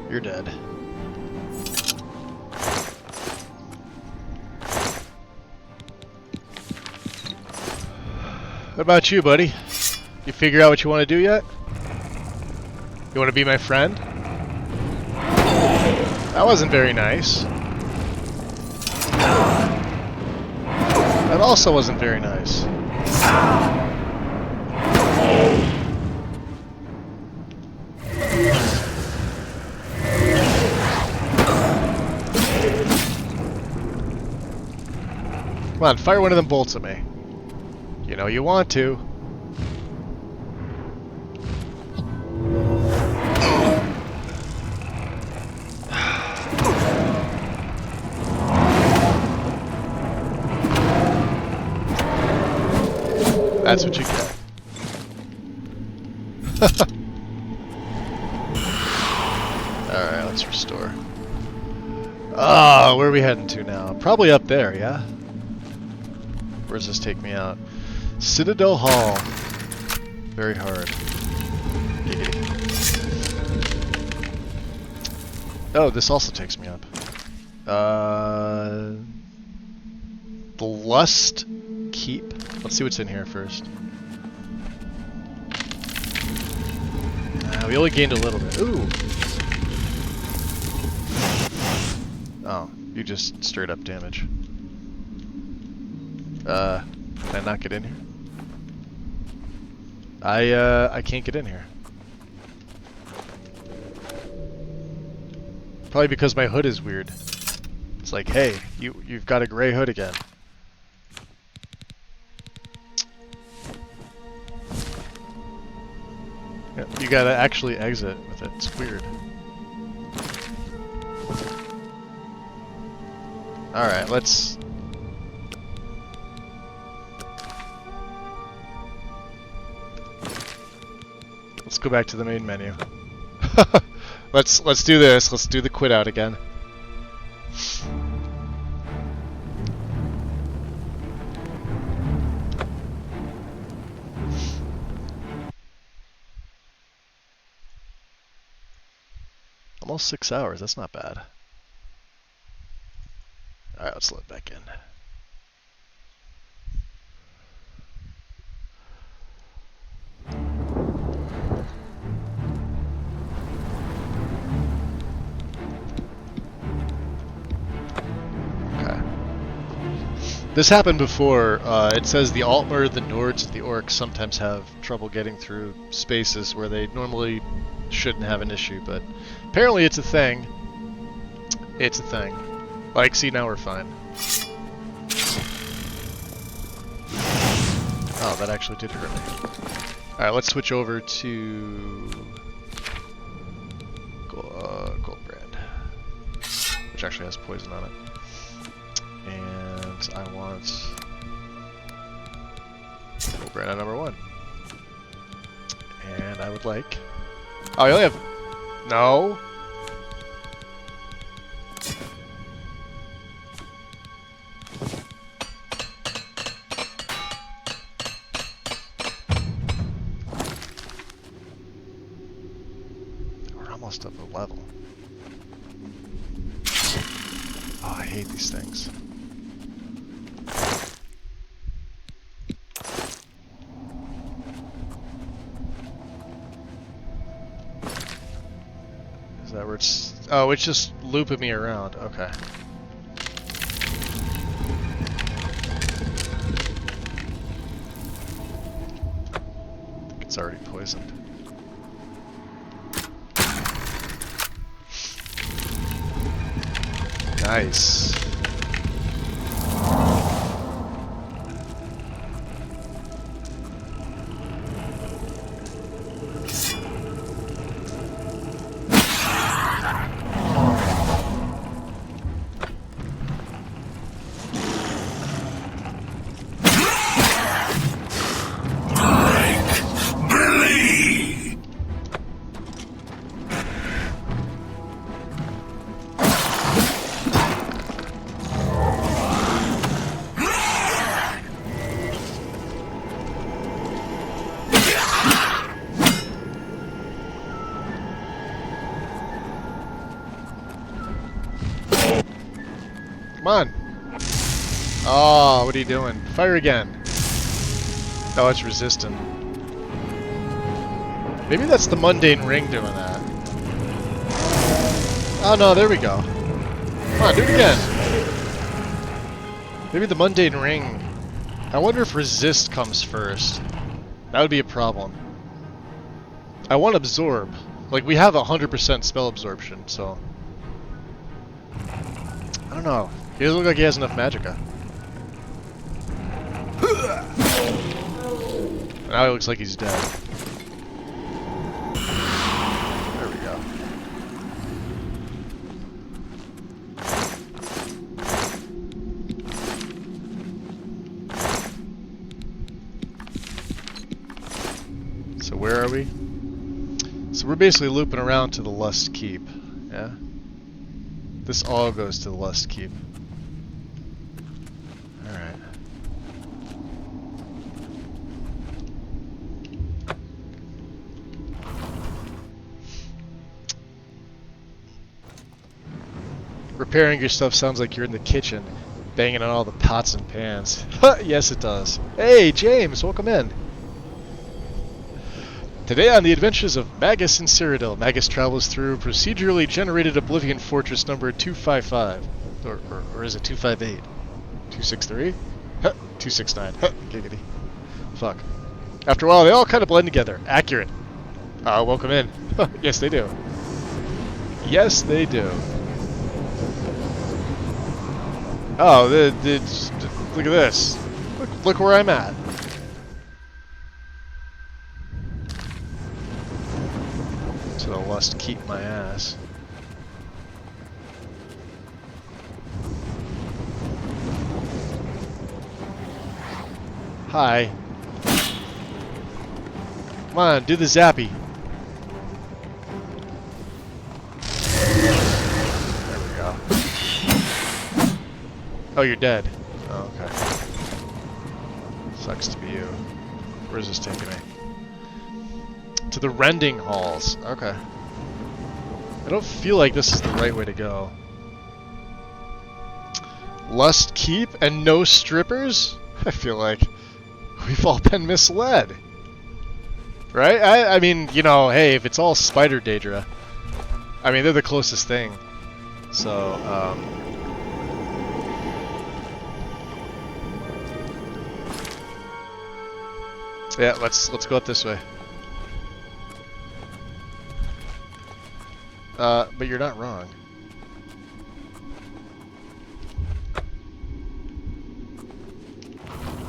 You're dead. What about you, buddy? You figure out what you want to do yet? You want to be my friend? That wasn't very nice. That also wasn't very nice. Come on, fire one of them bolts at me. You know you want to. That's what you get. Alright, let's restore. Oh, where are we heading to now? Probably up there, yeah? Where does this take me out? Citadel Hall. Very hard. Oh, this also takes me up. The Lust Keep. Let's see what's in here first. We only gained a little bit. Ooh! Oh, you just straight up damage. Can I not get in here? I can't get in here. Probably because my hood is weird. It's like, hey, you've got a gray hood again. Yeah, you gotta actually exit with it. It's weird. Alright, let's go back to the main menu. let's do this. Let's do the quit out again. Almost 6 hours. That's not bad. All right, let's load back in. This happened before. It says the Altmer, the Nords, and the Orcs sometimes have trouble getting through spaces where they normally shouldn't have an issue, but apparently it's a thing. It's a thing. Like, see, now we're fine. Oh, that actually did hurt me. Alright, let's switch over to Gold Brand, which actually has poison on it. And I want Gold Brand at number 1. And I would like... Oh, you only have... No! We're almost up a level. Oh, I hate these things. Is that where it's... Oh, it's just looping me around. Okay. I think it's already poisoned. Nice. Come on! Oh, what are you doing? Fire again! Oh, it's resistant. Maybe that's the mundane ring doing that. Oh no, there we go. Come on, do it again! Maybe the mundane ring... I wonder if resist comes first. That would be a problem. I want absorb. Like, we have 100% spell absorption, so... I don't know. He doesn't look like he has enough magicka. Now he looks like he's dead. There we go. So where are we? So we're basically looping around to the Lust Keep. Yeah? This all goes to the Lust Keep. Alright. Repairing your stuff sounds like you're in the kitchen, banging on all the pots and pans. Yes, it does. Hey, James, welcome in. Today on the adventures of Magus and Cyrodiil, Magus travels through procedurally generated Oblivion Fortress number 255. Or is it 258? 263? Huh, 269. Huh, giggity. Fuck. After a while, they all kind of blend together. Accurate. Welcome in. Yes, they do. Yes, they do. Oh, look at this. Look where I'm at. To the Lust Keep my ass. Hi. Come on, do the zappy. There we go. Oh, you're dead. Oh, okay. Sucks to be you. Where's this taking me? To the Rending Halls. Okay. I don't feel like this is the right way to go. Lust Keep and no strippers? I feel like we've all been misled. Right? I mean, you know, hey, if it's all Spider Daedra, I mean, they're the closest thing. So, Yeah, let's go up this way. But you're not wrong.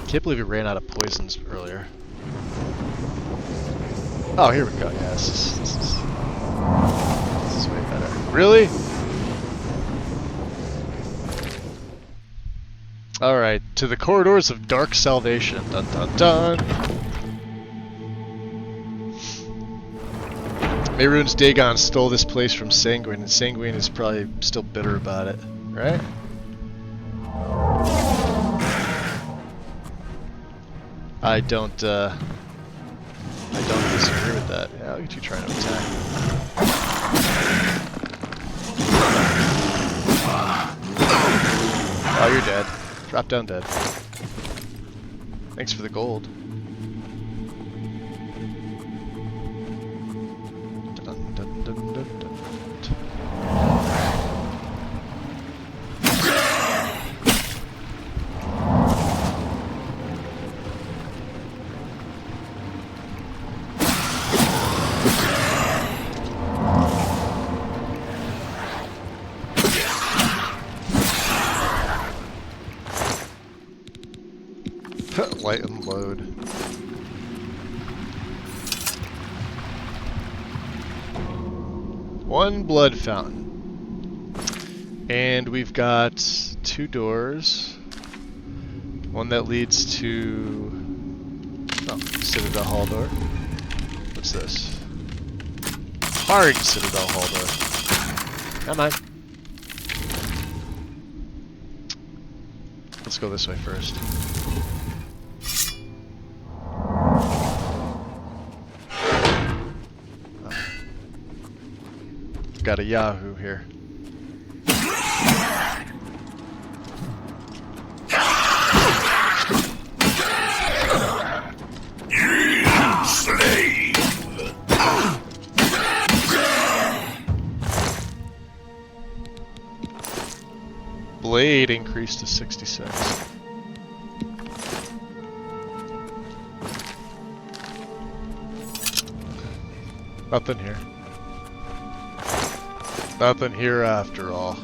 Can't believe we ran out of poisons earlier. Oh, here we go. Yeah, this is way better. Really? Alright, to the corridors of dark salvation. Dun dun dun! Mehrunes Dagon stole this place from Sanguine, and Sanguine is probably still bitter about it, right? I don't disagree with that. Yeah, look at you trying to attack. Oh, you're dead. Drop down dead. Thanks for the gold. Dun, dun, dun, dun, dun. Light and load. One blood fountain. And we've got 2 doors. One that leads to... oh, Citadel Hall door. What's this? Hard Citadel Hall door. Come on. Let's go this way first. Got a Yahoo here. Slave! Blade increased to 66. Nothing here. Nothing here after all.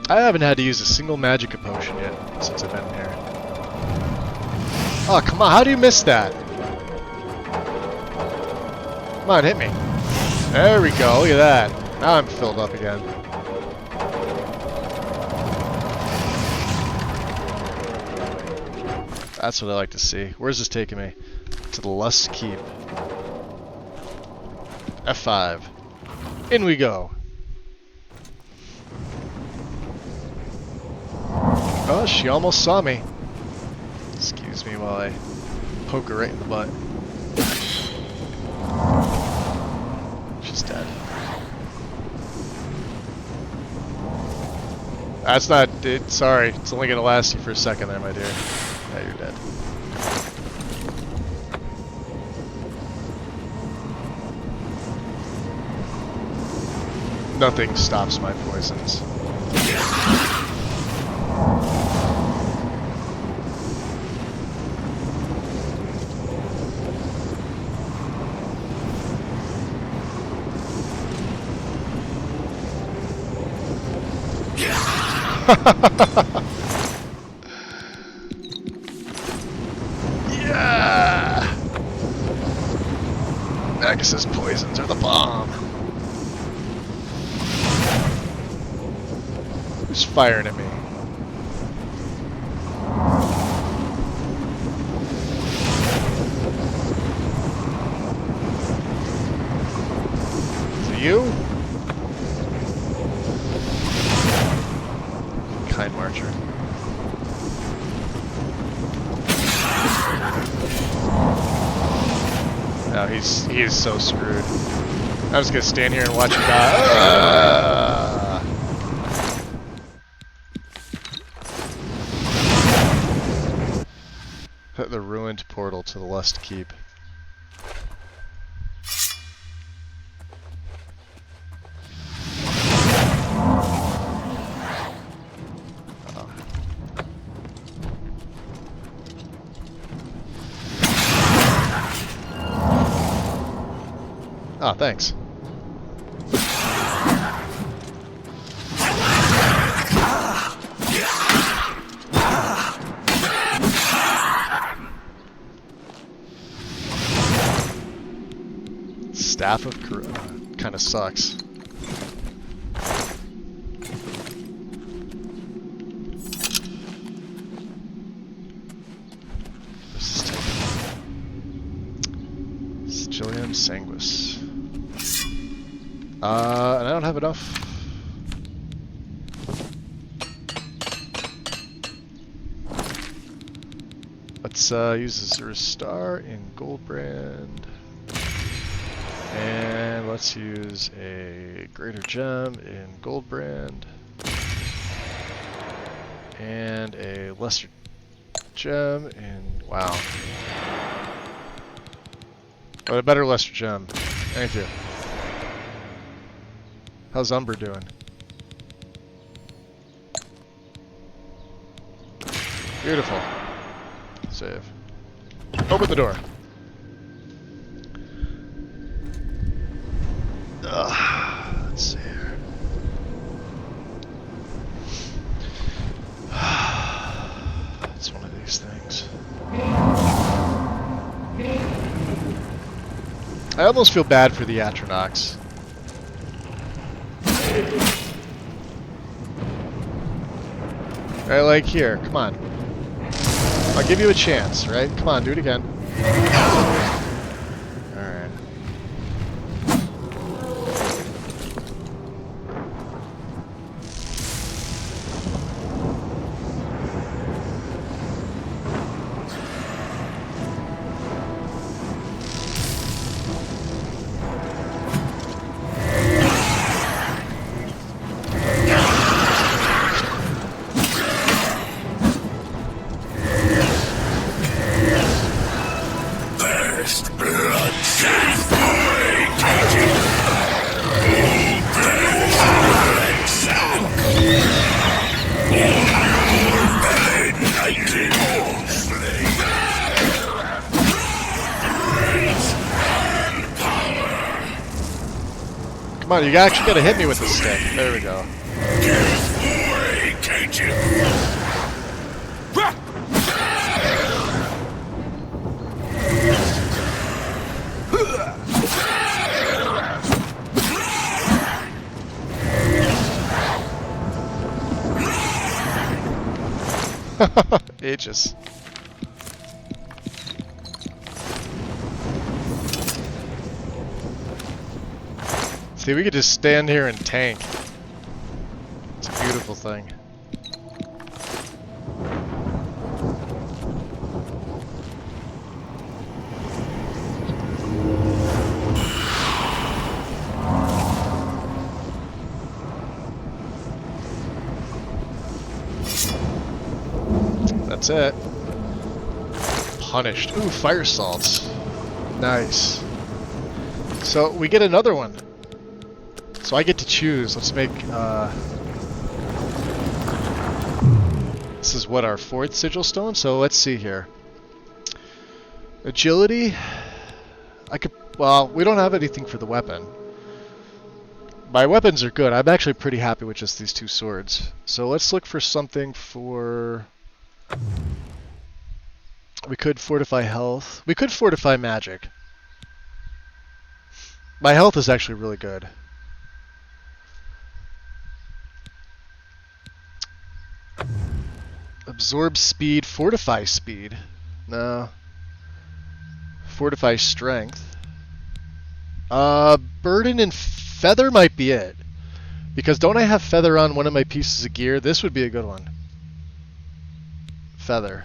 I haven't had to use a single magic potion yet since I've been here. Oh, come on, how do you miss that? Come on, hit me. There we go, look at that. Now I'm filled up again. That's what I like to see. Where's this taking me? To the Lust Keep. F5. In we go. Oh, she almost saw me. Excuse me while I poke her right in the butt. She's dead. That's not it. Sorry, it's only gonna last you for a second there, my dear. Yeah, you're dead. Nothing stops my poisons. Yeah! Magus's poisons are the bomb. Who's firing at me? Is it you? Kind Marcher. No, he is so screwed. I'm just gonna stand here and watch him die. The ruined portal to the Lust Keep. Oh, thanks. Staff of kind of sucks. Sigillium Sanguis. And I don't have enough. Let's use the Zero Star in Goldbrand. And let's use a Greater Gem in Goldbrand. And a Lesser Gem in... wow. Oh, a better Lesser Gem. Thank you. How's Umber doing? Beautiful. Save. Open the door. Let's see here. It's one of these things. I almost feel bad for the Atronox. Right, like here, come on. I'll give you a chance, right? Come on, do it again. Alright. Come on, you actually gotta hit me with the stick. There we go. Ages. See, we could just stand here and tank. It's a beautiful thing. That's it. Punished. Ooh, fire salts. Nice. So we get another one. So I get to choose. Let's make, this is what, our 4th sigil stone? So let's see here. Agility. I could, well, we don't have anything for the weapon. My weapons are good. I'm actually pretty happy with just these 2 swords. So let's look for something for... We could fortify health. We could fortify magic. My health is actually really good. Absorb speed, fortify speed. No. Fortify strength. Burden and feather might be it. Because don't I have feather on one of my pieces of gear? This would be a good one. Feather.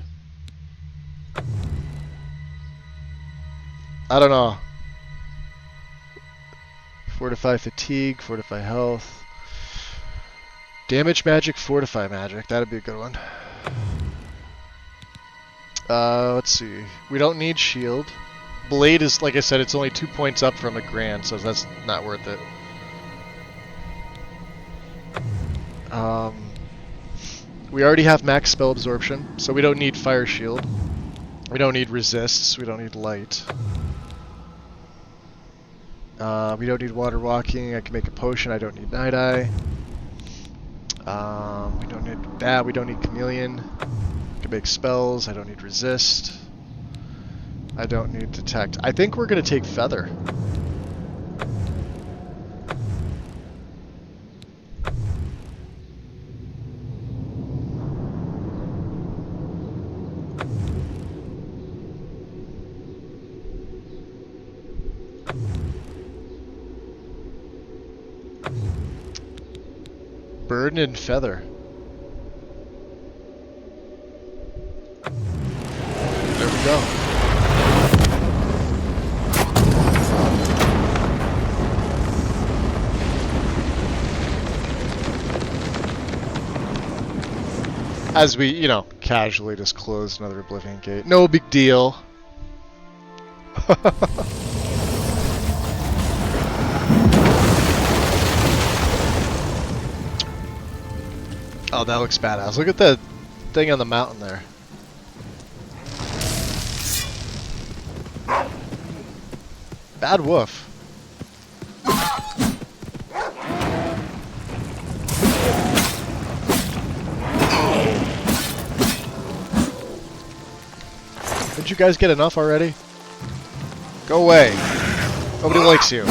I don't know. Fortify fatigue, fortify health. Damage magic, fortify magic. That'd be a good one. Let's see. We don't need shield. Blade is, like I said, it's only 2 points up from a grand, so that's not worth it. We already have max spell absorption, so we don't need fire shield. We don't need resists. We don't need light. We don't need water walking. I can make a potion. I don't need Night Eye. We don't need that. We don't need Chameleon. I can make spells. I don't need Resist. I don't need Detect. I think we're going to take Feather. Burden and Feather. There we go. As we, you know, casually just close another Oblivion gate. No big deal. Oh, that looks badass. Look at the thing on the mountain there. Bad Wolf. Didn't you guys get enough already? Go away. Nobody likes you.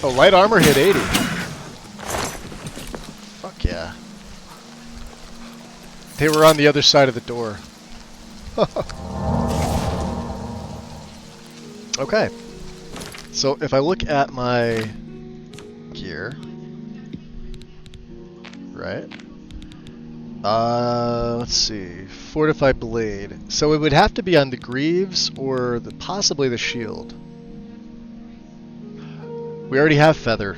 Oh, light armor hit 80. Fuck yeah. They were on the other side of the door. Okay. So if I look at my gear, right? Let's see. Fortified blade. So it would have to be on the greaves or possibly the shield. We already have feather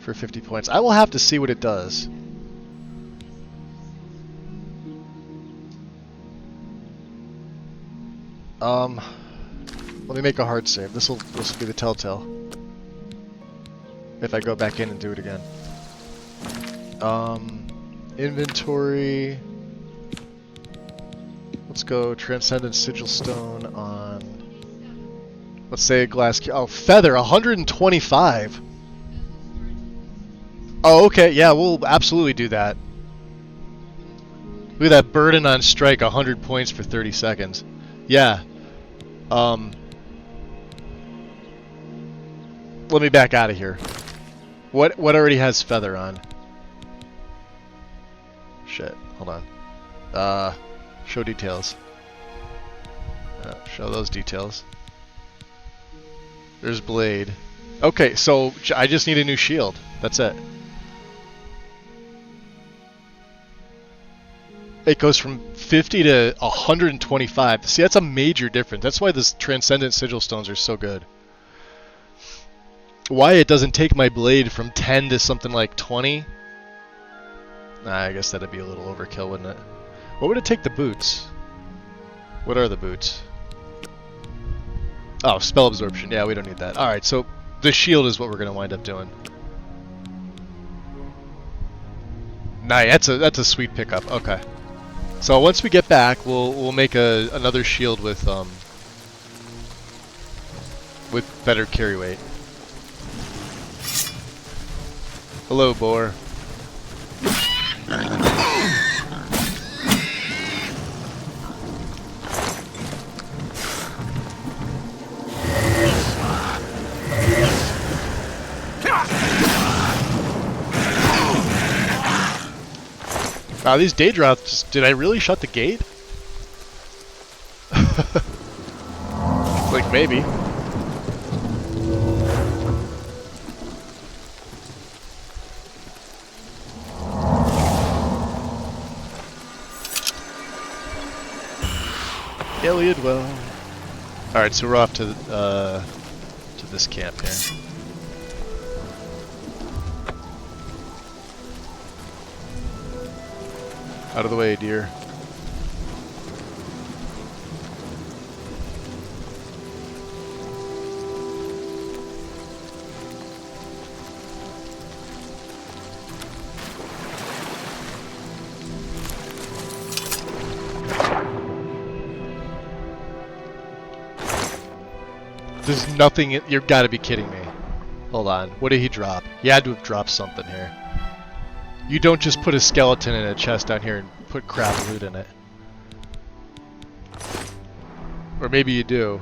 for 50 points. I will have to see what it does. Let me make a hard save. This will be the telltale. If I go back in and do it again. Inventory. Let's go Transcendent Sigil Stone on. Let's say a glass. Oh, feather 125. Oh, okay. Yeah, we'll absolutely do that. Look at that burden on strike, 100 points for 30 seconds. Yeah. Let me back out of here. What already has feather on? Shit. Hold on. Show details. Show those details. There's blade. Okay, so I just need a new shield. That's it. It goes from 50 to 125. See, that's a major difference. That's why those Transcendent Sigil Stones are so good. Why it doesn't take my blade from 10 to something like 20? Nah, I guess that'd be a little overkill, wouldn't it? What would it take the boots? What are the boots? Oh, spell absorption. Yeah, we don't need that. Alright, so the shield is what we're going to wind up doing. Nice, that's a sweet pickup. Okay. So once we get back, we'll make another shield with better carry weight. Hello, boar. Wow, these Daedroths, did I really shut the gate? Like, maybe. Iliad, well. Alright, so we're off to this camp here. Out of the way, dear. There's nothing. You've got to be kidding me. Hold on. What did he drop? He had to have dropped something here. You don't just put a skeleton in a chest down here and put crap loot in it. Or maybe you do.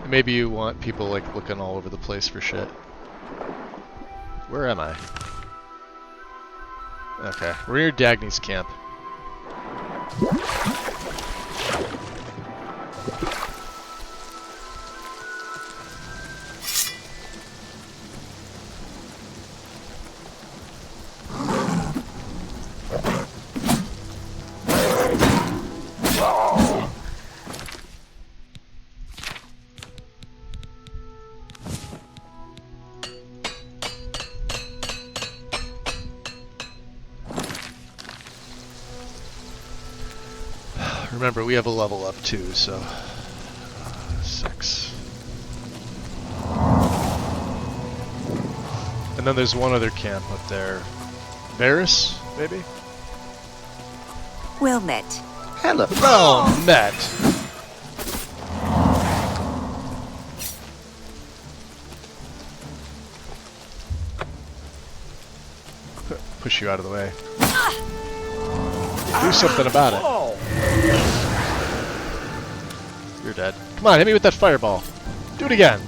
Maybe you want people like looking all over the place for shit. Where am I? Okay, we're near Dagny's camp. Remember, we have a level up too, so 6. And then there's one other camp up there. Varys, maybe? Well met. Hello. Well met. Push you out of the way. Do something about it. You're dead. Come on, hit me with that fireball. Do it again.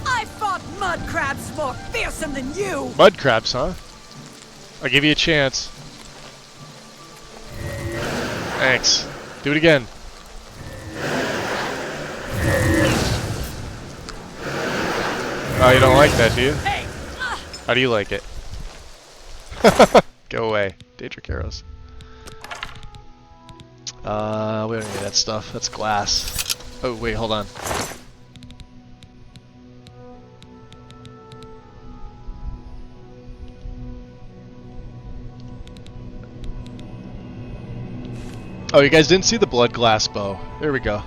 I fought mud crabs more fearsome than you. Mud crabs, huh? I'll give you a chance. Thanks. Do it again. Oh, you don't like that, do you? How do you like it? Go away. Daedric arrows. We don't need that stuff. That's glass. Oh, wait, hold on. Oh, you guys didn't see the blood glass bow. There we go.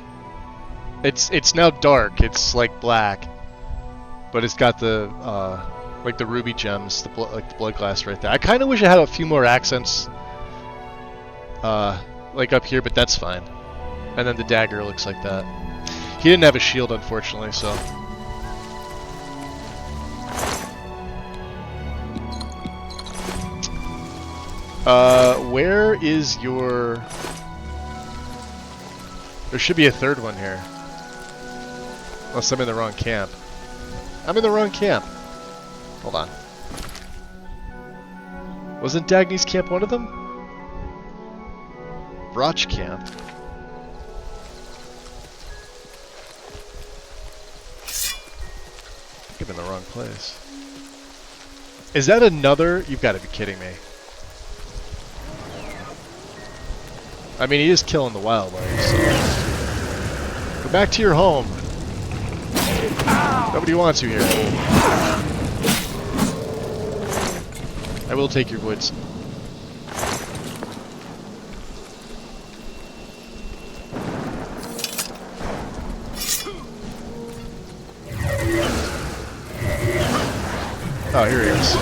It's now dark. It's like black, but it's got the like the ruby gems, like the blood glass right there. I kind of wish I had a few more accents, like up here, but that's fine. And then the dagger looks like that. He didn't have a shield, unfortunately, so. Where is your? There should be a third one here. Unless I'm in the wrong camp. I'm in the wrong camp. Hold on. Wasn't Dagny's camp one of them? Broch camp. I think I'm in the wrong place. Is that another? You've got to be kidding me. I mean, he is killing the wildlife, so. Go back to your home. Nobody wants you here. I will take your woods. Oh, here he is.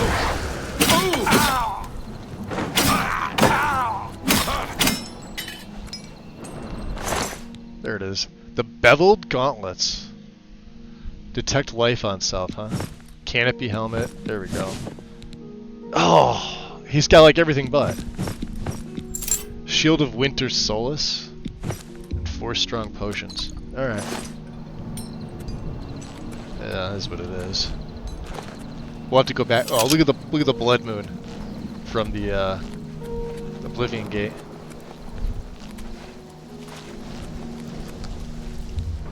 There it is. The beveled gauntlets. Detect life on self, huh? Canopy helmet. There we go. Oh, he's got like everything but. Shield of Winter Solace. And 4 strong potions. Alright. Yeah, that's what it is. We'll have to go back. Oh, look at the blood moon from the Oblivion Gate.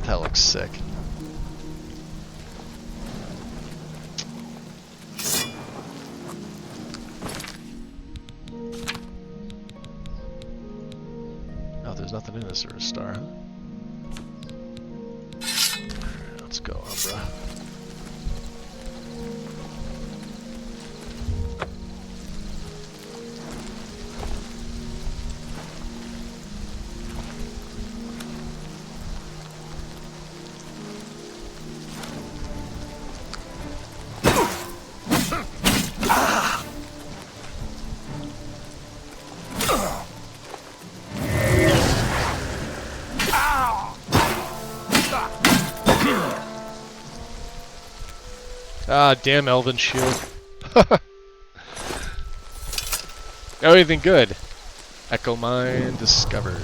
That looks sick. Oh, there's nothing in this or a star, huh? Alright, let's go, Umbra. Ah, damn Elven shield. Oh, anything good? Echo mine discovered.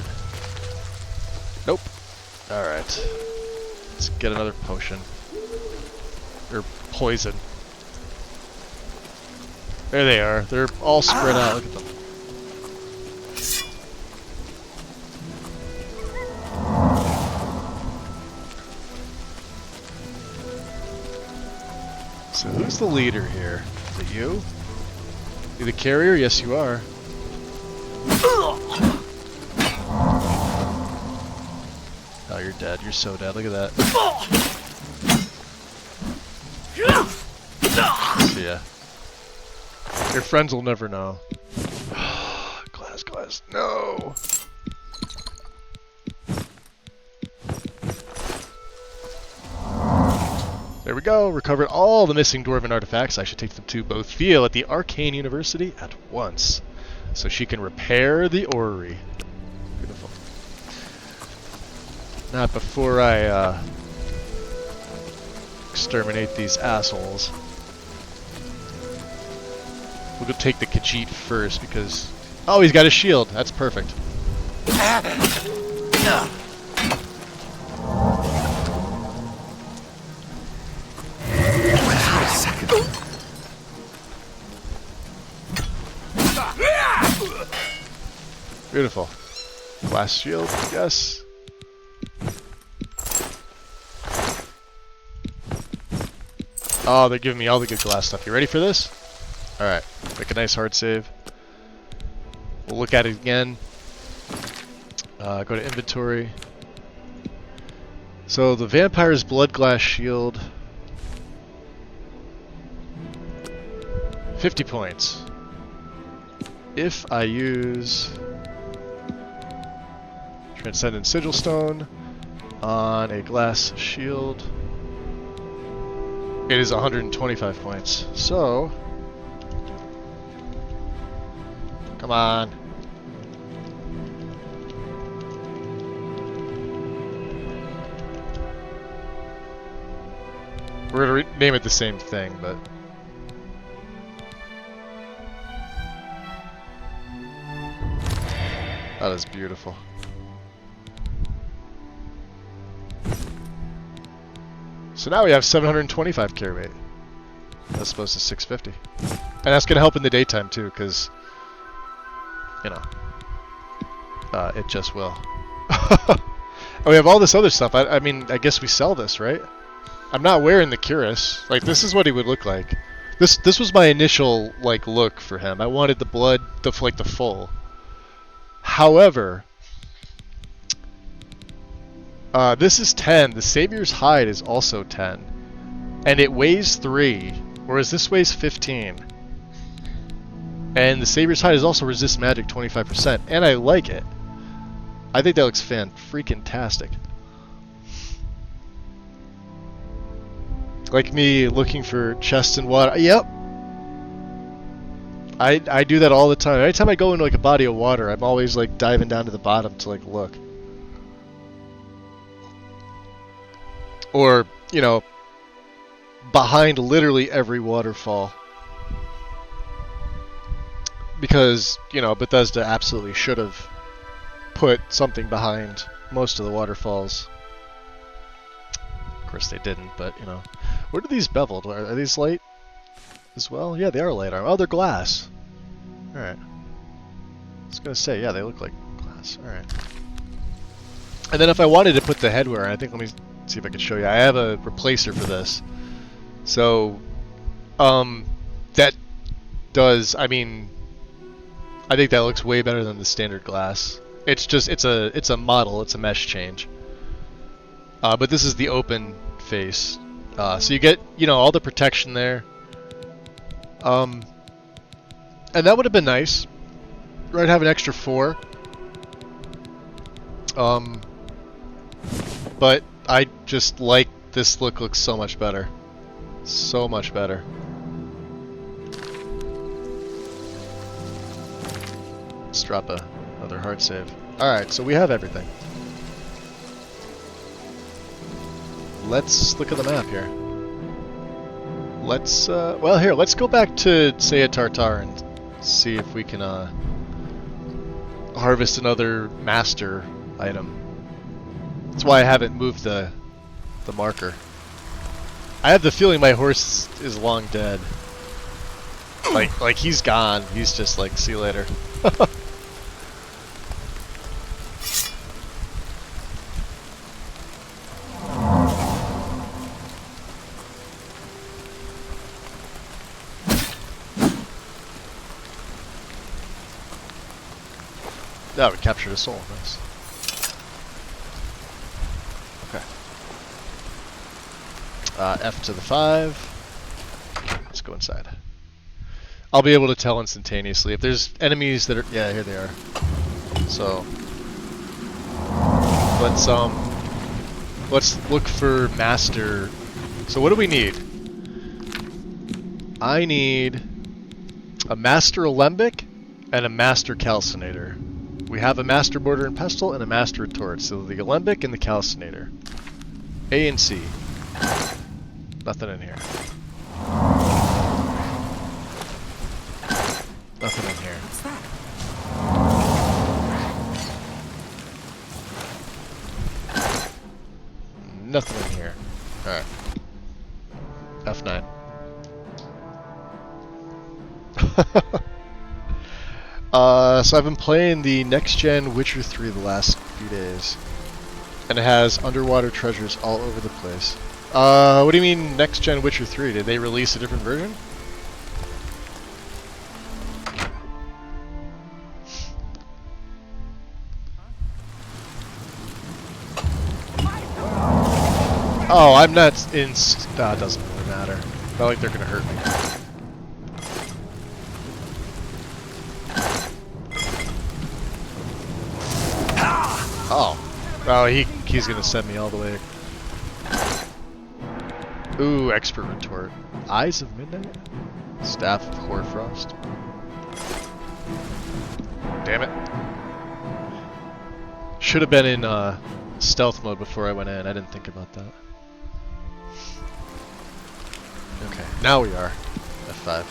Nope. Alright. Let's get another potion. Or poison. There they are. They're all spread out. Look at them. So who's the leader here? Is it you? You the carrier? Yes, you are. Oh, you're dead. You're so dead. Look at that. See ya. Your friends will never know. Glass. No! There we go. Recovered all the missing dwarven artifacts. I should take them to both Theo at the Arcane University at once, so she can repair the orrery. Beautiful. Not before I exterminate these assholes. We'll go take the Khajiit first because... Oh, he's got a shield. That's perfect. Beautiful. Glass shield, yes. Oh, they're giving me all the good glass stuff. You ready for this? Alright, make a nice hard save. We'll look at it again. Go to inventory. So the vampire's blood glass shield. 50 points. If I use Transcendent Sigil Stone on a glass shield, it is 125 points. So, come on. We're going to name it the same thing, but... That is beautiful. So now we have 725 carry weight. That's opposed to 650. And that's going to help in the daytime too, because, you know, it just will. And we have all this other stuff. I mean, I guess we sell this, right? I'm not wearing the cuirass. Like, this is what he would look like. This was my initial, like, look for him. I wanted the blood, the full. However, this is 10. The Savior's Hide is also 10. And it weighs 3, whereas this weighs 15. And the Savior's Hide is also resist magic 25%, and I like it. I think that looks fan-freaking-tastic. Like me looking for chests and water. Yep. I do that all the time. Anytime I go into like a body of water, I'm always like diving down to the bottom to like look. Or, you know, behind literally every waterfall. Because, you know, Bethesda absolutely should have put something behind most of the waterfalls. Of course they didn't, but, you know. What are these beveled? Are these light as well? Yeah, they are light armor. Oh, they're glass. Alright. I was going to say, yeah, they look like glass. Alright. And then if I wanted to put the headwear, I think, let me see if I can show you. I have a replacer for this. So, that does, I mean, I think that looks way better than the standard glass. It's just, it's a model, it's a mesh change. But this is the open face. So you get, you know, all the protection there. And that would have been nice. Right, have an extra 4. But I just like this look. Looks so much better. So much better. Let's drop another hard save. Alright, so we have everything. Let's look at the map here. let's well, here, let's go back to Saya Tartar and see if we can harvest another master item. That's why I haven't moved the marker. I have the feeling my horse is long dead. Like he's gone. He's just like, see you later. Oh, we captured a soul. Nice. Okay. F to the 5. Let's go inside. I'll be able to tell instantaneously if there's enemies that are. Yeah, here they are. So let's look for master. So what do we need? I need a master alembic and a master calcinator. We have a master mortar and pestle and a master retort. So the alembic and the calcinator. A and C. Nothing in here. Nothing in here. What's that? Nothing in here. Alright. F9. So I've been playing the next-gen Witcher 3 the last few days. And it has underwater treasures all over the place. What do you mean next-gen Witcher 3? Did they release a different version? Oh, I'm not in... it doesn't really matter. Not like they're gonna hurt me. Oh. Oh, he's gonna send me all the way. Ooh, expert retort. Eyes of Midnight? Staff of Hoarfrost. Damn it. Should have been in stealth mode before I went in. I didn't think about that. Okay, now we are. F5.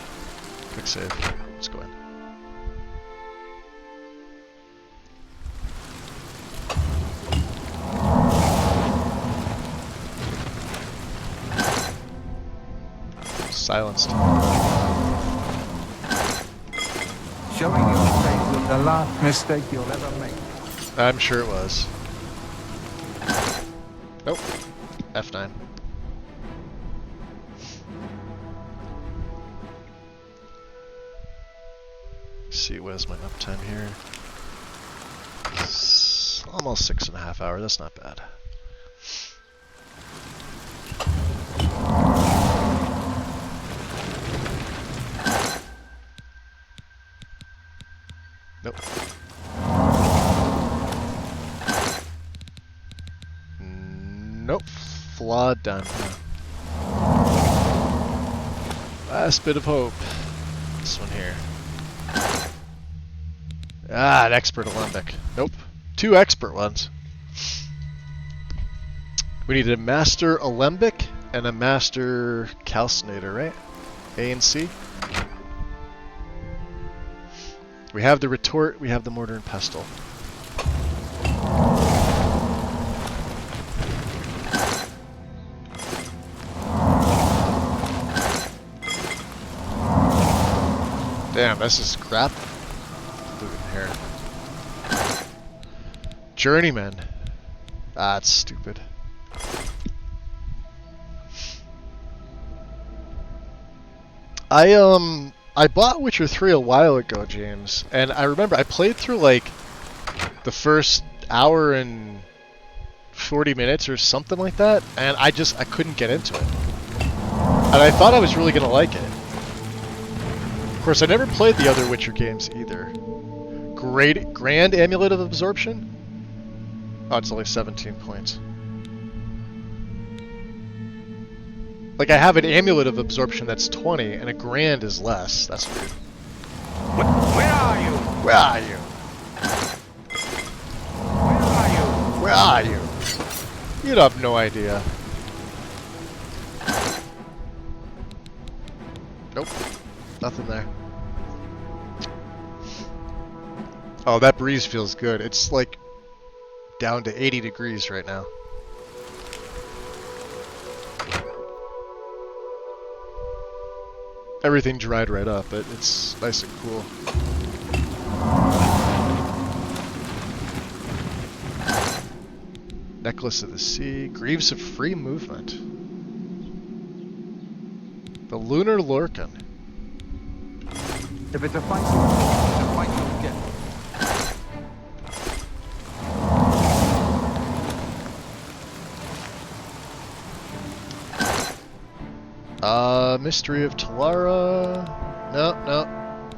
Quick save. Let's go in. Silenced. Showing your face was the last mistake you'll ever make. I'm sure it was. Nope. F9. Let's see, where's my uptime here? Almost 6.5 hours, that's not bad. Nope. Nope. Flawed done. Last bit of hope. This one here. Ah, an expert alembic. Nope. 2 expert ones. We need a master alembic and a master calcinator, right? A and C. We have the retort, we have the mortar and pestle. Damn, this is crap. Look in here. Journeyman. Ah, that's stupid. I bought Witcher 3 a while ago, James, and I remember I played through like the first hour and 40 minutes or something like that, and I couldn't get into it. And I thought I was really gonna like it. Of course, I never played the other Witcher games either. Grand Amulet of Absorption? Oh, it's only 17 points. Like, I have an Amulet of Absorption that's 20, and a Grand is less. That's weird. Where are you? Where are you? Where are you? Where are you? You'd have no idea. Nope. Nothing there. Oh, that breeze feels good. It's like down to 80 degrees right now. Everything dried right up, but it's nice and cool. Necklace of the Sea, Greaves of Free Movement. The Lunar Lorcan. If it's a fight, you'll get. Mystery of Talara.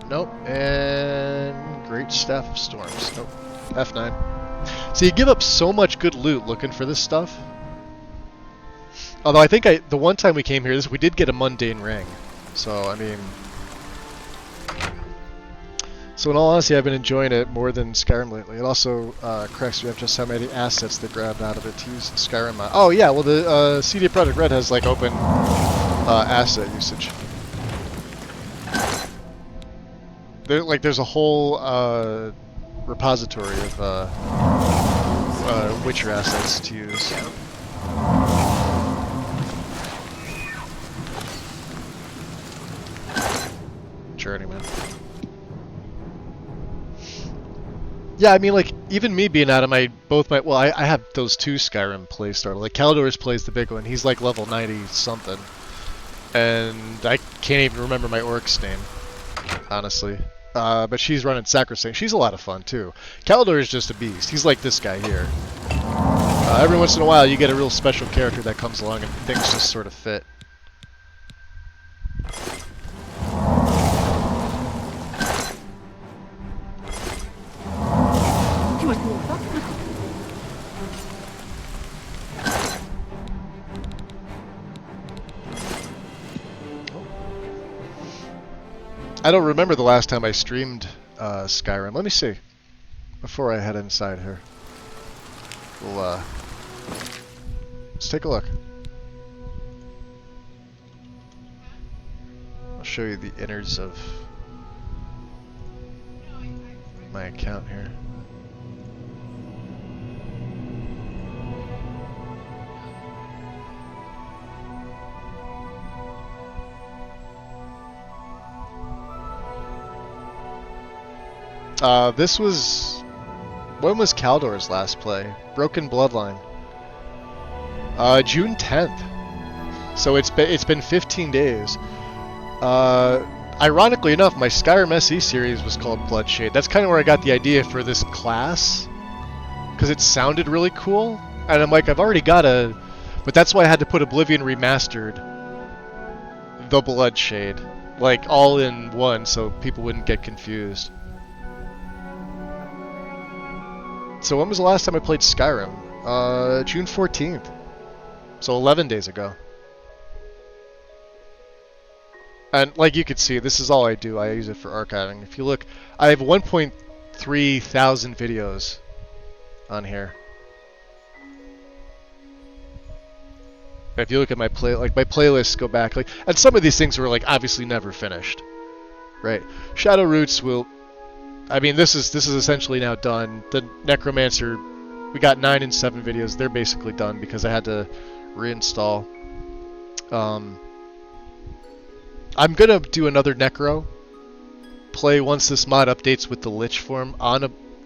Nope. And Great Staff of Storms. Nope. F9. So you give up so much good loot looking for this stuff. Although I think the one time we came here, we did get a mundane ring. So, I mean... So in all honesty, I've been enjoying it more than Skyrim lately. It also cracks me up just how many assets they grabbed out of it to use in Skyrim. Oh yeah, well the CD Projekt Red has like open asset usage. There's a whole repository of Witcher assets to use. Journeyman. Yeah, I mean, like, even me being Adam, I have those two Skyrim plays started. Like, Caldor's plays the big one. He's like level 90-something. And I can't even remember my orc's name, honestly. But she's running Sacrosanct. She's a lot of fun, too. Caldor is just a beast. He's like this guy here. Every once in a while, you get a real special character that comes along and things just sort of fit. I don't remember the last time I streamed Skyrim. Let me see. Before I head inside here. We'll, let's take a look. I'll show you the innards of my account here. This was... When was Caldor's last play? Broken Bloodline. June 10th. So it's been 15 days. Ironically enough, my Skyrim SE series was called Bloodshade. That's kind of where I got the idea for this class. Because it sounded really cool. And I'm like, I've already got a... But that's why I had to put Oblivion Remastered. The Bloodshade. Like, all in one, so people wouldn't get confused. So when was the last time I played Skyrim? June 14th. So 11 days ago. And like you can see, this is all I do. I use it for archiving. If you look, I have 1.3 thousand videos on here. If you look at my my playlists go back, and some of these things were like obviously never finished. Right. Shadow Roots will... I mean, this is essentially now done. The Necromancer, we got 9 and 7 videos. They're basically done because I had to reinstall. I'm gonna do another Necro play once this mod updates with the Lich form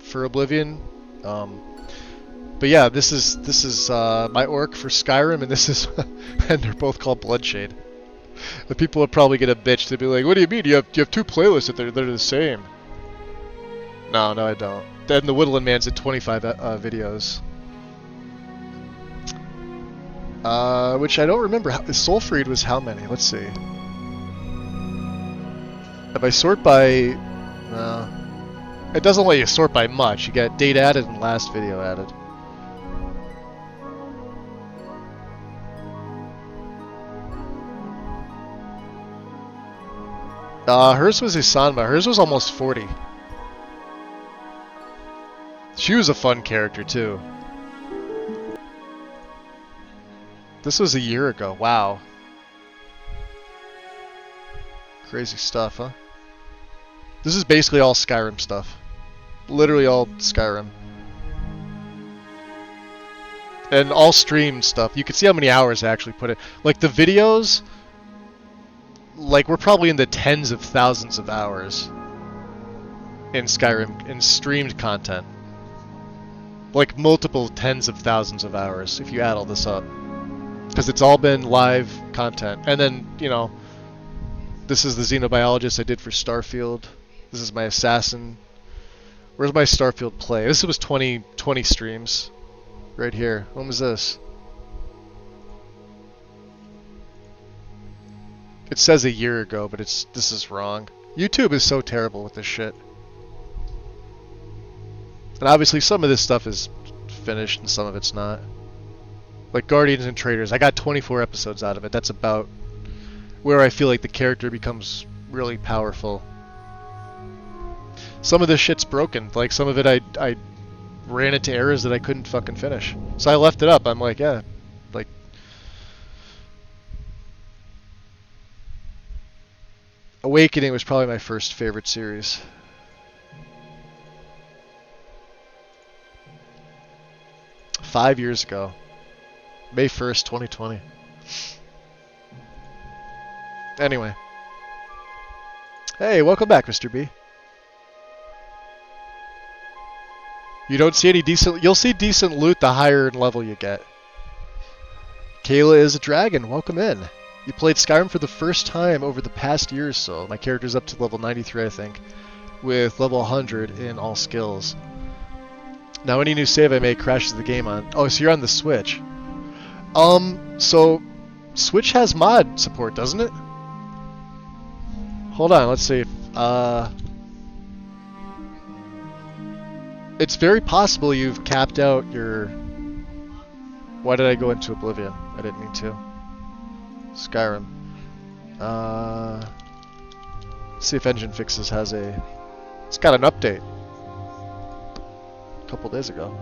for Oblivion. But yeah, this is my orc for Skyrim, and this is and they're both called Bloodshade. The people would probably get a bitch to be like, "What do you mean? You have two playlists that they're the same." No, I don't. Then the Woodland Man's at 25 videos. Which I don't remember. Soulfried was how many? Let's see. If I sort by... it doesn't let you sort by much. You get date added and last video added. Hers was Isanma. Hers was almost 40. She was a fun character, too. This was a year ago. Wow. Crazy stuff, huh? This is basically all Skyrim stuff. Literally all Skyrim. And all streamed stuff. You can see how many hours I actually put it. Like the videos, like we're probably in the tens of thousands of hours in Skyrim in streamed content. Like multiple tens of thousands of hours if you add all this up. Because it's all been live content. And then, you know, this is the xenobiologist I did for Starfield. This is my assassin. Where's my Starfield play? This was 20 streams. Right here. When was this? It says a year ago, but this is wrong. YouTube is so terrible with this shit. And obviously some of this stuff is finished and some of it's not. Like Guardians and Traders, I got 24 episodes out of it. That's about where I feel like the character becomes really powerful. Some of this shit's broken. Like some of it I ran into errors that I couldn't fucking finish. So I left it up. I'm like, yeah, like Awakening was probably my first favorite series. $5 years ago. May 1st, 2020. Anyway. Hey, welcome back, Mr. B. You don't see any decent... You'll see decent loot the higher in level you get. Kayla is a dragon. Welcome in. You played Skyrim for the first time over the past year or so. My character's up to level 93, I think, with level 100 in all skills. Now any new save I make crashes the game on... Oh, so you're on the Switch. So Switch has mod support, doesn't it? Hold on, let's see. It's very possible you've capped out your... Why did I go into Oblivion? I didn't mean to. Skyrim. Let's see if Engine Fixes has a... It's got an update. A couple days ago.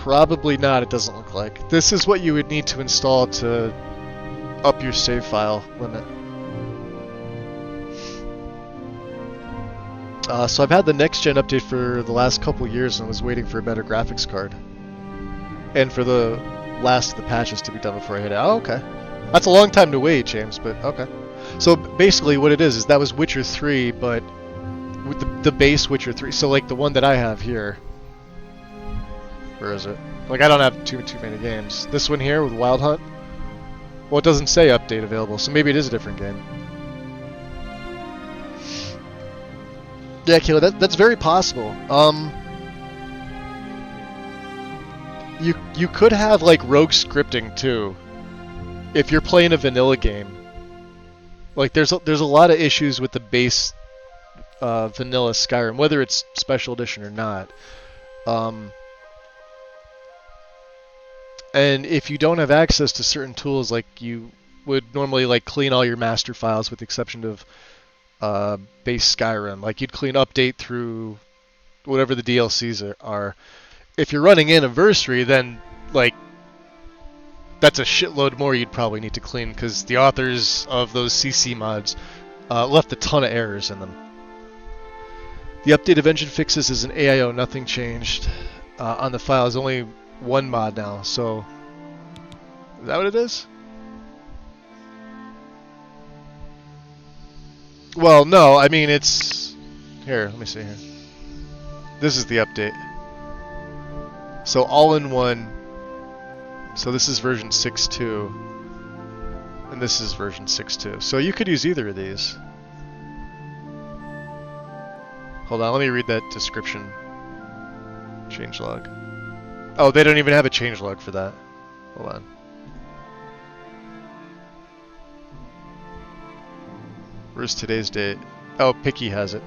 Probably not, it doesn't look like. This is what you would need to install to up your save file limit. So I've had the next-gen update for the last couple years and was waiting for a better graphics card. And for the last of the patches to be done before I hit it. Oh, okay. That's a long time to wait, James, but okay. So basically what it is that was Witcher 3, but with the base Witcher 3. So like the one that I have here. Where is it? Like I don't have too many games. This one here with Wild Hunt? Well, it doesn't say update available, so maybe it is a different game. Yeah, Kayla, that's very possible. You could have like rogue scripting too, if you're playing a vanilla game. Like there's a lot of issues with the base vanilla Skyrim, whether it's special edition or not. And if you don't have access to certain tools, like you would normally like clean all your master files with the exception of base Skyrim. Like you'd clean update through whatever the DLCs are. If you're running Anniversary, then like that's a shitload more you'd probably need to clean because the authors of those CC mods left a ton of errors in them. The update of Engine Fixes is an AIO, nothing changed on the file. There's only one mod now, so is that what it is? Well, no, I mean it's... Here, let me see here. This is the update. So all-in-one. So this is version 6.2. And this is version 6.2. So you could use either of these. Hold on, let me read that description. Changelog. Oh, they don't even have a changelog for that. Hold on. Where's today's date? Oh, Picky has it.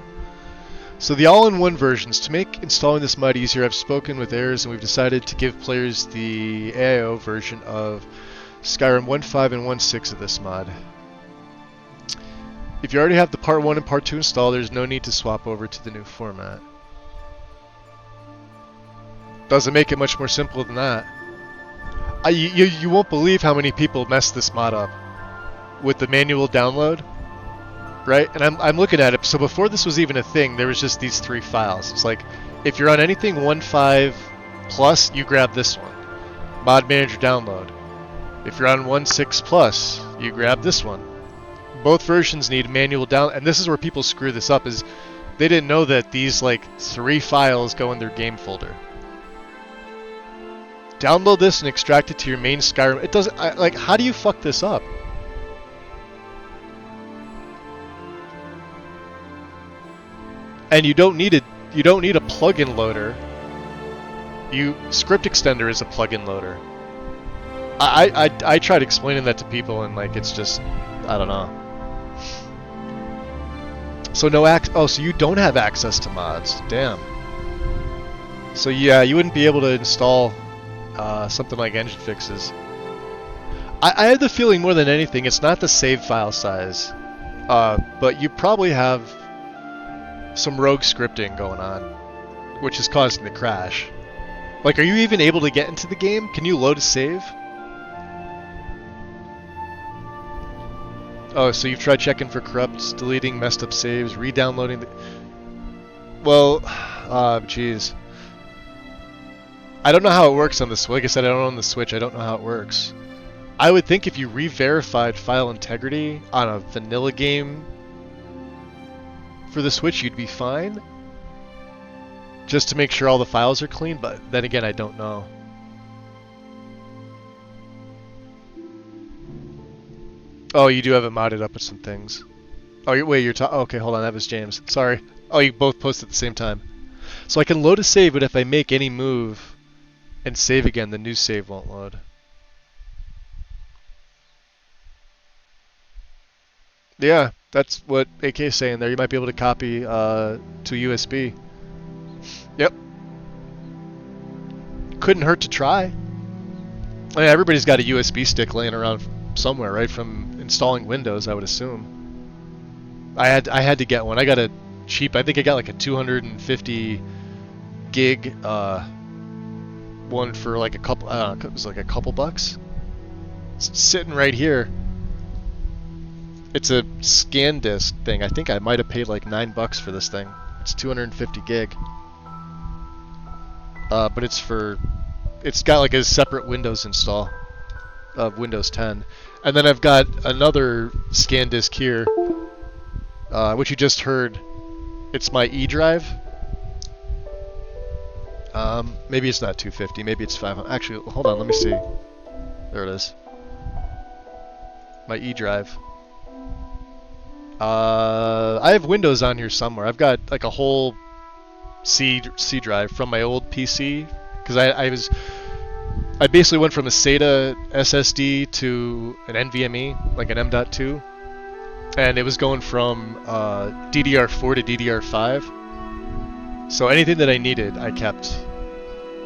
So the all-in-one versions, to make installing this mod easier, I've spoken with Ayers and we've decided to give players the AIO version of Skyrim 1.5 and 1.6 of this mod. If you already have the Part 1 and Part 2 installed, there's no need to swap over to the new format. Doesn't make it much more simple than that. You won't believe how many people mess this mod up. with the manual download, right? And I'm looking at it. So before this was even a thing, there was just these 3 files. It's like, if you're on anything 1.5 plus, you grab this one. Mod Manager download. If you're on 1.6 plus, you grab this one. Both versions need manual down, and this is where people screw this up, is they didn't know that these like 3 files go in their game folder. Download this and extract it to your main Skyrim. It doesn't, like, how do you fuck this up? And you don't need a plugin loader. Script Extender is a plugin loader. I tried explaining that to people, and like, it's just, I don't know. So so you don't have access to mods. Damn. So yeah, you wouldn't be able to install something like engine fixes. I had the feeling more than anything, it's not the save file size, but you probably have some rogue scripting going on, which is causing the crash. Like, are you even able to get into the game? Can you load a save? Oh, so you've tried checking for corrupts, deleting messed up saves, re-downloading the... Well, jeez. I don't know how it works on the Switch. Like I said, I don't own the Switch. I don't know how it works. I would think if you re-verified file integrity on a vanilla game for the Switch, you'd be fine. Just to make sure all the files are clean, but then again, I don't know. Oh, you do have it modded up with some things. Oh, wait, you're talking... Okay, hold on, that was James. Sorry. Oh, you both posted at the same time. So I can load a save, but if I make any move and save again, the new save won't load. Yeah, that's what AK is saying there. You might be able to copy to USB. Yep. Couldn't hurt to try. I mean, everybody's got a USB stick laying around somewhere, right? From installing Windows, I would assume. I had to get one. I got a cheap. I think I got like a 250 gig one for like a couple. It was like a couple bucks. It's sitting right here. It's a scan disc thing. I think I might have paid like $9 for this thing. It's 250 gig. But it's got like a separate Windows install of Windows 10. And then I've got another scan disk here, which you just heard. It's my E drive. Maybe it's not 250, maybe it's 500. Actually, hold on, let me see. There it is. My E drive. I have Windows on here somewhere. I've got like a whole C drive from my old PC, because I basically went from a SATA SSD to an NVMe, like an M.2, and it was going from DDR4 to DDR5. So anything that I needed, I kept,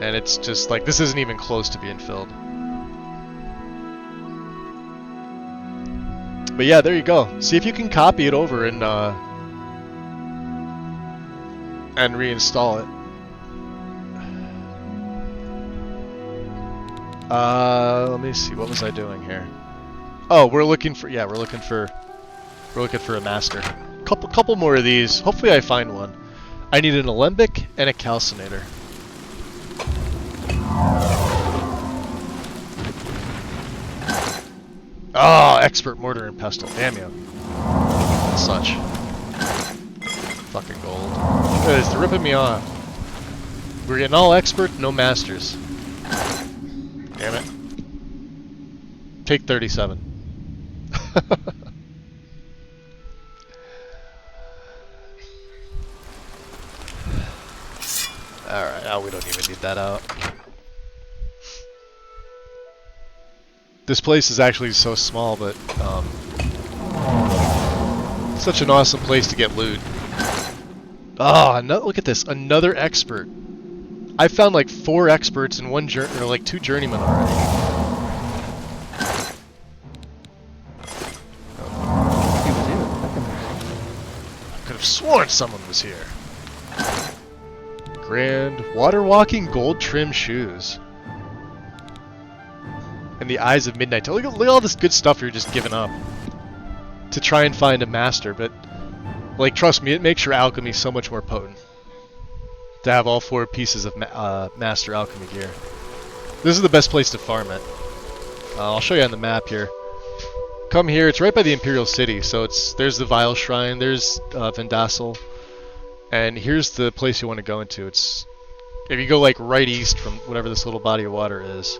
and it's just like, this isn't even close to being filled. But yeah, there you go. See if you can copy it over and reinstall it. Let me see. What was I doing here? Oh, we're looking for a master. Couple more of these. Hopefully, I find one. I need an alembic and a calcinator. Oh, expert mortar and pestle. Damn you. Such. Fucking gold. It's ripping me off. We're getting all expert, no masters. Damn it. Take 37. Alright, oh, we don't even need that out. This place is actually so small, but such an awesome place to get loot. Oh, look at this. Another expert. I found like 4 experts in one journey, or like 2 journeymen already. I could have sworn someone was here. Grand water walking gold trim shoes. And the eyes of midnight. Look at all this good stuff you're just giving up. to try and find a master, but like trust me, it makes your alchemy so much more potent to have all 4 pieces of master alchemy gear. This is the best place to farm it. I'll show you on the map here. Come here, it's right by the Imperial City, so there's the Vile Shrine, there's Vendassel, and here's the place you want to go into. It's if you go like right east from whatever this little body of water is,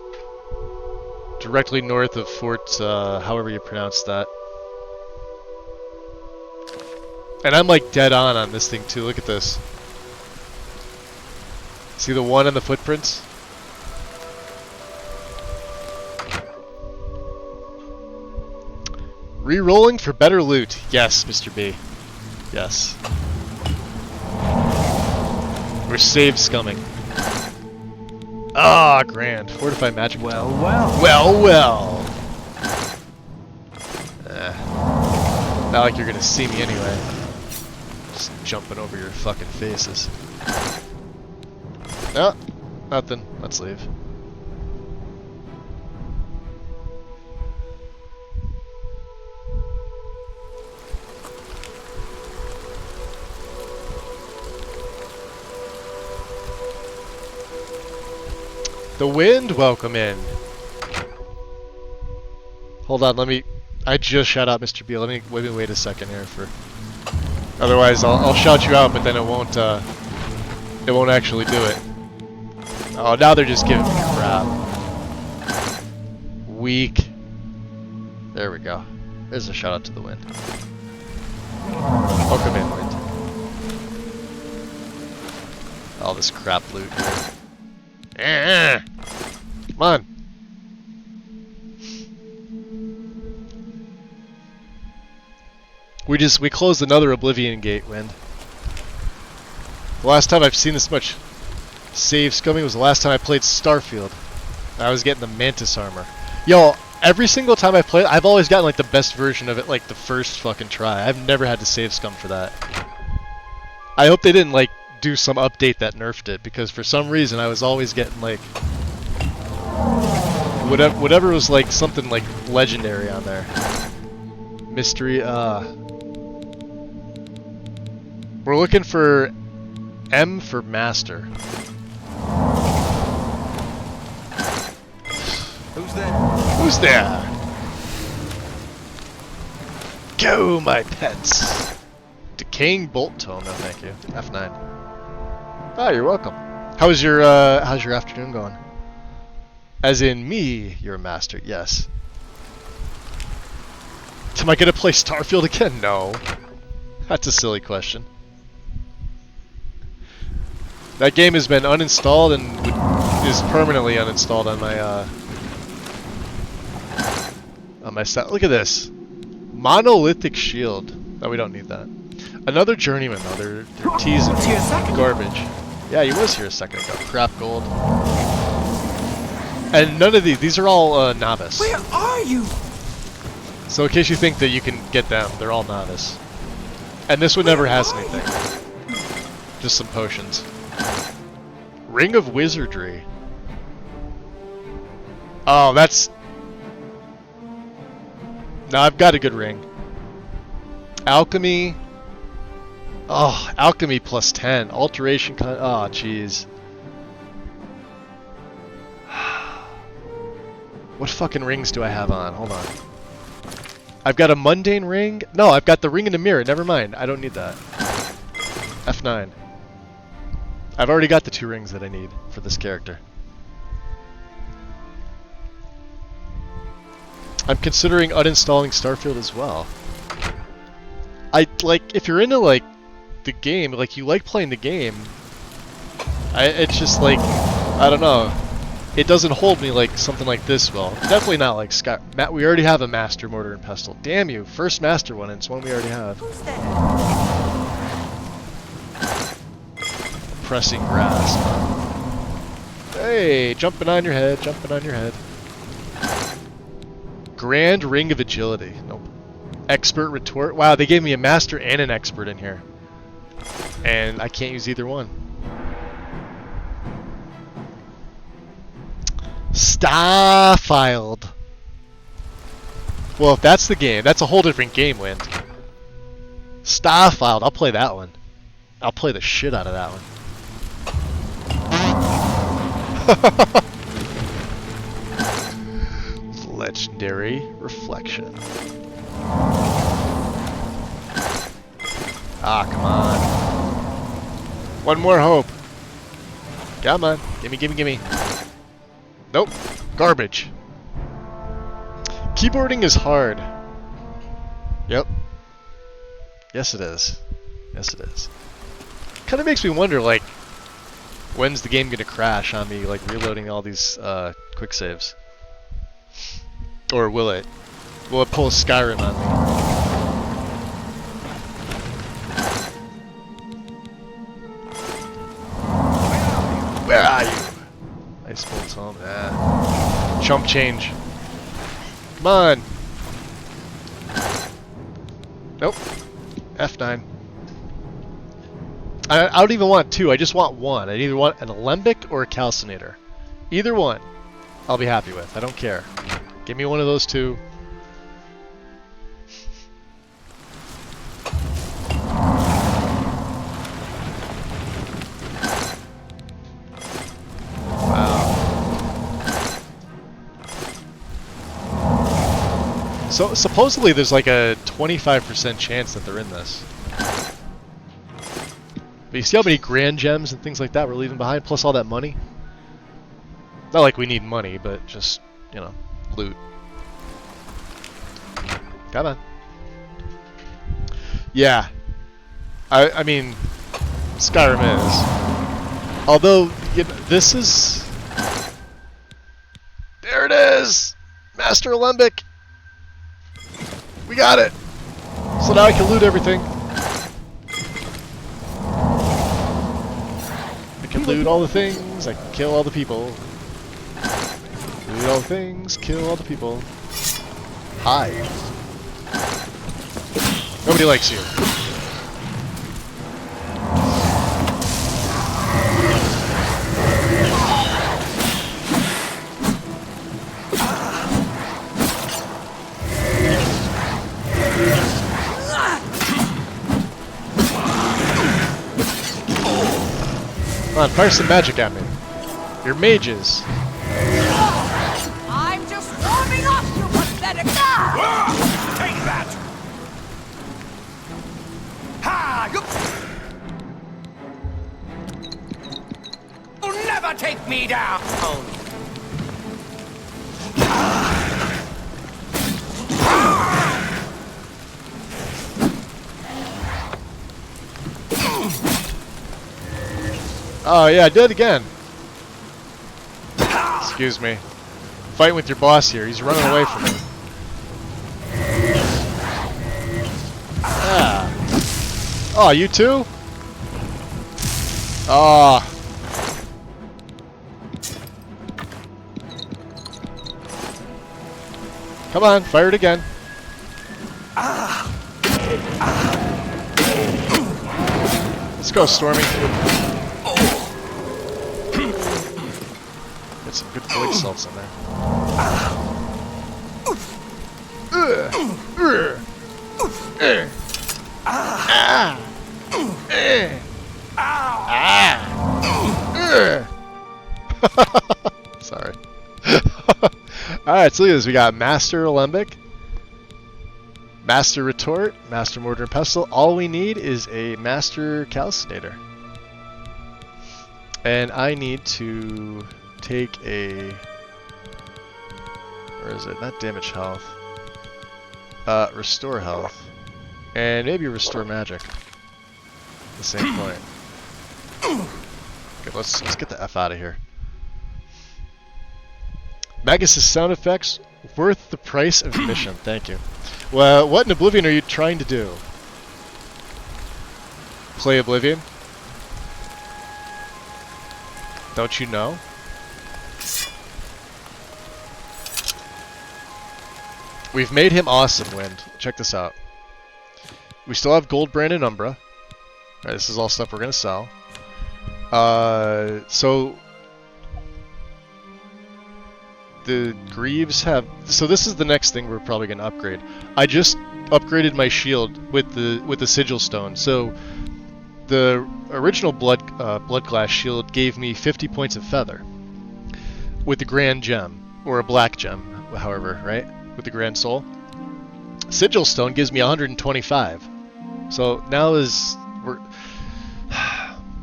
directly north of Fort, however you pronounce that. And I'm like dead on this thing too. Look at this. See the one on the footprints? Re-rolling for better loot. Yes, Mr. B. Yes. We're save scumming. Ah, grand. Fortified magic. Well, well. Well, well. Not like you're gonna see me anyway. Just jumping over your fucking faces. No, nothing. Let's leave. The wind, welcome in. Hold on, I just shout out Mr. B. Let me wait a second here for. Otherwise, I'll shout you out, but then it won't actually do it. Oh, now they're just giving me crap. Weak. There we go. There's a shout out to the wind. Welcome in, wind. All this crap loot here. Come on. We closed another Oblivion gate, wind. The last time I've seen this much save scumming was the last time I played Starfield. I was getting the Mantis armor. Yo, every single time I play, I've always gotten like the best version of it, like the first fucking try. I've never had to save scum for that. I hope they didn't like do some update that nerfed it, because for some reason I was always getting like whatever was like something like legendary on there. Mystery. We're looking for M for master. Who's there? Who's there? Go, my pets. Decaying bolt tone. No, thank you. F9. Ah, you're welcome. How's your afternoon going? As in me, you're a master. Yes. Am I gonna play Starfield again? No. That's a silly question. That game has been uninstalled and is permanently uninstalled on my set. Look at this. Monolithic shield. No, we don't need that. Another journeyman though. They're teasing garbage. Yeah, he was here a second ago. Crap gold. And none of these are all novice. Where are you? So in case you think that you can get them, they're all novice. And this one never has anything. Just some potions. Ring of Wizardry. Oh, that's... No, I've got a good ring. Alchemy. Oh, alchemy plus 10. Alteration oh, jeez. What fucking rings do I have on? Hold on. I've got a mundane ring. No, I've got the ring in the mirror. Never mind. I don't need that. F9. I've already got the 2 rings that I need for this character. I'm considering uninstalling Starfield as well. If you're into like the game, like you like playing the game, it's just like, I don't know. It doesn't hold me like something like this will. Definitely not like Sky. We already have a Master Mortar and Pestle. Damn you! First Master one, and it's one we already have. Who's there? Pressing grass. Hey, jumping on your head, jumping on your head. Grand Ring of Agility. Nope. Expert Retort. Wow, they gave me a Master and an Expert in here. And I can't use either one. Starfield. Well, if that's the game, that's a whole different game, Wind. Starfield, I'll play that one. I'll play the shit out of that one. Legendary Reflection. Ah, come on. One more hope. Come on. Gimme, gimme, gimme. Nope. Garbage. Keyboarding is hard. Yep. Yes, it is. Yes, it is. Kind of makes me wonder, like, when's the game gonna crash on me, like, reloading all these quick saves? Or will it? Will it pull a Skyrim on me? Where are you? Ice bolts home. Ah. Chump change. Come on. Nope. F9. I don't even want two. I just want one. I either want an Alembic or a Calcinator. Either one, I'll be happy with. I don't care. Give me one of those two. So supposedly there's like a 25% chance that they're in this. But you see how many grand gems and things like that we're leaving behind, plus all that money? Not like we need money, but just, you know, loot. Come on. Yeah. I mean, Skyrim is. Although, you know, this is... There it is! Master Alembic! We got it! So now I can loot everything. I can loot all the things, I can kill all the people. Loot all the things, kill all the people. Hi. Nobody likes you. Come on, fire some magic at me. You're mages. I'm just warming up, you pathetic guy! Take that! Ha! You'll never take me down! Oh yeah, I did it again. Excuse me. Fighting with your boss here. He's running away from me. Ah. Oh, you too? Ah. Come on, fire it again. Let's go, Stormy. Get some good blade salts in there. Sorry. Alright, so look at this. We got Master Alembic, Master Retort, Master Mortar and Pestle. All we need is a Master Calcinator. And I need to take a... Where is it? Not damage health. Restore health. And maybe restore magic. At the same point. Okay, let's get the F out of here. Magus' sound effects worth the price of admission. Thank you. Well, what in Oblivion are you trying to do? Play Oblivion? Don't you know? We've made him awesome, Wind. Check this out. We still have Goldbrand and Umbra. Right, this is all stuff we're gonna sell. So the greaves have... So this is the next thing we're probably going to upgrade. I just upgraded my shield with the sigil stone. So the original blood glass shield gave me 50 points of feather with the grand gem, or a black gem, however, right? With the grand soul. Sigil stone gives me 125. So now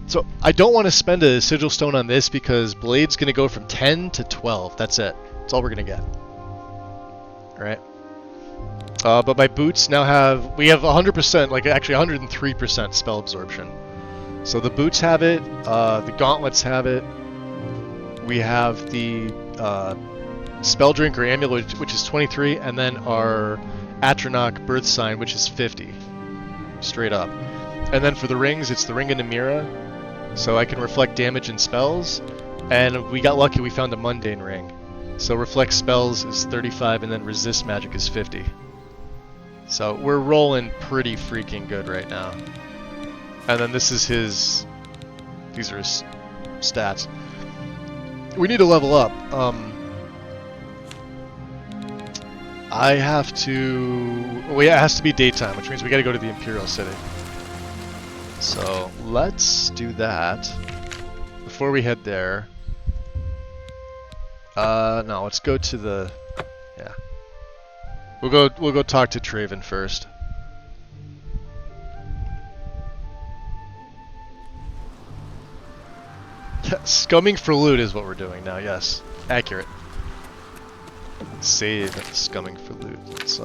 so I don't want to spend a sigil stone on this because blade's going to go from 10 to 12. That's it. That's all we're going to get. Alright. But my boots now we have 100%, like actually 103% spell absorption. So the boots have it, the gauntlets have it, we have the spell drink or amulet, which is 23, and then our Atronach birth sign, which is 50. Straight up. And then for the rings, it's the ring of Namira, so I can reflect damage and spells, and we got lucky, we found a mundane ring. So reflect spells is 35, and then resist magic is 50. So we're rolling pretty freaking good right now. And then this is these are his stats. We need to level up. I have to... Well, yeah, it has to be daytime, which means we gotta go to the Imperial City. So let's do that. Before we head there... no, let's go to the... Yeah. We'll go talk to Traven first. Scumming for loot is what we're doing now, yes. Accurate. Save scumming for loot. Let's,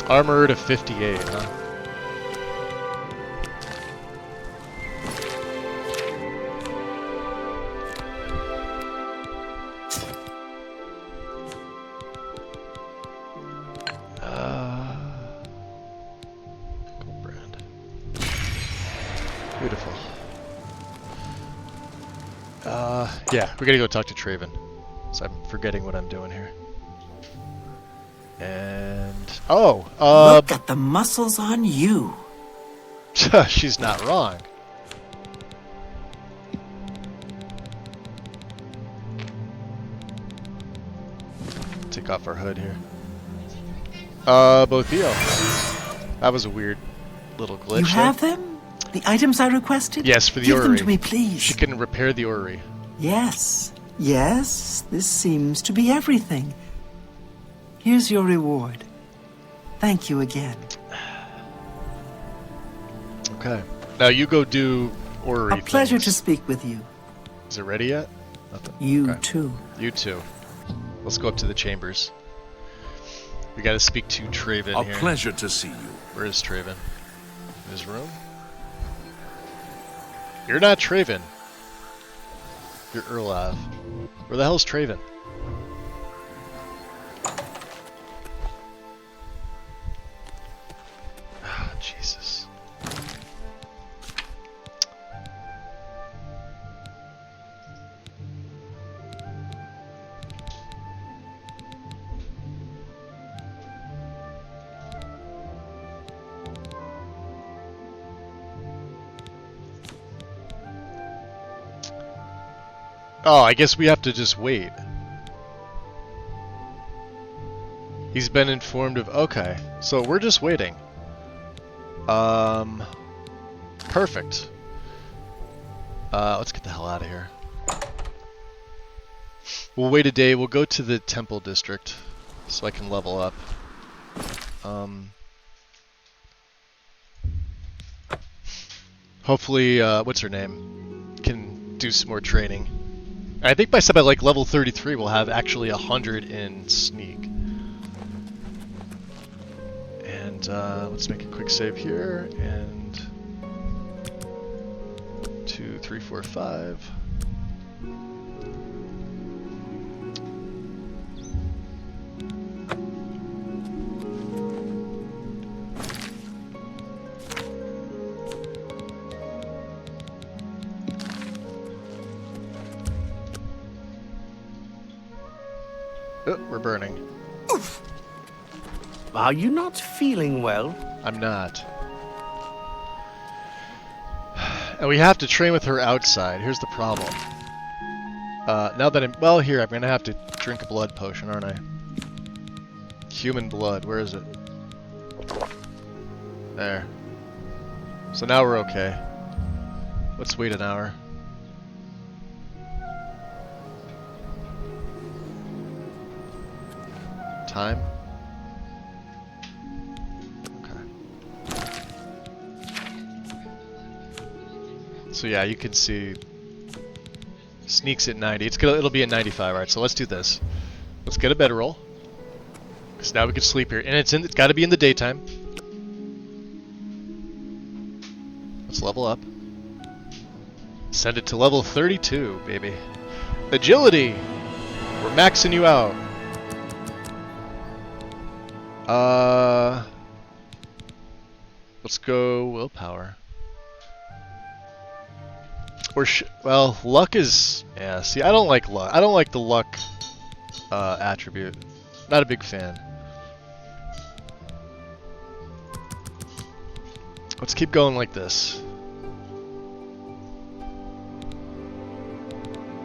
Armor to 58, huh? Gold brand. Beautiful. Yeah, we gotta go talk to Traven. So I'm forgetting what I'm doing here. And look at the muscles on you. She's not wrong. Take off our hood here. Bothio. That was a weird little glitch. You have them? The items I requested? Yes, for the Give orrery. them to me, please. She can repair the orrery. Yes. Yes, this seems to be everything. Here's your reward. Thank you again. Okay. Now you go do orrery A pleasure things. to speak with you. Is it ready yet? Nothing. You Okay. too. You too. Let's go up to the chambers. We gotta speak to Traven A here. pleasure to see you. Where is Traven? In his room? You're not Traven. You're Erlav. Where the hell's Traven? Ah, Jesus. Oh, I guess we have to just wait. He's been informed of... Okay, so we're just waiting. Perfect. Let's get the hell out of here. We'll wait a day. We'll go to the Temple District so I can level up. Hopefully, what's her name? Can do some more training. I think by like level 33 we'll have actually 100 in sneak. And let's make a quick save here, and 2, 3, 4, 5. Oh, we're burning. Are you not feeling well? I'm not. And we have to train with her outside. Here's the problem. Now that I'm... Well, here, I'm going to have to drink a blood potion, aren't I? Human blood. Where is it? There. So now we're okay. Let's wait an hour. Time? Okay. So yeah, you can see sneaks at 90. It'll be at 95. All right, so let's do this. Let's get a bedroll. Cuz now we can sleep here, and it's got to be in the daytime. Let's level up. Send it to level 32, baby. Agility. We're maxing you out. Let's go willpower. Well, luck is... Yeah, see, I don't like luck. I don't like the luck attribute. Not a big fan. Let's keep going like this.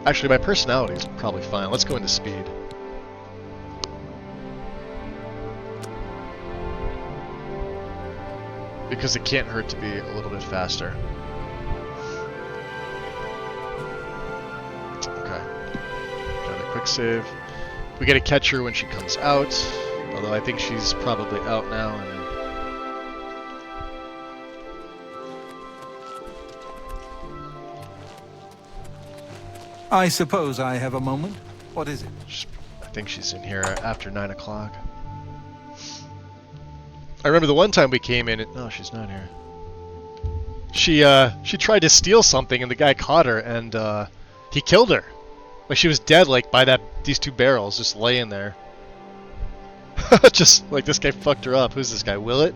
Actually, my personality is probably fine. Let's go into speed. Because it can't hurt to be a little bit faster. Okay. Got a quick save. We gotta catch her when she comes out. Although I think she's probably out now. And I suppose I have a moment. What is it? I think she's in here after 9 o'clock. I remember the one time we came in. No, she's not here. She tried to steal something, and the guy caught her, and he killed her. Like she was dead, like by these two barrels, just laying there. Just like this guy fucked her up. Who's this guy? Willet?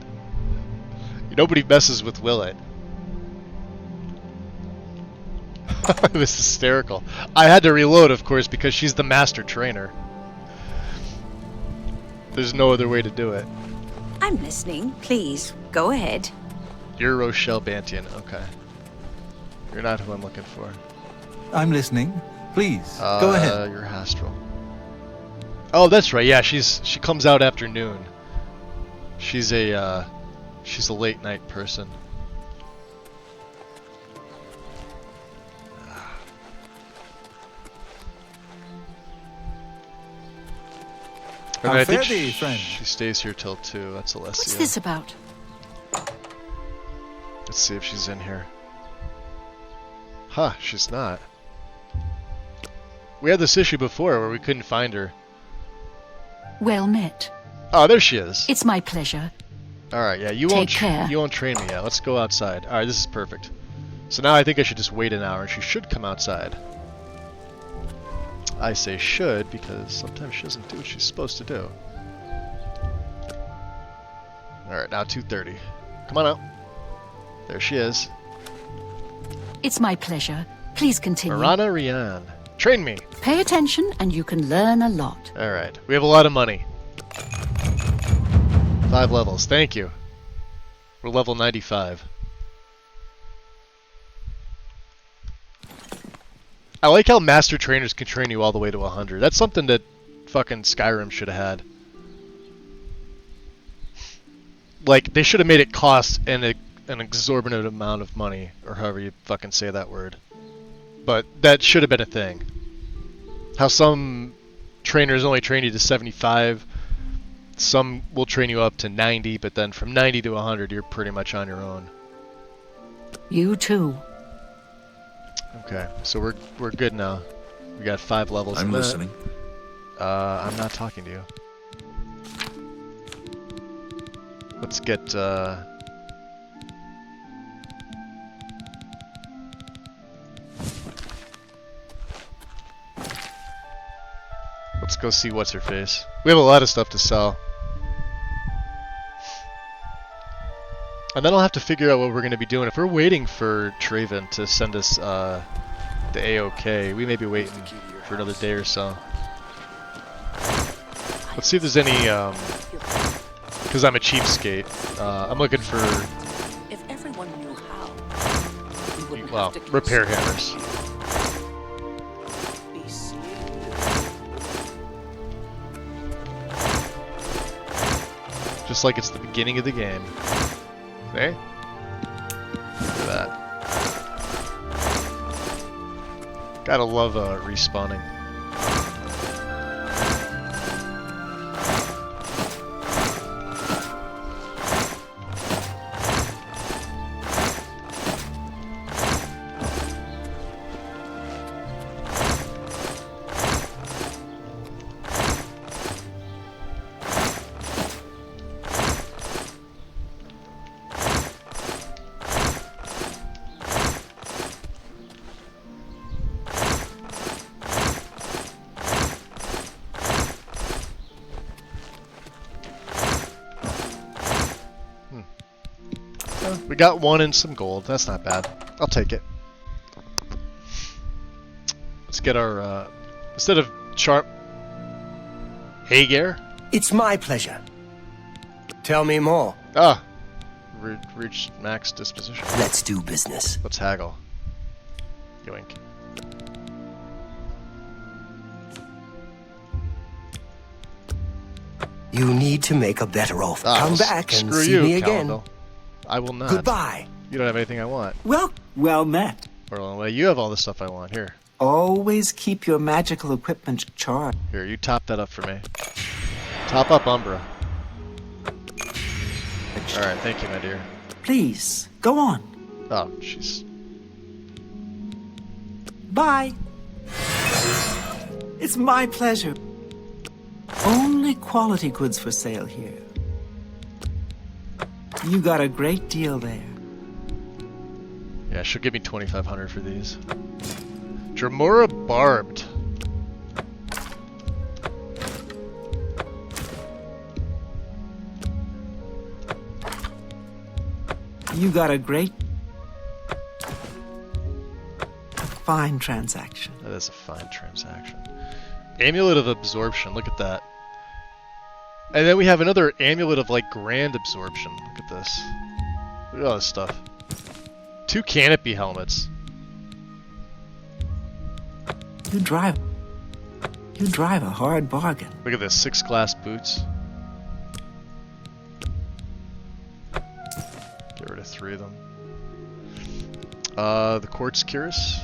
Nobody messes with Willet. It was hysterical. I had to reload, of course, because she's the master trainer. There's no other way to do it. I'm listening. Please, go ahead. You're Rochelle Bantian. Okay. You're not who I'm looking for. I'm listening. Please, go ahead. You're Hastral. Oh, that's right. Yeah, she comes out after noon. She's a late night person. And I think she stays here till 2. That's Alessia. What's this about? Let's see if she's in here. Huh, she's not. We had this issue before where we couldn't find her. Well met. Oh, there she is. It's my pleasure. Alright, yeah, you won't train me yet. Let's go outside. Alright, this is perfect. So now I think I should just wait an hour and she should come outside. I say should because sometimes she doesn't do what she's supposed to do. Alright, now 2:30. Come on out. There she is. It's my pleasure. Please continue. Marana Rian. Train me. Pay attention and you can learn a lot. Alright, we have a lot of money. 5 levels, thank you. We're level 95. I like how master trainers can train you all the way to 100. That's something that fucking Skyrim should have had. Like, they should have made it cost an exorbitant amount of money, or however you fucking say that word. But that should have been a thing. How some trainers only train you to 75, some will train you up to 90, but then from 90 to 100 you're pretty much on your own. You too. Okay, so we're good now. We got 5 levels. I'm listening. I'm not talking to you. Let's get let's go see what's her face. We have a lot of stuff to sell. And then I'll have to figure out what we're going to be doing. If we're waiting for Traven to send us the AOK, we may be waiting for another day or so. Let's see if there's any, because I'm a cheapskate. I'm looking for, If everyone knew how, we wouldn't well, have to repair hammers. Just like it's the beginning of the game. See? Look at that. Gotta love respawning. We got one and some gold. That's not bad. I'll take it. Let's get our, instead of Hagar? It's my pleasure. Tell me more. Ah. Reached max disposition. Let's do business. Let's haggle. Yoink. You need to make a better offer. Come back and screw see you, me again. Calendar. I will not. Goodbye. You don't have anything I want. Well met. Well, you have all the stuff I want. Here. Always keep your magical equipment charged. Here, you top that up for me. Top up Umbra. Alright, thank you, my dear. Please, go on. Oh, jeez. Bye. It's my pleasure. Only quality goods for sale here. You got a great deal there. Yeah, she'll give me 2,500 for these. Dremora Barbed. You got a great... fine transaction. That is a fine transaction. Amulet of Absorption, look at that. And then we have another Amulet of, like, Grand Absorption. Look at this. Look at all this stuff. 2 Canopy Helmets. You drive a hard bargain. Look at this, 6 glass boots. Get rid of 3 of them. The Quartz Cuirass.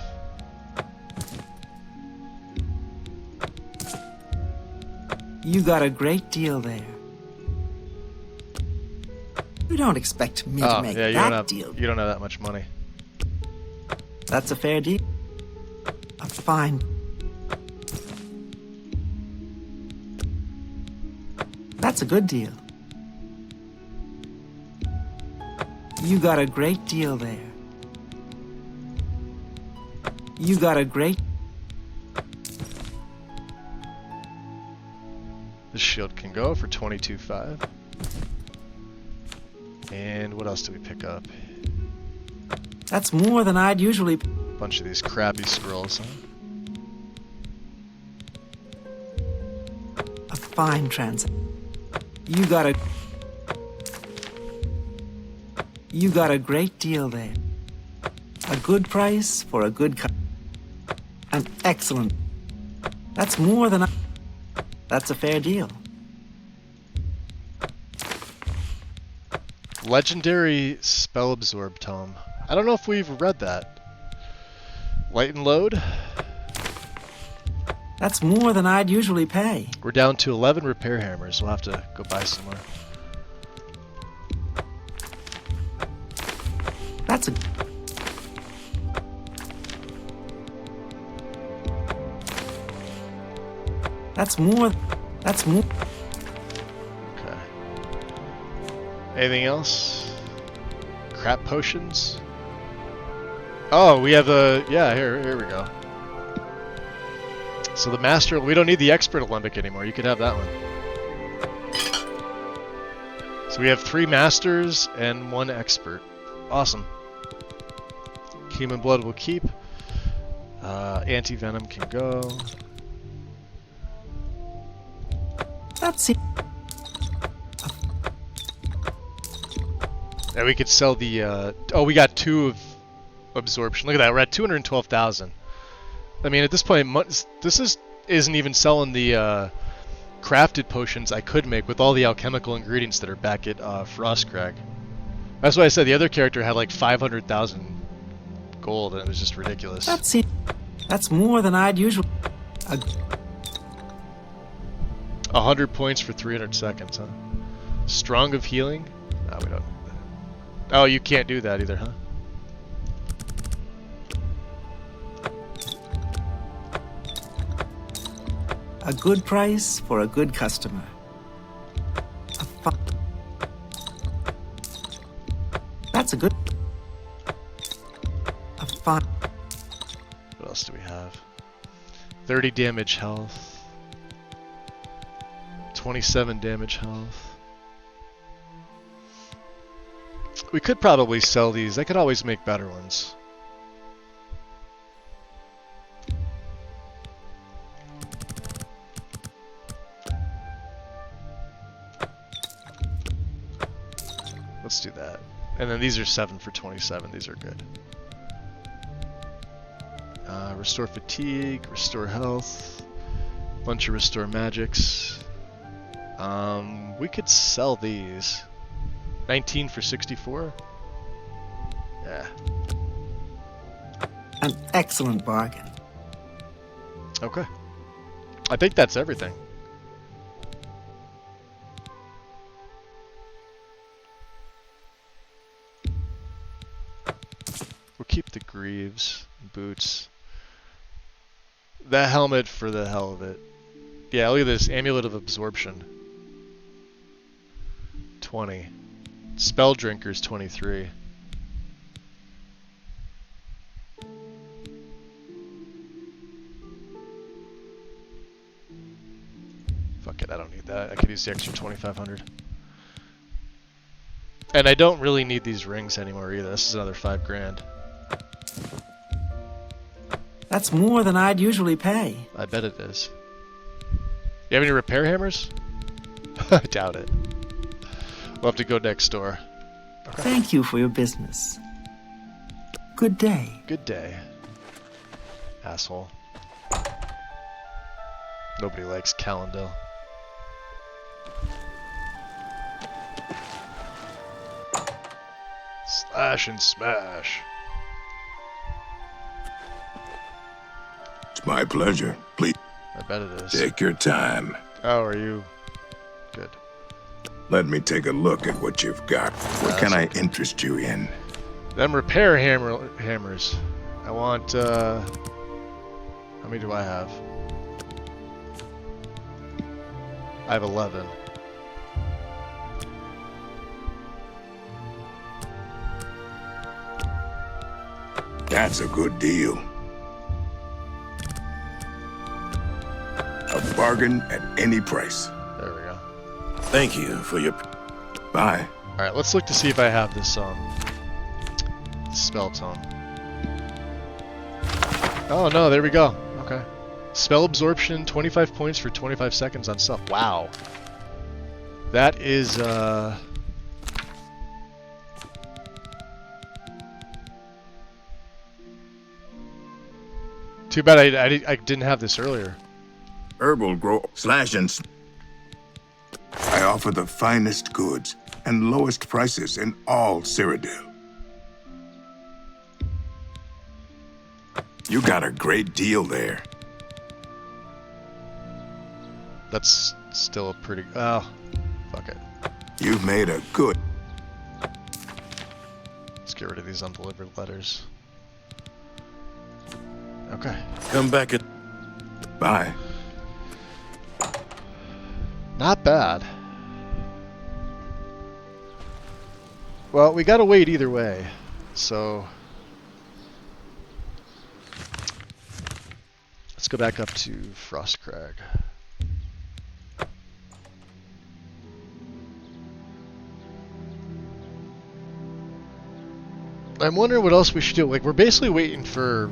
You got a great deal there. You don't expect me to make that deal. You don't have that much money. That's a fair deal. A fine. That's a good deal. You got a great deal there. You got a great... This shield can go for 22.5. And what else do we pick up? That's more than I'd usually... Bunch of these crappy scrolls, huh? A fine transaction. You got a great deal there. A good price for a good an excellent. That's more than that's a fair deal. Legendary Spell Absorb Tome. I don't know if we've read that. Light and Load. That's more than I'd usually pay. We're down to 11 repair hammers. We'll have to go buy some more. That's a... That's more... Okay. Anything else? Crap potions? Oh, we have the... Yeah, here we go. So the Master... We don't need the Expert Alembic anymore. You could have that one. So we have 3 Masters and 1 Expert. Awesome. Human Blood will keep. Anti-Venom can go. That's it. And we could sell the, oh, we got 2 of absorption. Look at that, we're at 212,000. I mean, at this point, this isn't even selling the crafted potions I could make with all the alchemical ingredients that are back at Frostcrag. That's why I said the other character had like 500,000 gold, and it was just ridiculous. That's it. That's more than I'd usually... 100 points for 300 seconds, huh? Strong of healing? No, we don't. Oh, you can't do that either, huh? A good price for a good customer. That's a good... A fine... What else do we have? 30 damage health. 27 damage health. We could probably sell these. I could always make better ones. Let's do that. And then these are 7 for 27. These are good. Restore fatigue, restore health, bunch of restore magics. We could sell these. 19 for 64? Yeah. An excellent bargain. Okay. I think that's everything. We'll keep the greaves, boots. That helmet for the hell of it. Yeah, look at this. Amulet of Absorption. 20. Spell Drinkers 23. Fuck it, I don't need that. I could use the extra 2,500. And I don't really need these rings anymore either. This is another 5 grand. That's more than I'd usually pay. I bet it is. You have any repair hammers? I doubt it. We'll have to go next door. Okay. Thank you for your business. Good day. Good day. Asshole. Nobody likes Calendel. Slash and smash. It's my pleasure. Please. I bet it is. Take your time. How are you? Good. Let me take a look at what you've got. What can I interest you in? Them repair hammers. I want, how many do I have? I have 11. That's a good deal. A bargain at any price. There we go. Thank you for your... Bye. Alright, let's look to see if I have this, spell tome. Oh no, there we go. Okay. Spell absorption, 25 points for 25 seconds on stuff. Wow. That is, too bad I didn't have this earlier. Herbal grow slash and... I offer the finest goods and lowest prices in all Cyrodiil. You got a great deal there. That's still a pretty... Oh, fuck it. You've made a good... Let's get rid of these undelivered letters. Okay. Come back and... Bye. Not bad. Well, we gotta wait either way, so... Let's go back up to Frostcrag. I'm wondering what else we should do. Like, we're basically waiting for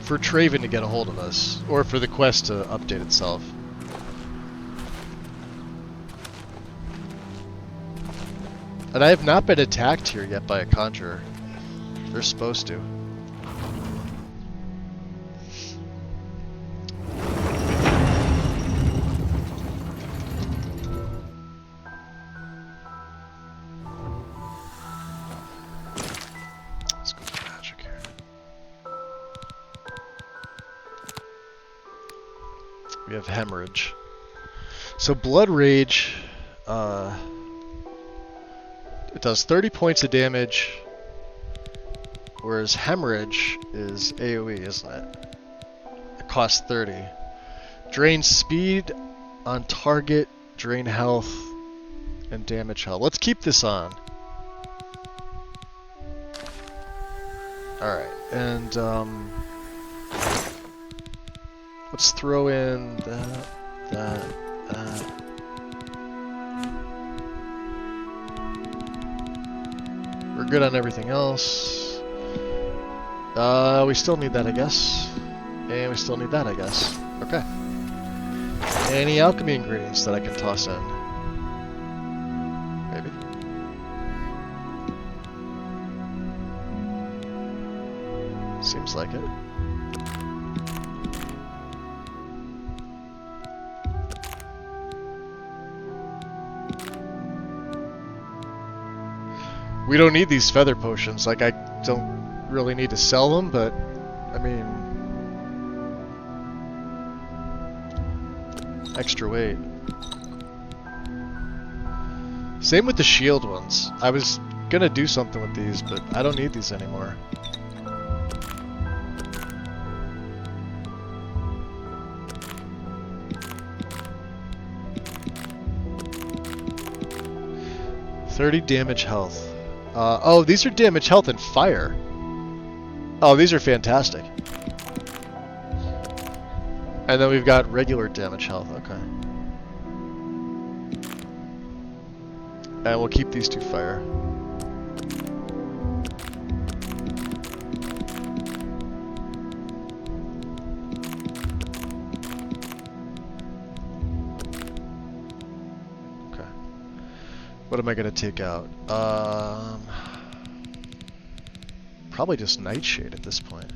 Traven to get a hold of us, or for the quest to update itself. And I have not been attacked here yet by a conjurer. They're supposed to. Let's go for magic here. We have hemorrhage. So blood rage, it does 30 points of damage, whereas hemorrhage is AoE, isn't it? It costs 30. Drain speed on target, drain health, and damage health. Let's keep this on. Alright, and let's throw in that. We're good on everything else. We still need that, I guess. And we still need that, I guess. Okay. Any alchemy ingredients that I can toss in? Maybe. Seems like it. We don't need these feather potions. Like, I don't really need to sell them, but, I mean... extra weight. Same with the shield ones. I was gonna do something with these, but I don't need these anymore. $30 damage health. Oh, these are damage health and fire. Oh, these are fantastic. And then we've got regular damage health. Okay. And we'll keep these two fire. Okay. What am I gonna take out? Probably just Nightshade at this point.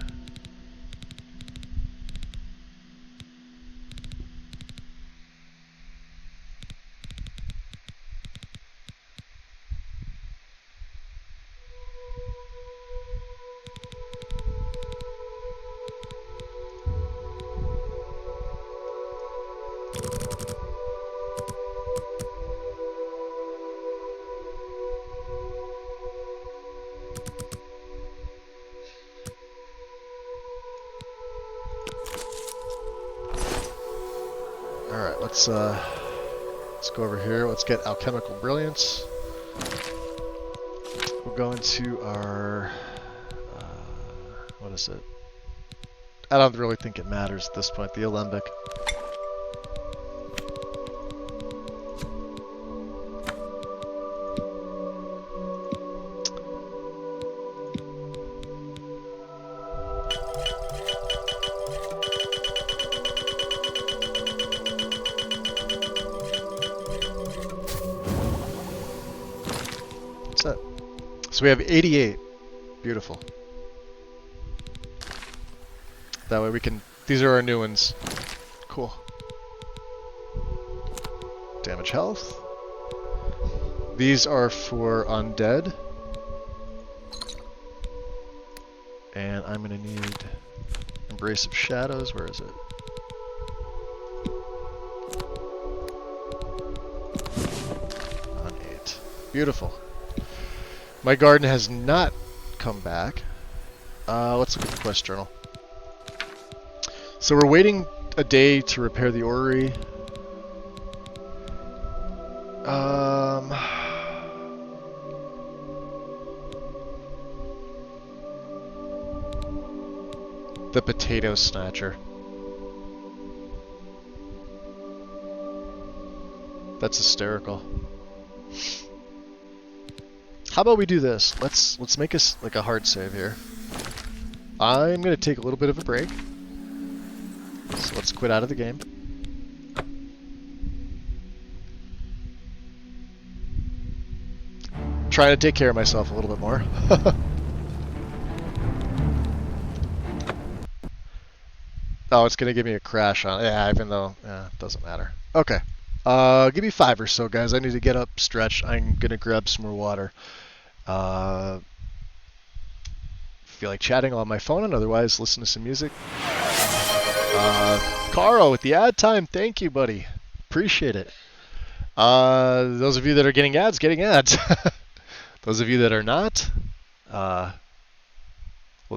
Alright, let's go over here. Let's get Alchemical Brilliance. We'll go into our... what is it? I don't really think it matters at this point. The Alembic. So we have 88. Beautiful. That way we can... These are our new ones. Cool. Damage health. These are for undead. And I'm going to need Embrace of Shadows. Where is it? On 8. Beautiful. My garden has not come back. Let's look at the quest journal. So we're waiting a day to repair the orrery. The Potato Snatcher. That's hysterical. How about we do this? Let's make us like a hard save here. I'm gonna take a little bit of a break. So let's quit out of the game. trying to take care of myself a little bit more. Oh, it's gonna give me a crash on. Yeah, even though it doesn't matter. Okay. Give me 5 or so, guys. I need to get up, stretch. I'm gonna grab some more water. Feel like chatting on my phone, and otherwise listen to some music. Caro with the ad time. Thank you, buddy. Appreciate it. Those of you that are getting ads. Those of you that are not, well,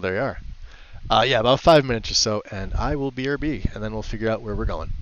there you are. Yeah, about 5 minutes or so, and I will BRB, and then we'll figure out where we're going.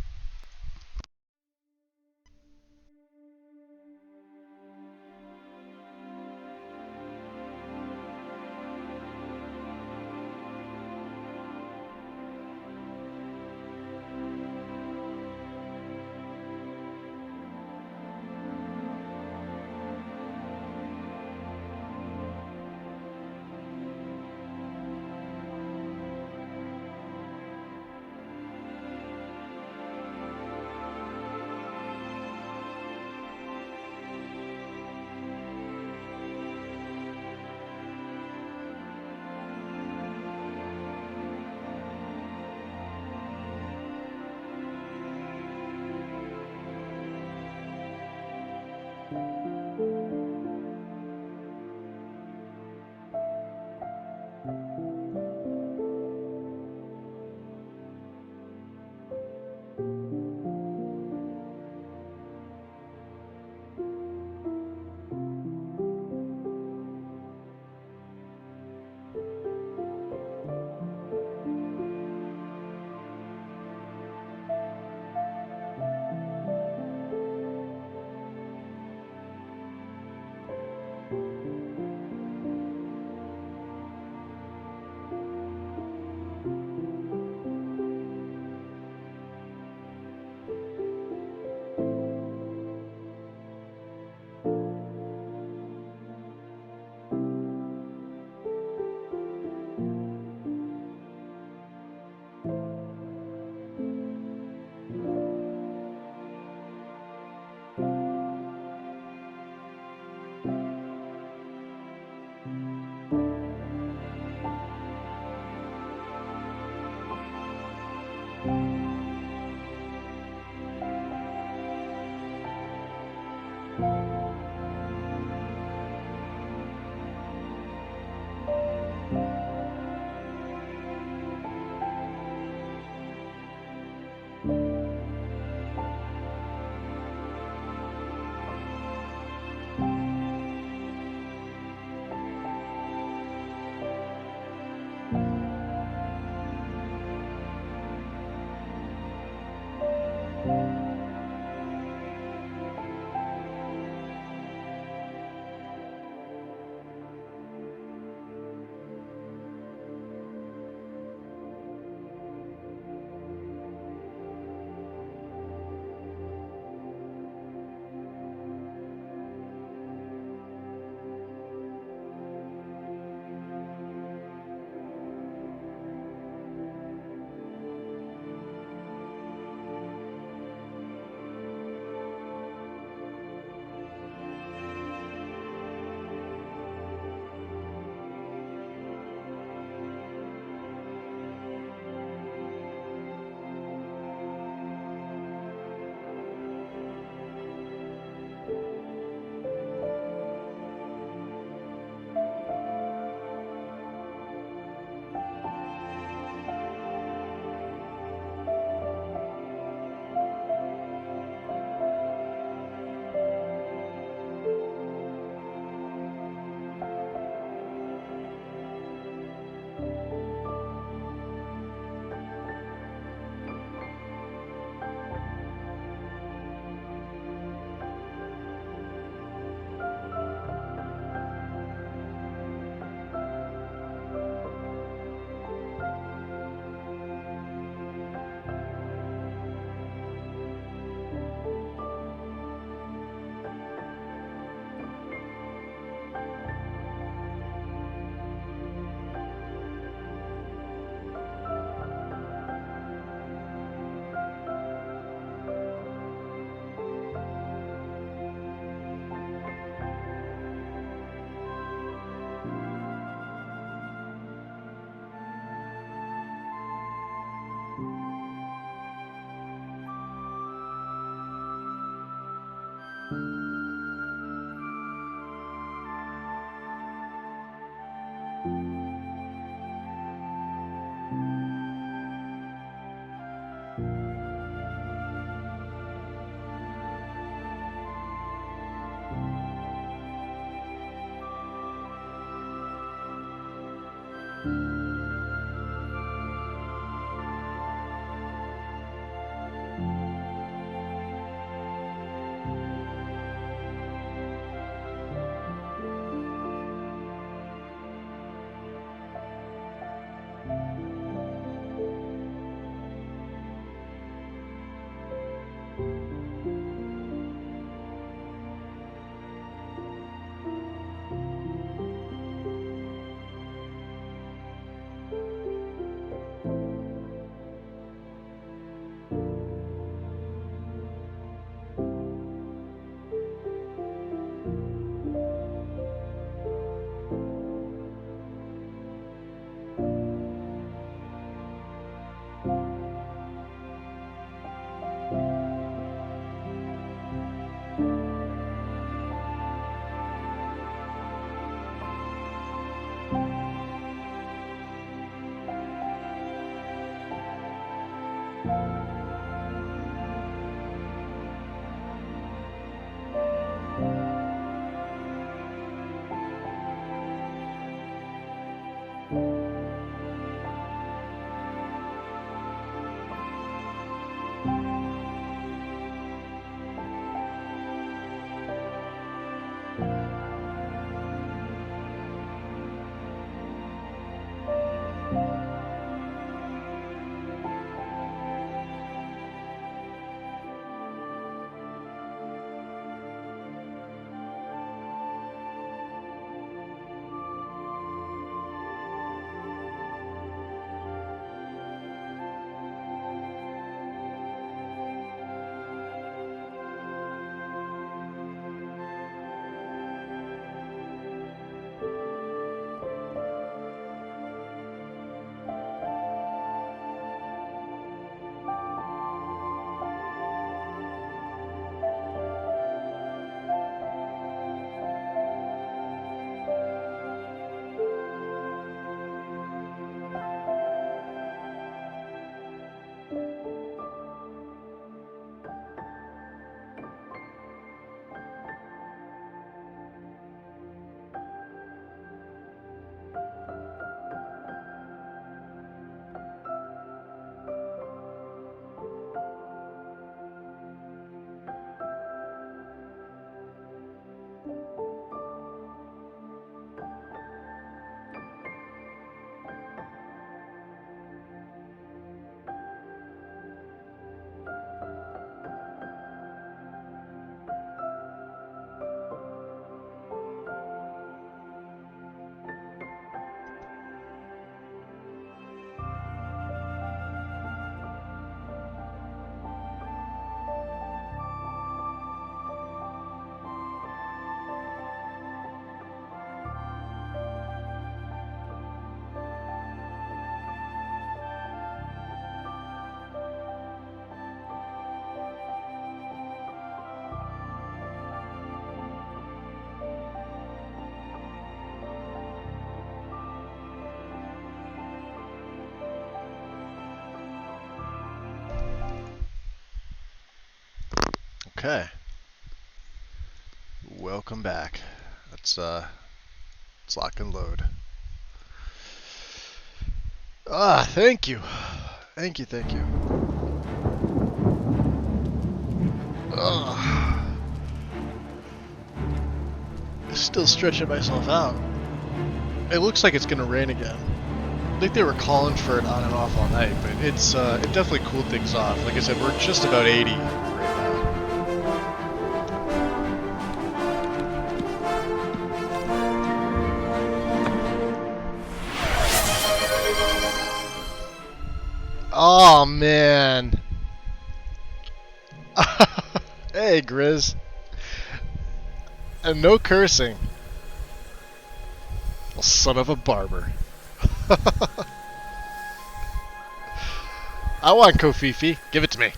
Okay. Welcome back. Let's lock and load. Thank you. Thank you. Still stretching myself out. It looks like it's gonna rain again. I think they were calling for it on and off all night, but it definitely cooled things off. Like I said, we're just about 80 right now. Oh man. Hey Grizz. And no cursing. Well, son of a barber. I want Kofifi. Give it to me.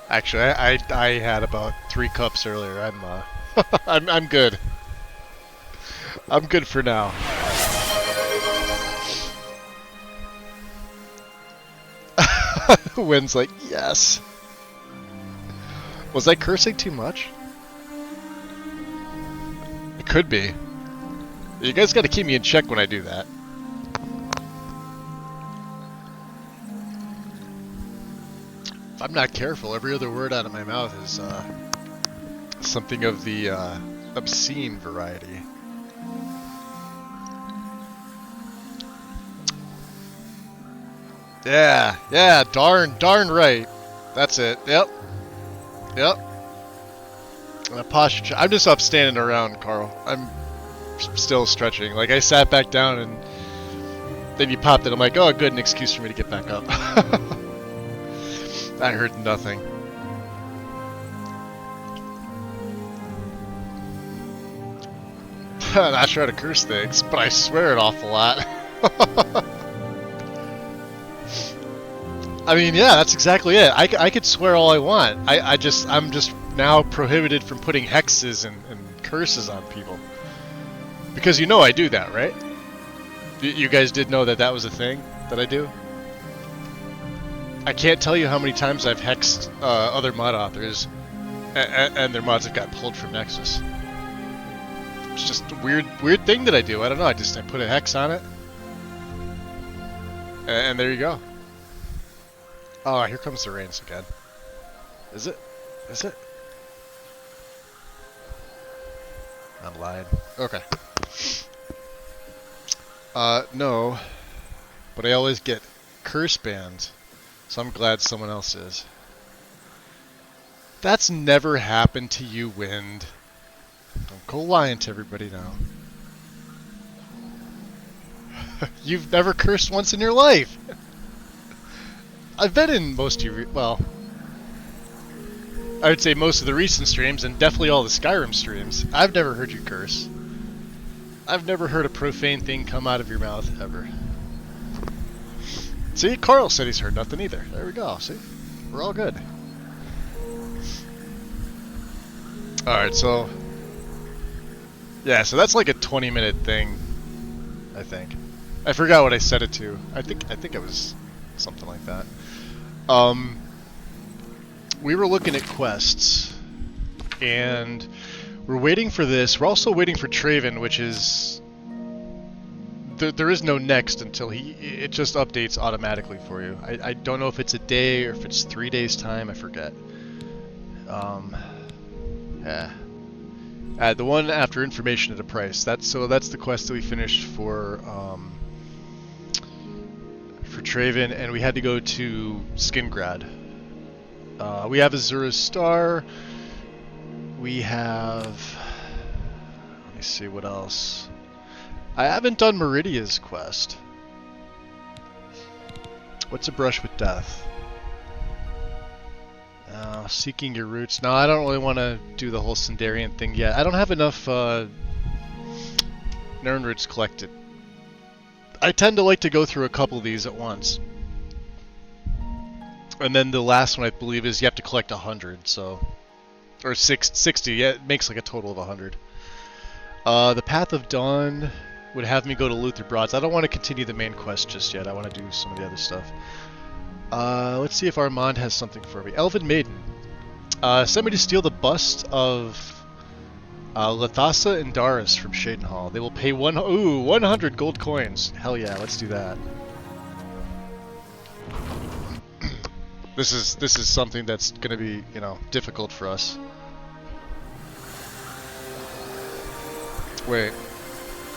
Actually, I had about 3 cups earlier. I'm good. I'm good for now. Wynn's like, yes. Was I cursing too much? It could be. You guys gotta keep me in check when I do that. If I'm not careful, every other word out of my mouth is something of the obscene variety. Yeah, darn right. That's it. Yep. And a posture. I'm just up standing around, Carl. I'm still stretching. Like, I sat back down and then you popped it. I'm like, oh, good, an excuse for me to get back up. I heard nothing. Not trying to curse things, but I swear an awful lot. I mean, yeah, that's exactly it. I could swear all I want. I'm just now prohibited from putting hexes and curses on people. Because you know I do that, right? You guys did know that was a thing that I do? I can't tell you how many times I've hexed other mod authors and their mods have got pulled from Nexus. It's just a weird thing that I do. I don't know, I put a hex on it. And there you go. Oh, here comes the rains again. Is it? Is it? I'm lying. Okay. No. But I always get curse bans, so I'm glad someone else is. That's never happened to you, Wind. Don't go lying to everybody now. You've never cursed once in your life! I've been in most of your, well, I would say most of the recent streams, and definitely all the Skyrim streams. I've never heard you curse. I've never heard a profane thing come out of your mouth, ever. See, Carl said he's heard nothing either. There we go, see? We're all good. Alright, so... yeah, so that's like a 20-minute thing, I think. I forgot what I set it to. I think it was something like that. We were looking at quests, and we're waiting for this. We're also waiting for Traven, which is... there is no next until it just updates automatically for you. I don't know if it's a day or if it's 3 days time, I forget. Yeah. The one after information at a price. That's the quest that we finished for Traven, and we had to go to Skingrad. We have Azura's Star. We have... let me see what else. I haven't done Meridia's quest. What's a brush with death? Seeking your roots. No, I don't really want to do the whole Sindarian thing yet. I don't have enough Nern roots collected. I tend to like to go through a couple of these at once. And then the last one, I believe, is you have to collect 100, so... or 60, yeah, it makes like a total of 100. The Path of Dawn would have me go to Luther Broads. I don't want to continue the main quest just yet. I want to do some of the other stuff. Let's see if Armand has something for me. Elven Maiden. Sent me to steal the bust of Lathasa and Darius from Shadenhall. They will pay 100 gold coins. Hell yeah, let's do that. This is something that's going to be, you know, difficult for us. Wait,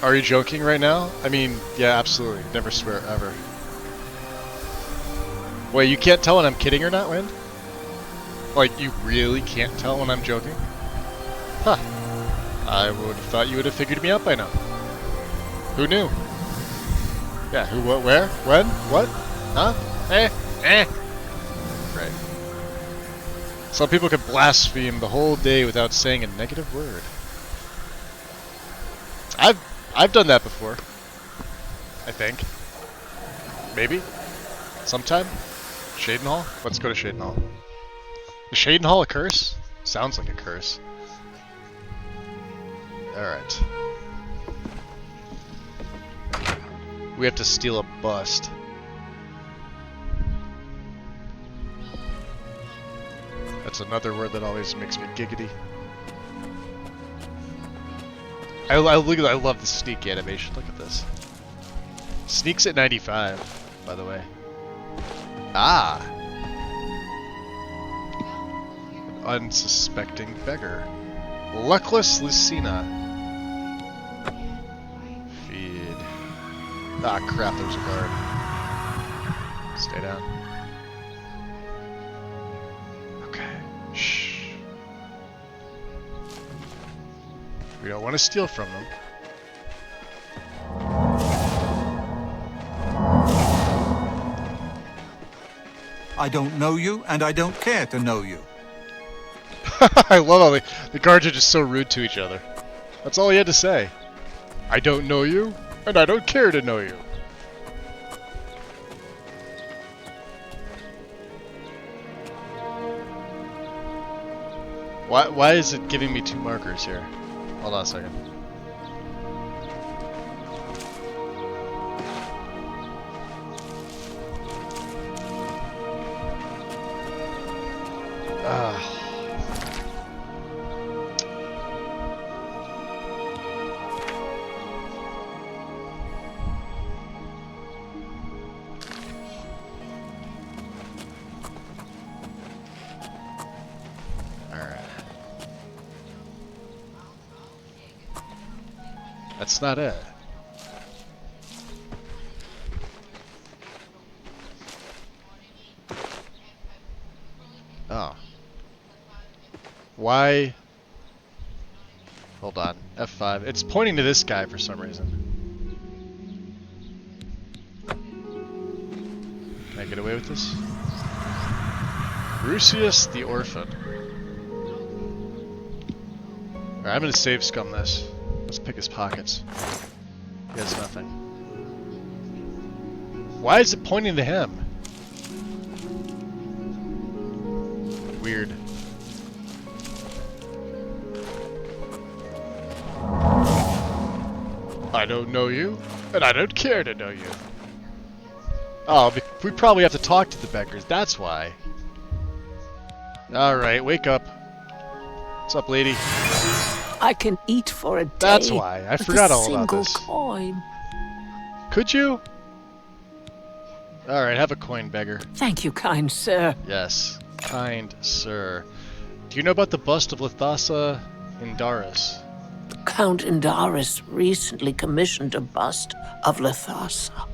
are you joking right now? I mean, yeah, absolutely. Never swear ever. Wait, you can't tell when I'm kidding or not, Wind? Like, you really can't tell when I'm joking? Huh. I would have thought you would have figured me out by now. Who knew? Yeah, who, what, where, when, what? Huh? Right. Some people can blaspheme the whole day without saying a negative word. I've done that before. I think. Maybe. Sometime. Shadenhall? Let's go to Shadenhall. Is Shadenhall a curse? Sounds like a curse. Alright. We have to steal a bust. That's another word that always makes me giggity. I love the sneak animation. Look at this. Sneaks at 95, by the way. Ah! An unsuspecting beggar. Luckless Lucina. Feed. Ah, crap, there's a guard. Stay down. Okay. Shh. We don't want to steal from them. I don't know you, and I don't care to know you. I love how the guards are just so rude to each other. That's all he had to say. I don't know you, and I don't care to know you. Why is it giving me 2 markers here? Hold on a second. That's not it. Oh. Why? Hold on. F5. It's pointing to this guy for some reason. Can I get away with this? Rusius the Orphan. Alright, I'm gonna save scum this. Let's pick his pockets. He has nothing. Why is it pointing to him? Weird. I don't know you, and I don't care to know you. Oh, we probably have to talk to the beggars, that's why. Alright, wake up. What's up, lady? I can eat for a day. That's why. I forgot all about this. Coin. Could you? Alright, have a coin, beggar. Thank you, kind sir. Yes, kind sir. Do you know about the bust of Lithasa Indaris? Count Indaris recently commissioned a bust of Lithasa.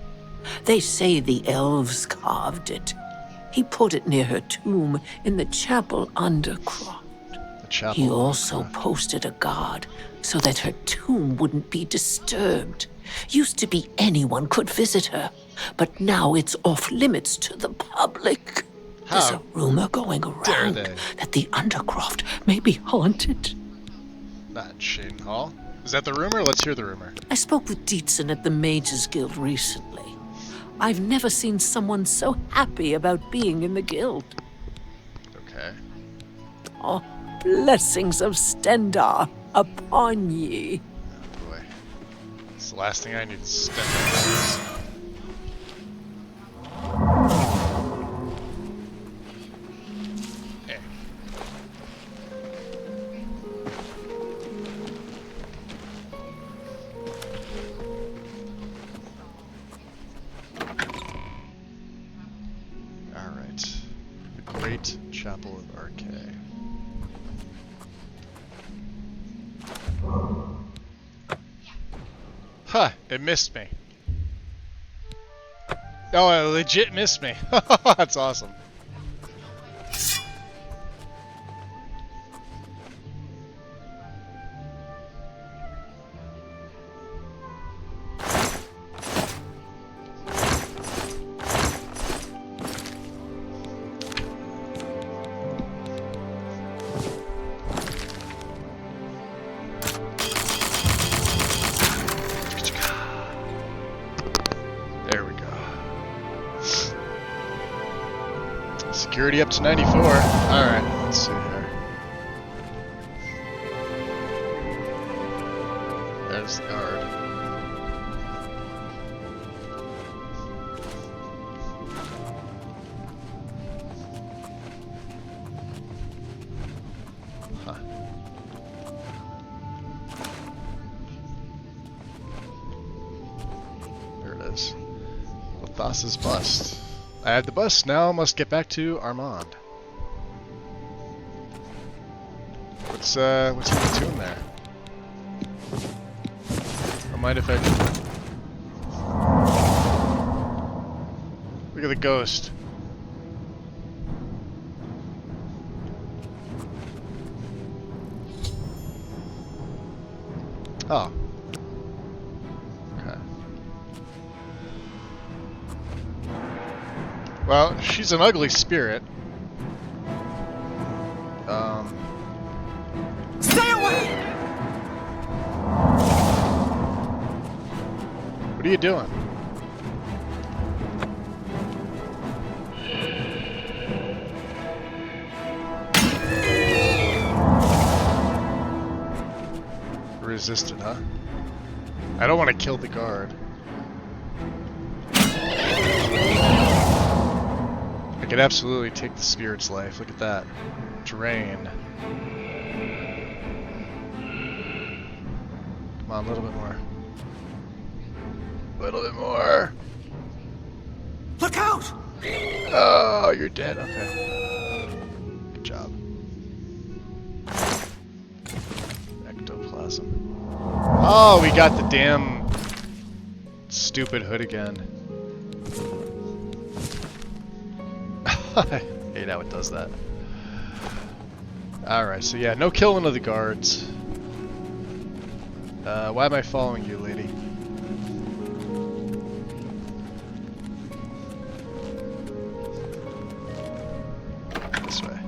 They say the elves carved it. He put it near her tomb in the chapel undercroft. He also posted a guard so that her tomb wouldn't be disturbed. Used to be anyone could visit her, but now it's off limits to the public. There's a rumor going around that the Undercroft may be haunted. Not Shane Hall. Is that the rumor? Let's hear the rumor. I spoke with Dietzen at the Mages Guild recently. I've never seen someone so happy about being in the guild. Okay. Oh, blessings of Stendar upon ye. Oh boy. It's the last thing I need is Stendar. Hey. Alright. The Great Chapel of Archay. Huh, it missed me. Oh, it legit missed me. That's awesome. Security up to 94. Alright, let's see here. There's the guard. Thassa's bust. I have the bust, now must get back to Armand. What's in the tomb there? Don't mind if I... Look at the ghost. Oh. Okay. Well, she's an ugly spirit. Stay away! What are you doing? Resistant, huh? I don't want to kill the guard. I could absolutely take the spirit's life. Look at that. Drain. Come on, a little bit more. A little bit more. Look out! Oh, you're dead. Okay. Good job. Ectoplasm. Oh, we got the damn stupid hood again. I hate how it does that. Alright, so yeah, no killing of the guards. Why am I following you, lady? This way.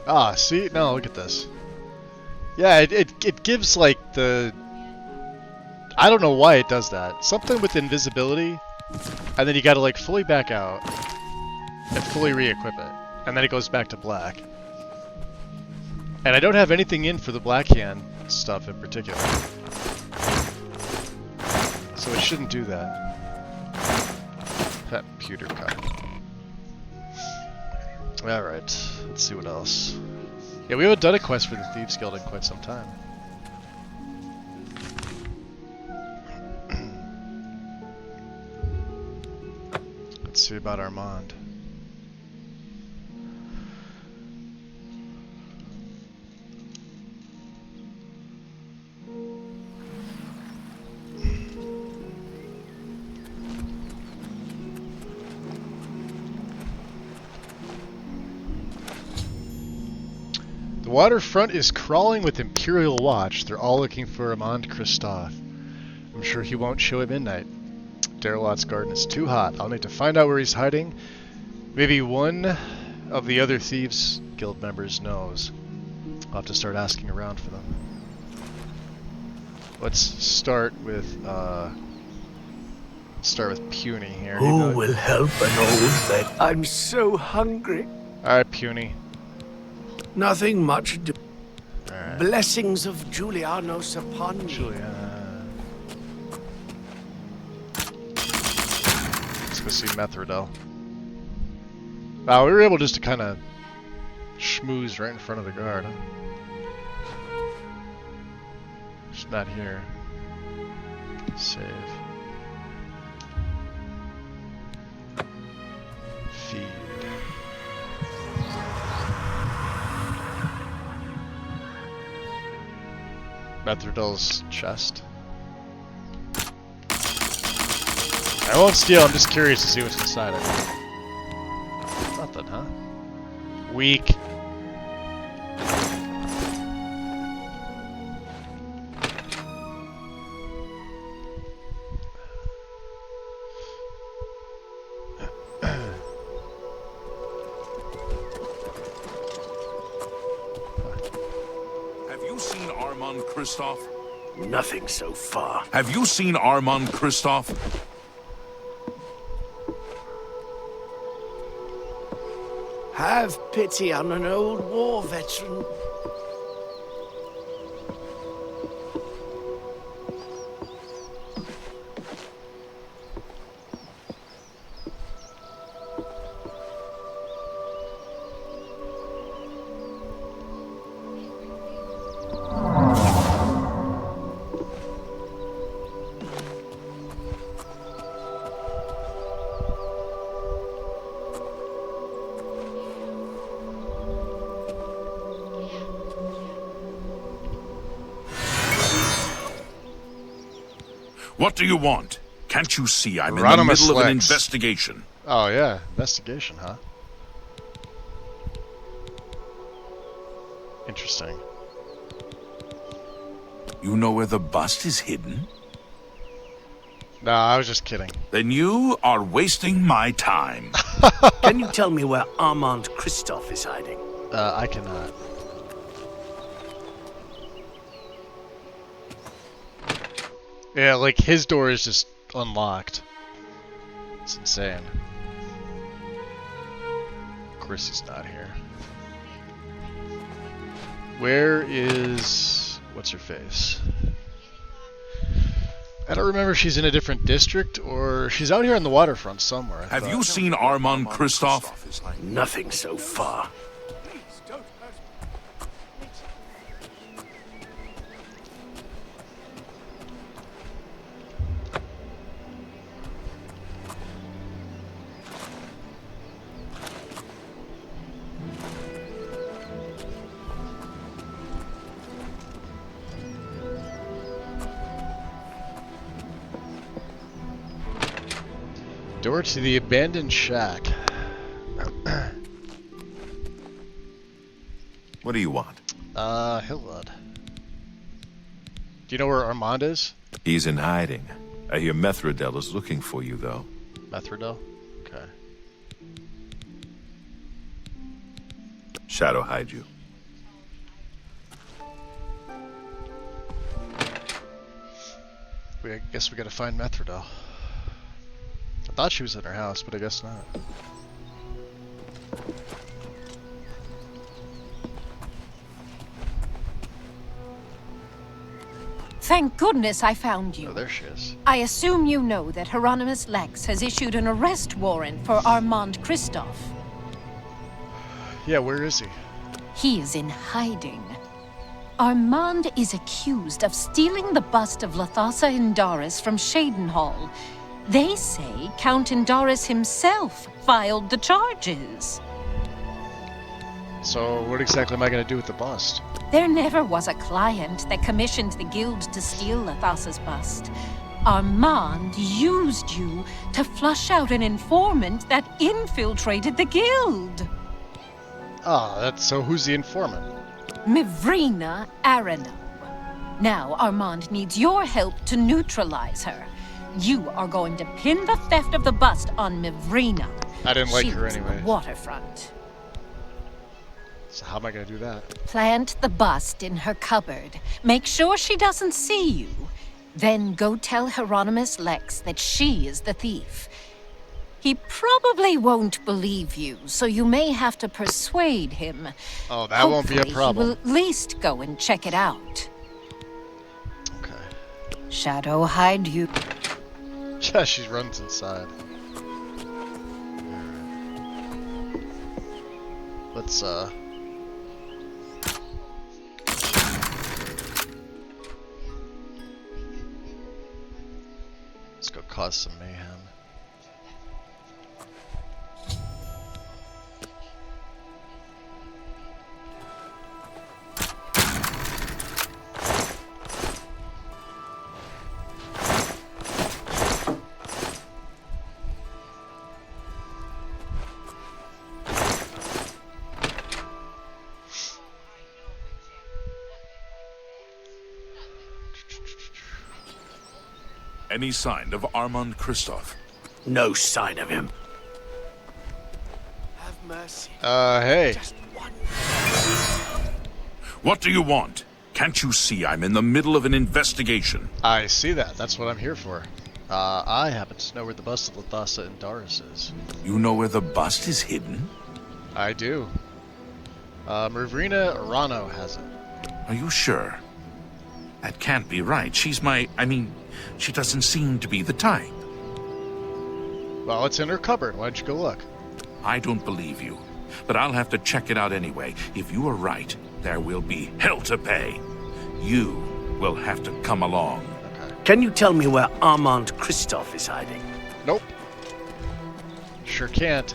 Ah, see? No, look at this. Yeah, it gives like the... I don't know why it does that. Something with invisibility, and then you gotta like fully back out and fully re-equip it. And then it goes back to black. And I don't have anything in for the black hand stuff in particular. So it shouldn't do that. That pewter cup. Alright, let's see what else. Yeah, we haven't done a quest for the Thieves Guild in quite some time. Let's see about Armand. The waterfront is crawling with Imperial Watch. They're all looking for Armand Christophe. I'm sure he won't show at midnight. Darelot's garden is too hot. I'll need to find out where he's hiding. Maybe one of the other Thieves Guild members knows. I'll have to start asking around for them. Let's start with Puny here. Who will help an old vet? I'm so hungry. Alright, Puny. Nothing much. Right. Blessings of Julianos upon me. Let's go see Methridel. Wow, we were able just to kind of schmooze right in front of the guard, huh? She's not here. Save. Feed. Methridel's chest. I won't steal, I'm just curious to see what's inside it. Nothing, huh? Weak. Have you seen Armand Christophe? Nothing so far. Have you seen Armand Christophe? Have pity on an old war veteran. What do you want? Can't you see I'm in the Hieronymus middle of an Lex. investigation? Oh yeah, investigation, huh? Interesting. You know where the bust is hidden? No, I was just kidding. Then you are wasting my time. Can you tell me where Armand Christophe is hiding? I cannot. Yeah, like his door is just unlocked. It's insane. Of course he's not here. Where is... what's her face? I don't remember if she's in a different district or she's out here on the waterfront somewhere. Have you seen Armand Christophe? Nothing so far. Door to the abandoned shack. What do you want? Hillwood. Do you know where Armand is? He's in hiding. I hear Methridel is looking for you, though. Methridel? Okay. Shadow hide you. I guess we gotta find Methridel. I thought she was in her house, but I guess not. Thank goodness I found you. Oh, there she is. I assume you know that Hieronymus Lex has issued an arrest warrant for Armand Christophe. Yeah, where is he? He is in hiding. Armand is accused of stealing the bust of Lathassa Indaris from Shadenhall. They say Count Indaris himself filed the charges. So what exactly am I going to do with the bust? There never was a client that commissioned the guild to steal Lathassa's bust. Armand used you to flush out an informant that infiltrated the guild. Ah, that's so who's the informant? Mivrina Arano. Now Armand needs your help to neutralize her. You are going to pin the theft of the bust on Mivrina. I didn't like She her lives in the anyway. waterfront. So how am I going to do that? Plant the bust in her cupboard. Make sure she doesn't see you. Then go tell Hieronymus Lex that she is the thief. He probably won't believe you, so you may have to persuade him. Oh, that won't be a Hopefully, problem. He will at least go and check it out. Okay. Shadow hide you. Yeah, she runs inside. Let's go cause some mayhem. Any sign of Armand Christophe? No sign of him. Have mercy. Hey. What do you want? Can't you see I'm in the middle of an investigation? I see that. That's what I'm here for. I happen to know where the bust of Lathassa Indaris is. You know where the bust is hidden? I do. Mivrina Arano has it. Are you sure? That can't be right. She's I mean, she doesn't seem to be the type. Well, it's in her cupboard. Why don't you go look? I don't believe you, but I'll have to check it out anyway. If you are right, there will be hell to pay. You will have to come along. Okay. Can you tell me where Armand Christophe is hiding? Nope. Sure can't.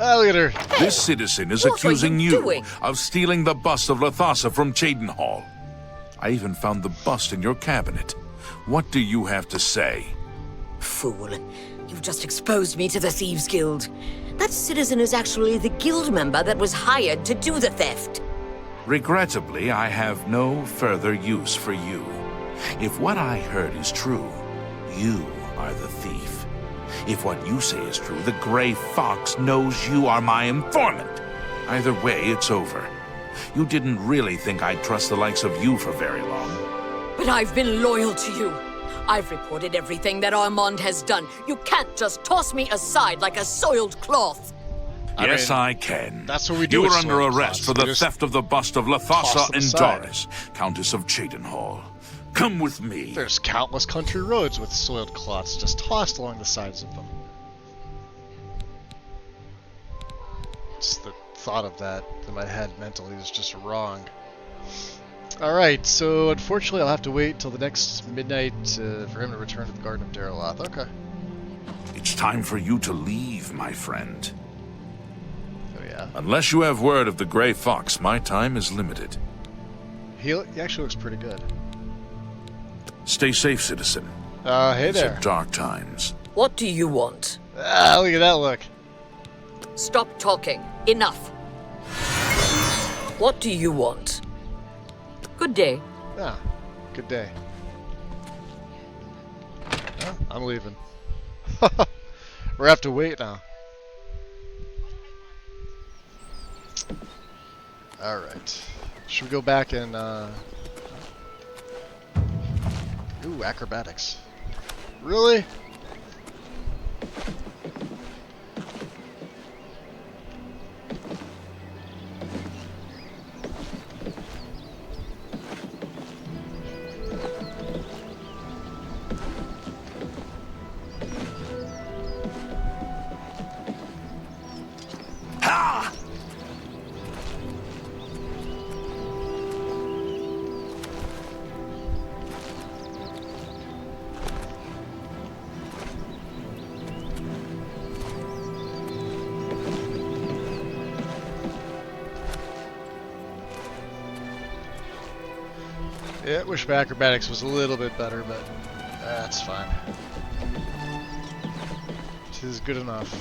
Oh, look at her. This citizen is What are accusing you you doing? of stealing the bust of Lathossa from Cheydinhall. I even found the bust in your cabinet. What do you have to say? Fool. You've just exposed me to the Thieves Guild. That citizen is actually the guild member that was hired to do the theft. Regrettably, I have no further use for you. If what I heard is true, you are the thief. If what you say is true, the Grey Fox knows you are my informant. Either way, it's over. You didn't really think I'd trust the likes of you for very long. But I've been loyal to you. I've reported everything that Armand has done. You can't just toss me aside like a soiled cloth. Yes, I can. That's what we do. You with are under soiled arrest cloths. for We the just theft of the bust of toss Lathossa them aside. Doris, Countess of Cheydinhall. Come with me. There's countless country roads with soiled cloths just tossed along the sides of them. Just the thought of that in my head mentally is just wrong. Alright, so unfortunately I'll have to wait till the next midnight for him to return to the Garden of Daraloth. Okay. It's time for you to leave, my friend. Oh yeah. Unless you have word of the Grey Fox, my time is limited. He actually looks pretty good. Stay safe, citizen. Hey These there. are dark times. What do you want? Ah, look at that look. Stop talking. Enough. What do you want? Good day. Ah, good day. Oh, I'm leaving. We're have to wait now. Alright. Should we go back and ooh, acrobatics. Really? Yeah, I wish my acrobatics was a little bit better, but that's fine. It is good enough.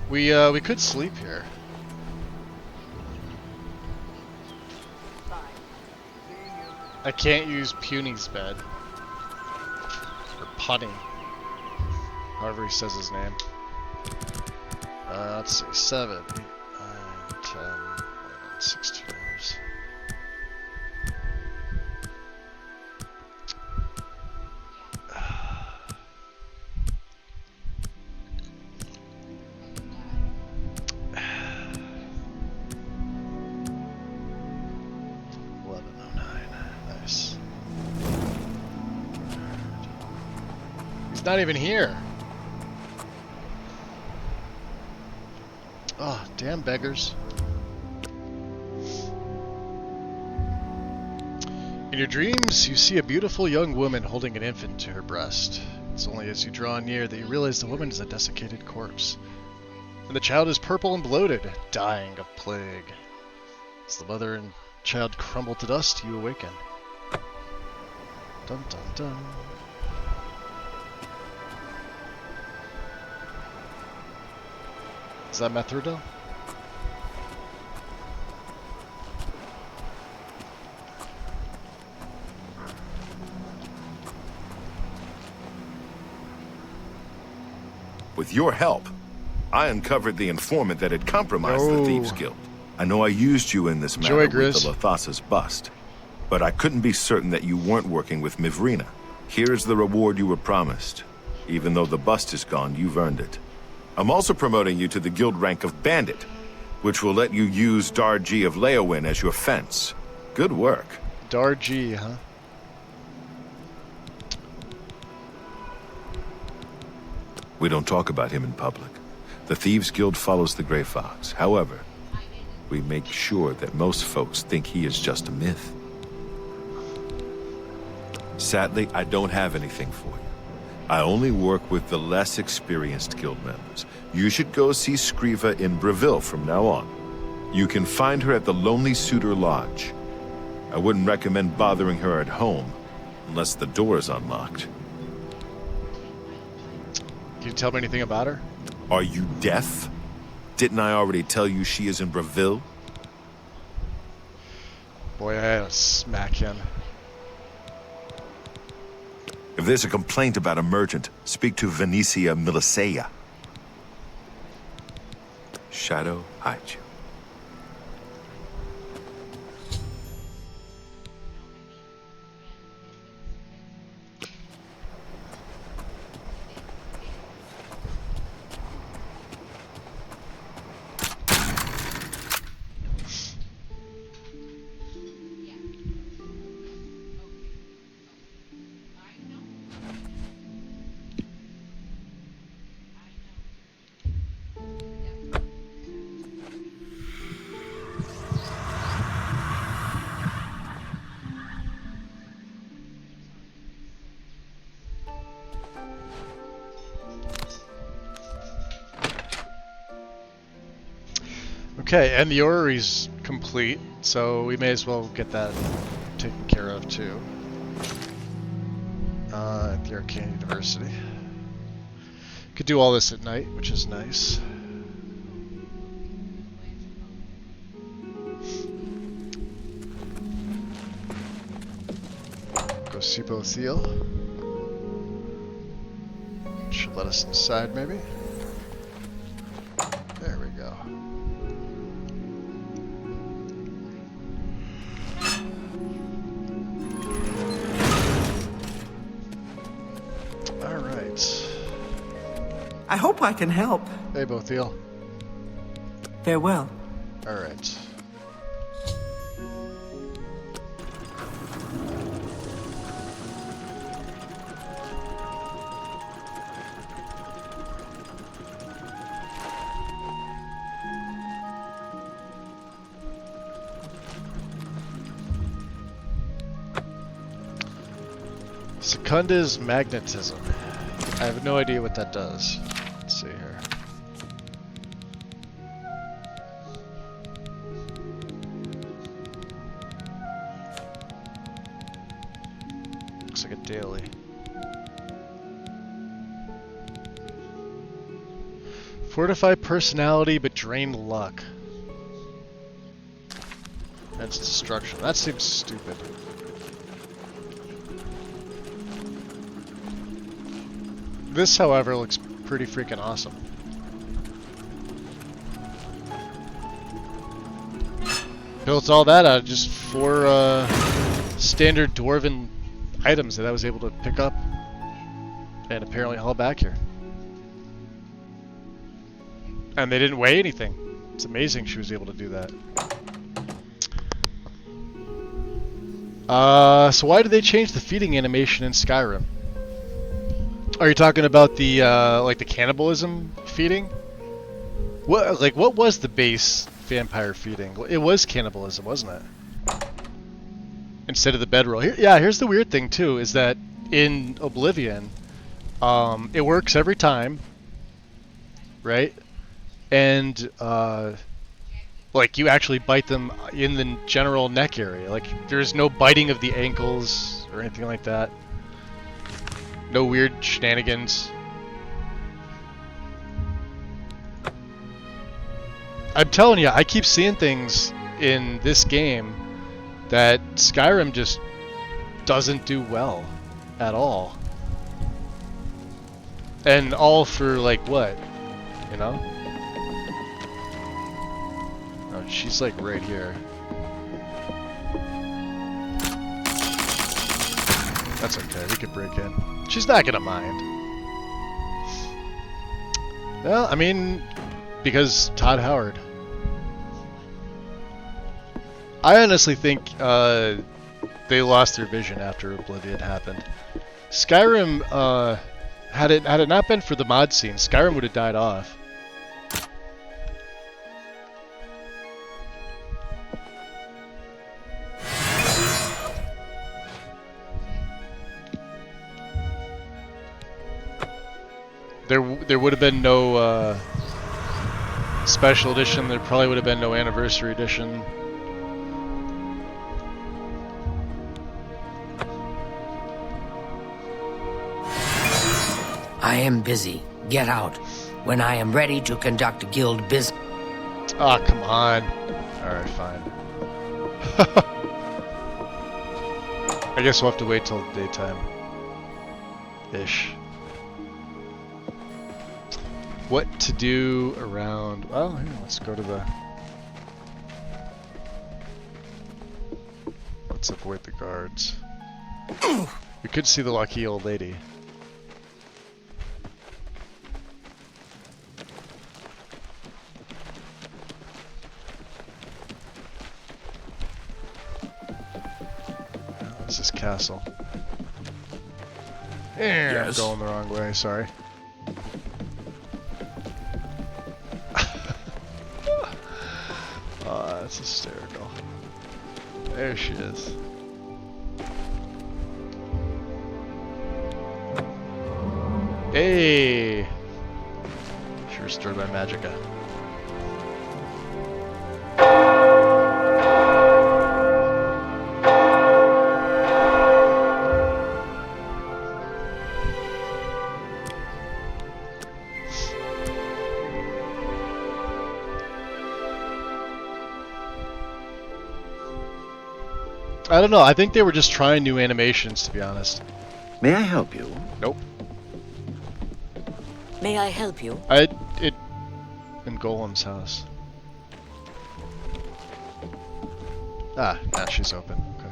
We could sleep here. I can't use Puny's bed. Or Punny. However he says his name. Let's see, 7, 8, 9, 10, 11, 16 hours. He's not even here. Oh, damn beggars. In your dreams, you see a beautiful young woman holding an infant to her breast. It's only as you draw near that you realize the woman is a desiccated corpse. And the child is purple and bloated, dying of plague. As the mother and child crumble to dust, you awaken. Dun dun dun. Is that Methridel? With your help, I uncovered the informant that had compromised the Thieves Guild. I know I used you in this matter with the Lathossa's bust, but I couldn't be certain that you weren't working with Mivrina. Here's the reward you were promised. Even though the bust is gone, you've earned it. I'm also promoting you to the guild rank of Bandit, which will let you use Darji of Leowin as your fence. Good work. Darji, huh? We don't talk about him in public. The Thieves Guild follows the Grey Fox. However, we make sure that most folks think he is just a myth. Sadly, I don't have anything for you. I only work with the less experienced guild members. You should go see Scriva in Breville from now on. You can find her at the Lonely Suitor Lodge. I wouldn't recommend bothering her at home, unless the door is unlocked. Can you tell me anything about her? Are you deaf? Didn't I already tell you she is in Breville? Boy, I had to smack him. If there's a complaint about a merchant, speak to Venetia Milicea. Shadow, hide you. Okay, and the orrery's complete, so we may as well get that taken care of too. At the Arcane University. Could do all this at night, which is nice. Go see Botheel. Should let us inside, maybe. There we go. I hope I can help. Hey, Botheel. Farewell. All right. Secunda's magnetism. I have no idea what that does. Let's see here. Looks like a daily. Fortify personality but drain luck. That's destruction. That seems stupid. This, however, looks pretty freaking awesome. Built all that out of just 4 standard dwarven items that I was able to pick up and apparently haul back here. And they didn't weigh anything. It's amazing she was able to do that. So why did they change the feeding animation in Skyrim? Are you talking about the like the cannibalism feeding? What was the base vampire feeding? It was cannibalism, wasn't it? Instead of the bedroll. Here's the weird thing too, is that in Oblivion, it works every time, right? And like you actually bite them in the general neck area. Like there's no biting of the ankles or anything like that. No weird shenanigans. I'm telling you, I keep seeing things in this game that Skyrim just doesn't do well at all. And all for like what? You know? Oh, she's like right here. That's okay, we could break in. She's not gonna mind. Well, I mean, because Todd Howard. I honestly think they lost their vision after Oblivion happened. Skyrim, had it not been for the mod scene, Skyrim would have died off. There would have been no special edition. There probably would have been no anniversary edition. I am busy. Get out. When I am ready to conduct guild business. Ah, come on. Alright, fine. I guess we'll have to wait till daytime. Ish. What to do around... Well, here, let's go to the... Let's avoid the guards. We could see the lucky old lady. What's this castle? Yes. I'm going the wrong way, sorry. Oh, that's hysterical. There she is. Hey! She restored my magicka. I don't know, I think they were just trying new animations, to be honest. May I help you? Nope. May I help you? In Golem's house. Ah, now she's open. Okay.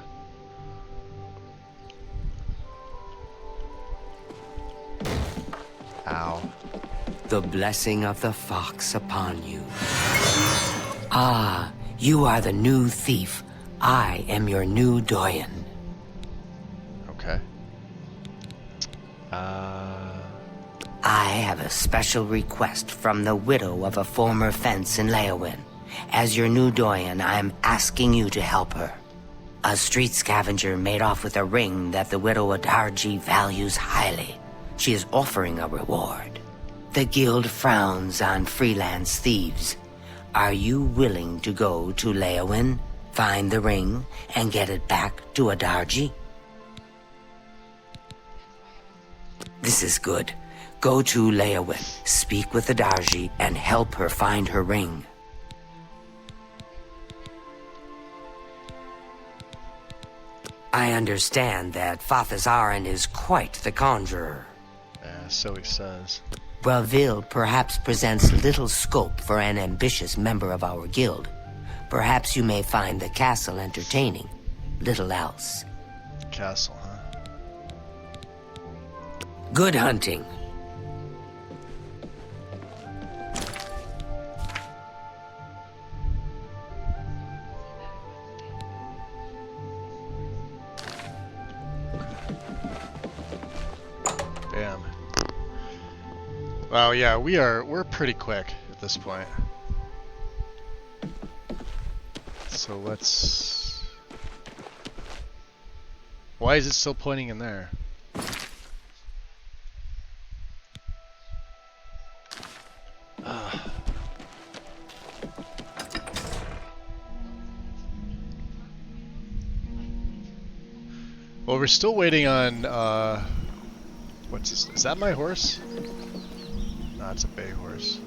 Ow. The blessing of the fox upon you. Ah, you are the new thief. I am your new doyen. Okay. I have a special request from the widow of a former fence in Leowin. As your new doyen, I am asking you to help her. A street scavenger made off with a ring that the widow Adarji values highly. She is offering a reward. The guild frowns on freelance thieves. Are you willing to go to Leowin, find the ring, and get it back to Adarji? This is good. Go to Leowin, speak with Adarji, and help her find her ring. I understand that Fathazaran is quite the conjurer. Yeah, so he says. Bravil perhaps presents little scope for an ambitious member of our guild. Perhaps you may find the castle entertaining. Little else. Castle, huh? Good hunting. Damn. Wow, yeah, we're pretty quick at this point. So let's... Why is it still pointing in there? Well, we're still waiting on, what's this? Is that my horse? No, it's a bay horse.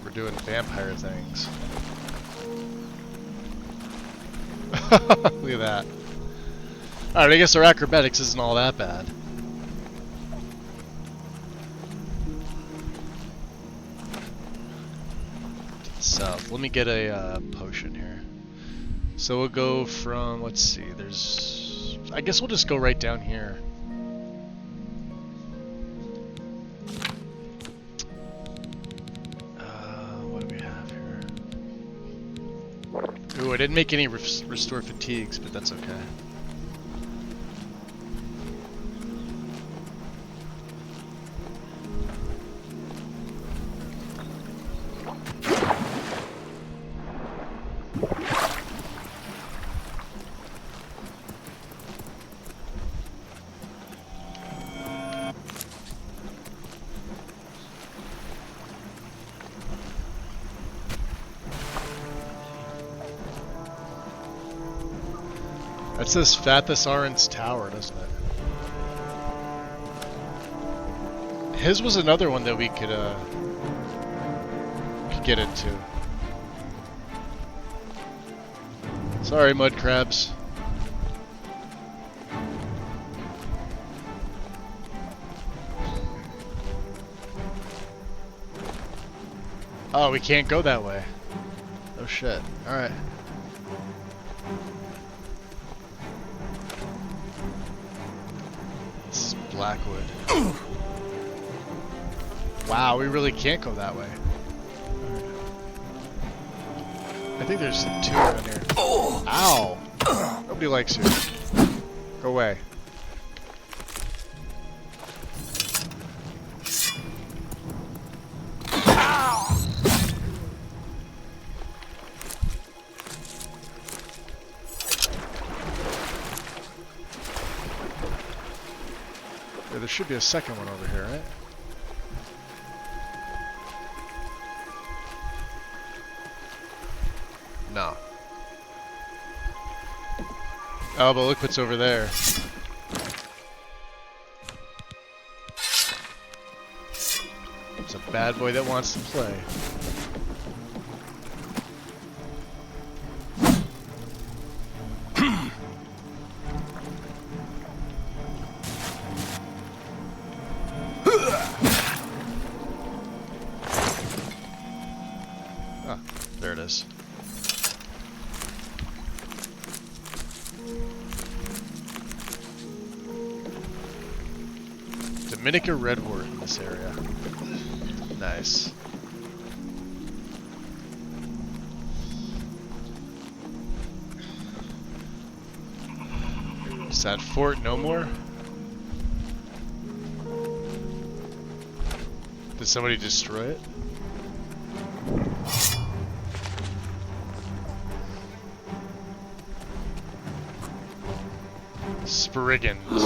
We're doing vampire things. Look at that. Alright, I guess our acrobatics isn't all that bad. South. Let me get a potion here. So we'll go from, let's see, there's... I guess we'll just go right down here. What do we have here? Ooh, I didn't make any restore fatigues, but that's okay. That says Fathisaurus Tower, doesn't it? His was another one that we could get into. Sorry, mud crabs. Oh, we can't go that way. Oh shit. Alright. This is Blackwood. Wow, we really can't go that way. I think there's 2 around here. Ow! Nobody likes you. Go away. Yeah, there should be a second one over here, right? No. Oh, but look what's over there. It's a bad boy that wants to play. Ah, there it is. Dominica redwort in this area. Nice. Is that fort no more? Did somebody destroy it? Spriggans.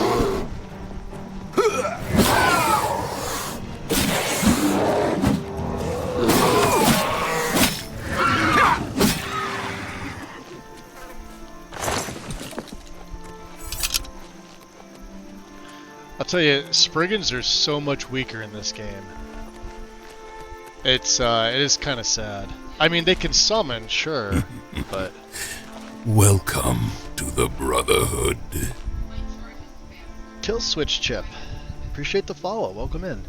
I'll tell you, Spriggans are so much weaker in this game. It is kind of sad. I mean, they can summon, sure, but... Welcome to the Brotherhood. Kill Switch Chip. Appreciate the follow. Welcome in.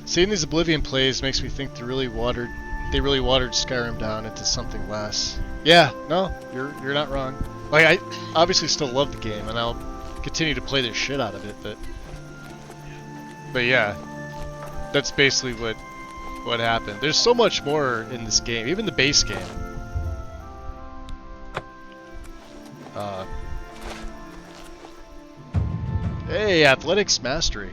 Seeing these Oblivion plays makes me think they really watered Skyrim down into something less. Yeah, no, you're not wrong. Like, I obviously still love the game, and I'll continue to play the shit out of it, but yeah, that's basically what happened. There's so much more in this game, even the base game. Hey, Athletics Mastery.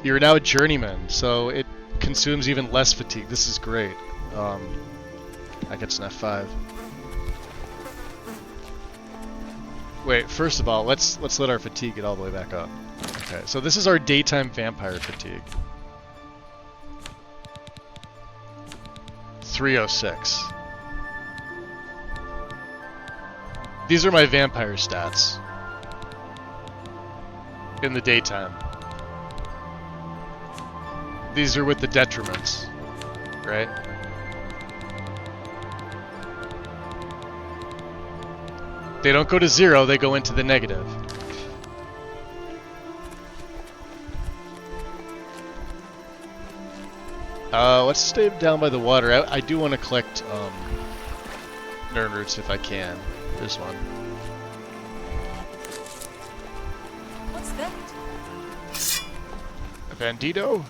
You're now a journeyman, so it consumes even less fatigue. This is great. I get an F5. Wait, first of all, let's let our fatigue get all the way back up. Okay, so this is our daytime vampire fatigue. 306. These are my vampire stats. In the daytime. These are with the detriments, right? They don't go to 0, they go into the negative. Let's stay down by the water. I do want to collect nerd-roots if I can. There's one. What's that? A bandito?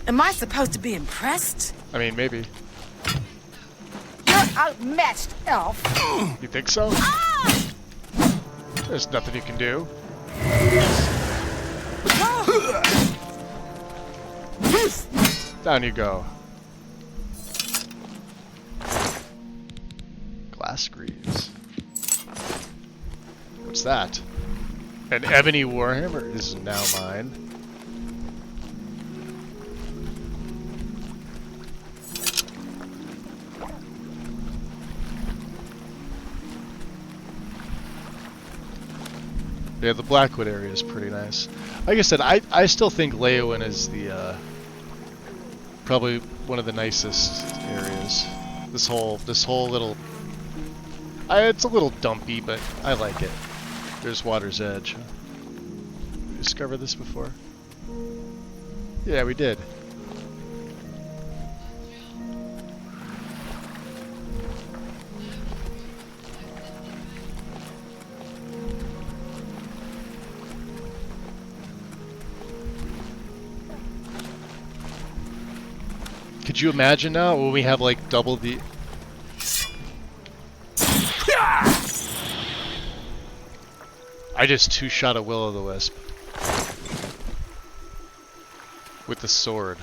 Am I supposed to be impressed? I mean, maybe. You're outmatched, elf. You think so? There's nothing you can do. Down you go. Glass screens. What's that? An ebony warhammer is now mine. Yeah, the Blackwood area is pretty nice. Like I said, I still think Leyawiin is the probably one of the nicest areas. This whole little, it's a little dumpy, but I like it. There's Water's Edge. We discovered this before? Yeah, we did. Could you imagine now when we have like double the... I just two-shot a Will-o'-the-Wisp. With the sword.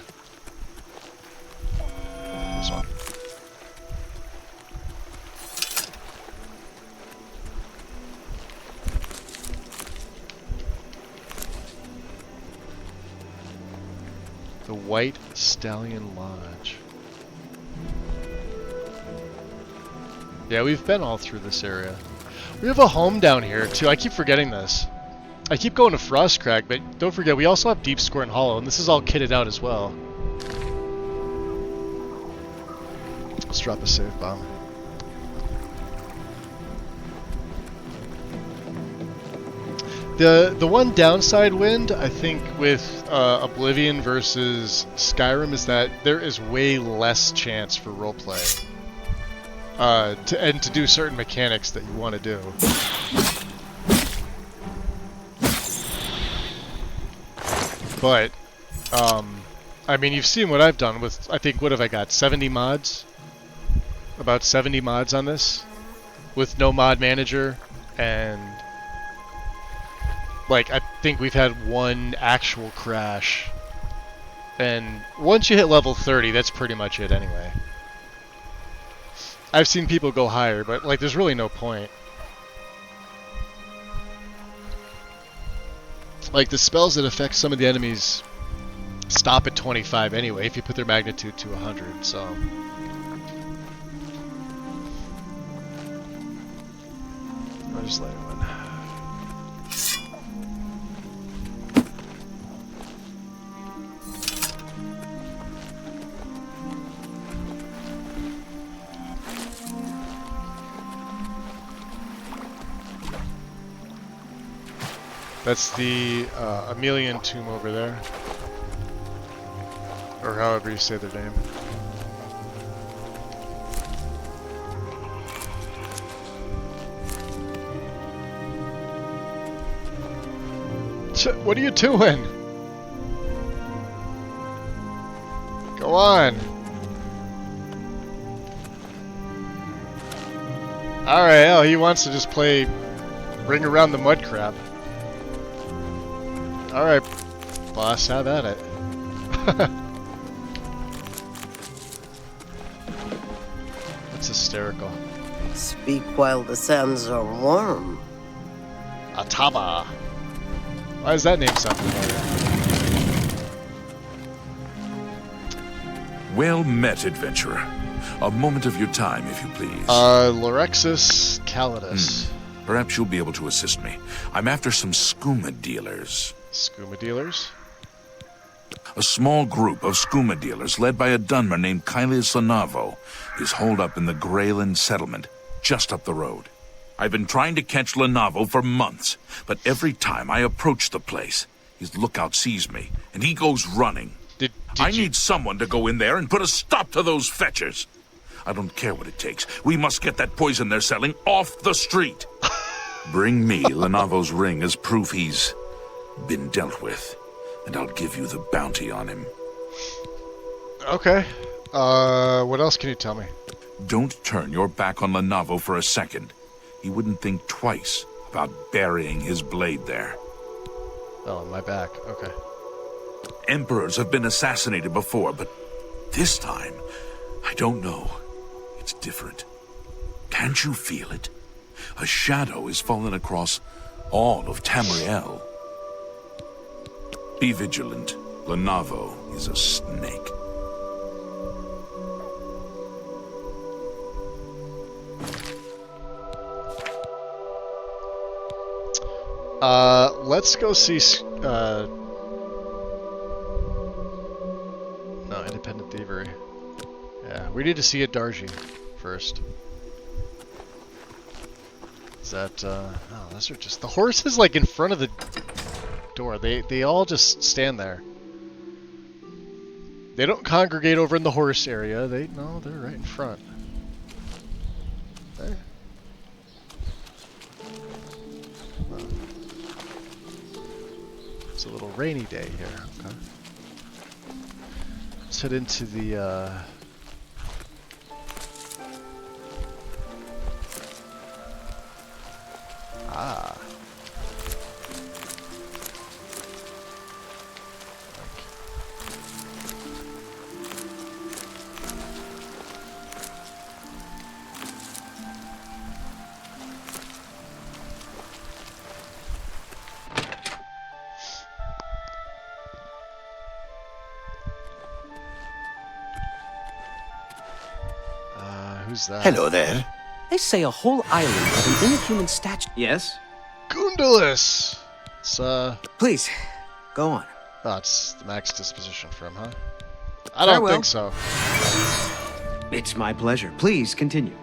This one. The White Stallion Lodge. Yeah, we've been all through this area. We have a home down here too. I keep forgetting this. I keep going to Frostcrag, but don't forget we also have Deep Scorn Hollow, and this is all kitted out as well. Let's drop a save bomb. The one downside, Wind, I think, with Oblivion versus Skyrim is that there is way less chance for roleplay. And to do certain mechanics that you want to do. But, I mean, you've seen what I've done with, I think, what have I got, 70 mods? About 70 mods on this? With no mod manager, and... like, I think we've had one actual crash. And once you hit level 30, that's pretty much it anyway. I've seen people go higher, but like there's really no point. Like the spells that affect some of the enemies stop at 25 anyway if you put their magnitude to 100, so... I'll just let it run. That's the Emelian tomb over there. Or however you say their name. What are you doing? Go on. Alright, hell, he wants to just play Ring Around the Mud Crab. Alright, boss, have at it. That's hysterical. Speak while the sands are warm. Ataba. Why does that name sound familiar? Well met, adventurer. A moment of your time, if you please. Lorexus Calidus. Perhaps you'll be able to assist me. I'm after some skooma dealers. Skooma dealers? A small group of skooma dealers led by a Dunmer named Kailis Lanavo is holed up in the Greyland settlement, just up the road. I've been trying to catch Lanavo for months, but every time I approach the place, his lookout sees me, and he goes running. I need someone to go in there and put a stop to those fetchers. I don't care what it takes. We must get that poison they're selling off the street. Bring me Lanavo's ring as proof he's been dealt with, and I'll give you the bounty on him. Okay. What else can you tell me? Don't turn your back on Lanavo for a second. He wouldn't think twice about burying his blade there. Oh, my back. Okay. Emperors have been assassinated before, but this time, I don't know. It's different. Can't you feel it? A shadow has fallen across all of Tamriel. Be vigilant. Lanavo is a snake. Let's go see. No, Independent Thievery. Yeah, we need to see a Darji first. Is that? Oh, those are just the horses like in front of the door. They all just stand there. They don't congregate over in the horse area. They're right in front. There. Oh. It's a little rainy day here. Okay. Let's head into the who's that? Hello there. They say a whole island of an inhuman statue. Yes? Gundulus! It's, Please, go on. Oh, it's the max disposition for him, huh? I don't think so. It's my pleasure. Please, continue.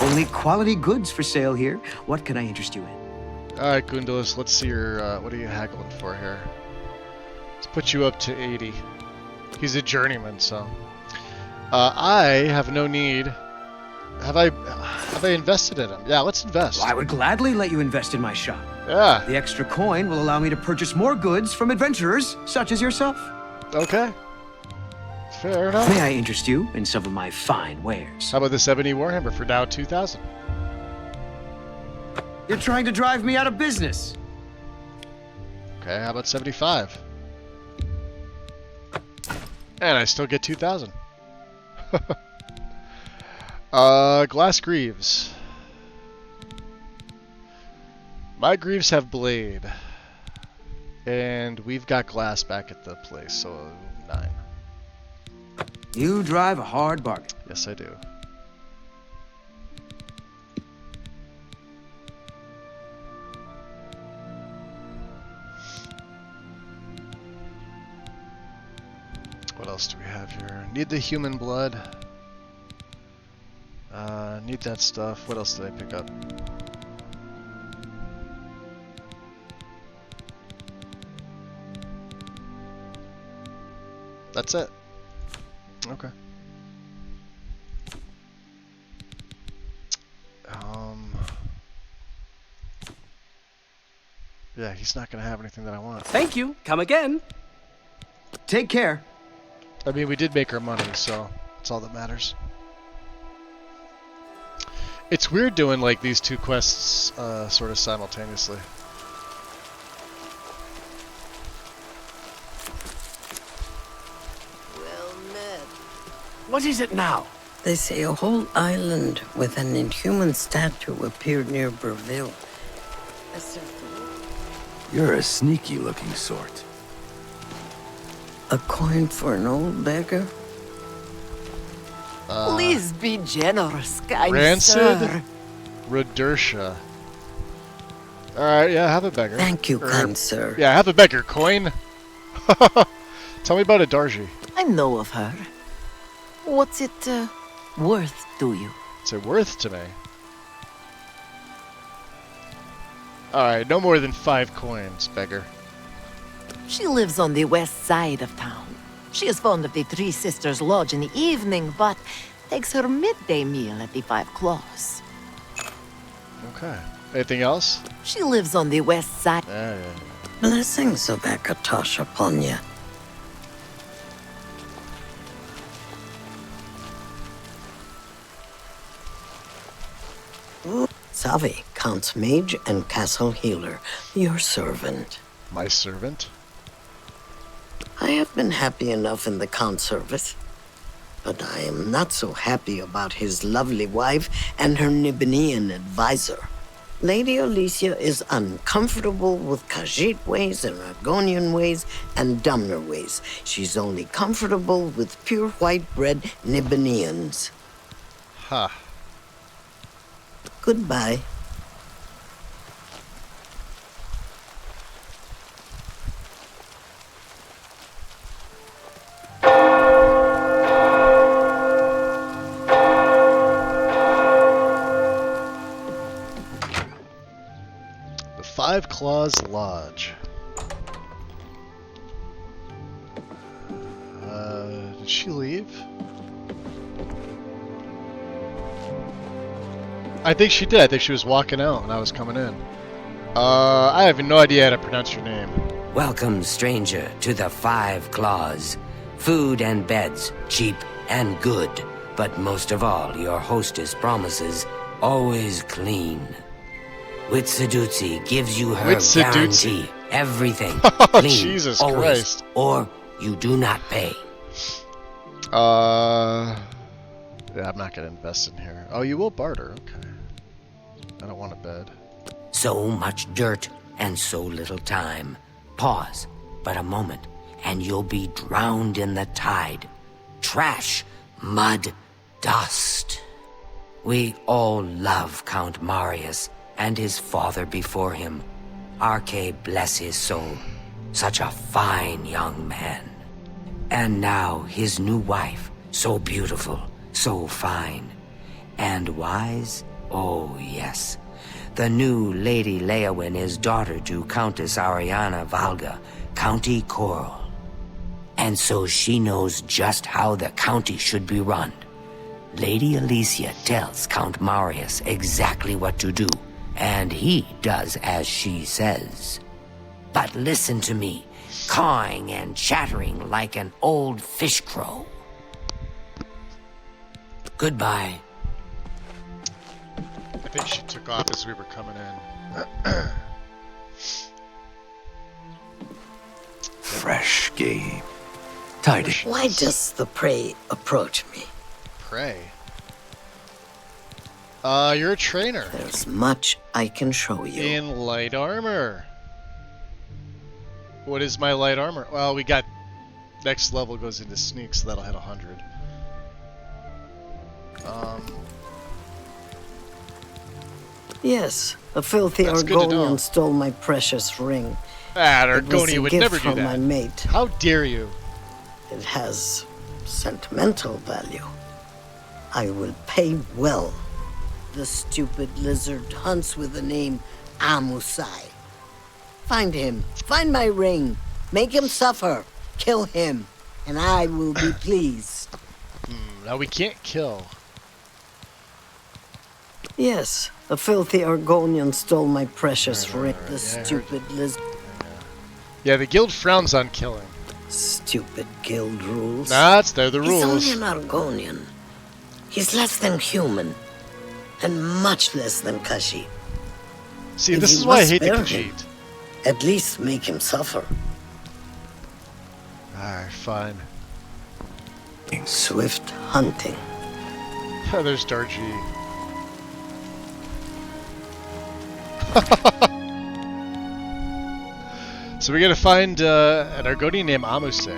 Only quality goods for sale here. What can I interest you in? Alright, Gundulus, let's see your, what are you haggling for here? Let's put you up to 80. He's a journeyman, so... I have no need. Have I invested in him? Yeah, let's invest. Well, I would gladly let you invest in my shop. Yeah. The extra coin will allow me to purchase more goods from adventurers such as yourself. Okay. Fair enough. May I interest you in some of my fine wares? How about the 70 Warhammer for now 2,000? You're trying to drive me out of business. Okay, how about 75? And I still get 2,000. Glass greaves. My greaves have blade. And we've got glass back at the place, so 9. You drive a hard bargain. Yes, I do. What else do we have here? Need the human blood. Need that stuff. What else did I pick up? That's it. Okay. Yeah, he's not gonna have anything that I want. Thank you. Come again. Take care. I mean, we did make our money, so that's all that matters. It's weird doing like these two quests sort of simultaneously. Well met. What is it now? They say a whole island with an inhuman statue appeared near Burville. You're a sneaky-looking sort. A coin for an old beggar? Please be generous, kind Rancid sir. Redursha. Alright, yeah, have a beggar. Thank you, kind sir. Yeah, have a beggar coin. Tell me about a Darji. I know of her. What's it worth to you? What's it worth to me? Alright, no more than 5 coins, beggar. She lives on the west side of town. She is fond of the Three Sisters Lodge in the evening, but takes her midday meal at the Five Claws. Okay. Anything else? She lives on the west side. Yeah. Blessings of Akatosh upon you. Savi, Count's Mage and Castle Healer, your servant. My servant? I have been happy enough in the Count's service, but I am not so happy about his lovely wife and her Nibenian advisor. Lady Alicia is uncomfortable with Khajiit ways and Argonian ways and Dumner ways. She's only comfortable with pure white-bread Nibenians. Huh. Goodbye. Claws Lodge. Did she leave? I think she did. I think she was walking out and I was coming in. I have no idea how to pronounce your name. Welcome, stranger, to the 5 Claws. Food and beds, cheap and good. But most of all, your hostess promises always clean. Witsadutsi gives you her guarantee. Everything clean, Jesus always, Christ. Or you do not pay. Yeah, I'm not gonna invest in here. Oh, you will barter. Okay. I don't want a bed. So much dirt and so little time. Pause but a moment, and you'll be drowned in the tide. Trash, mud, dust. We all love Count Marius and his father before him. Arche bless his soul. Such a fine young man. And now his new wife, so beautiful, so fine. And wise? Oh, yes. The new Lady Leowyn is daughter to Countess Ariana Valga, County Coral. And so she knows just how the county should be run. Lady Alicia tells Count Marius exactly what to do, and he does as she says. But listen to me, cawing and chattering like an old fish crow. Goodbye. I think she took off as we were coming in. Fresh game. Tidy. Why does the prey approach me? Prey? You're a trainer. There's much I can show you. In light armor. What is my light armor? Well, we got... Next level goes into sneak, so that'll hit 100. Yes, a filthy Argonian stole my precious ring. Ah, Argonia would never do from that. My mate. How dare you? It has sentimental value. I will pay well. The stupid lizard hunts with the name Amusai. Find him. Find my ring. Make him suffer. Kill him. And I will be pleased. Now we can't kill. Yes, a filthy Argonian stole my precious ring. The stupid lizard. Yeah, the guild frowns on killing. Stupid guild rules. They're the rules. He's only an Argonian. He's less than human. And much less than Kashi. See, this is why I hate the Khajiit. At least make him suffer. Alright, fine. Swift hunting. Oh, there's Darji. So we gotta find an Argonian named Amuse.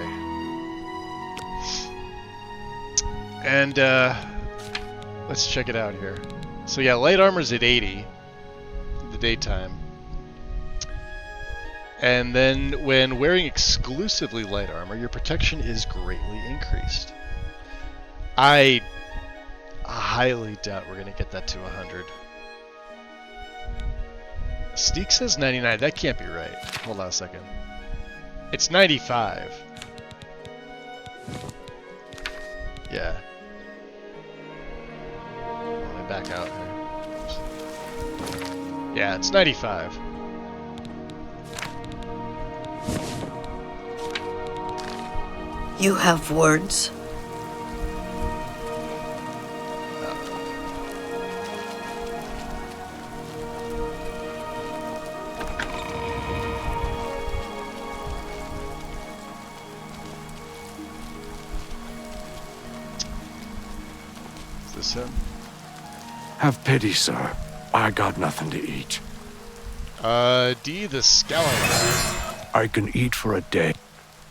And let's check it out here. So yeah, light armor's at 80 in the daytime. And then when wearing exclusively light armor, your protection is greatly increased. I highly doubt we're gonna get that to 100. Sneak says 99. That can't be right. Hold on a second. It's 95. Yeah. Let me back out here. Yeah, it's 95. You have words? Him? Have pity, sir. I got nothing to eat. D the Scalander. I can eat for a day.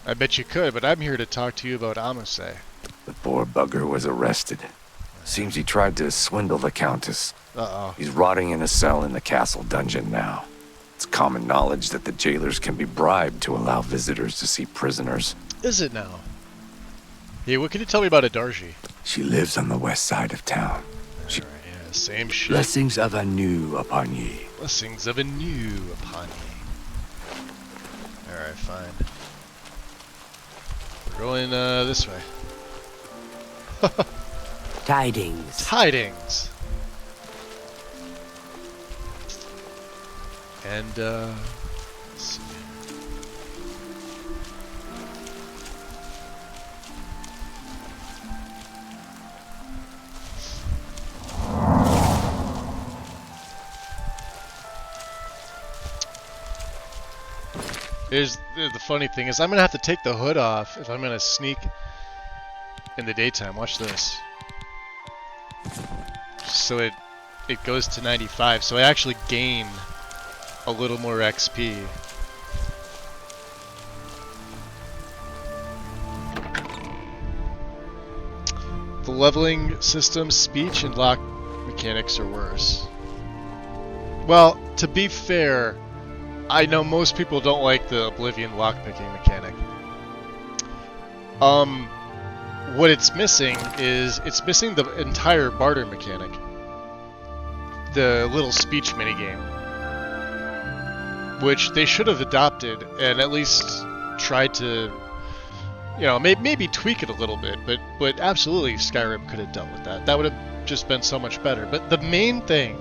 I bet you could, but I'm here to talk to you about Amuse. The poor bugger was arrested. Seems he tried to swindle the Countess. Uh-oh. He's rotting in a cell in the castle dungeon now. It's common knowledge that the jailers can be bribed to allow visitors to see prisoners. Is it now? Hey, what can you tell me about Adarji? She lives on the west side of town. Alright, yeah, same shit. Blessings of Anu upon ye. Blessings of Anu upon ye. Alright, fine. We're going this way. Tidings. Tidings! And, let's see. The funny thing is I'm going to have to take the hood off if I'm going to sneak in the daytime. Watch this. So it goes to 95, so I actually gain a little more XP. The leveling system, speech, and lock mechanics are worse. Well, to be fair, I know most people don't like the Oblivion lockpicking mechanic. What it's missing is it's missing the entire barter mechanic. The little speech minigame. Which they should have adopted and at least tried to, you know, maybe tweak it a little bit, but absolutely Skyrim could have dealt with that. That would have just been so much better. But the main thing,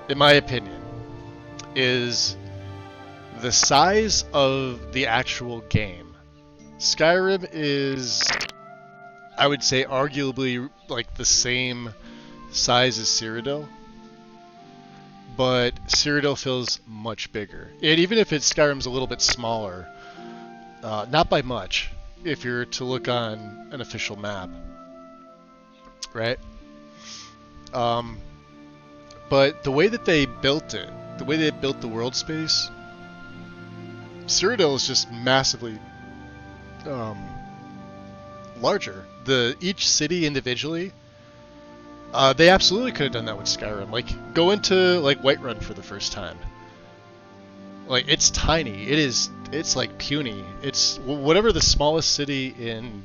in my opinion, is the size of the actual game. Skyrim is, I would say, arguably like the same size as Cyrodiil, but Cyrodiil feels much bigger. And even if Skyrim's a little bit smaller, not by much, if you're to look on an official map, right? But the way that they built it, the way they built the world space, Cyrodiil is just massively larger. Each city individually, they absolutely could have done that with Skyrim. Like, go into like Whiterun for the first time. Like, it's tiny. It's like puny. It's whatever the smallest city in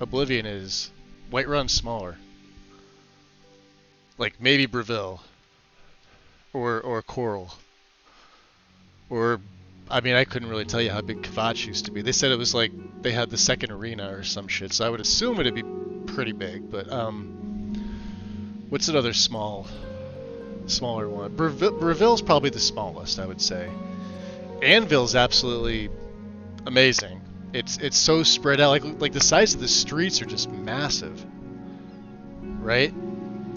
Oblivion is. Whiterun's smaller. Like maybe Breville, or Coral, or I mean I couldn't really tell you how big Kvatch used to be. They said it was like they had the second arena or some shit, so I would assume it'd be pretty big. But what's another smaller one? Breville's probably the smallest, I would say. Anvil's absolutely amazing. It's so spread out. Like the size of the streets are just massive, right?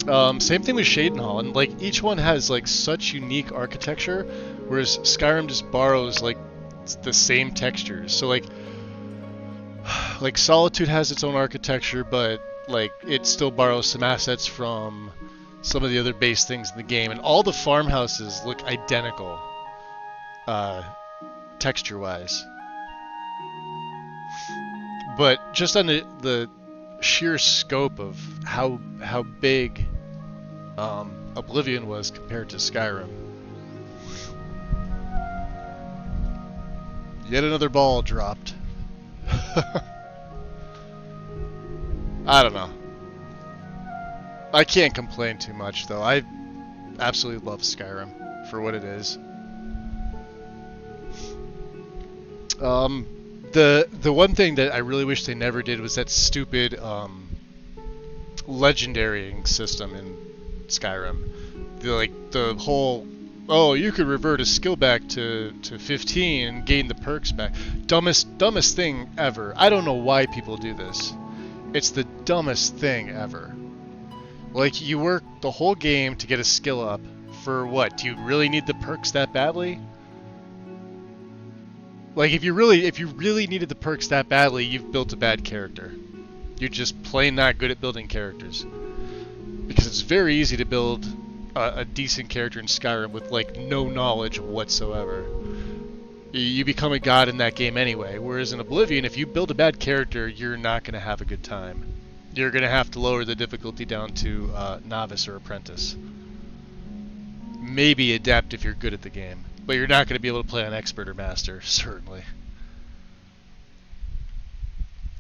Same thing with Shadenhall, and like each one has like such unique architecture, whereas Skyrim just borrows like the same textures. So like Solitude has its own architecture, but like it still borrows some assets from some of the other base things in the game, and all the farmhouses look identical, texture-wise. But just on the sheer scope of how big Oblivion was compared to Skyrim. Yet another ball dropped. I don't know. I can't complain too much though. I absolutely love Skyrim for what it is. The one thing that I really wish they never did was that stupid legendarying system in Skyrim. The whole, oh, you could revert a skill back to 15 and gain the perks back. Dumbest thing ever. I don't know why people do this. It's the dumbest thing ever. Like, you work the whole game to get a skill up for what? Do you really need the perks that badly? Like, if you really needed the perks that badly, you've built a bad character. You're just plain not good at building characters. Because it's very easy to build a decent character in Skyrim with, like, no knowledge whatsoever. You become a god in that game anyway. Whereas in Oblivion, if you build a bad character, you're not going to have a good time. You're going to have to lower the difficulty down to novice or apprentice. Maybe adept if you're good at the game. But you're not going to be able to play on expert or master, certainly.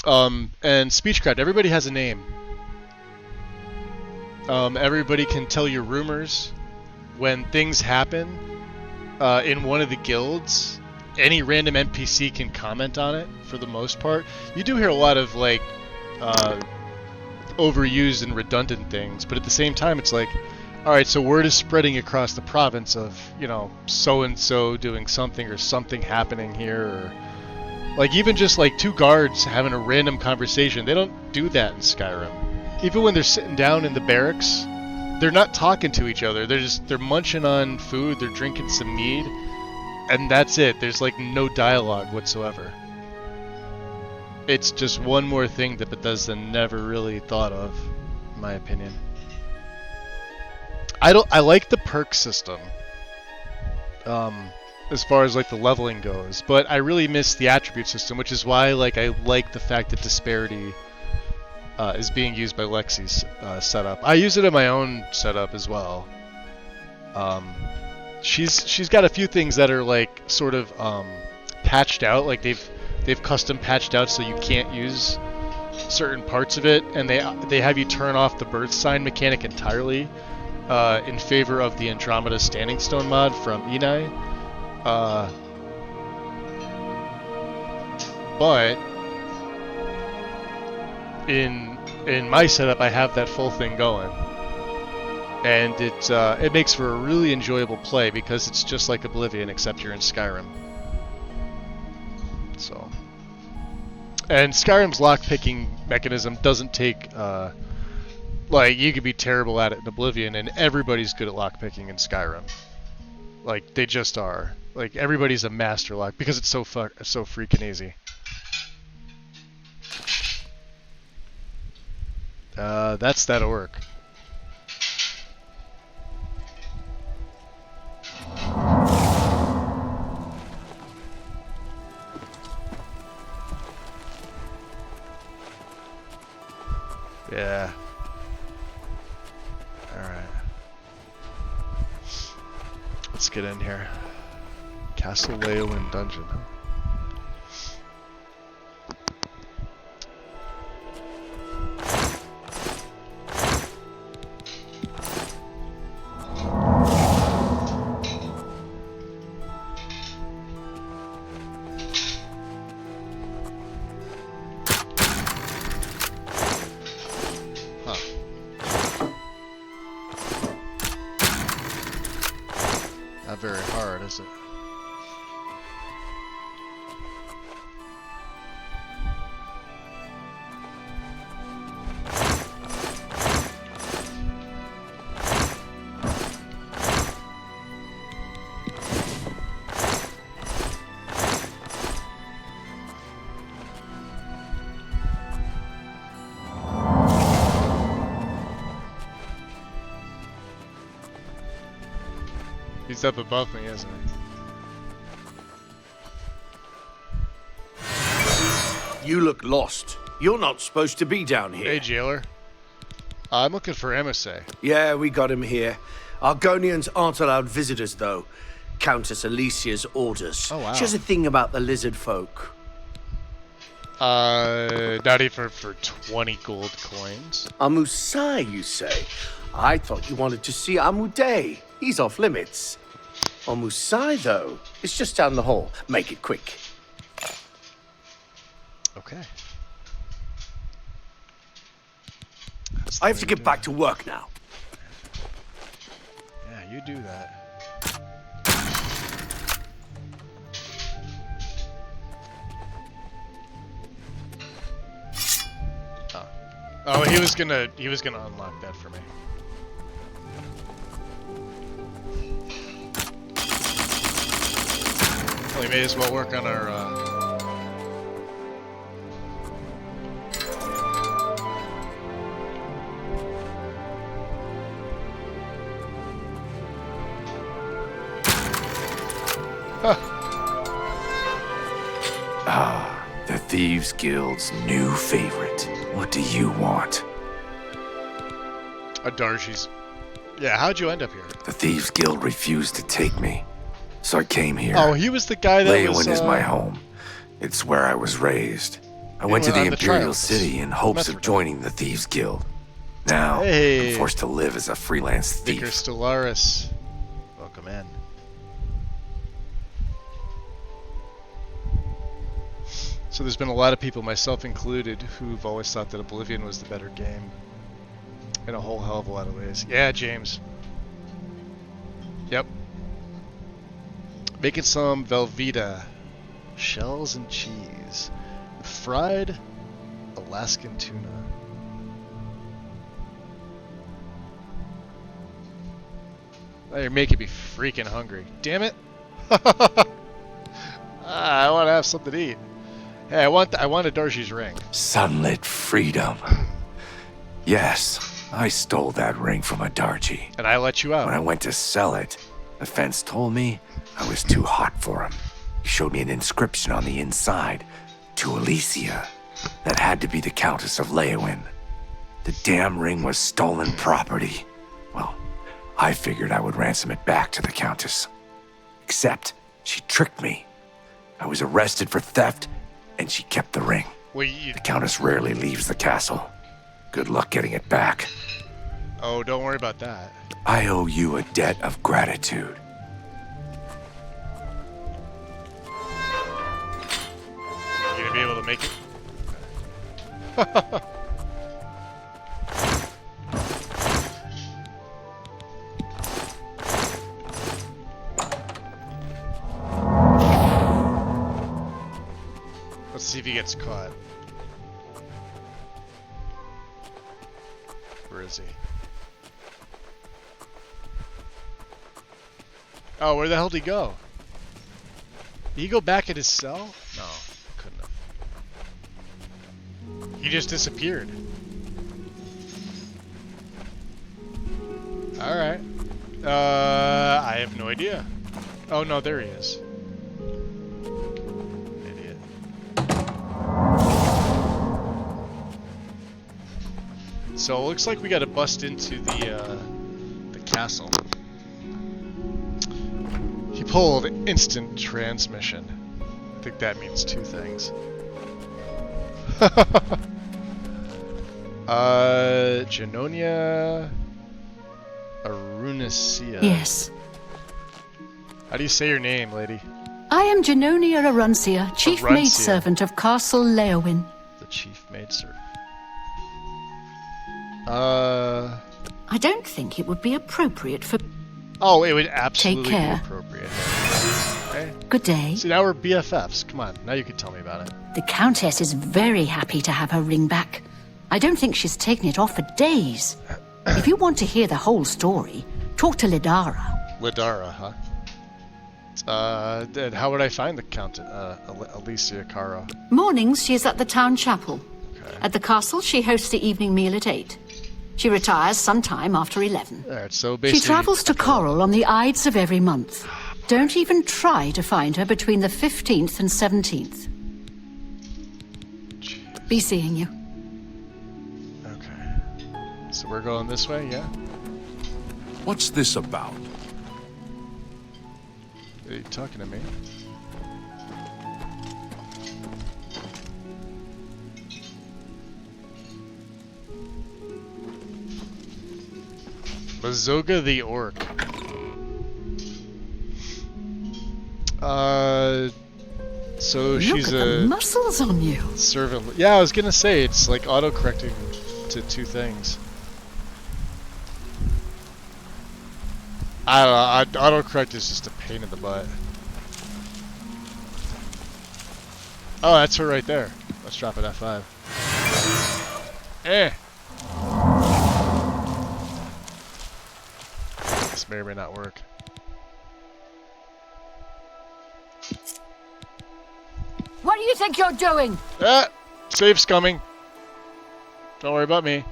And Speechcraft, everybody has a name. Everybody can tell you rumors. When things happen in one of the guilds, any random NPC can comment on it for the most part. You do hear a lot of like overused and redundant things, but at the same time it's like, all right, so word is spreading across the province of, you know, so and so doing something or something happening here, or like even just like two guards having a random conversation. They don't do that in Skyrim. Even when they're sitting down in the barracks, they're not talking to each other. They're munching on food, they're drinking some mead, and that's it. There's like no dialogue whatsoever. It's just one more thing that Bethesda never really thought of, in my opinion. I like the perk system, as far as like the leveling goes, but I really miss the attribute system, which is why like I like the fact that Disparity is being used by Lexi's setup. I use it in my own setup as well. She's got a few things that are like sort of patched out, like they've custom patched out so you can't use certain parts of it, and they have you turn off the birth sign mechanic entirely in favor of the Andromeda Standing Stone mod from Enai. But in my setup, I have that full thing going, and it makes for a really enjoyable play because it's just like Oblivion except you're in Skyrim. So, and Skyrim's lockpicking mechanism doesn't take like, you could be terrible at it in Oblivion, and everybody's good at lockpicking in Skyrim. Like, they just are. Like, everybody's a master lock because it's so freaking easy. That's that orc. Yeah. Alright. Let's get in here. Castle Leyawind Dungeon, huh? Not very hard, is it? He's up above me, isn't he? You look lost. You're not supposed to be down here. Hey, jailer. I'm looking for Emissary. Yeah, we got him here. Argonians aren't allowed visitors, though. Countess Alicia's orders. Oh, wow. She has a thing about the lizard folk. Not even for 20 gold coins. Amusai, you say? I thought you wanted to see Amuday. He's off limits. Amusai, though, is just down the hall. Make it quick. Okay. I have to get back to work now. Yeah, you do that. Oh, he was gonna unlock that for me. Well, we may as well work on our Ah, the Thieves Guild's new favorite. What do you want? Darshis. Yeah, how'd you end up here? The Thieves Guild refused to take me, so I came here. Oh, he was the guy that Leyawind was... is my home. It's where I was raised. I went to the Imperial City in hopes of joining the Thieves Guild. Now, I'm forced to live as a freelance thief. Vicar Stellaris. Welcome in. So there's been a lot of people, myself included, who've always thought that Oblivion was the better game. In a whole hell of a lot of ways. Yeah, James. Yep. Making some Velveeta. Shells and cheese. With fried Alaskan tuna. Oh, you're making me freaking hungry. Damn it. I want to have something to eat. Hey, I want a Darcy's ring. Sunlit freedom. Yes, I stole that ring from a Darji. And I let you out. When I went to sell it, the fence told me I was too hot for him. He showed me an inscription on the inside, to Alicia. That had to be the Countess of Leowin. The damn ring was stolen property. Well, I figured I would ransom it back to the Countess. Except, she tricked me. I was arrested for theft, and she kept the ring. Well, the Countess rarely leaves the castle. Good luck getting it back. Oh, don't worry about that. I owe you a debt of gratitude. You gonna be able to make it? Let's see if he gets caught. Where is he? Oh, where the hell did he go? Did he go back in his cell? No, couldn't have. He just disappeared. Alright. I have no idea. Oh no, there he is. Idiot. So it looks like we gotta bust into the castle. He pulled instant transmission. I think that means two things. Genonia Arunacia. Yes. How do you say your name, lady? I am Genonia Aruncia, chief maidservant of Castle Leowin. The chief maidservant. I don't think it would be appropriate for... Oh, it would absolutely Take care. be appropriate. Okay. Good day. See, now we're BFFs. Come on, now you can tell me about it. The Countess is very happy to have her ring back. I don't think she's taken it off for days. If you want to hear the whole story, talk to Lidara. Lidara, huh? And how would I find the Countess, Alicia Caro? Mornings, she is at the town chapel. Okay. At the castle, she hosts the evening meal at 8. She retires sometime after 11. Alright, so basically... She travels to Coral on the Ides of every month. Don't even try to find her between the 15th and 17th. Jeez. Be seeing you. Okay. So we're going this way, yeah? What's this about? Are you talking to me? Mazoga the Orc. So she's Look at the muscles on you. Servant. Yeah, I was gonna say it's like auto-correcting to two things. I don't know. Autocorrect is just a pain in the butt. Oh, that's her right there. Let's drop it F5. Eh. This may or may not work. What do you think you're doing? Ah, safe's coming. Don't worry about me.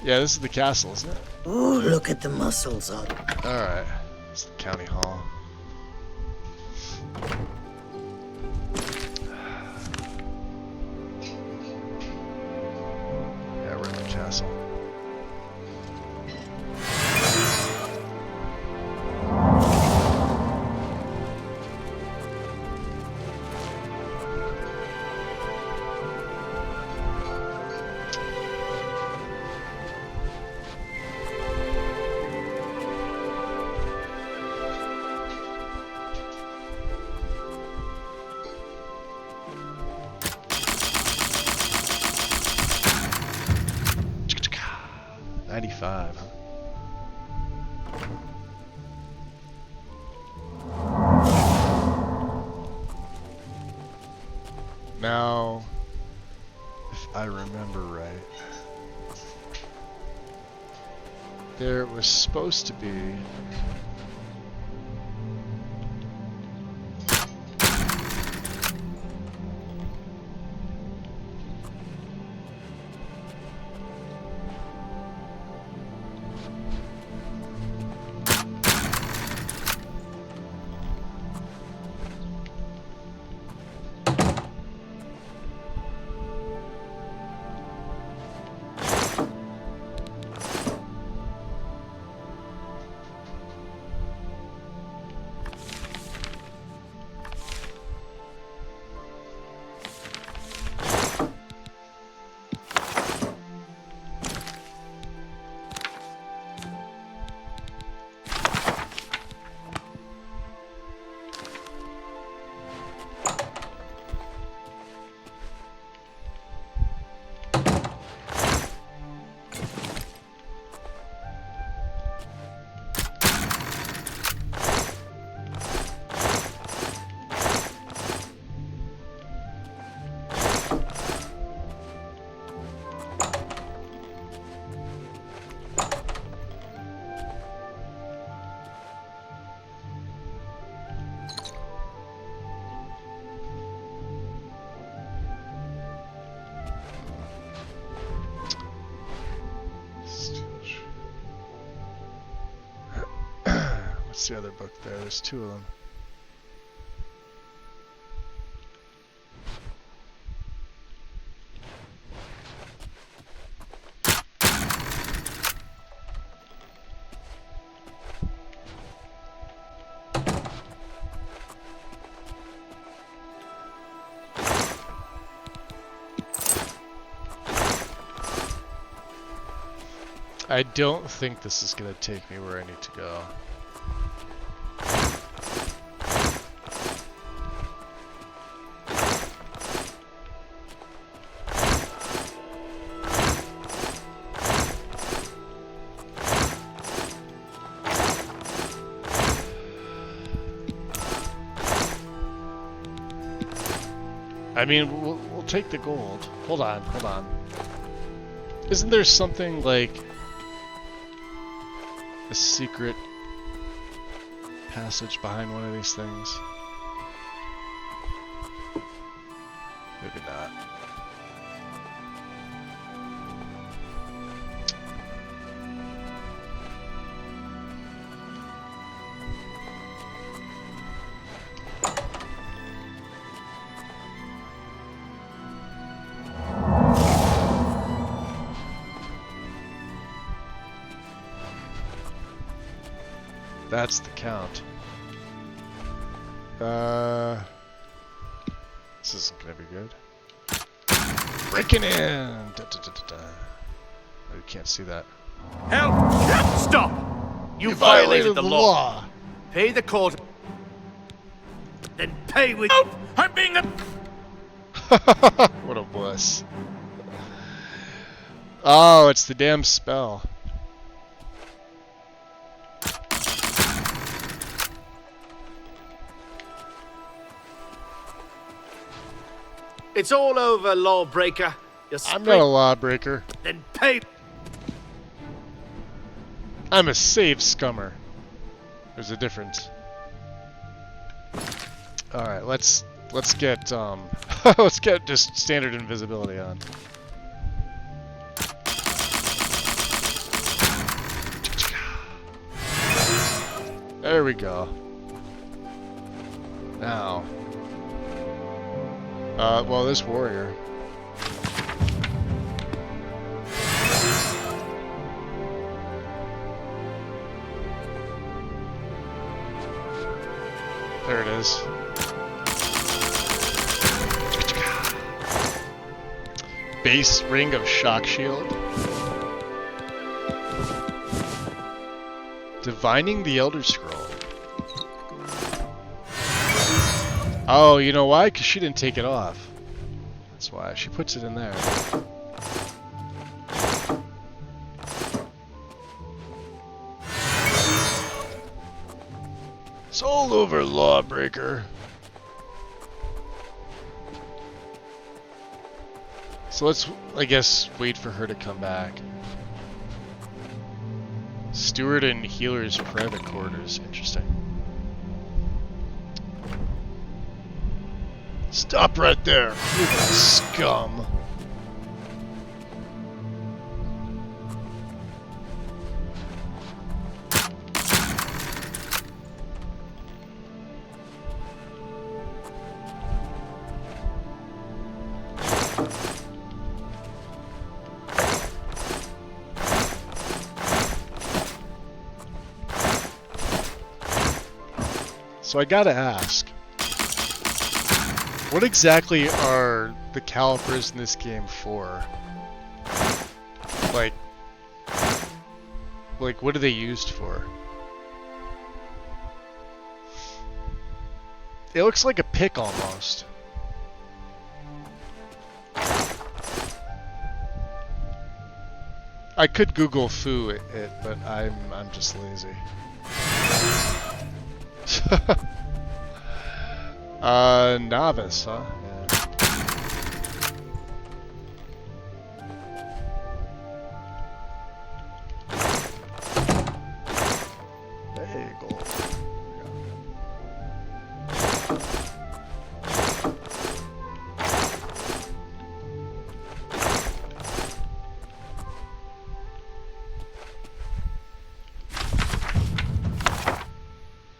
Yeah, this is the castle, isn't it? Ooh, look at the muscles on it. Alright. It's the county hall. Yeah, we're in the castle. Now, if I remember right, there was supposed to be what's the other book there? There's two of them. I don't think this is going to take me where I need to go. I mean, we'll take the gold. Hold on, hold on. Isn't there something like a secret passage behind one of these things? Maybe not. That's the count. This isn't gonna be good. Breaking in! Da, da, da, da, da. Oh, you can't see that. Help! Stop! You violated the law. Pay the court. Then pay with. Oh, I'm being a. What a wuss. Oh, it's the damn spell. It's all over, lawbreaker. I'm not a lawbreaker. Then pay. I'm a save scummer. There's a difference. All right, let's get let's get just standard invisibility on. There we go. Now. Well, this warrior. There it is. Base ring of shock shield. Divining the Elder Scroll. Oh, you know why? Because she didn't take it off. That's why. She puts it in there. It's all over, Lawbreaker. So let's, I guess, wait for her to come back. Steward and Healer's private quarters. Interesting. Stop right there, you scum. So I gotta ask, what exactly are the calipers in this game for? Like what are they used for? It looks like a pick almost. I could Google foo it, but I'm just lazy. Novice, huh? Yeah. Hey, gold.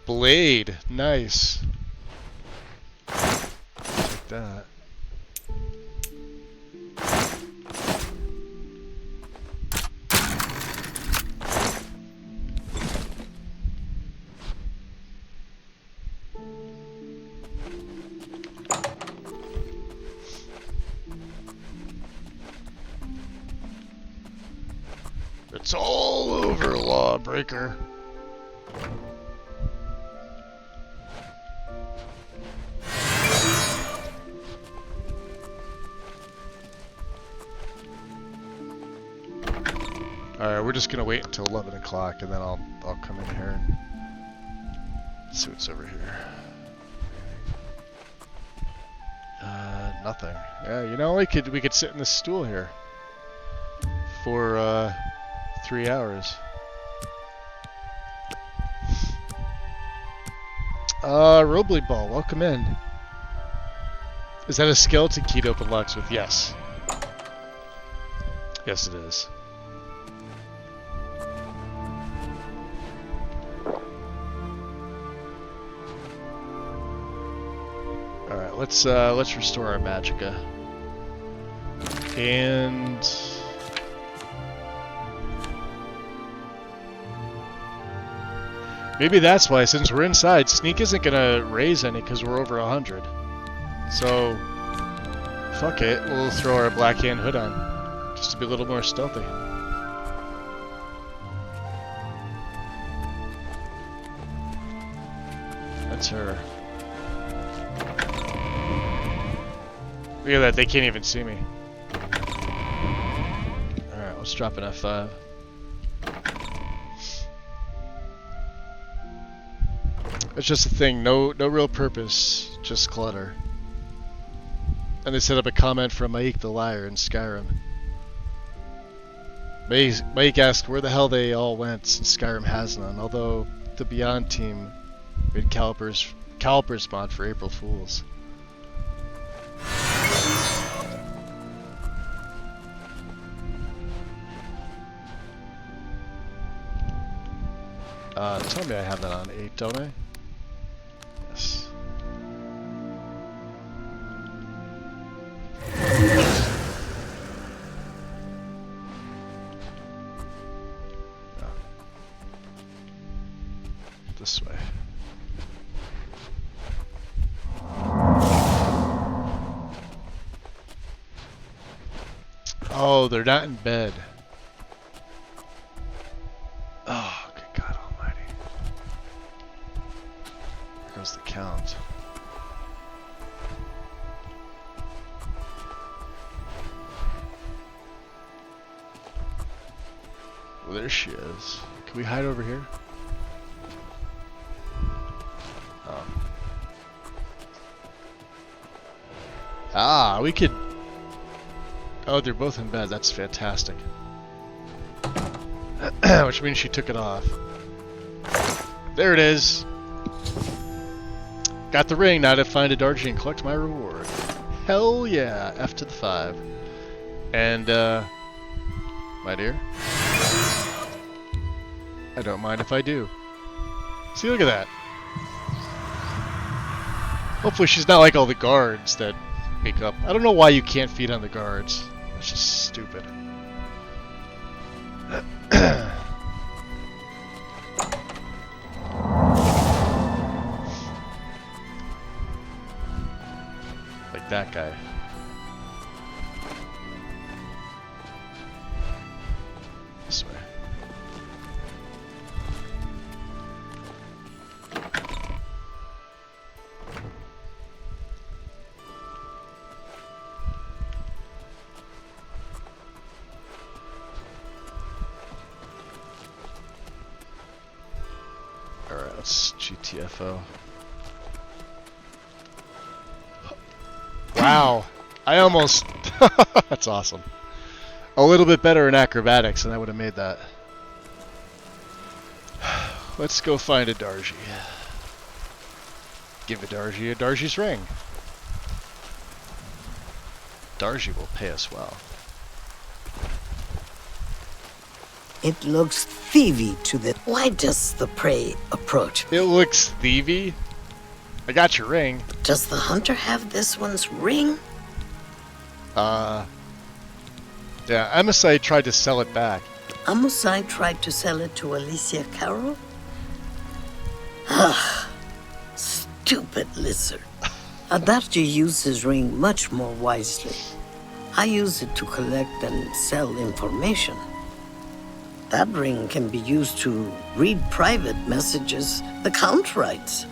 Blade, nice. Take that. It's all over, Lawbreaker. Alright, we're just gonna wait until 11 o'clock and then I'll come in here and see what's over here. Nothing. Yeah, you know, we could sit in this stool here for 3 hours. Robley Ball, welcome in. Is that a skeleton key to open locks with? Yes. Yes, it is. Alright, let's restore our magicka. And maybe that's why, since we're inside, sneak isn't gonna raise any because we're over 100. So fuck it, we'll throw our black hand hood on just to be a little more stealthy. That's her. Look at that, they can't even see me. Alright, let's drop an F5. It's just a thing, no real purpose, just clutter. And they set up a comment from Maik the Liar in Skyrim. Maik asked where the hell they all went since Skyrim has none, although the Beyond team made Calipers mod for April Fools. Tell me I have that on 8, don't I? Yes. No. This way. Oh, they're not in bed. Oh, good God Almighty. Here goes the count. Well, there she is. Can we hide over here? Ah, we could... Oh, they're both in bed. That's fantastic. Which means she took it off. There it is. Got the ring. Now to find a Darji and collect my reward. Hell yeah. F to the 5. And, my dear, I don't mind if I do. See, look at that. Hopefully she's not like all the guards that make up. I don't know why you can't feed on the guards. That's just stupid. Like that guy. This way. Alright, let's GTFO. Wow, I almost... That's awesome. A little bit better in acrobatics and I would have made that. Let's go find a Darji. Give a Darji Darji's ring. Darji will pay us well. It looks thievy to the... Why does the prey approach me? It looks thievy? I got your ring. Does the hunter have this one's ring? Yeah, Amasai tried to sell it back. Amasai tried to sell it to Alicia Carroll? Ah, stupid lizard. Adarji used his ring much more wisely. I use it to collect and sell information. That ring can be used to read private messages the Count writes.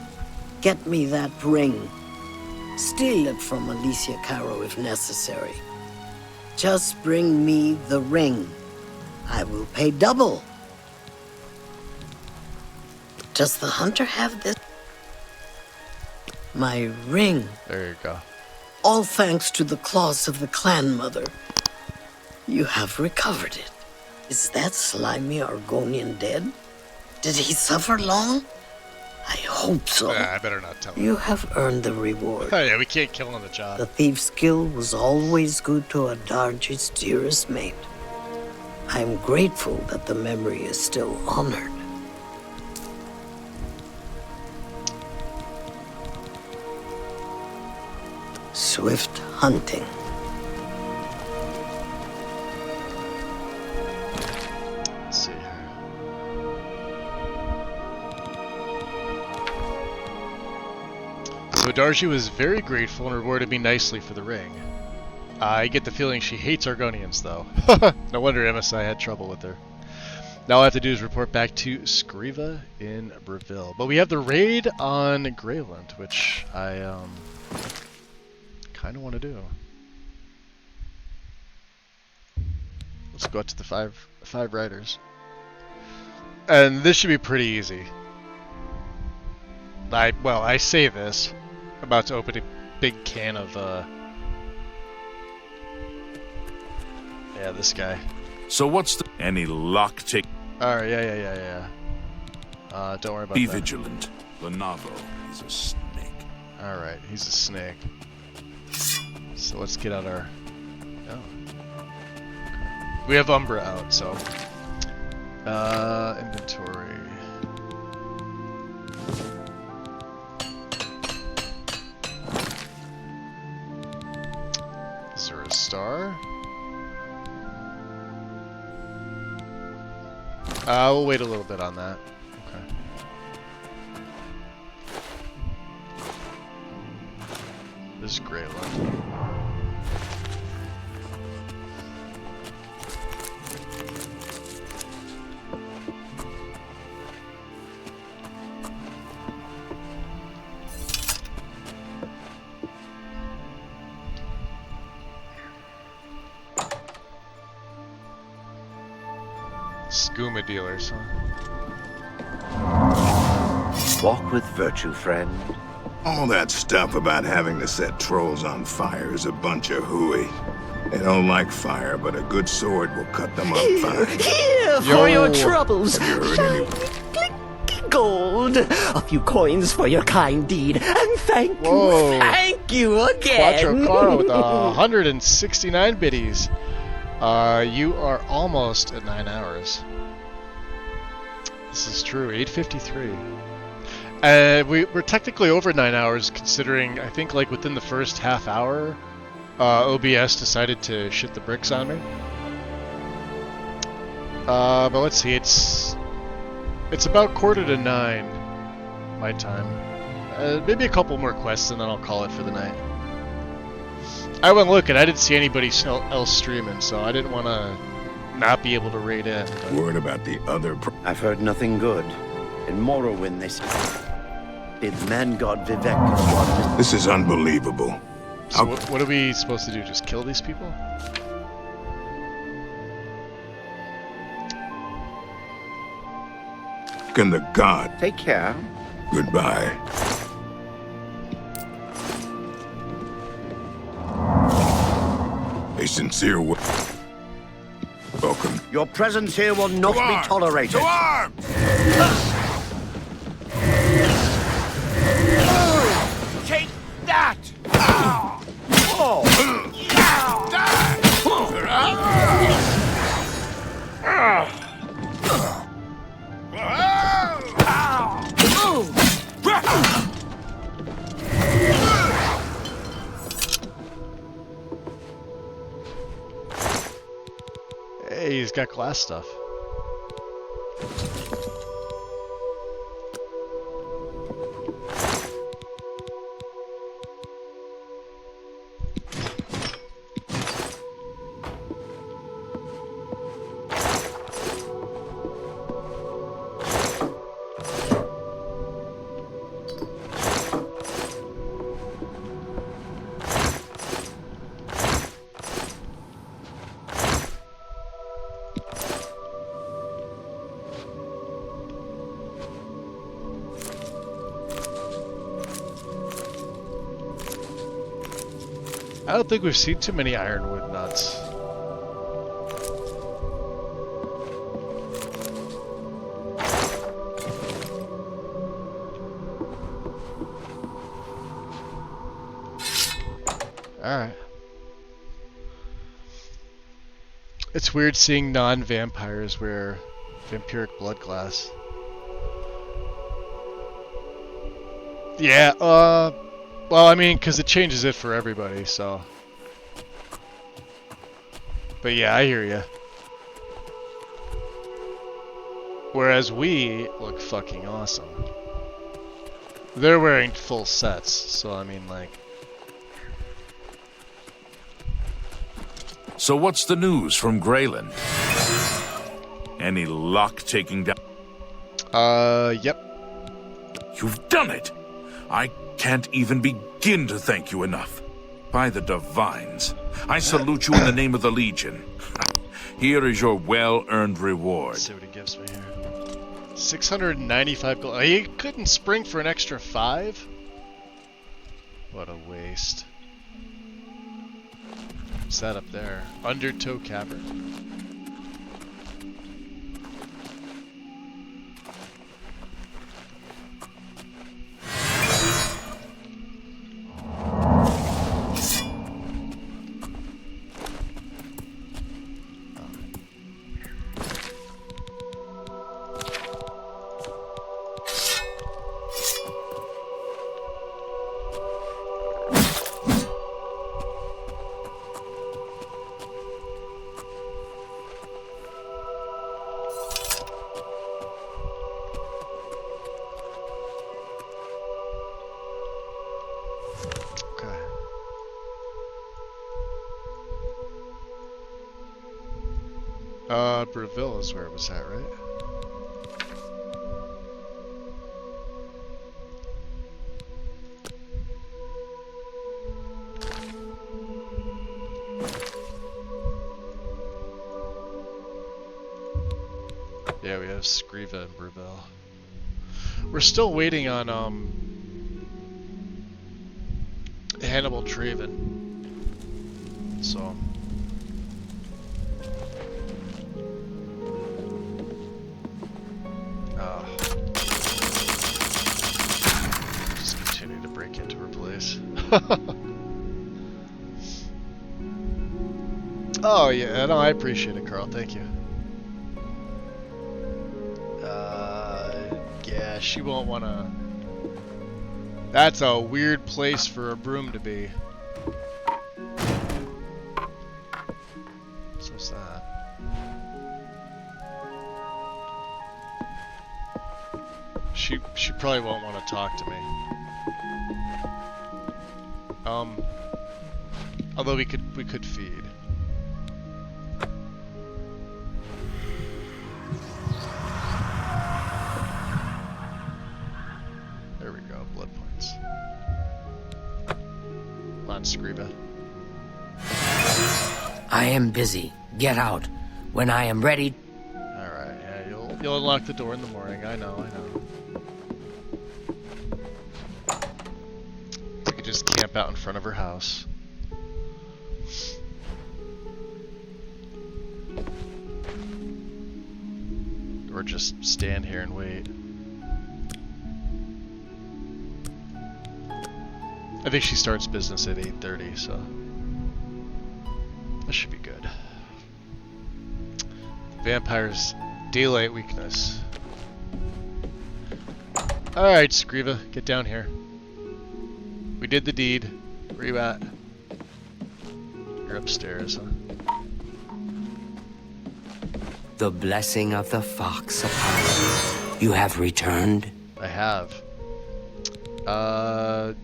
Get me that ring. Steal it from Alicia Caro if necessary. Just bring me the ring. I will pay double. Does the hunter have this? My ring. There you go. All thanks to the claws of the clan mother. You have recovered it. Is that slimy Argonian dead? Did he suffer long? I hope so. I better not tell him. You have earned the reward. Oh yeah, we can't kill him on the job. The thief's skill was always good to Adarji's dearest mate. I am grateful that the memory is still honored. Swift hunting. Let's see here. So Darji was very grateful and rewarded me nicely for the ring. I get the feeling she hates Argonians, though. No wonder MSI had trouble with her. Now all I have to do is report back to Scriva in Breville. But we have the raid on Greyland, which I kind of want to do. Let's go out to the five riders. And this should be pretty easy. I say this. I'm about to open a big can of, yeah, this guy. So what's the... Any luck take... Alright, yeah. Don't worry about Be that. vigilant. Lenavo is a snake. Alright, he's a snake. So let's get out our... Oh. Okay. We have Umbra out, so... inventory... Is there a star? We'll wait a little bit on that. Okay. This is Greyland. Skooma dealers, huh? Walk with virtue, friend. All that stuff about having to set trolls on fire is a bunch of hooey. They don't like fire, but a good sword will cut them up fine. Here for your troubles. Have you heard any... Gold. A few coins for your kind deed. And thank you again. Quattro Caro with 169 biddies. You are almost at 9 hours. This is true, 8:53. We're technically over 9 hours, considering I think like within the first half hour, OBS decided to shit the bricks on me. But let's see, it's about 8:45 my time. Maybe a couple more quests and then I'll call it for the night. I went looking, I didn't see anybody else streaming, so I didn't want to not be able to raid in. But... Word about the other... I've heard nothing good. In Morrowind, they say the man god Vivek is one. This is unbelievable. So what are we supposed to do? Just kill these people? Can the god... Take care. Goodbye. A sincere welcome. Your presence here will not be tolerated. To arms! Take that! Oh. Hey, he's got glass stuff. I don't think we've seen too many ironwood nuts. Alright. It's weird seeing non-vampires wear vampiric blood glass. Yeah, well, I mean, because it changes it for everybody, so... But yeah, I hear ya. Whereas we look fucking awesome. They're wearing full sets, so I mean, like... So what's the news from Greyland? Any luck taking down... Yep. You've done it! I can't even begin to thank you enough. By the divines, I salute you in the name of the Legion. Here is your well-earned reward. Let's see what he gives me here. 695 gold. You couldn't spring for an extra 5? What a waste. What's that up there? Undertow Cavern. Breville is where it was at, right? Yeah, we have Scriva and Breville. We're still waiting on, Hannibal Traven. So. Just continue to break into her place. Oh yeah, no, I appreciate it, Carl. Thank you. Yeah, she won't want to. That's a weird place for a broom to be. So sad. She probably won't want to talk to me. Although we could feed. There we go, blood points. Come on, Scriba. I am busy. Get out. When I am ready. Alright, yeah, you'll unlock the door in the morning. I know. We could just camp out in front of her house. Or just stand here and wait. I think she starts business at 8:30, so that should be good. Vampire's daylight weakness. Alright, Scriva, get down here. We did the deed. Where you at? You're upstairs, huh? The blessing of the fox upon you. You have returned? I have.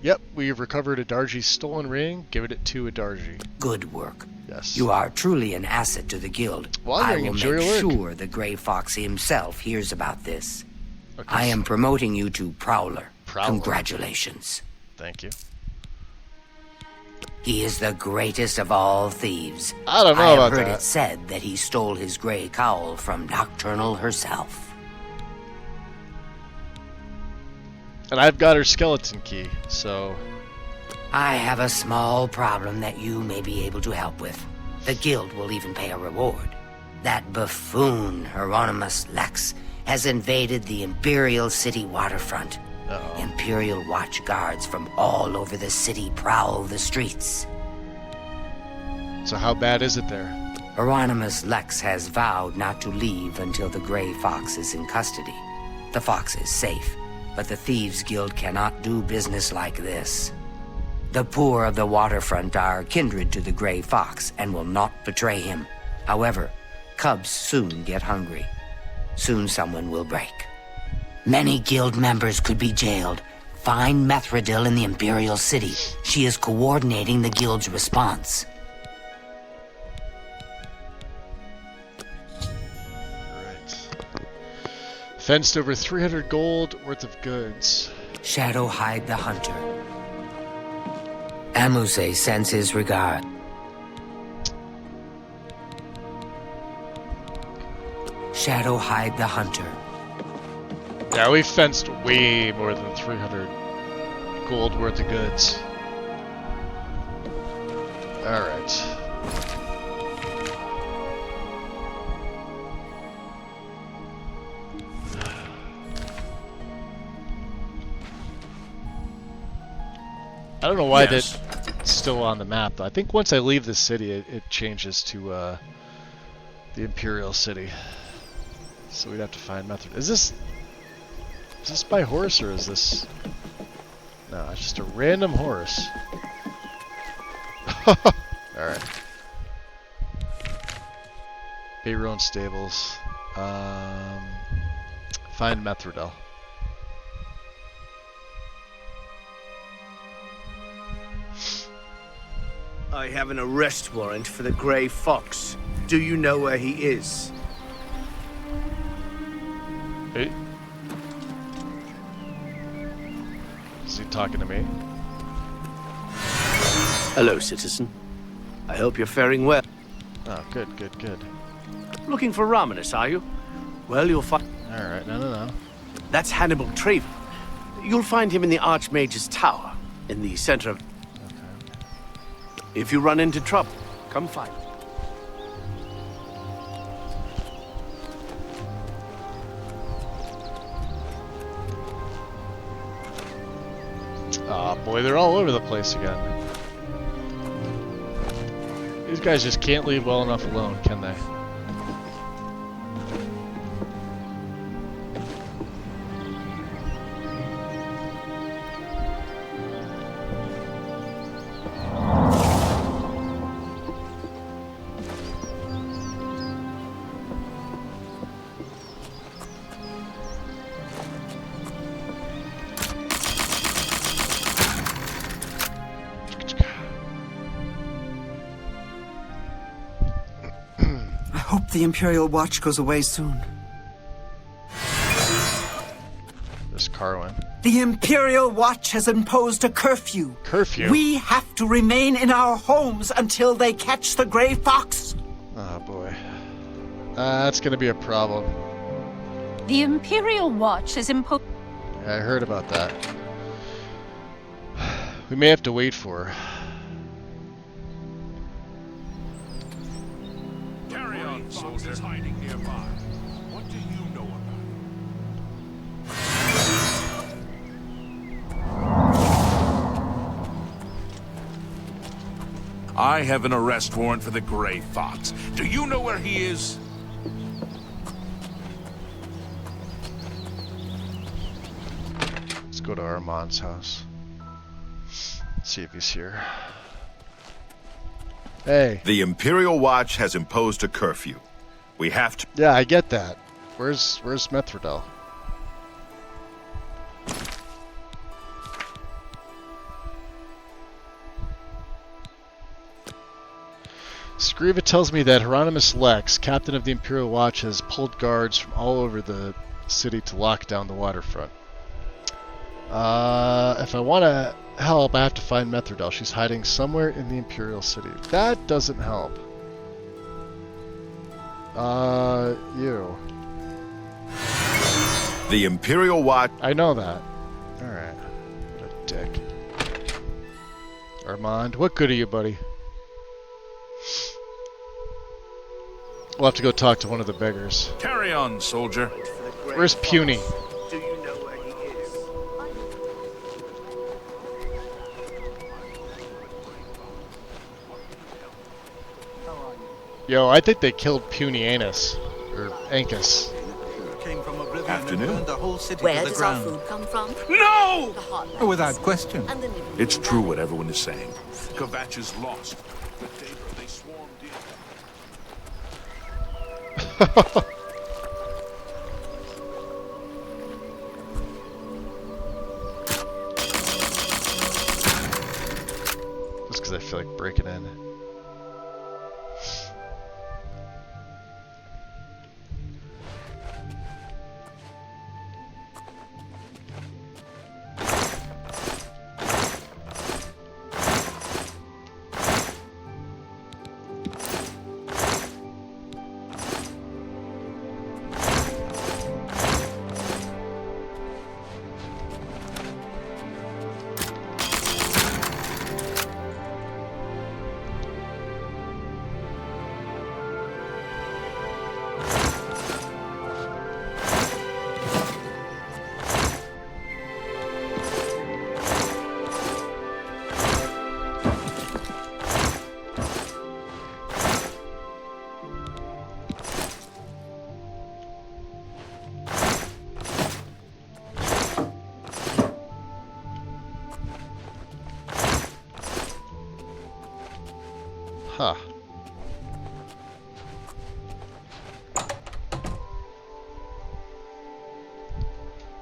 Yep, we've recovered Adarji's stolen ring, given it to Adarji. Good work. Yes. You are truly an asset to the guild. I will make sure the Grey Fox himself hears about this. Okay. I am promoting you to Prowler. Congratulations. Thank you. He is the greatest of all thieves. I don't know about that. I have heard it said that he stole his gray cowl from Nocturnal herself. And I've got her skeleton key, so... I have a small problem that you may be able to help with. The guild will even pay a reward. That buffoon, Hieronymus Lex, has invaded the Imperial City waterfront. Uh-oh. Imperial watch guards from all over the city prowl the streets. So how bad is it there? Hieronymus Lex has vowed not to leave until the Grey Fox is in custody. The fox is safe, but the Thieves Guild cannot do business like this. The poor of the waterfront are kindred to the Grey Fox and will not betray him. However, cubs soon get hungry. Soon someone will break. Many guild members could be jailed. Find Methridil in the Imperial City. She is coordinating the guild's response. Right. Fenced over 300 gold worth of goods. Shadowhide the Hunter. Amuse sends his regard. Shadowhide the Hunter. Yeah, we fenced way more than 300 gold worth of goods. Alright. I don't know why that's still on the map, though. I think once I leave the city, it changes to the Imperial City. So we'd have to find method. Is this by horse or is this? No, it's just a random horse. Alright. Bayron Stables. Find Methridel. I have an arrest warrant for the Grey Fox. Do you know where he is? Hey. Is he talking to me? Hello, citizen. I hope you're faring well. Oh, good. Looking for Romanus, are you? Well, you'll find... Alright, no. That's Hannibal Traven. You'll find him in the Archmage's Tower, in the center of... If you run into trouble, come find me. Aw, boy, they're all over the place again. These guys just can't leave well enough alone, can they? I hope the Imperial Watch goes away soon. This Carwin. The Imperial Watch has imposed a curfew. Curfew? We have to remain in our homes until they catch the Grey Fox. Oh boy. That's gonna be a problem. The Imperial Watch has imposed... I heard about that. We may have to wait for her. Carry on, soldiers hiding nearby. What do you know about? I have an arrest warrant for the Grey Fox. Do you know where he is? Let's go to Armand's house. See if he's here. Hey. The Imperial Watch has imposed a curfew. We have to... Yeah, I get that. Where's Methridel? Scriva tells me that Hieronymus Lex, captain of the Imperial Watch, has pulled guards from all over the city to lock down the waterfront. If I want to help, I have to find Methridel. She's hiding somewhere in the Imperial City. That doesn't help. You. The Imperial Watch... I know that. Alright. What a dick. Armand, what good are you, buddy? We'll have to go talk to one of the beggars. Carry on, soldier. Where's Puny? Do you know where he is? Yo, I think they killed Puny Anus. Or Ankus. Came from Oblivion Afternoon. and burned the whole city Where to the does our ground. food come from? No! The hot Oh, without question. and the It's true what everyone is saying. Kvatch is lost. The Daedra, they swarmed in. Just because I feel like breaking in. Huh.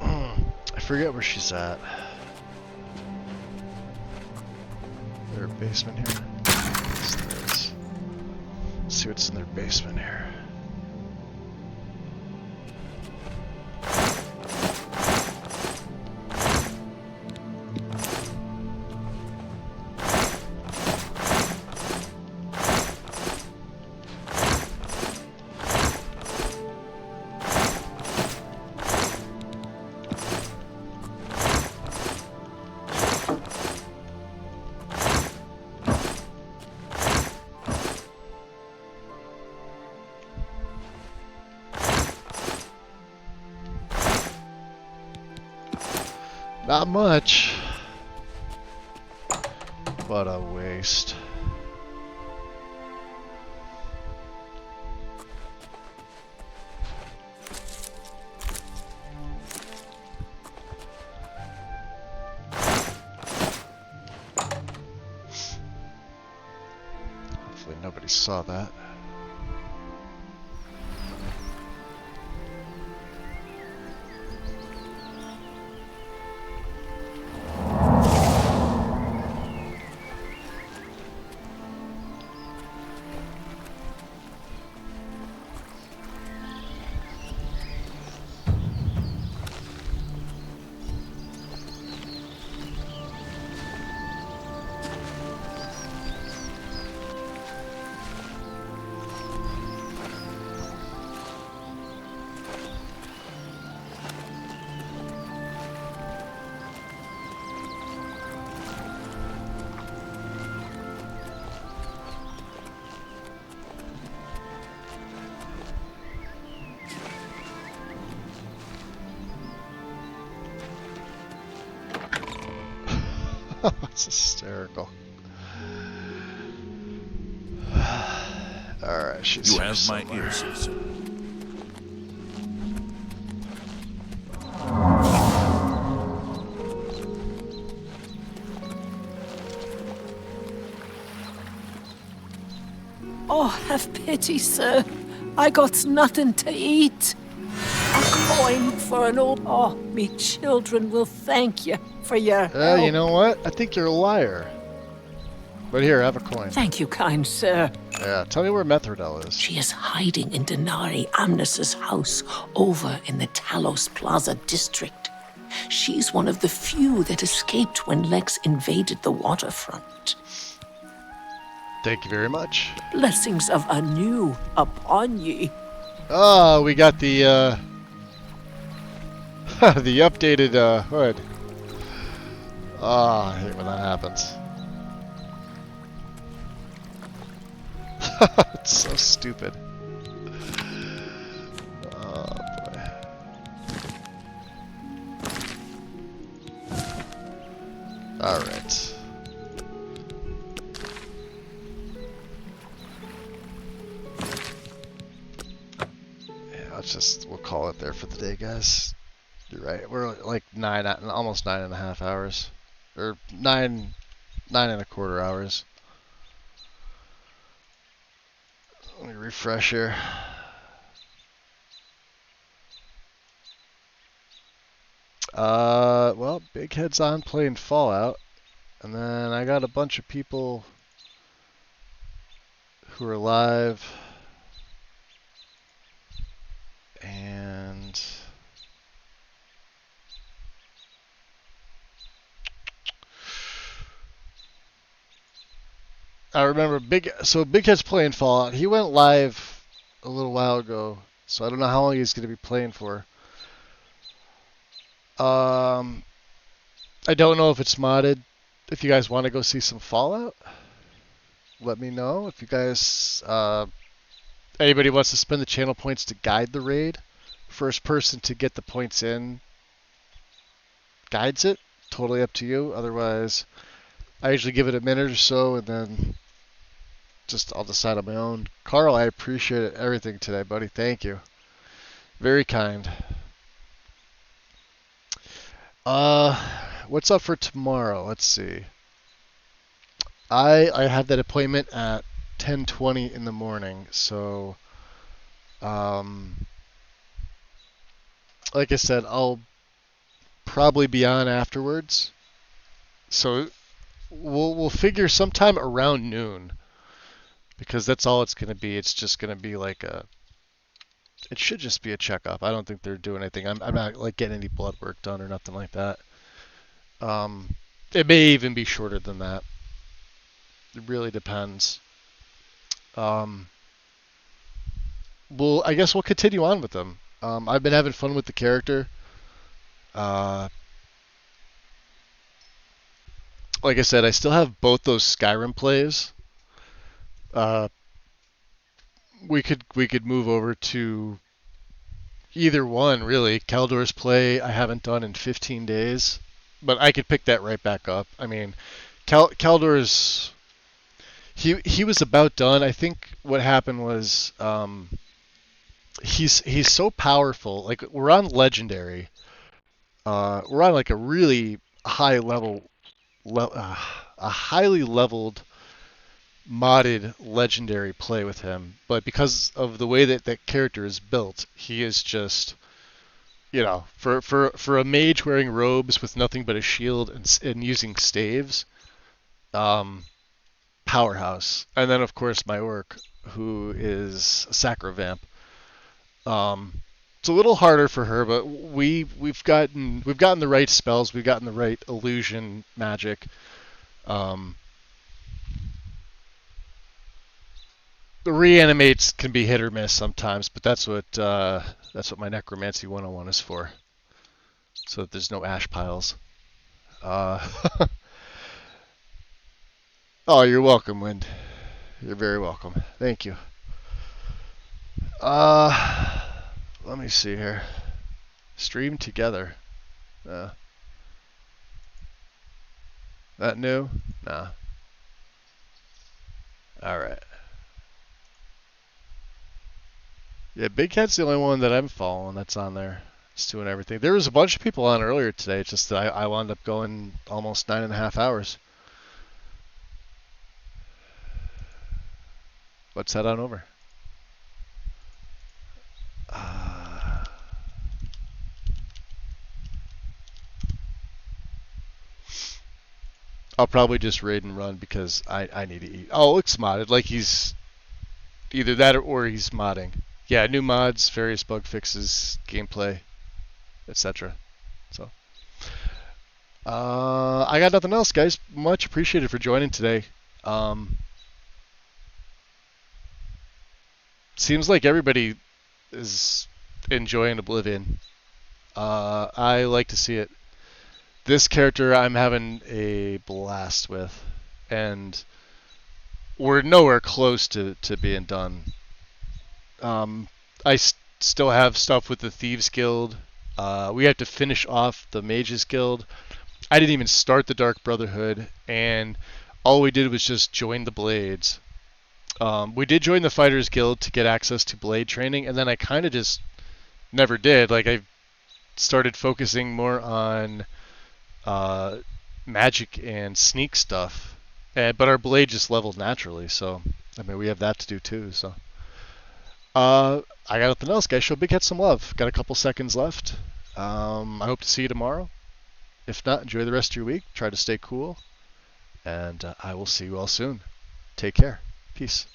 I forget where she's at. Is there a basement here? Yes, there is. Let's see what's in their basement here. Not much. What a waste. Hopefully nobody saw that. It's hysterical. Alright, she's You here have my somewhere. ear, citizen. Oh, have pity, sir. I got nothing to eat. A coin for an old... Oh, me children will thank you for your help. You know what? I think you're a liar. But here, have a coin. Thank you, kind sir. Yeah, tell me where Methridel is. She is hiding in Denari Amnes's house over in the Talos Plaza district. She's one of the few that escaped when Lex invaded the waterfront. Thank you very much. Blessings of anew upon ye. Oh, we got the the updated hood. Ah, I hate when that happens. It's so stupid. Oh boy. Alright. We'll call it there for the day, guys. You're right. We're like almost 9.5 hours, or 9.25 hours. Let me refresh here. Well, Big Head's on playing Fallout, and then I got a bunch of people who are live. And I remember Big Head's playing Fallout. He went live a little while ago, so I don't know how long he's going to be playing for. I don't know if it's modded. If you guys want to go see some Fallout, let me know. If you guys anybody wants to spend the channel points to guide the raid, first person to get the points in guides it. Totally up to you. Otherwise, I usually give it a minute or so, and then I'll decide on my own. Carl, I appreciate everything today, buddy. Thank you. Very kind. What's up for tomorrow? Let's see. I have that appointment at 10:20 in the morning, so like I said, I'll probably be on afterwards. So we'll figure sometime around noon, because that's all it's gonna be. It's just gonna be like it should just be a checkup. I don't think they're doing anything. I'm not like getting any blood work done or nothing like that. It may even be shorter than that. It really depends. I guess we'll continue on with them. I've been having fun with the character. Like I said, I still have both those Skyrim plays. We could move over to either one, really. Kaldor's play I haven't done in 15 days. but I could pick that right back up. I mean, Kaldor's he was about done. I think what happened was he's so powerful. Like we're on legendary. We're on like a really high level, a highly leveled, modded legendary play with him. But because of the way that that character is built, he is just, you know, for a mage wearing robes with nothing but a shield and using staves, powerhouse. And then of course my orc, who is a sacrovamp. It's a little harder for her, but we've gotten the right spells, we've gotten the right illusion magic. The reanimates can be hit or miss sometimes, but that's what my Necromancy 101 is for, so that there's no ash piles. Oh, you're welcome, Wind. You're very welcome. Thank you. Let me see here. Stream together. That new? Nah. Alright. Yeah, Big Cat's the only one that I'm following that's on there. It's doing everything. There was a bunch of people on earlier today, it's just that I wound up going almost 9.5 hours. Let's head on over. I'll probably just raid and run because I need to eat. Oh, it looks modded. Like he's either that or he's modding. Yeah, new mods, various bug fixes, gameplay, etc. So, I got nothing else, guys. Much appreciated for joining today. Seems like everybody is enjoying Oblivion. I like to see it. This character I'm having a blast with, and we're nowhere close to being done. I still have stuff with the Thieves Guild. We have to finish off the Mages Guild. I didn't even start the Dark Brotherhood, and all we did was just join the Blades. We did join the Fighters Guild to get access to blade training, and then I kind of just never did. Like I started focusing more on magic and sneak stuff, but our blade just leveled naturally. So I mean, we have that to do too. So I got nothing else, guys. Show Big Cat some love. Got a couple seconds left. I hope to see you tomorrow. If not, enjoy the rest of your week. Try to stay cool, and I will see you all soon. Take care. Peace.